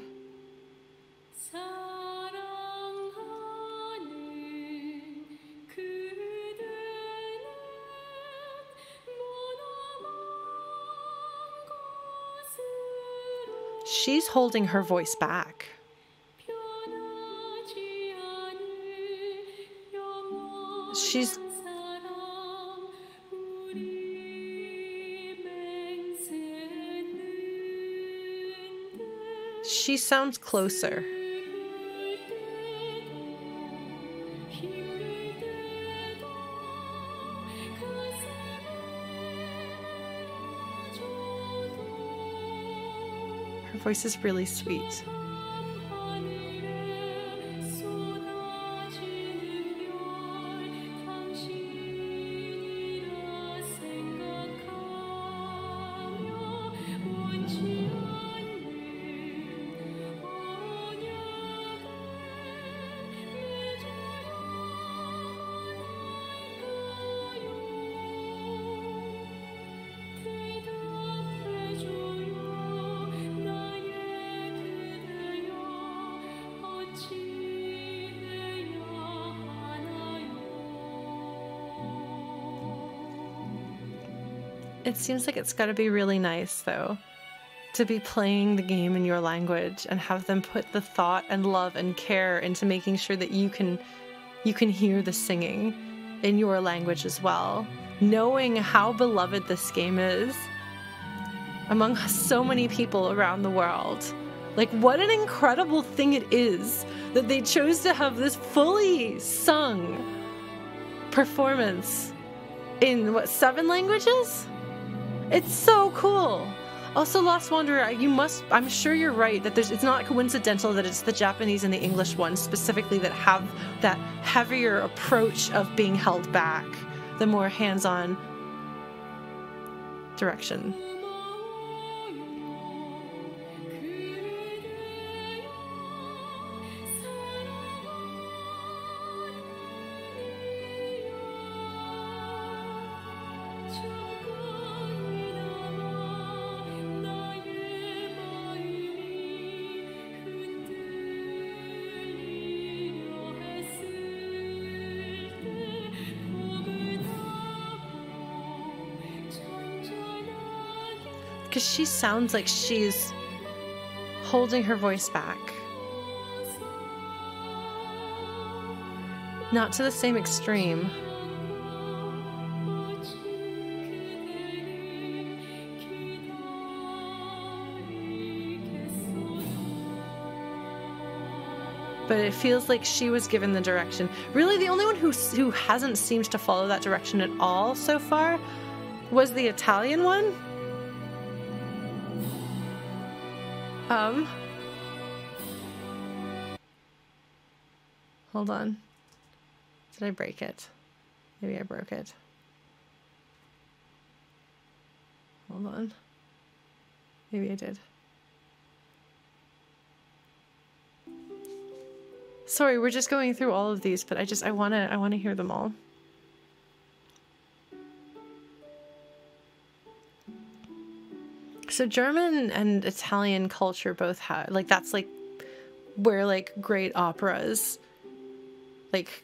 She's holding her voice back. She sounds closer. Her voice is really sweet. It seems like it's got to be really nice, though, to be playing the game in your language and have them put the thought and love and care into making sure that you can hear the singing in your language as well, knowing how beloved this game is among so many people around the world. Like, what an incredible thing it is that they chose to have this fully sung performance in, what, 7 languages? It's so cool. Also, Lost Wanderer, I'm sure you're right that it's not coincidental that it's the Japanese and the English ones specifically that have that heavier approach of being held back, the more hands-on direction. Because she sounds like she's holding her voice back. Not to the same extreme. But it feels like she was given the direction. Really, the only one who hasn't seemed to follow that direction at all so far was the Italian one. Hold on. Did I break it? Maybe I broke it. Hold on. Maybe I did. Sorry, we're just going through all of these, but I wanna hear them all. So German and Italian culture both have, like, that's like where like great operas, like,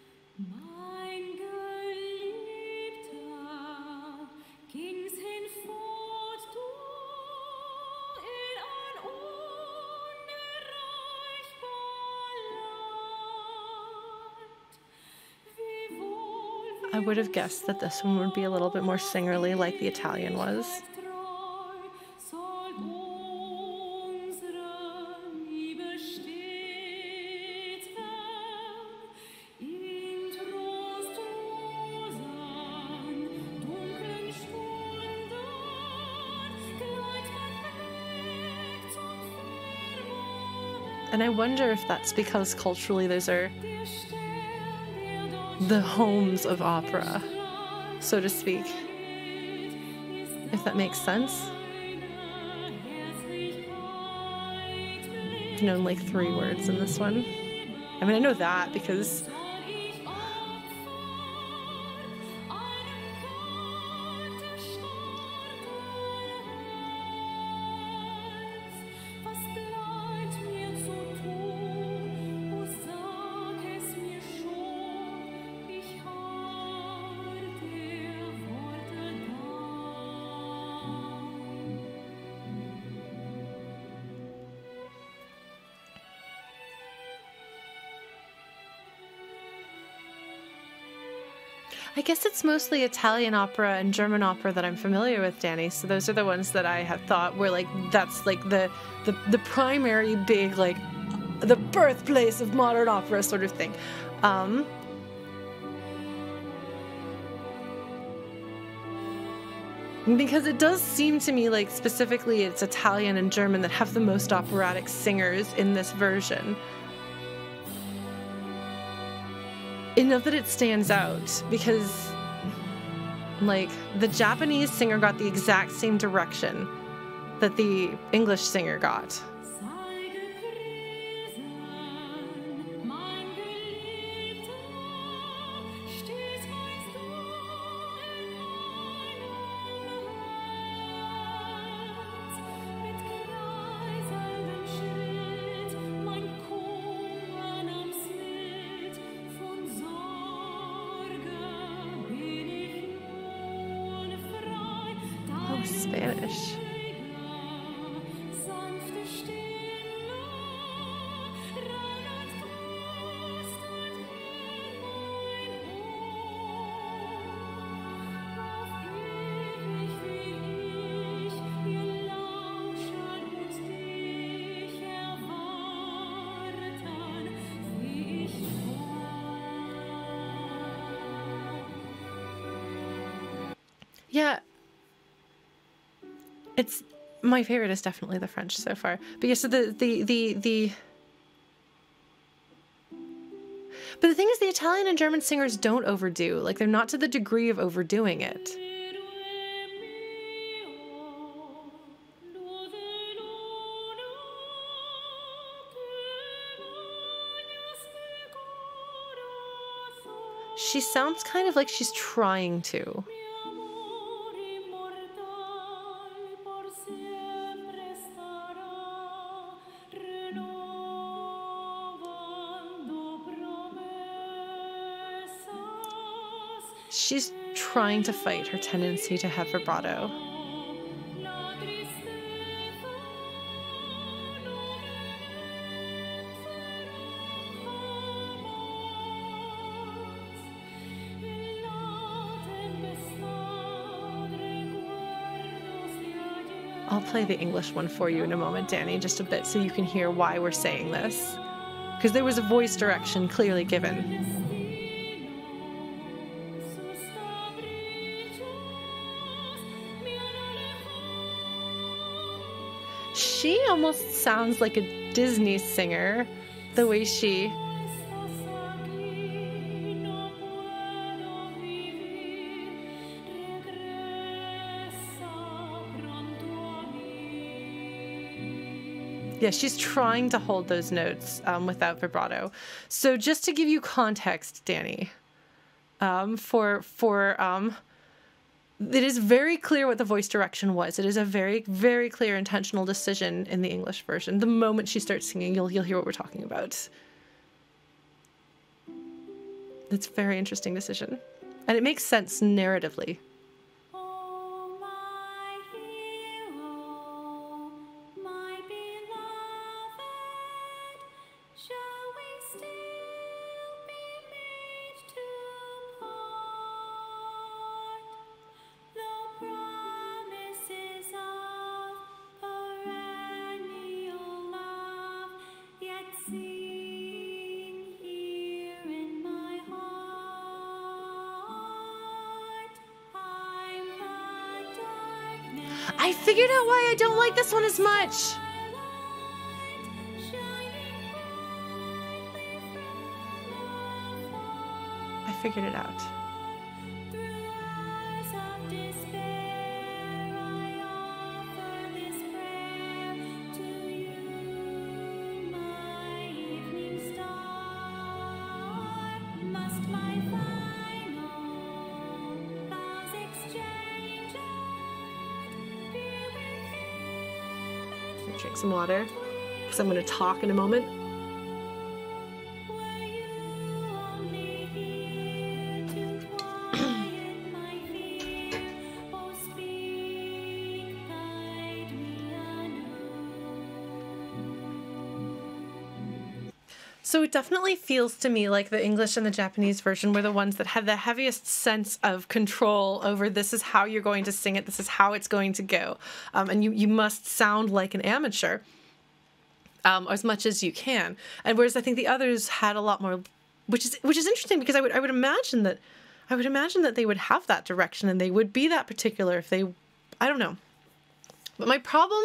I would have guessed that this one would be a little bit more singerly like the Italian was. And I wonder if that's because culturally those are the homes of opera, so to speak. If that makes sense. I've known like 3 words in this one. I mean, I know that because I guess it's mostly Italian opera and German opera that I'm familiar with, Danny. So those are the ones that I have thought were like, that's like the primary big, like, the birthplace of modern opera sort of thing. Because it does seem to me like specifically it's Italian and German that have the most operatic singers in this version. Enough that it stands out, because like the Japanese singer got the exact same direction that the English singer got. Spanish. Yeah. It's my favorite is definitely the French so far. But yeah, so but the thing is the Italian and German singers don't overdo. Like, they're not to the degree of overdoing it. She sounds kind of like she's trying to. She's trying to fight her tendency to have vibrato. I'll play the English one for you in a moment, Danny, just a bit so you can hear why we're saying this. Because there was a voice direction clearly given. She almost sounds like a Disney singer, the way she... Yeah, she's trying to hold those notes without vibrato. So just to give you context, Danny, it is very clear what the voice direction was. It is a very, very clear intentional decision in the English version. The moment she starts singing, you'll hear what we're talking about. It's a very interesting decision. And it makes sense narratively. I figured out why I don't like this one as much. I figured it out. Drink some water, because I'm going to talk in a moment. So it definitely feels to me like the English and the Japanese version were the ones that had the heaviest sense of control over this is how you're going to sing it, this is how it's going to go. And you must sound like an amateur as much as you can. And whereas I think the others had a lot more, which is interesting because I would imagine that they would have that direction and they would be that particular if they, I don't know. But my problem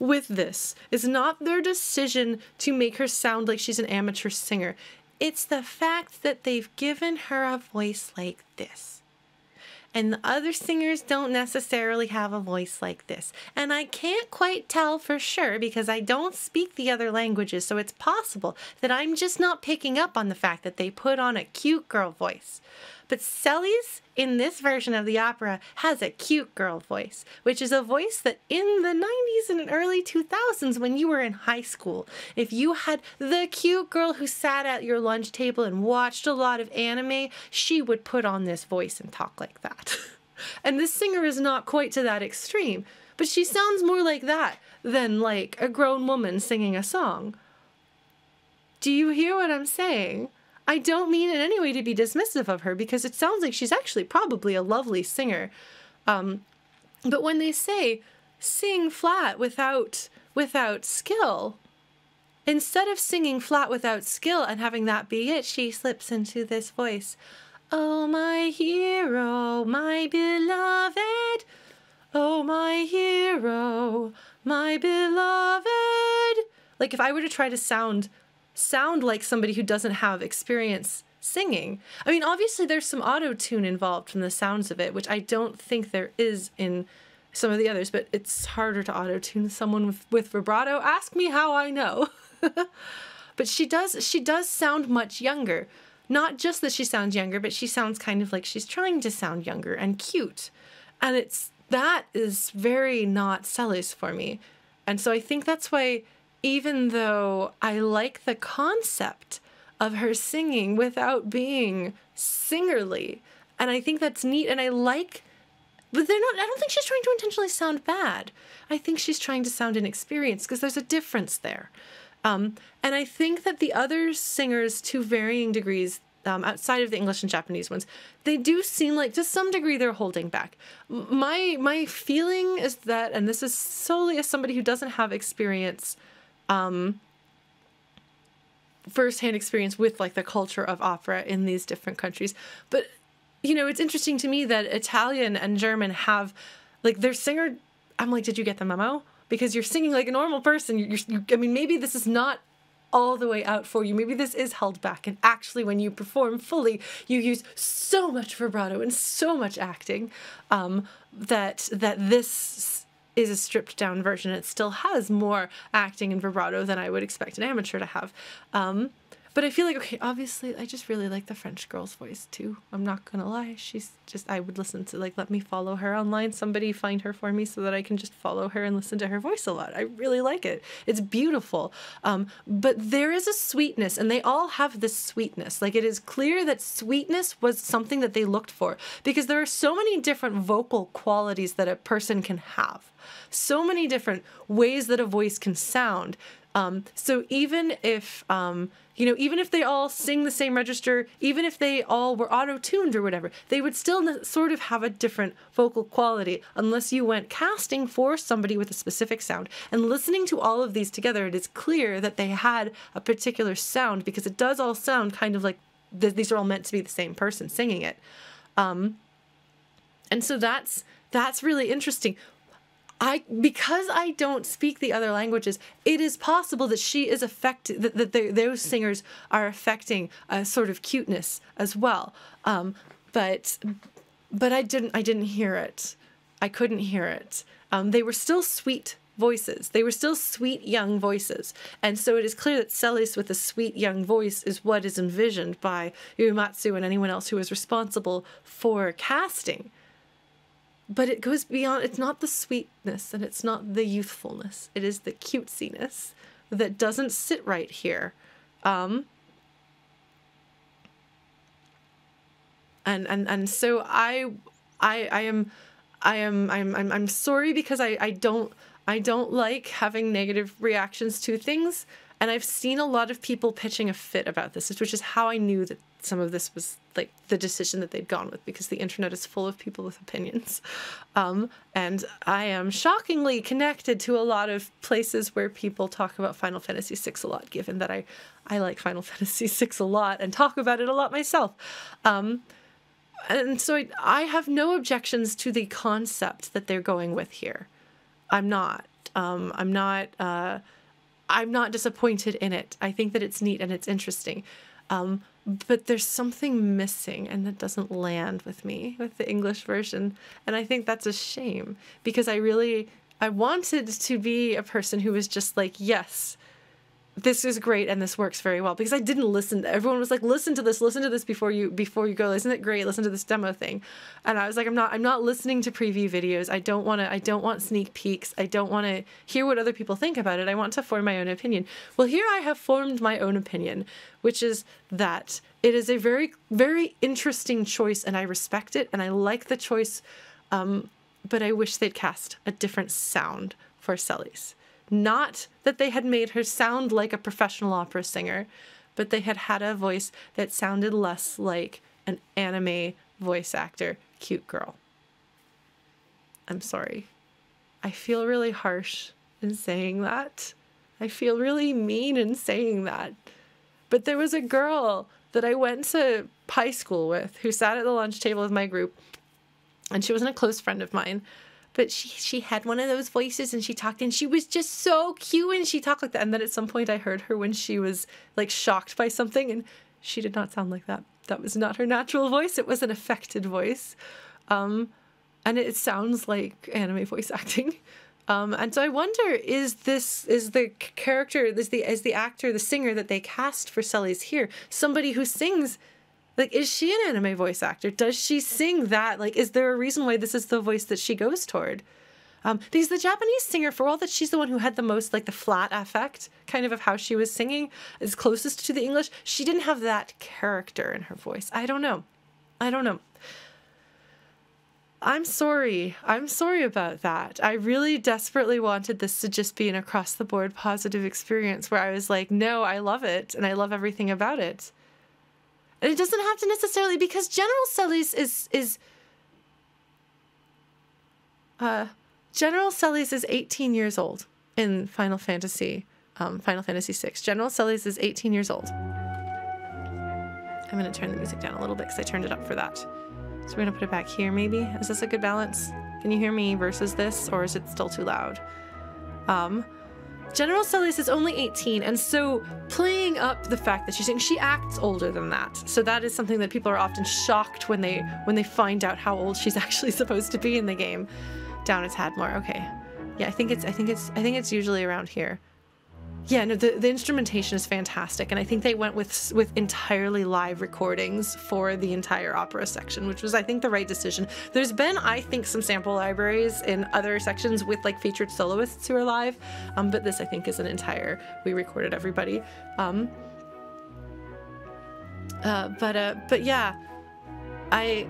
with this is not their decision to make her sound like she's an amateur singer. It's the fact that they've given her a voice like this. And the other singers don't necessarily have a voice like this. And I can't quite tell for sure because I don't speak the other languages, so it's possible that I'm just not picking up on the fact that they put on a cute girl voice. But Celes, in this version of the opera, has a cute girl voice, which is a voice that in the 90s and early 2000s, when you were in high school, if you had the cute girl who sat at your lunch table and watched a lot of anime, she would put on this voice and talk like that. And this singer is not quite to that extreme, but she sounds more like that than like a grown woman singing a song. Do you hear what I'm saying? I don't mean in any way to be dismissive of her because it sounds like she's actually probably a lovely singer. But when they say sing flat without skill, instead of singing flat without skill and having that be it, she slips into this voice. Oh, my hero, my beloved. Oh, my hero, my beloved. Like if I were to try to sound like somebody who doesn't have experience singing. I mean, obviously there's some auto-tune involved from the sounds of it, which I don't think there is in some of the others, but it's harder to auto-tune someone with vibrato. Ask me how I know. But she does sound much younger. Not just that she sounds younger, but she sounds kind of like she's trying to sound younger and cute. And that is very not Celes for me. And so I think that's why, even though I like the concept of her singing without being singerly, and I think that's neat, and I like, but I don't think she's trying to intentionally sound bad. I think she's trying to sound inexperienced, because there's a difference there. And I think that the other singers, to varying degrees, outside of the English and Japanese ones, they do seem like, to some degree, they're holding back. My feeling is that, and this is solely as somebody who doesn't have experience, first-hand experience with like the culture of opera in these different countries. But, you know, it's interesting to me that Italian and German have like their singer. I'm like, did you get the memo? Because you're singing like a normal person. I mean, maybe this is not all the way out for you. Maybe this is held back. And actually, when you perform fully, you use so much vibrato and so much acting that this is a stripped down version. It still has more acting and vibrato than I would expect an amateur to have. But I feel like, okay, obviously, I just really like the French girl's voice, too. I'm not gonna lie. She's just, I would listen to, like, let me follow her online. Somebody find her for me so that I can just follow her and listen to her voice a lot. I really like it. It's beautiful. But there is a sweetness, and they all have this sweetness. Like, it is clear that sweetness was something that they looked for, because there are so many different vocal qualities that a person can have. So many different ways that a voice can sound. So even if, you know, even if they all sing the same register, even if they all were auto-tuned or whatever, they would still sort of have a different vocal quality unless you went casting for somebody with a specific sound. And listening to all of these together, it is clear that they had a particular sound, because it does all sound kind of like these are all meant to be the same person singing it. And so that's really interesting. Because I don't speak the other languages, it is possible that she is affected, that those singers are affecting a sort of cuteness as well. But I didn't hear it. I couldn't hear it. They were still sweet voices. They were still sweet young voices. And so it is clear that Celes with a sweet young voice is what is envisioned by Uematsu and anyone else who is responsible for casting. But it goes beyond, it's not the sweetness and it's not the youthfulness. It is the cutesiness that doesn't sit right here. And so I'm sorry, because I don't like having negative reactions to things. And I've seen a lot of people pitching a fit about this, which is how I knew that some of this was like the decision that they'd gone with, because the internet is full of people with opinions. And I am shockingly connected to a lot of places where people talk about Final Fantasy VI a lot, given that I like Final Fantasy VI a lot and talk about it a lot myself. And so I have no objections to the concept that they're going with here. I'm not disappointed in it. I think that it's neat and it's interesting. But there's something missing, and that doesn't land with me with the English version. And I think that's a shame, because I wanted to be a person who was just like, yes, this is great and this works very well, because I didn't listen. Everyone was like, listen to this before you go. Isn't it great? Listen to this demo thing. And I was like, I'm not listening to preview videos. I don't want sneak peeks. I don't want to hear what other people think about it. I want to form my own opinion. Well, here I have formed my own opinion, which is that it is a very, very interesting choice, and I respect it, and I like the choice. But I wish they'd cast a different sound for Celes. Not that they had made her sound like a professional opera singer, but they had a voice that sounded less like an anime voice actor, cute girl. I'm sorry. I feel really harsh in saying that. I feel really mean in saying that. But there was a girl that I went to high school with who sat at the lunch table with my group, and she wasn't a close friend of mine. But she had one of those voices, and she talked, and she was just so cute, and she talked like that. And then at some point I heard her when she was like shocked by something, and she did not sound like that. That was not her natural voice. It was an affected voice. And it sounds like anime voice acting. And so I wonder, is the actor, the singer that they cast for Celes here, somebody who sings? Like, is she an anime voice actor? Does she sing that? Like, is there a reason why this is the voice that she goes toward? Because the Japanese singer, for all that she's the one who had the most, like, the flat affect, kind of how she was singing, is closest to the English, she didn't have that character in her voice. I don't know. I'm sorry. I'm sorry about that. I really desperately wanted this to just be an across-the-board positive experience where I was like, no, I love it, and I love everything about it. And it doesn't have to necessarily, because General Celes is 18 years old in Final Fantasy VI. General Celes is 18 years old. I'm going to turn the music down a little bit because I turned it up for that. So we're going to put it back here maybe. Is this a good balance? Can you hear me versus this, or is it still too loud? General Celes is only 18, and so playing up the fact that she acts older than that. So that is something that people are often shocked when they find out how old she's actually supposed to be in the game. Down a tad more, okay. Yeah, I think it's usually around here. Yeah, no, the instrumentation is fantastic, and I think they went with entirely live recordings for the entire opera section, which was, I think, the right decision. There's been, I think, some sample libraries in other sections with like featured soloists who are live, but this, I think, is an entire, we recorded everybody. But yeah, I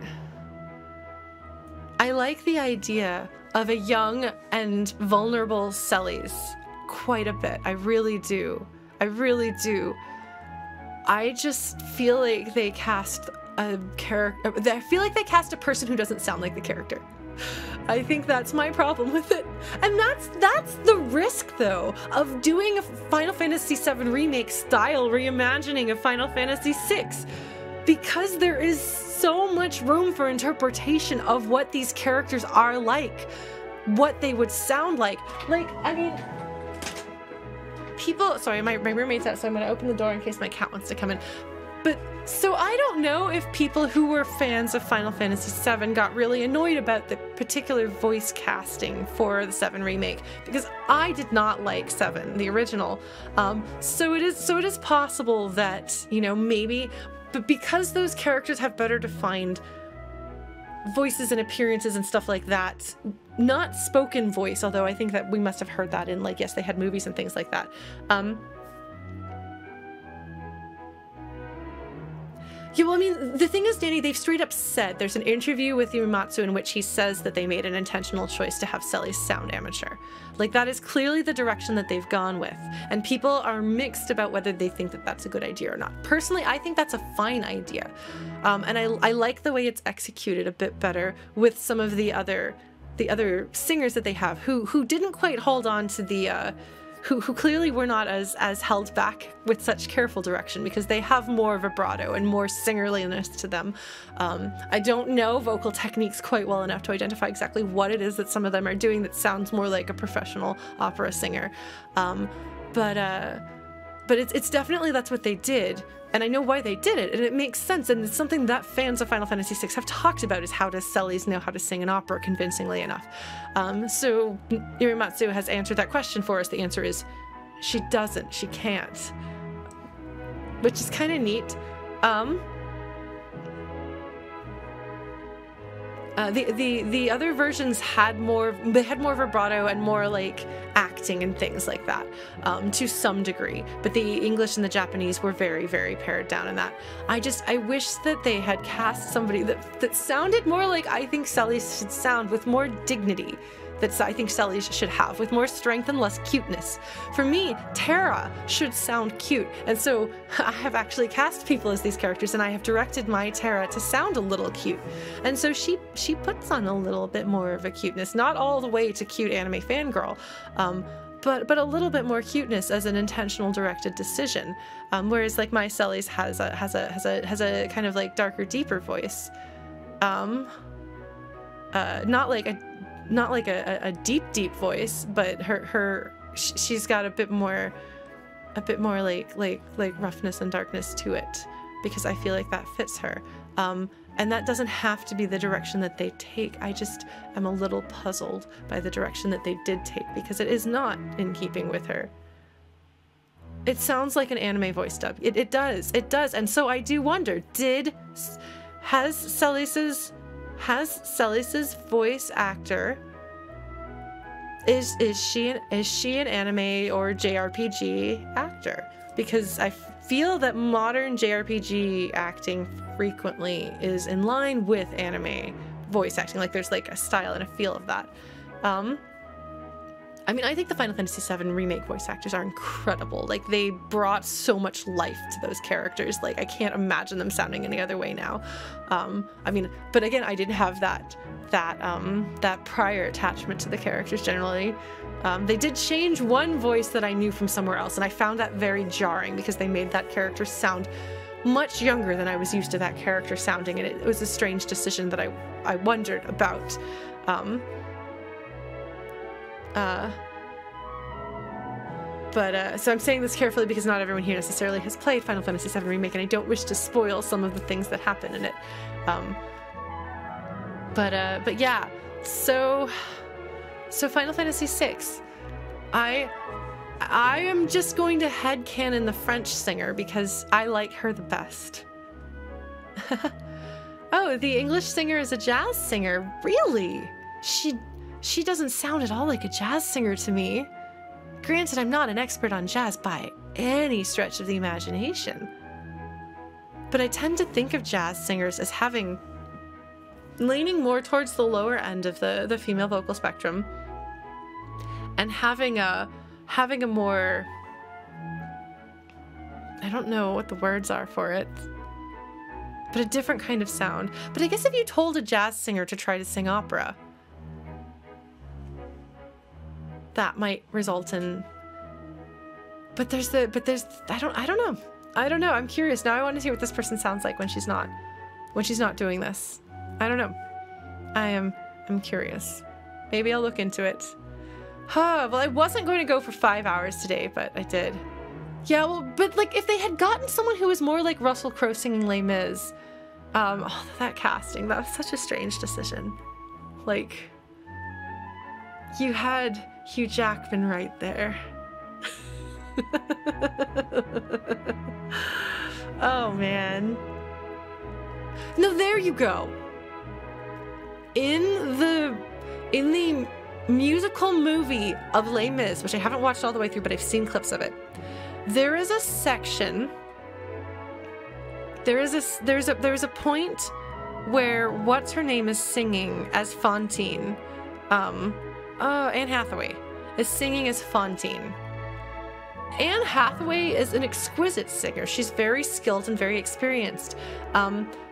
like the idea of a young and vulnerable Celes quite a bit. I really do. I really do. I just feel like they cast a character. I feel like they cast a person who doesn't sound like the character. I think that's my problem with it. And that's the risk, though, of doing a Final Fantasy VII Remake style reimagining of Final Fantasy VI. Because there is so much room for interpretation of what these characters are like, what they would sound like. Like, I mean, people, sorry, my roommate's out, so I'm gonna open the door in case my cat wants to come in. But, so I don't know if people who were fans of Final Fantasy VII got really annoyed about the particular voice casting for the 7 remake, because I did not like 7, the original. So it is possible that, you know, maybe, but because those characters have better defined voices and appearances and stuff like that, not spoken voice, although I think that we must have heard that in, like, yes, they had movies and things like that. Yeah, well, I mean, the thing is, Danny, they've straight up said, there's an interview with Uematsu in which he says that they made an intentional choice to have Celes sound amateur. Like, that is clearly the direction that they've gone with, and people are mixed about whether they think that that's a good idea or not. Personally, I think that's a fine idea, and I like the way it's executed a bit better with some of the other singers that they have who didn't quite hold on to the who clearly were not as held back with such careful direction, because they have more vibrato and more singerliness to them. I don't know vocal techniques quite well enough to identify exactly what it is that some of them are doing that sounds more like a professional opera singer, but it's definitely, that's what they did. And I know why they did it, and it makes sense, and it's something that fans of Final Fantasy VI have talked about, is how does Celes know how to sing an opera convincingly enough. So Uematsu has answered that question for us. The answer is, she doesn't, she can't. Which is kind of neat. The other versions had more vibrato and more like acting and things like that, to some degree, but the English and the Japanese were very, very pared down in that. I wish that they had cast somebody that sounded more like I think Celes should sound, with more dignity that I think Celes should have, with more strength and less cuteness. For me, Terra should sound cute, and so I have actually cast people as these characters, and I have directed my Terra to sound a little cute. And so she puts on a little bit more of a cuteness, not all the way to cute anime fangirl, but a little bit more cuteness as an intentional directed decision. Whereas like my Celes has a kind of like darker, deeper voice. Not like a deep voice, but she's got a bit more like roughness and darkness to it, because I feel like that fits her. And that doesn't have to be the direction that they take. I just am a little puzzled by the direction that they did take, because it is not in keeping with her. It sounds like an anime voice dub. It does. And so I do wonder, has Celes's voice actor, is she an anime or JRPG actor? Because I feel that modern JRPG acting frequently is in line with anime voice acting. Like there's like a style and a feel of that. I mean, I think the Final Fantasy VII Remake voice actors are incredible. Like, they brought so much life to those characters. Like, I can't imagine them sounding any other way now. I mean, but again, I didn't have that prior attachment to the characters generally. They did change one voice that I knew from somewhere else, and I found that very jarring, because they made that character sound much younger than I was used to that character sounding, and it was a strange decision that I wondered about. So I'm saying this carefully, because not everyone here necessarily has played Final Fantasy VII Remake, and I don't wish to spoil some of the things that happen in it. But yeah, so So Final Fantasy VI. I am just going to headcanon the French singer because I like her the best. Oh, the English singer is a jazz singer. Really? She doesn't sound at all like a jazz singer to me. Granted, I'm not an expert on jazz by any stretch of the imagination. But I tend to think of jazz singers as leaning more towards the lower end of the female vocal spectrum and having a more, I don't know what the words are for it, but a different kind of sound. But I guess if you told a jazz singer to try to sing opera, that might result in, I don't know. I'm curious. Now I want to see what this person sounds like when she's not doing this. I don't know. I'm curious. Maybe I'll look into it. Well, I wasn't going to go for 5 hours today, but I did. Yeah, well, but like if they had gotten someone who was more like Russell Crowe singing Les Mis, that casting, that was such a strange decision. Like, you had Hugh Jackman right there. Oh man. No, there you go. In the musical movie of Les Mis, which I haven't watched all the way through, but I've seen clips of it, there is a section, there's a point where what's her name is singing as Fantine. Anne Hathaway is singing as Fantine. Anne Hathaway is an exquisite singer. She's very skilled and very experienced.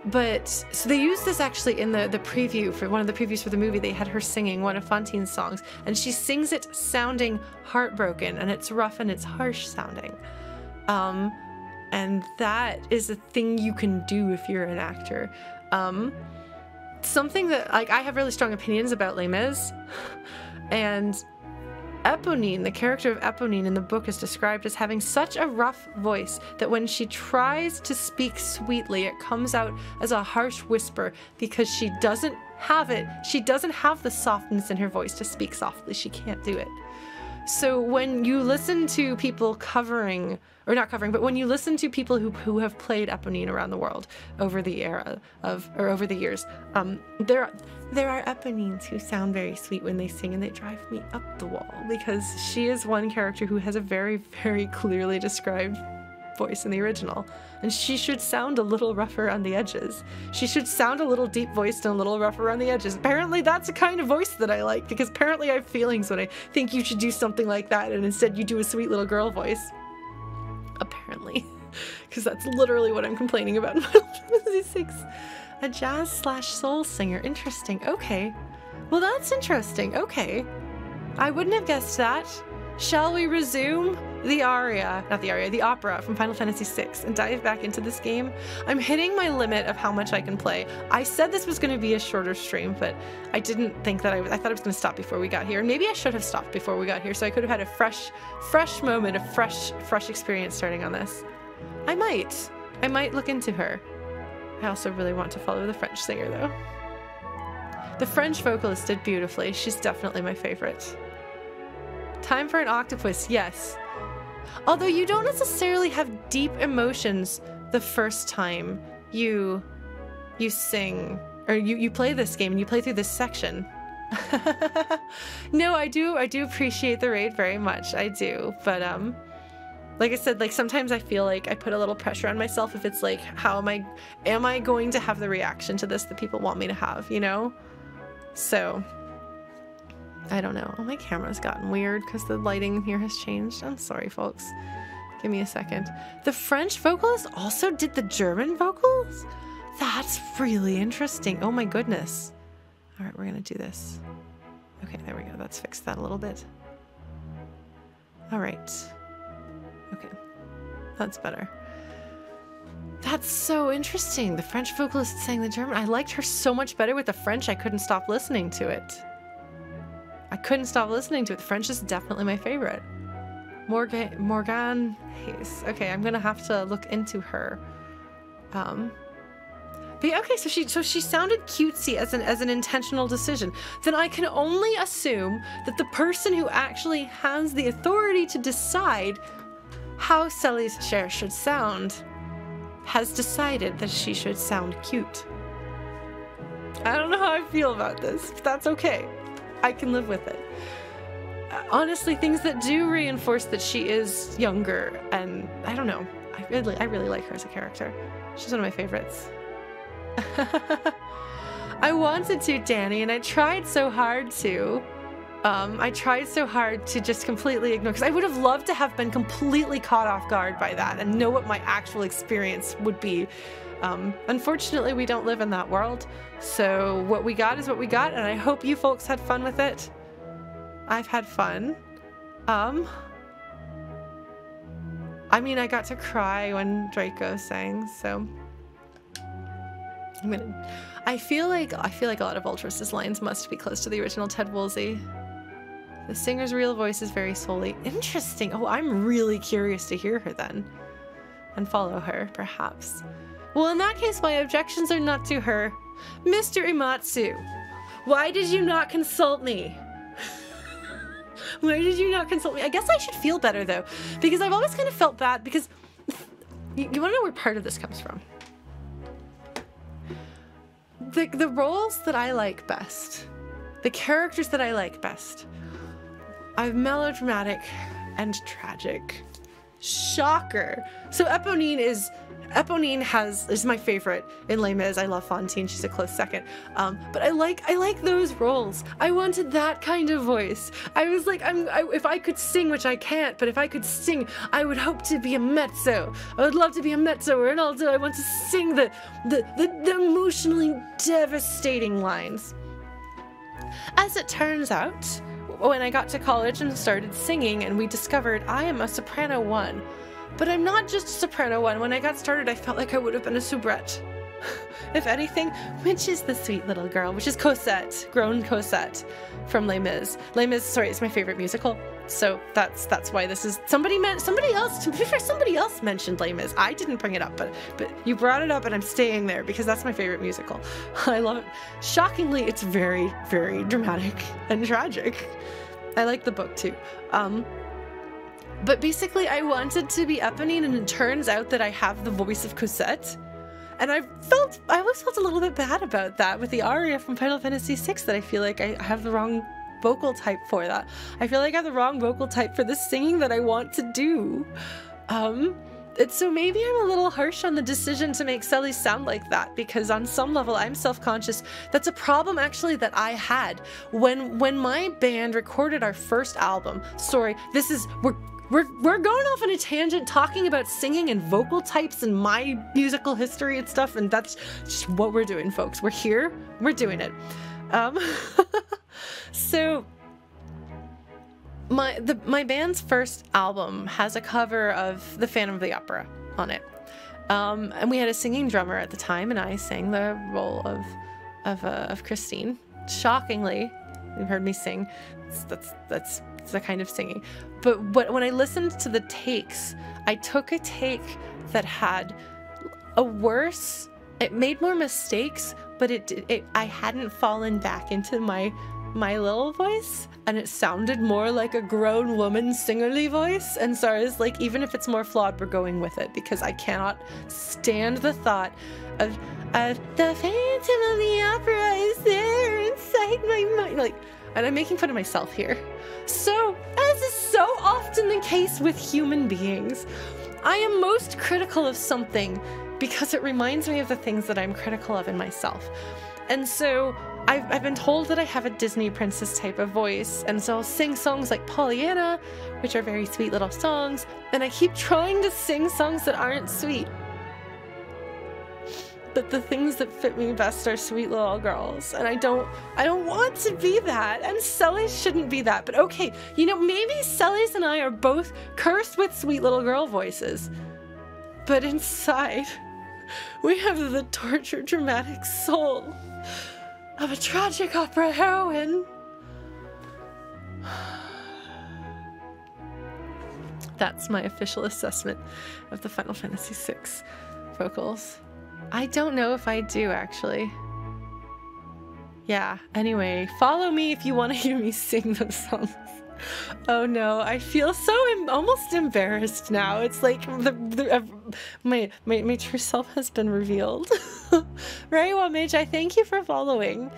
But so they used this actually in the preview, for one of the previews for the movie. They had her singing one of Fantine's songs, and she sings it sounding heartbroken, and it's rough and it's harsh sounding. And that is a thing you can do if you're an actor. Something that, like, I have really strong opinions about Les Mis, and Eponine, the character of Eponine in the book, is described as having such a rough voice that when she tries to speak sweetly, it comes out as a harsh whisper because she doesn't have it. She doesn't have the softness in her voice to speak softly. She can't do it. So when you listen to people covering, or not covering, but when you listen to people who have played Eponine around the world over the over the years, there are Eponines who sound very sweet when they sing, and they drive me up the wall because she is one character who has a very, very clearly described voice in the original, and she should sound a little rougher on the edges. She should sound a little deep voiced and a little rougher on the edges. Apparently that's a kind of voice that I like, because apparently I have feelings when I think you should do something like that and instead you do a sweet little girl voice. Apparently. Because that's literally what I'm complaining about in Final Fantasy VI. A jazz/soul singer. Interesting. Okay. Well, that's interesting. Okay. I wouldn't have guessed that. Shall we resume the Aria, not the Aria, the opera from Final Fantasy VI and dive back into this game? I'm hitting my limit of how much I can play. I said this was going to be a shorter stream, but I didn't think that I thought I was going to stop before we got here. Maybe I should have stopped before we got here, so I could have had a fresh moment, a fresh experience starting on this. I might look into her. I also really want to follow the French singer, though. The French vocalist did beautifully. She's definitely my favorite. Time for an octopus, yes. Although you don't necessarily have deep emotions the first time you sing, or you play this game and you play through this section. No, I do appreciate the raid very much. I do, but like I said, like sometimes I feel like I put a little pressure on myself if it's like, how am I going to have the reaction to this that people want me to have, you know? So I don't know. Oh, my camera's gotten weird because the lighting here has changed. I'm sorry, folks. Give me a second. The French vocalist also did the German vocals? That's really interesting. Oh my goodness. All right, we're gonna do this. Okay, there we go. That's fixed that a little bit. All right. Okay, that's better. That's so interesting. The French vocalist sang the German. I liked her so much better with the French, I couldn't stop listening to it. I couldn't stop listening to it. The French is definitely my favorite. Morgan Hayes. Okay, I'm gonna have to look into her. But yeah, okay, so she sounded cutesy as an intentional decision. Then I can only assume that the person who actually has the authority to decide how Celes share should sound has decided that she should sound cute. I don't know how I feel about this, but that's okay. I can live with it. Honestly, things that do reinforce that she is younger, and I don't know. I really like her as a character. She's one of my favorites. I wanted to, Danny, and I tried so hard to. I tried so hard to just completely ignore, because I would have loved to have been completely caught off guard by that and know what my actual experience would be. Unfortunately, we don't live in that world, so what we got is what we got, and I hope you folks had fun with it. I've had fun. I mean, I got to cry when Draco sang, so I feel like a lot of Ultros' lines must be close to the original Ted Woolsey. The singer's real voice is very soully. Interesting. Oh, I'm really curious to hear her then. And follow her, perhaps. Well, in that case, my objections are not to her. Mr. Imatsu, why did you not consult me? Why did you not consult me? I guess I should feel better, though, because I've always kind of felt bad, because you want to know where part of this comes from? The roles that I like best, the characters that I like best, are melodramatic and tragic. Shocker. So Eponine is my favorite in Les Mis. I love Fantine. She's a close second. But I like those roles. I wanted that kind of voice. I was like, if I could sing, which I can't, but if I could sing, I would hope to be a mezzo. I would love to be a mezzo or an alto. I want to sing the emotionally devastating lines. As it turns out, when I got to college and started singing, and we discovered I am a soprano 1. But I'm not just a soprano 1. When I got started, I felt like I would have been a soubrette. If anything, which is the sweet little girl, which is Cosette, grown Cosette from Les Mis. Les Mis, sorry, it's my favorite musical. So that's why this is, somebody else mentioned Les Mis. I didn't bring it up, but you brought it up and I'm staying there because that's my favorite musical. I love it. Shockingly, it's very, very dramatic and tragic. I like the book too. But basically, I wanted to be Eponine, and it turns out that I have the voice of Cosette. And I always felt a little bit bad about that with the Aria from Final Fantasy VI, that I feel like I have the wrong vocal type for that. I feel like I have the wrong vocal type for the singing that I want to do. So maybe I'm a little harsh on the decision to make Celes sound like that, because on some level I'm self-conscious. That's a problem actually that I had when my band recorded our first album. Sorry, we're going off on a tangent talking about singing and vocal types and my musical history and stuff, and that's just what we're doing, folks. We're here, we're doing it. So my band's first album has a cover of The Phantom of the Opera on it. And we had a singing drummer at the time, and I sang the role of Christine. Shockingly, you've heard me sing. That's the kind of singing. But when I listened to the takes, I took a take that had it made more mistakes, but I hadn't fallen back into my little voice, and it sounded more like a grown woman singerly voice. And so I was like, even if it's more flawed, we're going with it, because I cannot stand the thought of the Phantom of the Opera is there inside my mind. Like, and I'm making fun of myself here. So, as is so often the case with human beings, I am most critical of something because it reminds me of the things that I'm critical of in myself. And so I've been told that I have a Disney princess type of voice, and so I'll sing songs like Pollyanna, which are very sweet little songs, and I keep trying to sing songs that aren't sweet. But the things that fit me best are sweet little girls, and I don't want to be that, and Celes shouldn't be that. But okay, you know, maybe Celes and I are both cursed with sweet little girl voices, but inside we have the tortured dramatic soul of a tragic opera heroine. That's my official assessment of the Final Fantasy VI vocals. I don't know if I do, actually. Yeah, anyway, follow me if you want to hear me sing those songs. Oh no, I feel so almost embarrassed now. It's like my true self has been revealed. Right, well, Magi, thank you for following.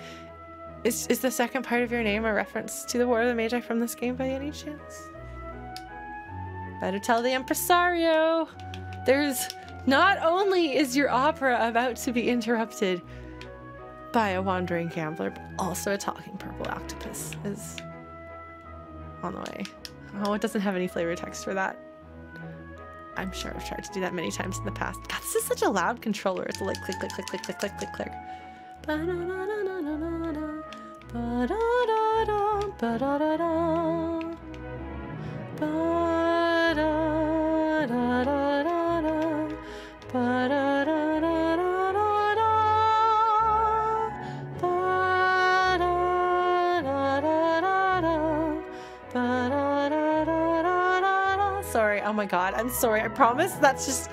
Is the second part of your name a reference to the War of the Magi from this game by any chance? Better tell the Impresario. There's not only is your opera about to be interrupted by a wandering gambler, but also a talking purple octopus is on the way. Oh, it doesn't have any flavor text for that. I'm sure I've tried to do that many times in the past. God, this is such a loud controller. It's like click, click, click, click, click, click, click, click. Sorry, oh my god, I'm sorry, I promise that's just...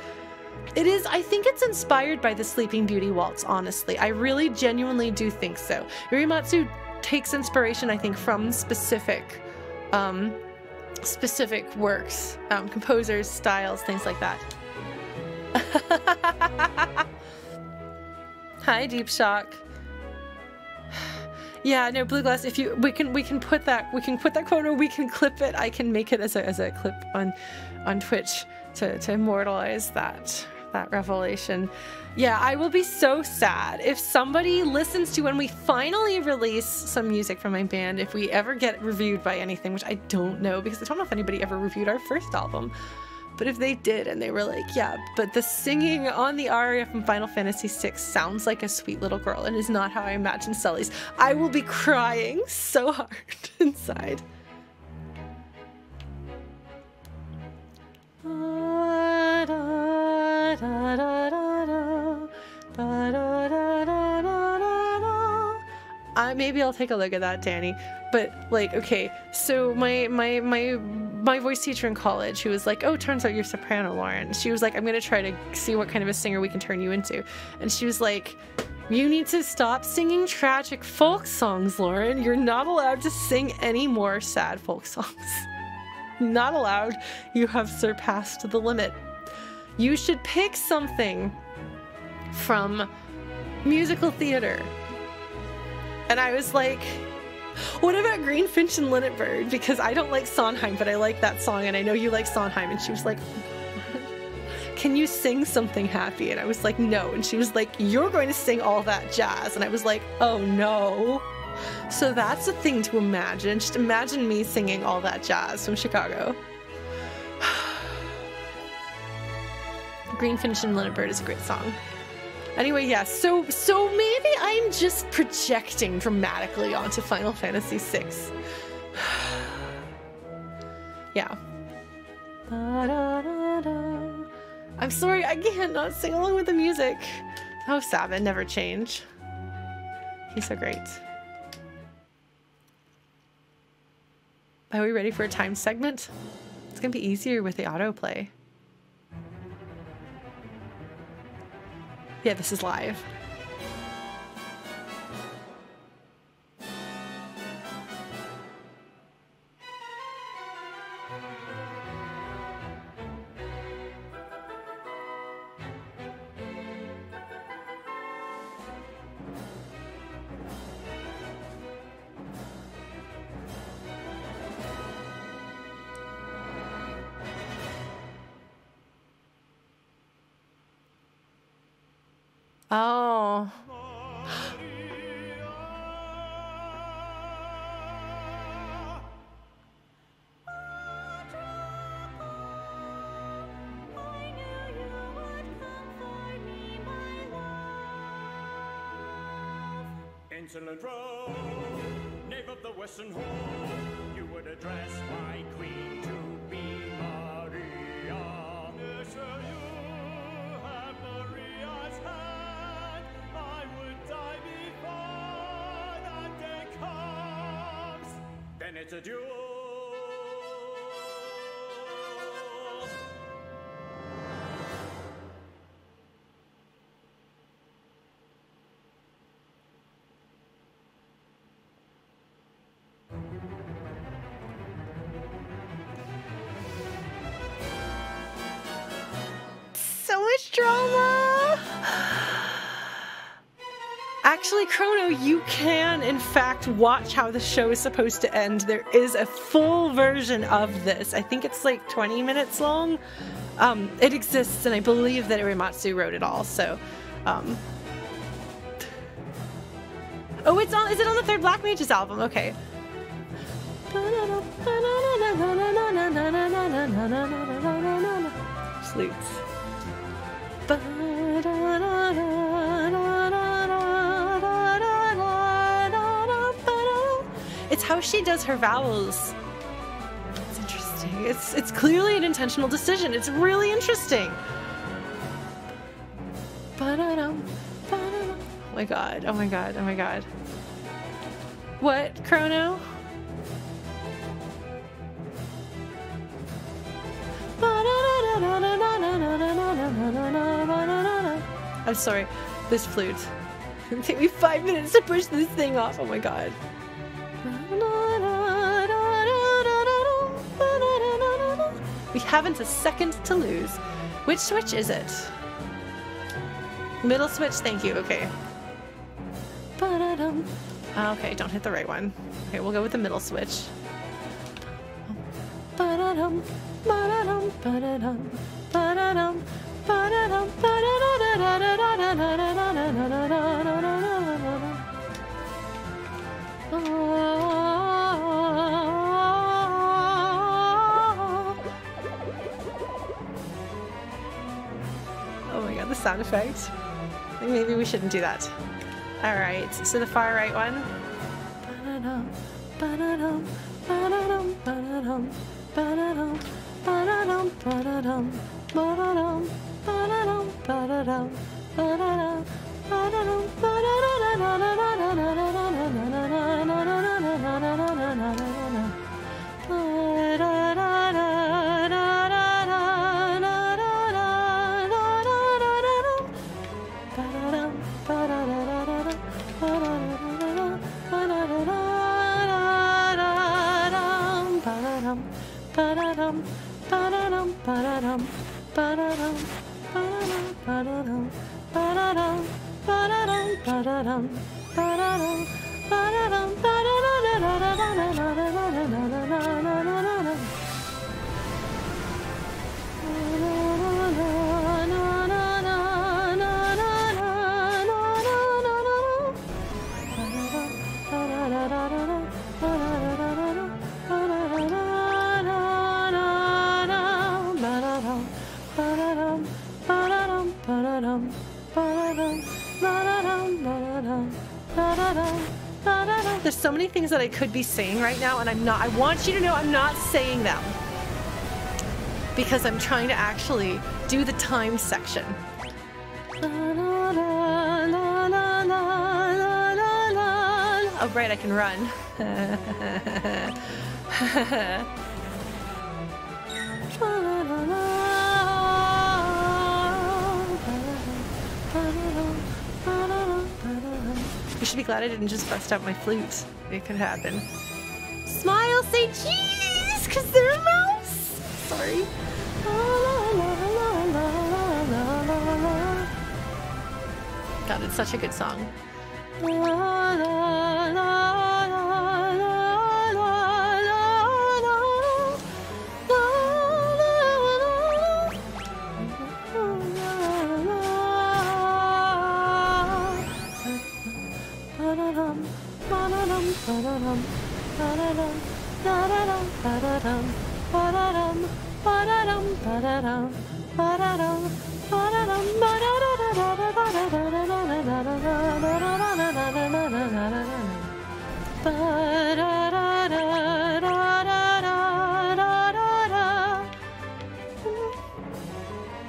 It is, I think it's inspired by the Sleeping Beauty waltz, honestly. I really genuinely do think so. Yurimatsu takes inspiration, I think, from specific works, composers, styles, things like that. Hi, Deep Shock. Yeah, no, Blue Glass, if you we can put that quote, or we can clip it. I can make it as a clip on Twitch to immortalize that revelation. Yeah, I will be so sad if somebody listens to when we finally release some music from my band, if we ever get reviewed by anything, which I don't know, because I don't know if anybody ever reviewed our first album. But if they did and they were like, yeah, but the singing on the aria from Final Fantasy VI sounds like a sweet little girl and is not how I imagine Celes, I will be crying so hard inside. Maybe I'll take a look at that, Danny. But like, okay, so my voice teacher in college, who was like, oh, turns out you're soprano, Lauren. She was like, I'm gonna try to see what kind of a singer we can turn you into. And she was like, you need to stop singing tragic folk songs, Lauren. You're not allowed to sing any more sad folk songs. Not allowed. You have surpassed the limit. You should pick something from musical theater. And I was like, what about Greenfinch and Linnet Bird? Because I don't like Sondheim, but I like that song, and I know you like Sondheim. And she was like, can you sing something happy? And I was like, no. And she was like, you're going to sing all that jazz. And I was like, oh no. So that's a thing to imagine. Just imagine me singing all that jazz from Chicago. Greenfinch and Linnet Bird is a great song. Anyway, yeah, so maybe I'm just projecting dramatically onto Final Fantasy VI. Yeah. I'm sorry, I can't not sing along with the music. Oh, Sabin, never change. He's so great. Are we ready for a time segment? It's gonna be easier with the autoplay. Yeah, this is live. Oh. Insolent rogue, knave of the Western Hall, you would address my queen to be Maria. Yes, sir, you have Maria's hand. I would die before that day comes. Then it's a duel. drama. Actually, Chrono, you can, in fact, watch how the show is supposed to end. There is a full version of this. I think it's like 20 minutes long. It exists, and I believe that Uematsu wrote it all, so... Oh, is it on the third Black Mages album? Okay. Flutes. It's how she does her vowels. It's interesting. It's clearly an intentional decision. It's really interesting. Oh my god, oh my god, oh my god. What, Chrono? I'm sorry, this flute. It'll take me 5 minutes to push this thing off, oh my god. We haven't a second to lose. Which switch is it? Middle switch, thank you, okay. Okay, don't hit the right one. Okay, we'll go with the middle switch. Oh my god, the sound effect. Maybe we shouldn't do that. Alright, so the far right one. There's so many things that I could be saying right now, and I'm not. I want you to know I'm not saying them because I'm trying to actually do the time section. Oh, right, I can run. You should be glad I didn't just bust out my flute. It could happen. Smile, say cheese, because they're a mouse. Sorry. God, it's such a good song.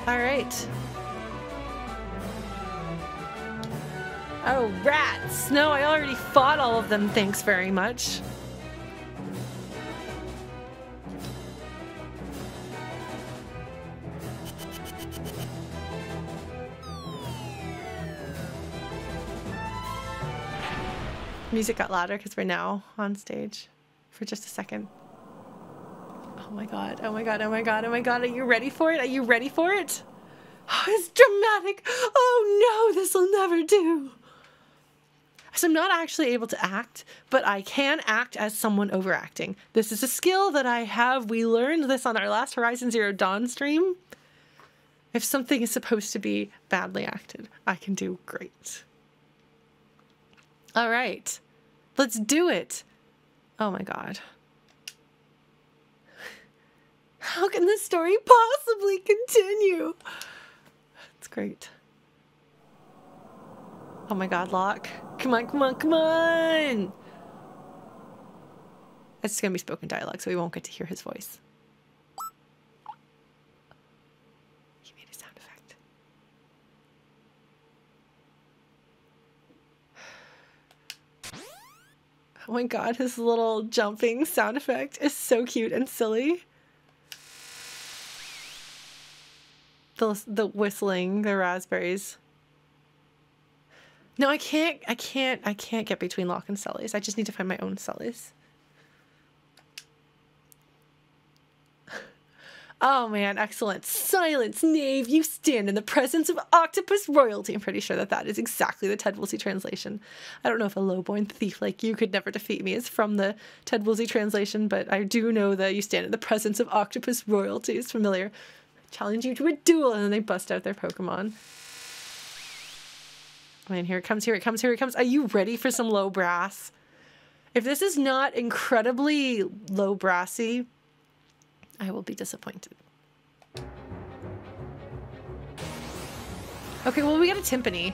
All right. Oh, rats! No, I already fought all of them, thanks very much. Music got louder because we're now on stage for just a second. Oh my god, oh my god, oh my god, oh my god, are you ready for it? Are you ready for it? Oh, it's dramatic. Oh no, this will never do. So I'm not actually able to act, but I can act as someone overacting. This is a skill that I have. We learned this on our last Horizon Zero Dawn stream. If something is supposed to be badly acted, I can do great. All right, let's do it. Oh my God. How can this story possibly continue? It's great. Oh my God, Locke. Come on, come on, come on! It's gonna be spoken dialogue, so we won't get to hear his voice. He made a sound effect. Oh my God, his little jumping sound effect is so cute and silly. The whistling, the raspberries. No, I can't get between Locke and Celes. I just need to find my own Celes. Oh man, excellent. Silence, knave, you stand in the presence of octopus royalty. I'm pretty sure that that is exactly the Ted Woolsey translation. I don't know if a low-born thief like you could never defeat me is from the Ted Woolsey translation, but I do know that you stand in the presence of octopus royalty is familiar. Challenge you to a duel, and then they bust out their Pokemon. Man, here it comes, here it comes, here it comes. Are you ready for some low brass? If this is not incredibly low brassy, I will be disappointed. Okay, well, we got a timpani.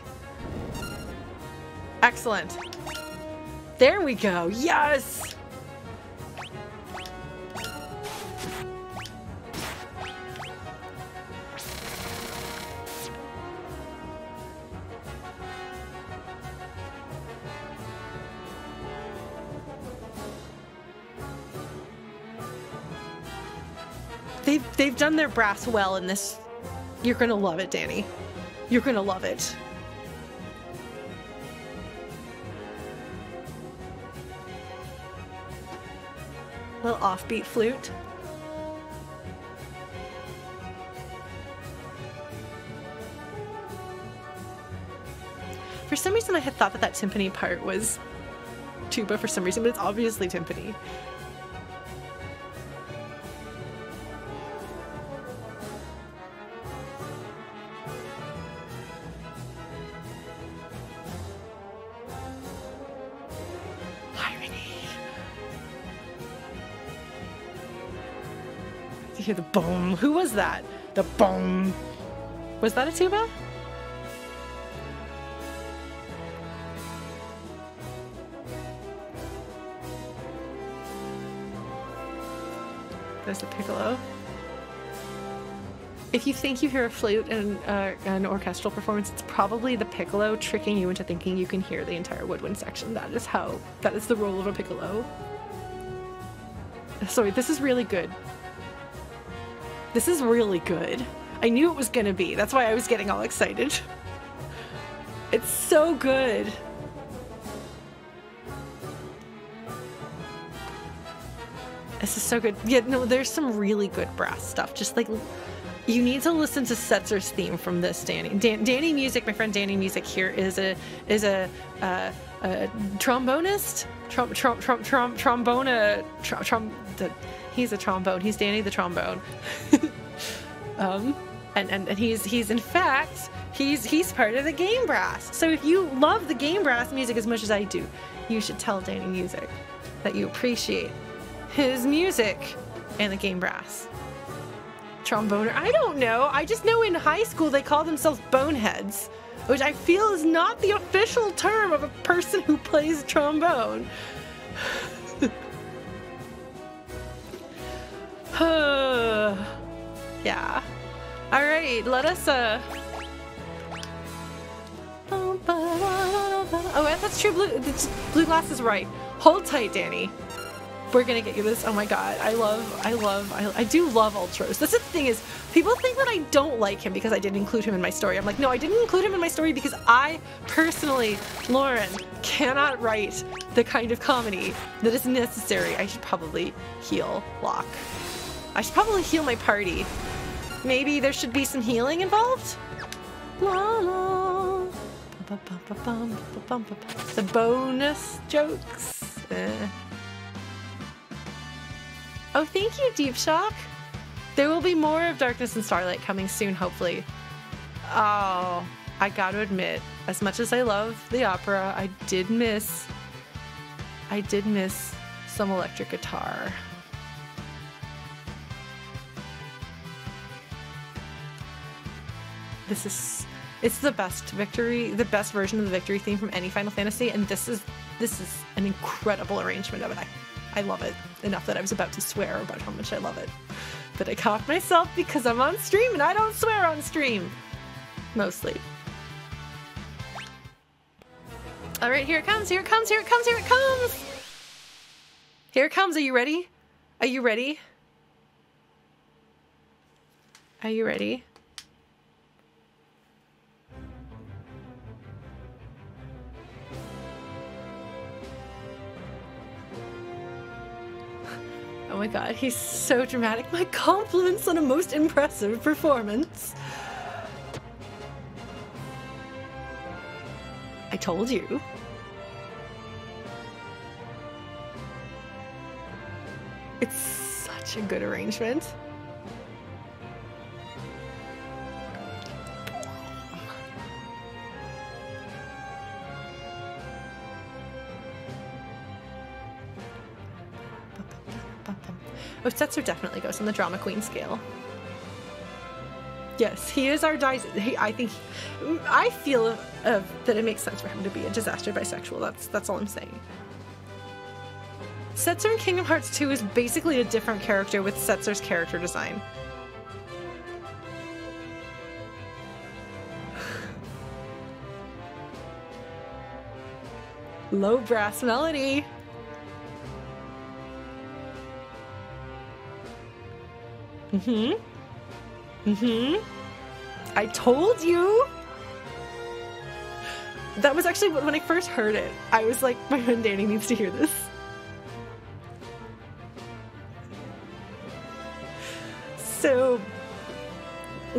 Excellent. There we go. Yes! They've done their brass well in this. You're gonna love it, Danny. You're gonna love it. A little offbeat flute. For some reason I had thought that that timpani part was tuba for some reason, but it's obviously timpani. Hear the boom. Who was that? The boom. Was that a tuba? There's the piccolo. If you think you hear a flute in an orchestral performance, it's probably the piccolo tricking you into thinking you can hear the entire woodwind section. That is the role of a piccolo. Sorry, this is really good. This is really good. I knew it was gonna be. That's why I was getting all excited. It's so good. This is so good. Yeah, no, there's some really good brass stuff. Just like, you need to listen to Setzer's theme from this, Danny. Danny Music, my friend Danny Music here is a trombonist. He's a trombone. He's Danny the trombone. And he's in fact, he's part of the game brass. So if you love the game brass music as much as I do, you should tell Danny Music that you appreciate his music and the game brass. Tromboner, I don't know. I just know in high school they call themselves boneheads, which I feel is not the official term of a person who plays trombone. Yeah. All right, let us oh, that's true. Blue glass is right. Hold tight, Danny. We're gonna get you this. Oh my god, I do love Ultros. That's the thing is, people think that I don't like him because I didn't include him in my story. I'm like, no, I didn't include him in my story because I personally, Lauren, cannot write the kind of comedy that is necessary. I should probably heal Locke. I should probably heal my party. Maybe there should be some healing involved? La la. The bonus jokes. Oh, thank you, Deep Shock. There will be more of Darkness and Starlight coming soon, hopefully. Oh, I gotta admit, as much as I love the opera, I did miss some electric guitar. It's the best version of the victory theme from any Final Fantasy, and this is an incredible arrangement of it. I love it enough that I was about to swear about how much I love it. But I caught myself because I'm on stream and I don't swear on stream. Mostly. Alright, here it comes, here it comes, here it comes, here it comes! Here it comes, are you ready? Are you ready? Are you ready? Oh my god, he's so dramatic. My compliments on a most impressive performance. I told you. It's such a good arrangement. Oh, Setzer definitely goes on the drama queen scale. Yes, he is our I feel that it makes sense for him to be a disaster bisexual. That's all I'm saying. Setzer in Kingdom Hearts 2 is basically a different character with Setzer's character design. Low brass melody. I told you! That was actually when I first heard it. I was like, my friend Danny needs to hear this. So,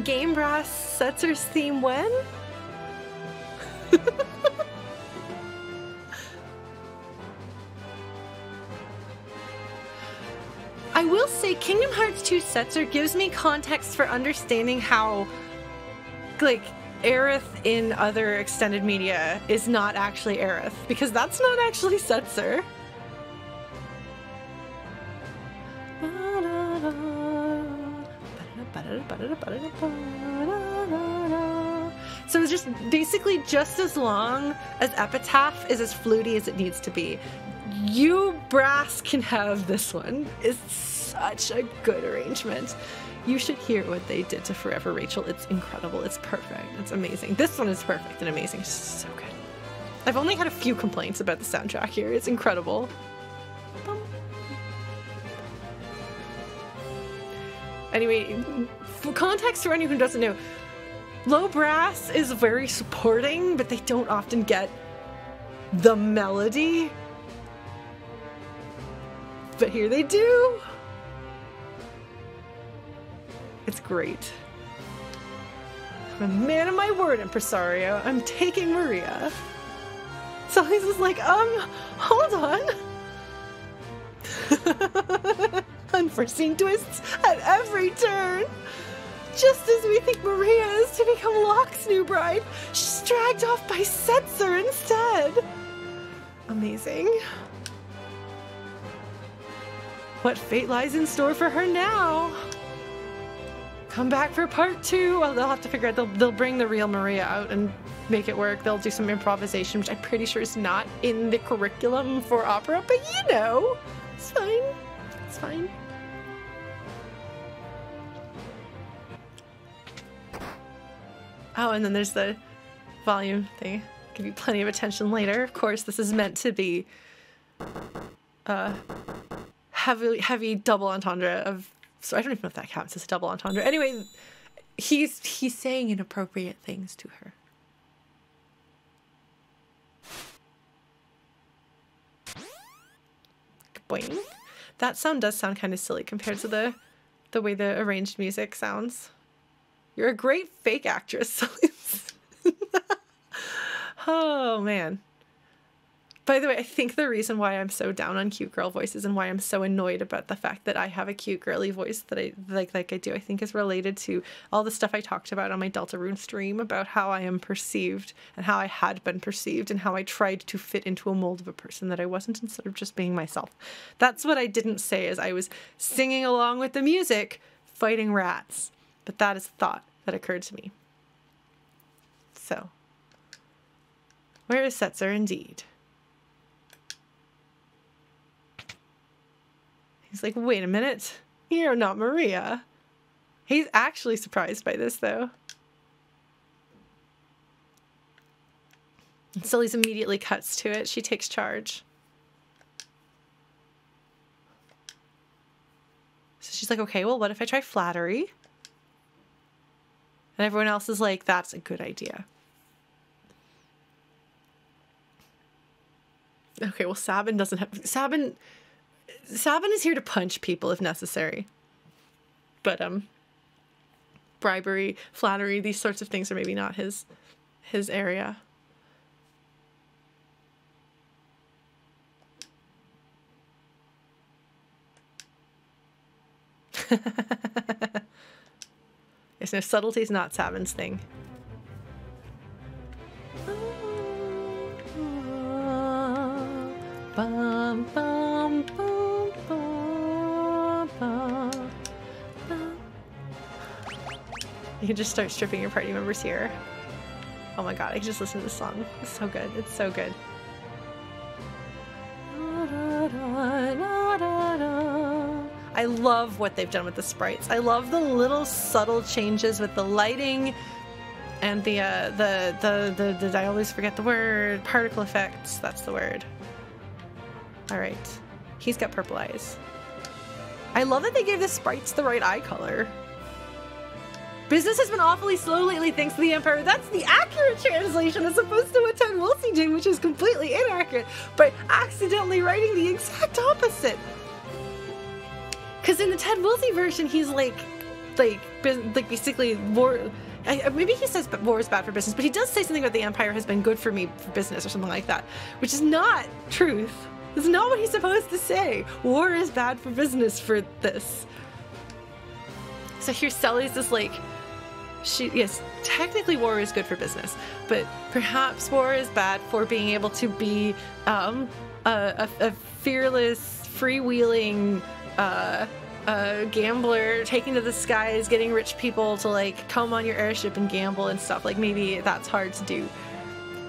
Game Brass Setzer's theme when? I will say Kingdom Hearts 2 Setzer gives me context for understanding how, like, Aerith in other extended media is not actually Aerith, because that's not actually Setzer. So it's just basically just as long as Epitaph is as flutey as it needs to be. You brass can have this one. It's such a good arrangement. You should hear what they did to Forever Rachel. It's incredible. It's perfect. It's amazing. This one is perfect and amazing. It's so good. I've only had a few complaints about the soundtrack here. It's incredible. Anyway, for context for anyone who doesn't know, low brass is very supporting, but they don't often get the melody. But here they do. It's great. I'm a man of my word, Impresario. I'm taking Maria. Celes is like, hold on. Unforeseen twists at every turn. Just as we think Maria is to become Locke's new bride, she's dragged off by Setzer instead. Amazing. What fate lies in store for her now? Come back for part 2. Well, they'll have to figure out, they'll bring the real Maria out and make it work. They'll do some improvisation, which I'm pretty sure is not in the curriculum for opera, but you know, it's fine. It's fine. Oh, and then there's the volume thing. Give you plenty of attention later. Of course, this is meant to be heavy double entendre of, so I don't even know if that counts as a double entendre. Anyway, he's saying inappropriate things to her. Boing. That sound does sound kind of silly compared to the way the arranged music sounds. You're a great fake actress. Oh, man. By the way, I think the reason why I'm so down on cute girl voices and why I'm so annoyed about the fact that I have a cute girly voice that I like I do, I think is related to all the stuff I talked about on my Deltarune stream about how I am perceived and how I had been perceived and how I tried to fit into a mold of a person that I wasn't instead of just being myself. That's what I didn't say as I was singing along with the music, fighting rats. But that is a thought that occurred to me. So, where is Setzer indeed? He's like, wait a minute, you're not Maria. He's actually surprised by this, though. And Celes immediately cuts to it. She takes charge. So she's like, okay, well, what if I try flattery? And everyone else is like, that's a good idea. Okay, well, Sabin doesn't have... Sabin is here to punch people if necessary. But, bribery, flattery, these sorts of things are maybe not his area. Yes, no, subtlety's not Sabin's thing. Bum, bum, bum, bum, bum, bum. You can just start stripping your party members here. Oh my god, I can just listen to this song. It's so good. It's so good. I love what they've done with the sprites. I love the little subtle changes with the lighting and the I always forget the word, particle effects. That's the word. All right, he's got purple eyes. I love that they gave the sprites the right eye color. Business has been awfully slow lately thanks to the Empire. That's the accurate translation as opposed to what Ted Woolsey did, which is completely inaccurate, by accidentally writing the exact opposite. Because in the Ted Woolsey version, he's like basically war. Maybe he says war is bad for business, but he does say something about the Empire has been good for me for business or something like that, which is not truth. It's not what he's supposed to say. War is bad for business for this. So here Celes is like, yes, technically war is good for business, but perhaps war is bad for being able to be a fearless, freewheeling gambler, taking to the skies, getting rich people to like come on your airship and gamble and stuff. Like maybe that's hard to do.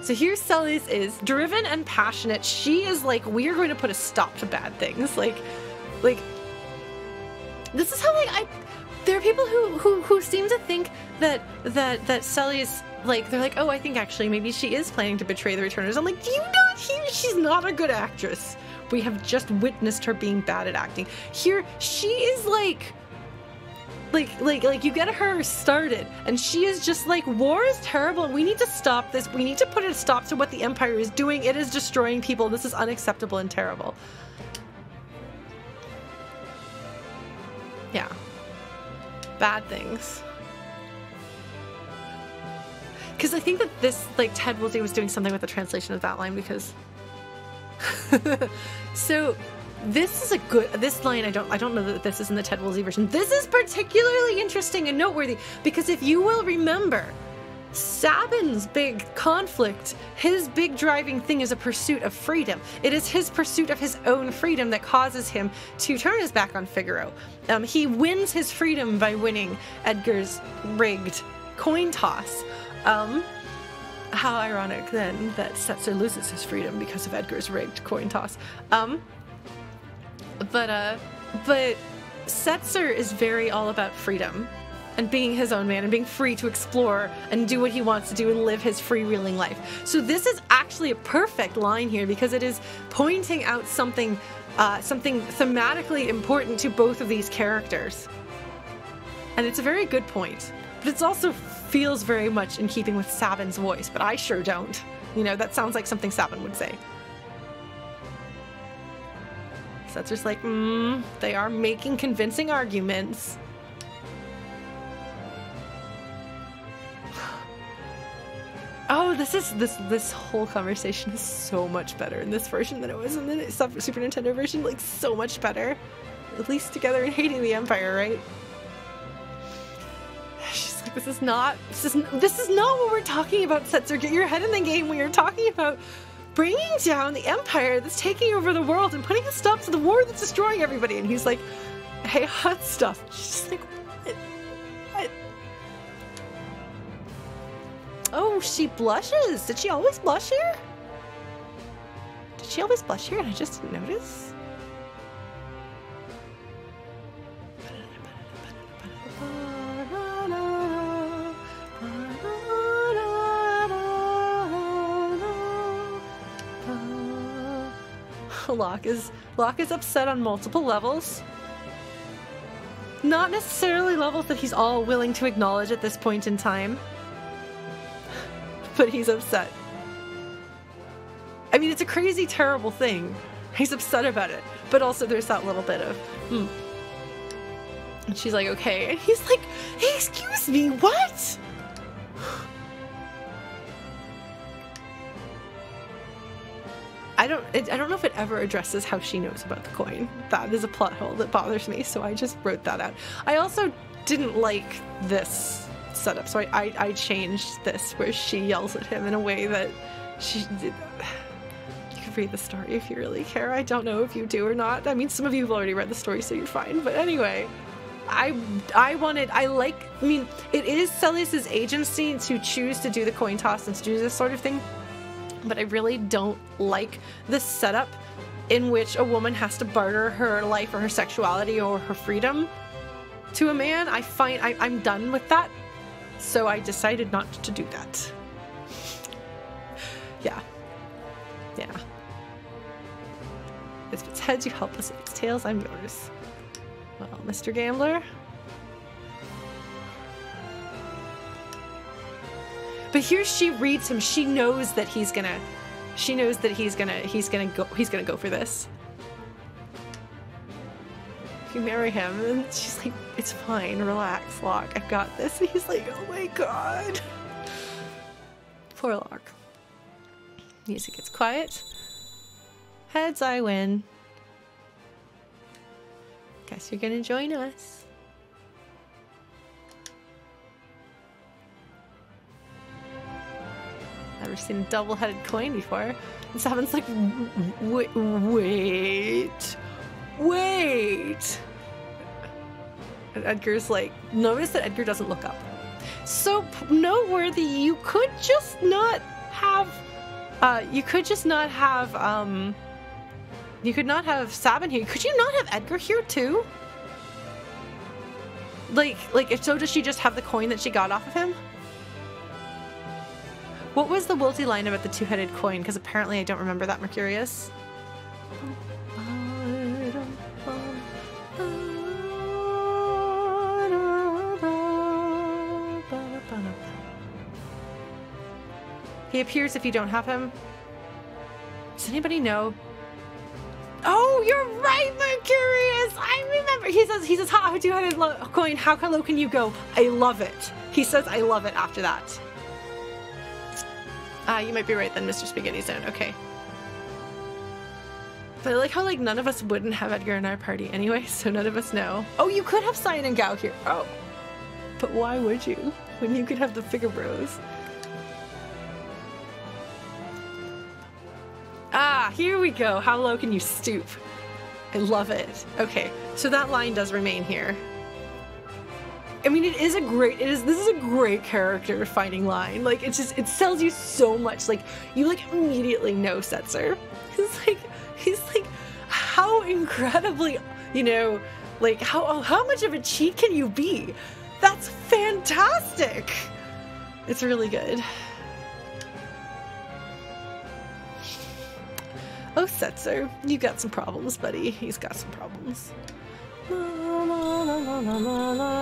So here Celes is driven and passionate. She is like, we are going to put a stop to bad things. Like this is how like there are people who seem to think that Celes, like, they're like, oh, I think actually maybe she is planning to betray the Returners. I'm like, do you know she's not a good actress? We have just witnessed her being bad at acting. Here, she is like you get her started, and she is just like, war is terrible. We need to stop this. We need to put a stop to what the Empire is doing. It is destroying people. This is unacceptable and terrible. Yeah. Bad things. Because I think that this, like, Ted Woolsey was doing something with the translation of that line, because so this is a good, this line, I don't know that this is in the Ted Woolsey version. This is particularly interesting and noteworthy because if you will remember, Sabin's big conflict, his big driving thing is a pursuit of freedom. It is his pursuit of his own freedom that causes him to turn his back on Figaro. He wins his freedom by winning Edgar's rigged coin toss. How ironic then that Setzer loses his freedom because of Edgar's rigged coin toss. But Setzer is very all about freedom and being his own man and being free to explore and do what he wants to do and live his freewheeling life. So this is actually a perfect line here because it is pointing out something thematically important to both of these characters. And it's a very good point, but it's also feels very much in keeping with Sabin's voice, but I sure don't. You know, that sounds like something Sabin would say. Setzer's like, they are making convincing arguments. this whole conversation is so much better in this version than it was in the Super Nintendo version. Like, so much better. At least together and hating the Empire, right? She's like, this is not what we're talking about, Setzer. Get your head in the game when you're talking about bringing down the Empire that's taking over the world and putting a stop to the war that's destroying everybody. And he's like, hey, hot stuff. She's just like, what? Oh, she blushes. Did she always blush here? Did she always blush here and I just didn't notice? Locke is upset on multiple levels. Not necessarily levels that he's all willing to acknowledge at this point in time. But he's upset. I mean, it's a crazy, terrible thing. He's upset about it. But also there's that little bit of, And she's like, okay. And he's like, hey, excuse me, what? I don't know if it ever addresses how she knows about the coin. That is a plot hole that bothers me, so I just wrote that out. I also didn't like this setup, so I changed this where she yells at him in a way that she did. You could read the story if you really care. I don't know if you do or not. I mean, some of you have already read the story, so you're fine. But anyway, I mean, it is Celes' agency to choose to do the coin toss and to do this sort of thing. But I really don't like this setup in which a woman has to barter her life or her sexuality or her freedom to a man. I'm done with that. So I decided not to do that. Yeah. Yeah. If it's heads, you help us. If it's tails, I'm yours. Well, Mr. Gambler. But here she reads him. She knows that he's gonna go for this. If you marry him, and she's like, it's fine, relax, Locke, I've got this. And he's like, oh my god. Poor Locke. Music gets quiet. Heads, I win. Guess you're gonna join us. Never seen a double-headed coin before. And Sabin's like, wait. And Edgar's like, notice that Edgar doesn't look up. So noteworthy, you could just not have Sabin here. Could you not have Edgar here too? Like if so, does she just have the coin that she got off of him? What was the Wilty line about the two-headed coin? Because apparently I don't remember that, Mercurius. He appears if you don't have him. Does anybody know? Oh, you're right, Mercurius! I remember! He says, ha, two-headed coin, how low can you go? I love it. He says, I love it after that. You might be right then, Mr. Spaghetti Zone. Okay. But I like how, like, none of us wouldn't have Edgar in our party anyway, so none of us know. Oh, you could have Cyan and Gao here. Oh. But why would you? When you could have the Figaro Bros. Ah, here we go. How low can you stoop? I love it. Okay, so that line does remain here. I mean, this is a great character fighting line. Like, it sells you so much. Like, you like immediately know Setzer. He's like, how incredibly, you know, like how much of a cheat can you be? That's fantastic. It's really good. Oh, Setzer, you got some problems, buddy. He's got some problems. La, la, la, la, la, la, la.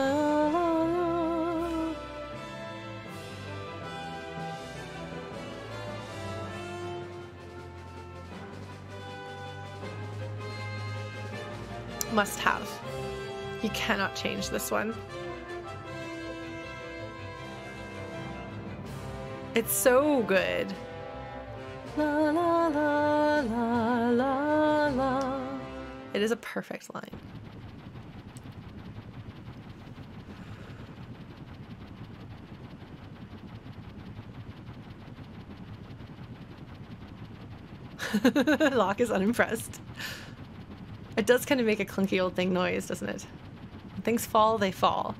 Must have. You cannot change this one. It's so good. La la la la la la. It is a perfect line. Locke is unimpressed. It does kind of make a clunky old thing noise, doesn't it? When things fall, they fall.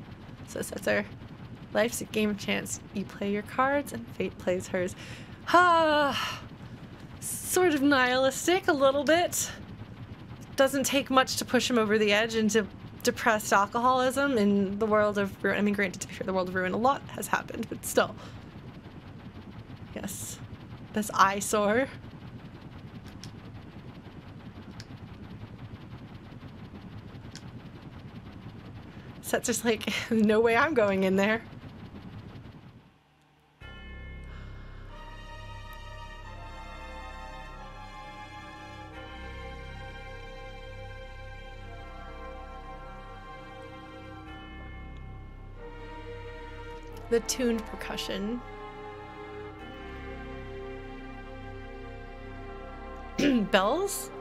So Setzer, life's a game of chance. You play your cards and fate plays hers. Ah, sort of nihilistic a little bit. Doesn't take much to push him over the edge into depressed alcoholism in the world of ruin. I mean, granted, to be fair, the world of ruin, a lot has happened, but still. Yes. This eyesore. Setzer's like, no way I'm going in there. The tuned percussion. Bells?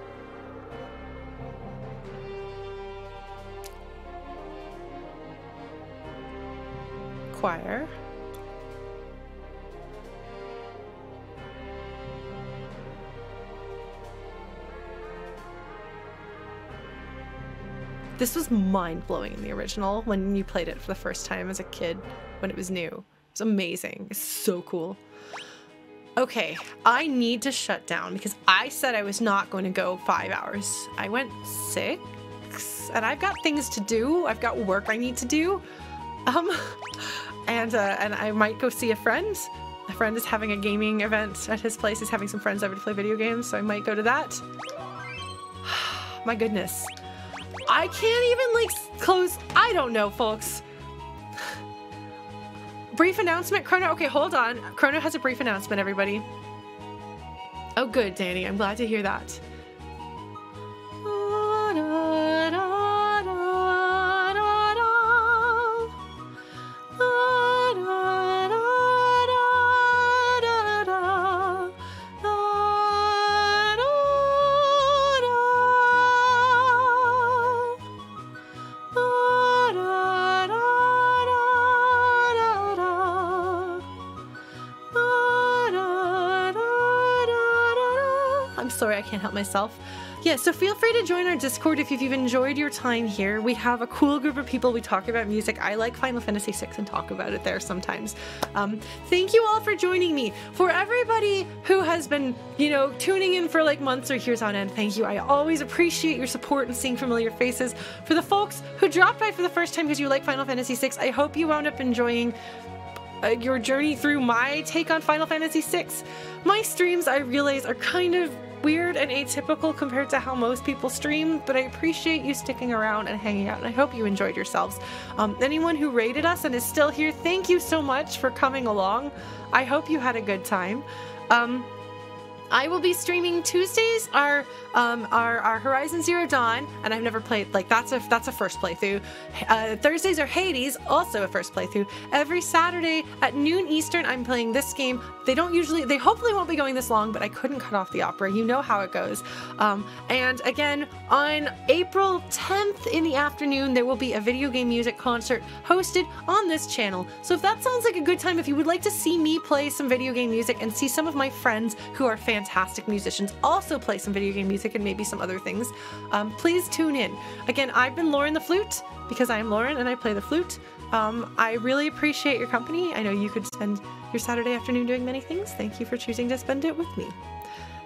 Choir. This was mind-blowing in the original when you played it for the first time as a kid when it was new. It was amazing. It's so cool. Okay, I need to shut down because I said I was not going to go 5 hours. I went 6, and I've got things to do. I've got work I need to do. And I might go see a friend. A friend is having a gaming event at his place. He's having some friends over to play video games, so I might go to that. My goodness. I can't even, like, close... I don't know, folks. Brief announcement, Chrono. Okay, hold on. Chrono has a brief announcement, everybody. Oh, good, Danny. I'm glad to hear that. Sorry, I can't help myself. Yeah, so feel free to join our Discord if you've enjoyed your time here. We have a cool group of people. We talk about music. I like Final Fantasy VI and talk about it there sometimes. Thank you all for joining me. For everybody who has been, you know, tuning in for like months or years on end, thank you. I always appreciate your support and seeing familiar faces. For the folks who dropped by for the first time because you like Final Fantasy VI, I hope you wound up enjoying your journey through my take on Final Fantasy VI. My streams, I realize, are kind of weird and atypical compared to how most people stream, but I appreciate you sticking around and hanging out, and I hope you enjoyed yourselves. Anyone who rated us and is still here, thank you so much for coming along. I hope you had a good time. I will be streaming Tuesdays our Horizon Zero Dawn, and I've never played, like, that's a first playthrough. Thursdays are Hades, also a first playthrough. Every Saturday at noon Eastern, I'm playing this game. They hopefully won't be going this long, but I couldn't cut off the opera. You know how it goes. And again, on April 10th in the afternoon, there will be a video game music concert hosted on this channel. So if that sounds like a good time, if you would like to see me play some video game music and see some of my friends who are fantastic musicians also play some video game music and maybe some other things, please tune in. Again, I've been Lauren the Flute because I am Lauren and I play the flute. I really appreciate your company. I know you could spend your Saturday afternoon doing many things. Thank you for choosing to spend it with me.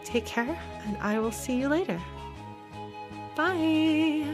Take care, and I will see you later. Bye.